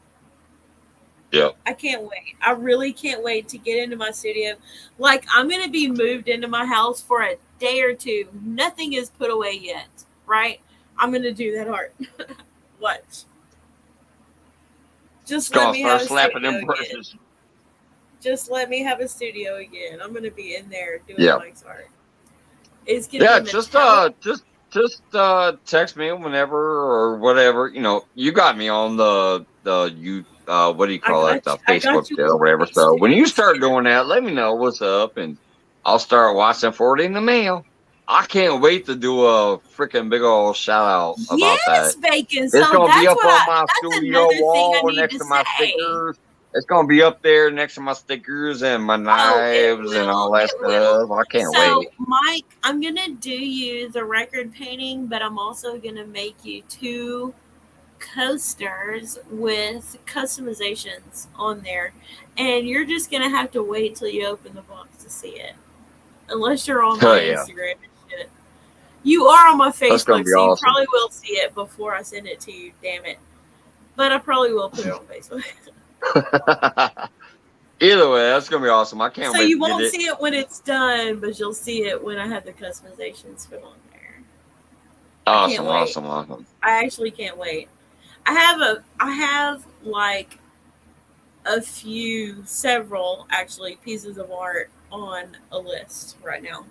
Yeah. I can't wait. I really can't wait to get into my studio. Like, I'm going to be moved into my house for a day or two. Nothing is put away yet, right? I'm going to do that art. Watch. Just let me have a studio again. Just let me have a studio again. I'm going to be in there doing Mike's art. It's going to be just text me whenever or whatever. You know, you got me on the what do you call it? The Facebook deal or whatever. So when you start doing that, let me know what's up and I'll start watching for it in the mail. I can't wait to do a freaking big old shout out about that. Bacon. It's So gonna be that's up what on my that's studio another thing I wall need next to to my say. stickers. It's gonna be up there next to my stickers and my knives and all that stuff. I can't So, wait. Mike, I'm going to do you the record painting, but I'm also going to make you 2 coasters with customizations on there. And you're just going to have to wait till you open the box to see it. Unless you're on my Instagram and shit. You are on my Facebook, so you probably will see it before I send it to you, damn it. But I probably will put it on Facebook. Either way, that's gonna be awesome. I can't wait. So you won't see it when it's done, but you'll see it when I have the customizations put on there. Awesome. I actually can't wait. I have like several actually pieces of art on a list right now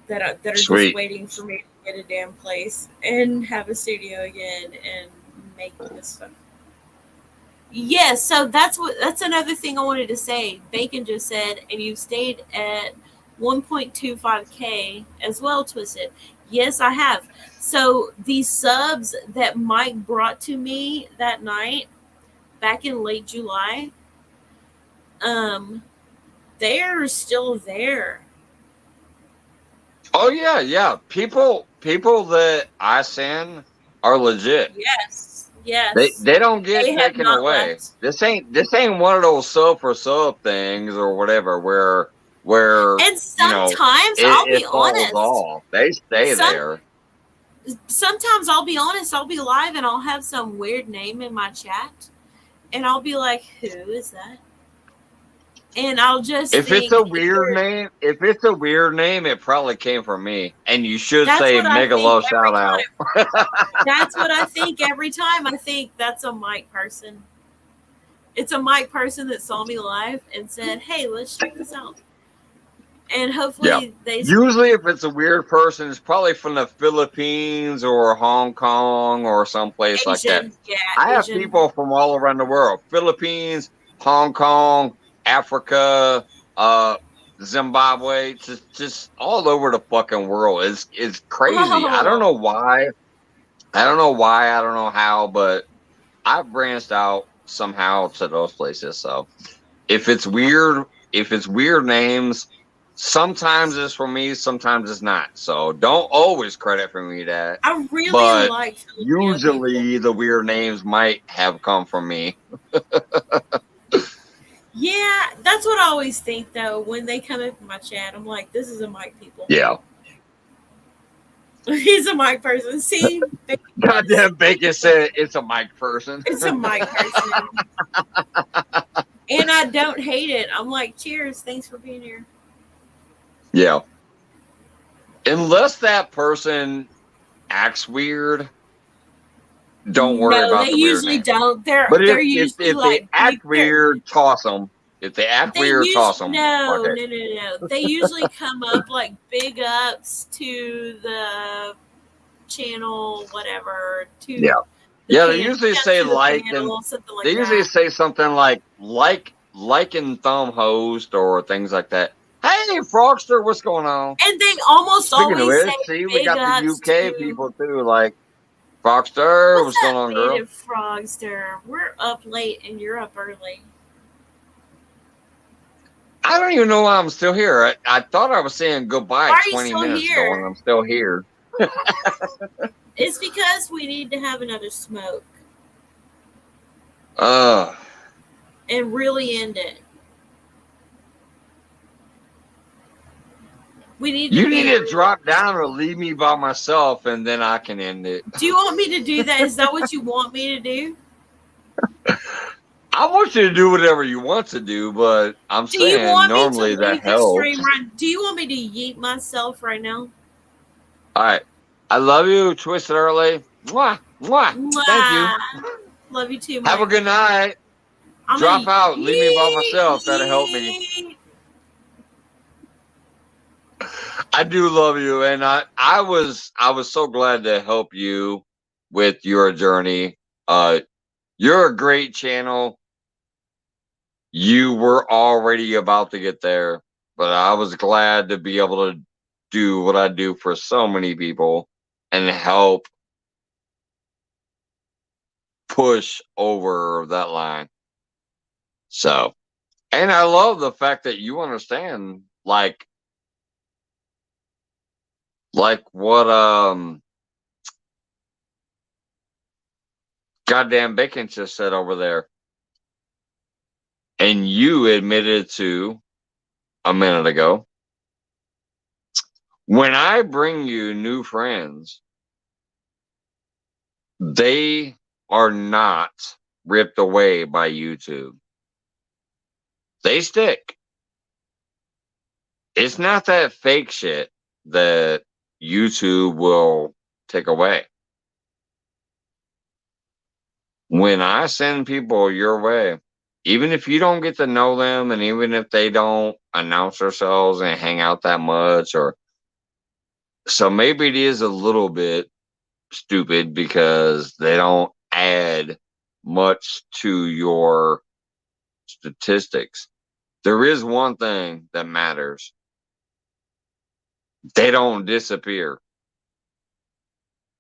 that are just waiting for me to get a damn place and have a studio again and make this stuff. Yes, so that's another thing I wanted to say. Bacon just said, and you stayed at 1.25K as well, Twisted. Yes, I have. So these subs that Mike brought to me that night, back in late July, they're still there. Oh yeah. People that I send are legit. Yes. They don't get taken away. Left. This ain't one of those sub for sub things or whatever where and sometimes I'll be honest. They stay there. Sometimes I'll be honest, I'll be live and I'll have some weird name in my chat and I'll be like, who is that? And I'll just if it's a weird name, it probably came from me. And you should say mega low shout out. That's what I think every time. I think that's a Mike person. It's a Mike person that saw me live and said, hey, let's check this out. And hopefully they usually if it's a weird person, it's probably from the Philippines or Hong Kong or someplace like that. Yeah, I have people from all around the world. Philippines, Hong Kong, Africa, Zimbabwe, just all over the fucking world. It's crazy. I don't know why. I don't know how, but I've branched out somehow to those places. So if it's weird names, sometimes it's for me, sometimes it's not. So don't always credit for me that. I really But like Filipino people. usually the weird names might have come from me. Yeah, that's what I always think though. When they come up in my chat, I'm like, this is a mic people. Yeah. He's a mic person. See? Goddamn Bacon said it's a mic person. It's a mic person. And I don't hate it. I'm like, cheers. Thanks for being here. Yeah. Unless that person acts weird, don't worry about they the weird usually name. don't. They're But usually if like they act weird, toss them. If they act weird, toss them. No. They usually come up like big ups to the channel, whatever. Yeah. They usually say like, and they usually say something like and thumb host or things like that. Hey, Frogster, what's going on? And they almost Speaking always of which, say see, big we got the ups UK to, people too, like Frogster, what's going on, girl? Native Frogster. We're up late and you're up early. I don't even know why I'm still here. I thought I was saying goodbye Why are you 20 still minutes here? ago, and I'm still here. It's because we need to have another smoke Uh, and really end it. We need you need to drop down or leave me by myself, and then I can end it. Do you want me to do that? Is that what you want me to do? I want you to do whatever you want to do, but I'm Do you saying want me normally to that leave the helps. stream right? Do you want me to yeet myself right now? All right. I love you, Twisted Early. Mwah, mwah. Thank you. Love you too, Have a Mike. good night. I'm Drop gonna out. Leave me by myself. That'll help me. I do love you, and I was so glad to help you with your journey. You're a great channel. You were already about to get there, but I was glad to be able to do what I do for so many people and help push over that line. So, and I love the fact that you understand like what goddamn Bacon just said over there. And you admitted to a minute ago. When I bring you new friends, they are not ripped away by YouTube. They stick. It's not that fake shit that YouTube will take away. When I send people your way, even if you don't get to know them and even if they don't announce themselves and hang out that much, or so maybe it is a little bit stupid because they don't add much to your statistics. There is one thing that matters. They don't disappear.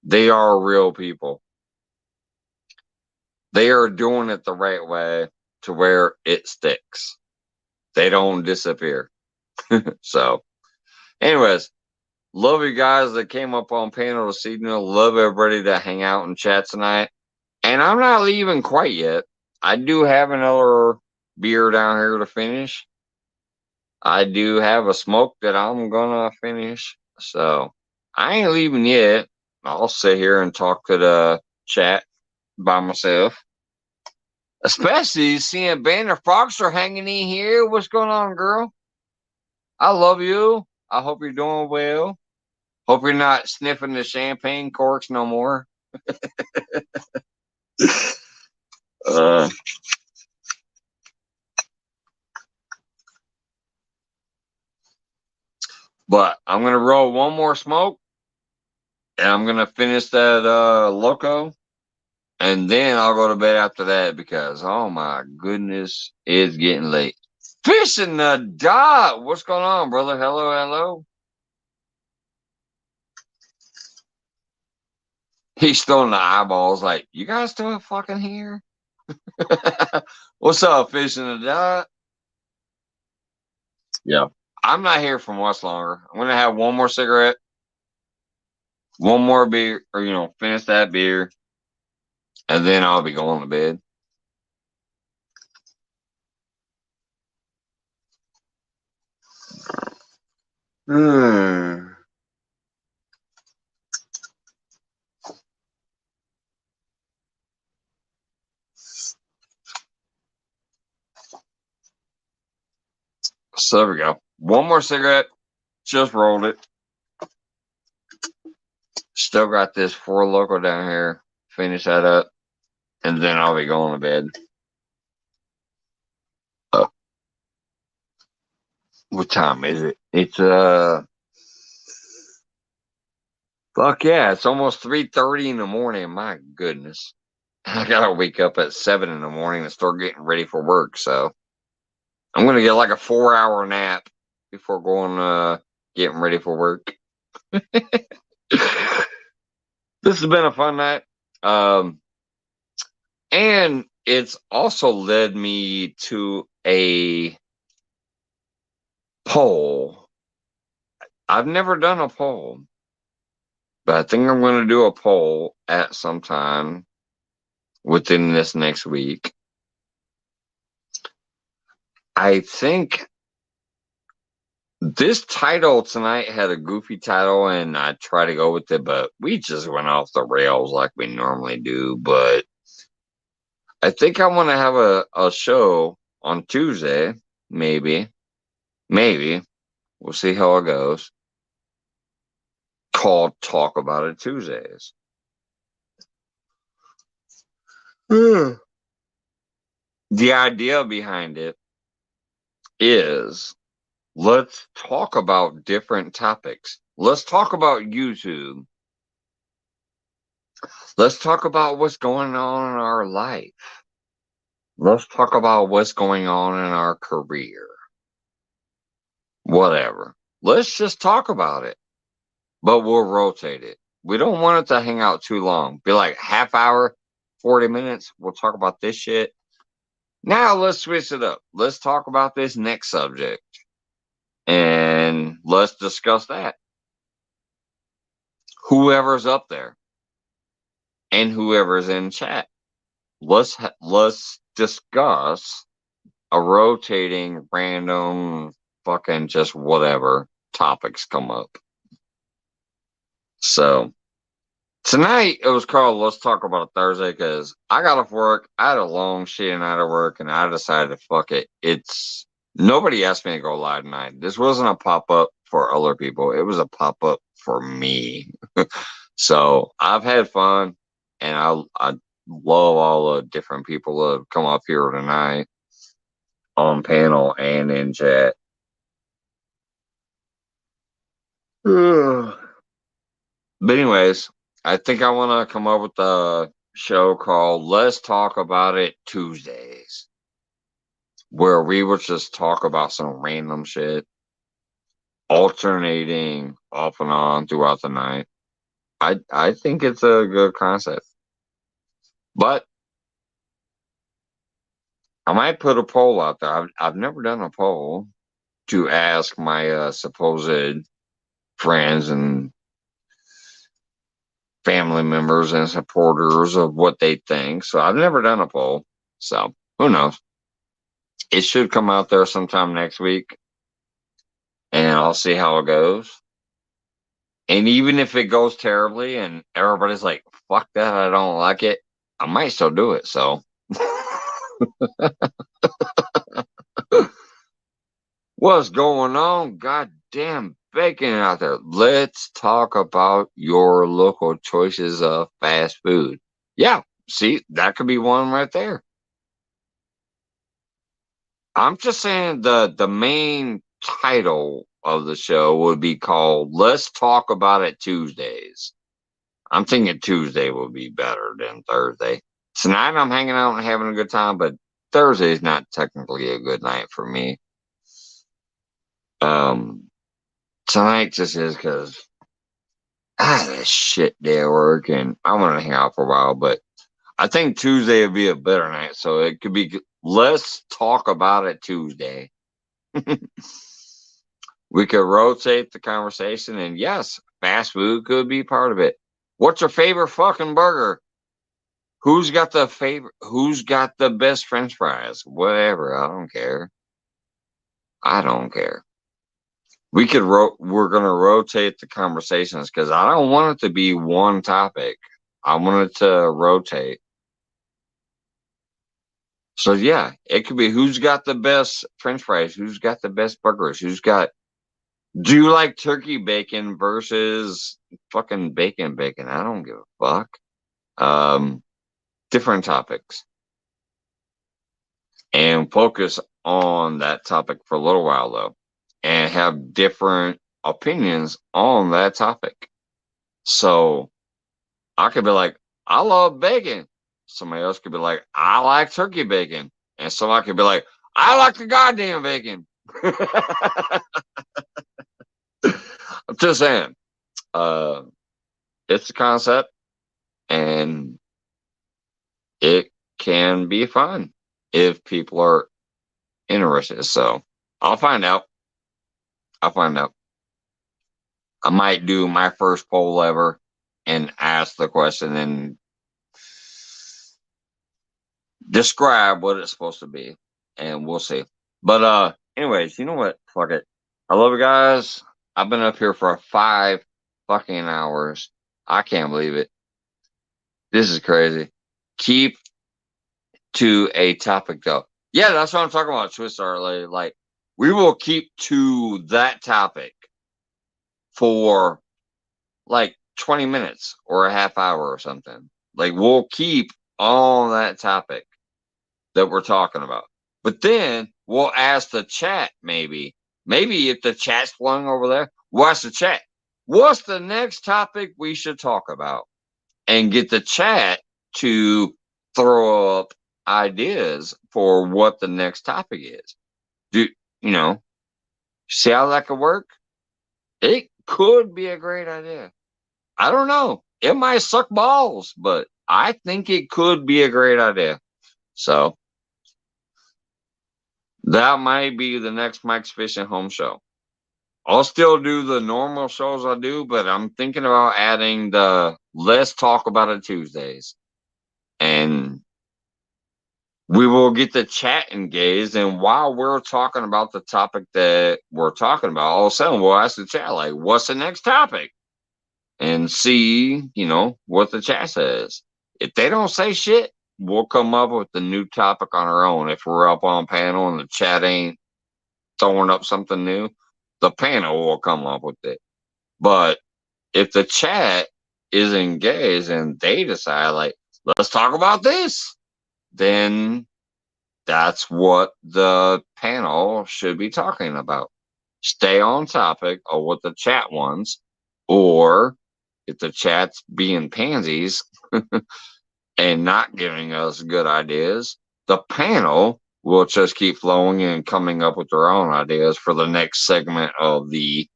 They are real people. They are doing it the right way to where it sticks. They don't disappear. So, anyways, love you guys that came up on panel this evening. Love everybody that hang out and chat tonight. And I'm not leaving quite yet. I do have another beer down here to finish. I do have a smoke that I'm gonna finish. So I ain't leaving yet. I'll sit here and talk to the chat by myself. Especially seeing Banner Foxer hanging in here. What's going on, girl? I love you. I hope you're doing well. Hope you're not sniffing the champagne corks no more. But I'm going to roll one more smoke. And I'm going to finish that Loco. And then I'll go to bed after that because, oh my goodness, it's getting late. Fish in the dot. What's going on, brother? Hello, hello. He's still in the eyeballs like, you guys still fucking here? What's up, Fish in the dot? Yeah. I'm not here for much longer. I'm gonna have one more cigarette, one more beer, or finish that beer, and then I'll be going to bed. So there we go. One more cigarette. Just rolled it. Still got this Four Loco down here. Finish that up, and then I'll be going to bed. What time is it? It's fuck yeah! It's almost 3:30 in the morning. My goodness, I gotta wake up at 7 in the morning and start getting ready for work. So I'm gonna get like a 4-hour nap before going getting ready for work. This has been a fun night. And it's also led me to a poll. I've never done a poll, but I think I'm going to do a poll at some time within this next week. I think this title tonight had a goofy title, and I tried to go with it, but we just went off the rails like we normally do. But I think I want to have a show on Tuesday, maybe. We'll see how it goes. Called Talk About It Tuesdays. The idea behind it is let's talk about different topics. Let's talk about YouTube. Let's talk about what's going on in our life. Let's talk about what's going on in our career. Whatever. Let's just talk about it. But we'll rotate it. We don't want it to hang out too long. Be like half hour, 40 minutes. We'll talk about this shit. Now let's switch it up. Let's talk about this next subject. And let's discuss that. Whoever's up there. And whoever's in chat. Let's discuss a rotating, random, fucking just whatever topics come up. So tonight it was called Let's Talk About a Thursday because I got off work. I had a long shitty night of work, and I decided to fuck it. Nobody asked me to go live tonight. This wasn't a pop up for other people. It was a pop up for me. So I've had fun, and I love all the different people that have come up here tonight on panel and in chat. But anyways, I think I want to come up with a show called Let's Talk About It Tuesdays, where we would just talk about some random shit, alternating off and on throughout the night. I think it's a good concept. But I might put a poll out there. I've never done a poll to ask my supposed friends and family members and supporters of what they think. So I've never done a poll. So who knows? It should come out there sometime next week. And I'll see how it goes. And even if it goes terribly and everybody's like, fuck that, I don't like it, I might still do it. So what's going on? Goddamn bacon out there. Let's talk about your local choices of fast food. Yeah, see, that could be one right there. I'm just saying the main title of the show would be called Let's Talk About It Tuesdays. I'm thinking Tuesday will be better than Thursday. Tonight I'm hanging out and having a good time, but Thursday is not technically a good night for me. Tonight just is because I had a shit day at work and I want to hang out for a while, but I think Tuesday would be a better night. So it could be Let's Talk About It Tuesday. We could rotate the conversation, and yes, fast food could be part of it. What's your favorite fucking burger? Who's got the best French fries? Whatever. I don't care. I don't care. We're gonna rotate the conversations because I don't want it to be one topic. I want it to rotate. So yeah, it could be who's got the best French fries, who's got the best burgers, do you like turkey bacon versus fucking bacon? I don't give a fuck. Different topics. And focus on that topic for a little while though. And have different opinions on that topic. So I could be like, I love bacon. Somebody else could be like, I like turkey bacon. And somebody could be like, I like the goddamn bacon. I'm just saying. It's a concept and it can be fun if people are interested. So I'll find out. I might do my first poll ever and ask the question and describe what it's supposed to be, and we'll see. But anyways, you know what? Fuck it. I love you guys. I've been up here for 5 fucking hours. I can't believe it. This is crazy. Keep to a topic though. Yeah, that's what I'm talking about, Twister. Like we will keep to that topic for like 20 minutes or a half hour or something. Like we'll keep on that topic that we're talking about. But then we'll ask the chat maybe if the chat's flowing over there, we'll ask the chat, what's the next topic we should talk about? And get the chat to throw up ideas for what the next topic is. See how that could work? It could be a great idea. I don't know. It might suck balls, but I think it could be a great idea. So that might be the next Mike's Fishing Home show. I'll still do the normal shows I do, but I'm thinking about adding the Let's Talk About It Tuesdays. And we will get the chat engaged. And while we're talking about the topic that we're talking about, all of a sudden we'll ask the chat, like, what's the next topic? And see, what the chat says. If they don't say shit, we'll come up with the new topic on our own. If we're up on panel and the chat ain't throwing up something new, the panel will come up with it. But if the chat is engaged and they decide, like, let's talk about this, then that's what the panel should be talking about. Stay on topic of what the chat wants, or if the chat's being pansies and not giving us good ideas, the panel will just keep flowing and coming up with their own ideas for the next segment of the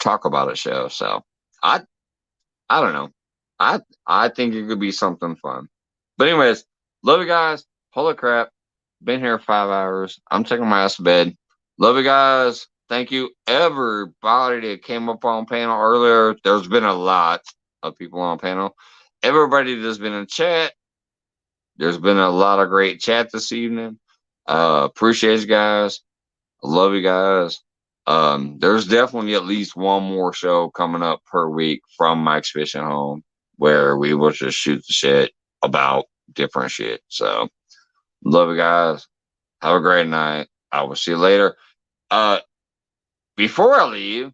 Talk About It show. So I don't know. I think it could be something fun. But anyways, love you guys. Holy crap. Been here 5 hours. I'm taking my ass to bed. Love you guys. Thank you, everybody that came up on panel earlier. There's been a lot of people on panel. Everybody that's been in chat. There's been a lot of great chat this evening. Appreciate you guys. Love you guys. There's definitely at least one more show coming up per week from Mike's Fishing Home where we will just shoot the shit about different shit. So, love you guys. Have a great night. I will see you later. Before I leave,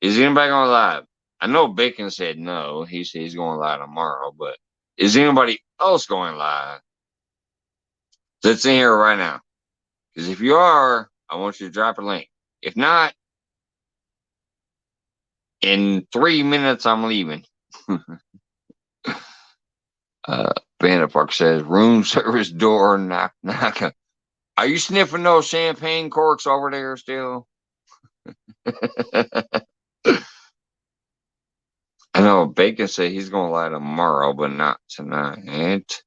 is anybody going live? I know Bacon said no. He said he's going live tomorrow, but is anybody else going live that's in here right now? Because if you are, I want you to drop a link. If not, in 3 minutes, I'm leaving. Bandit Park says, room service door, knock, knock. Are you sniffing those champagne corks over there still? I know Bacon said he's going to lie tomorrow, but not tonight.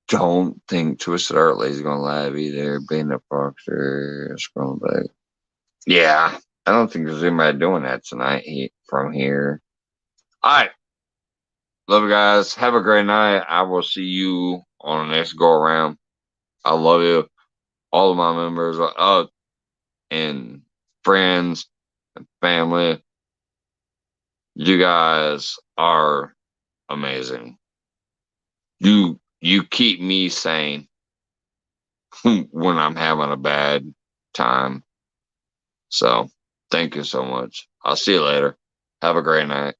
don't think Twisted Early is gonna live either. Being a Foxer, scrolling back. Yeah, I don't think there's anybody doing that tonight from here. All right. Love you guys. Have a great night. I will see you on the next go around. I love you. All of my members and friends and family. You guys are amazing. You keep me sane when I'm having a bad time. So thank you so much. I'll see you later. Have a great night.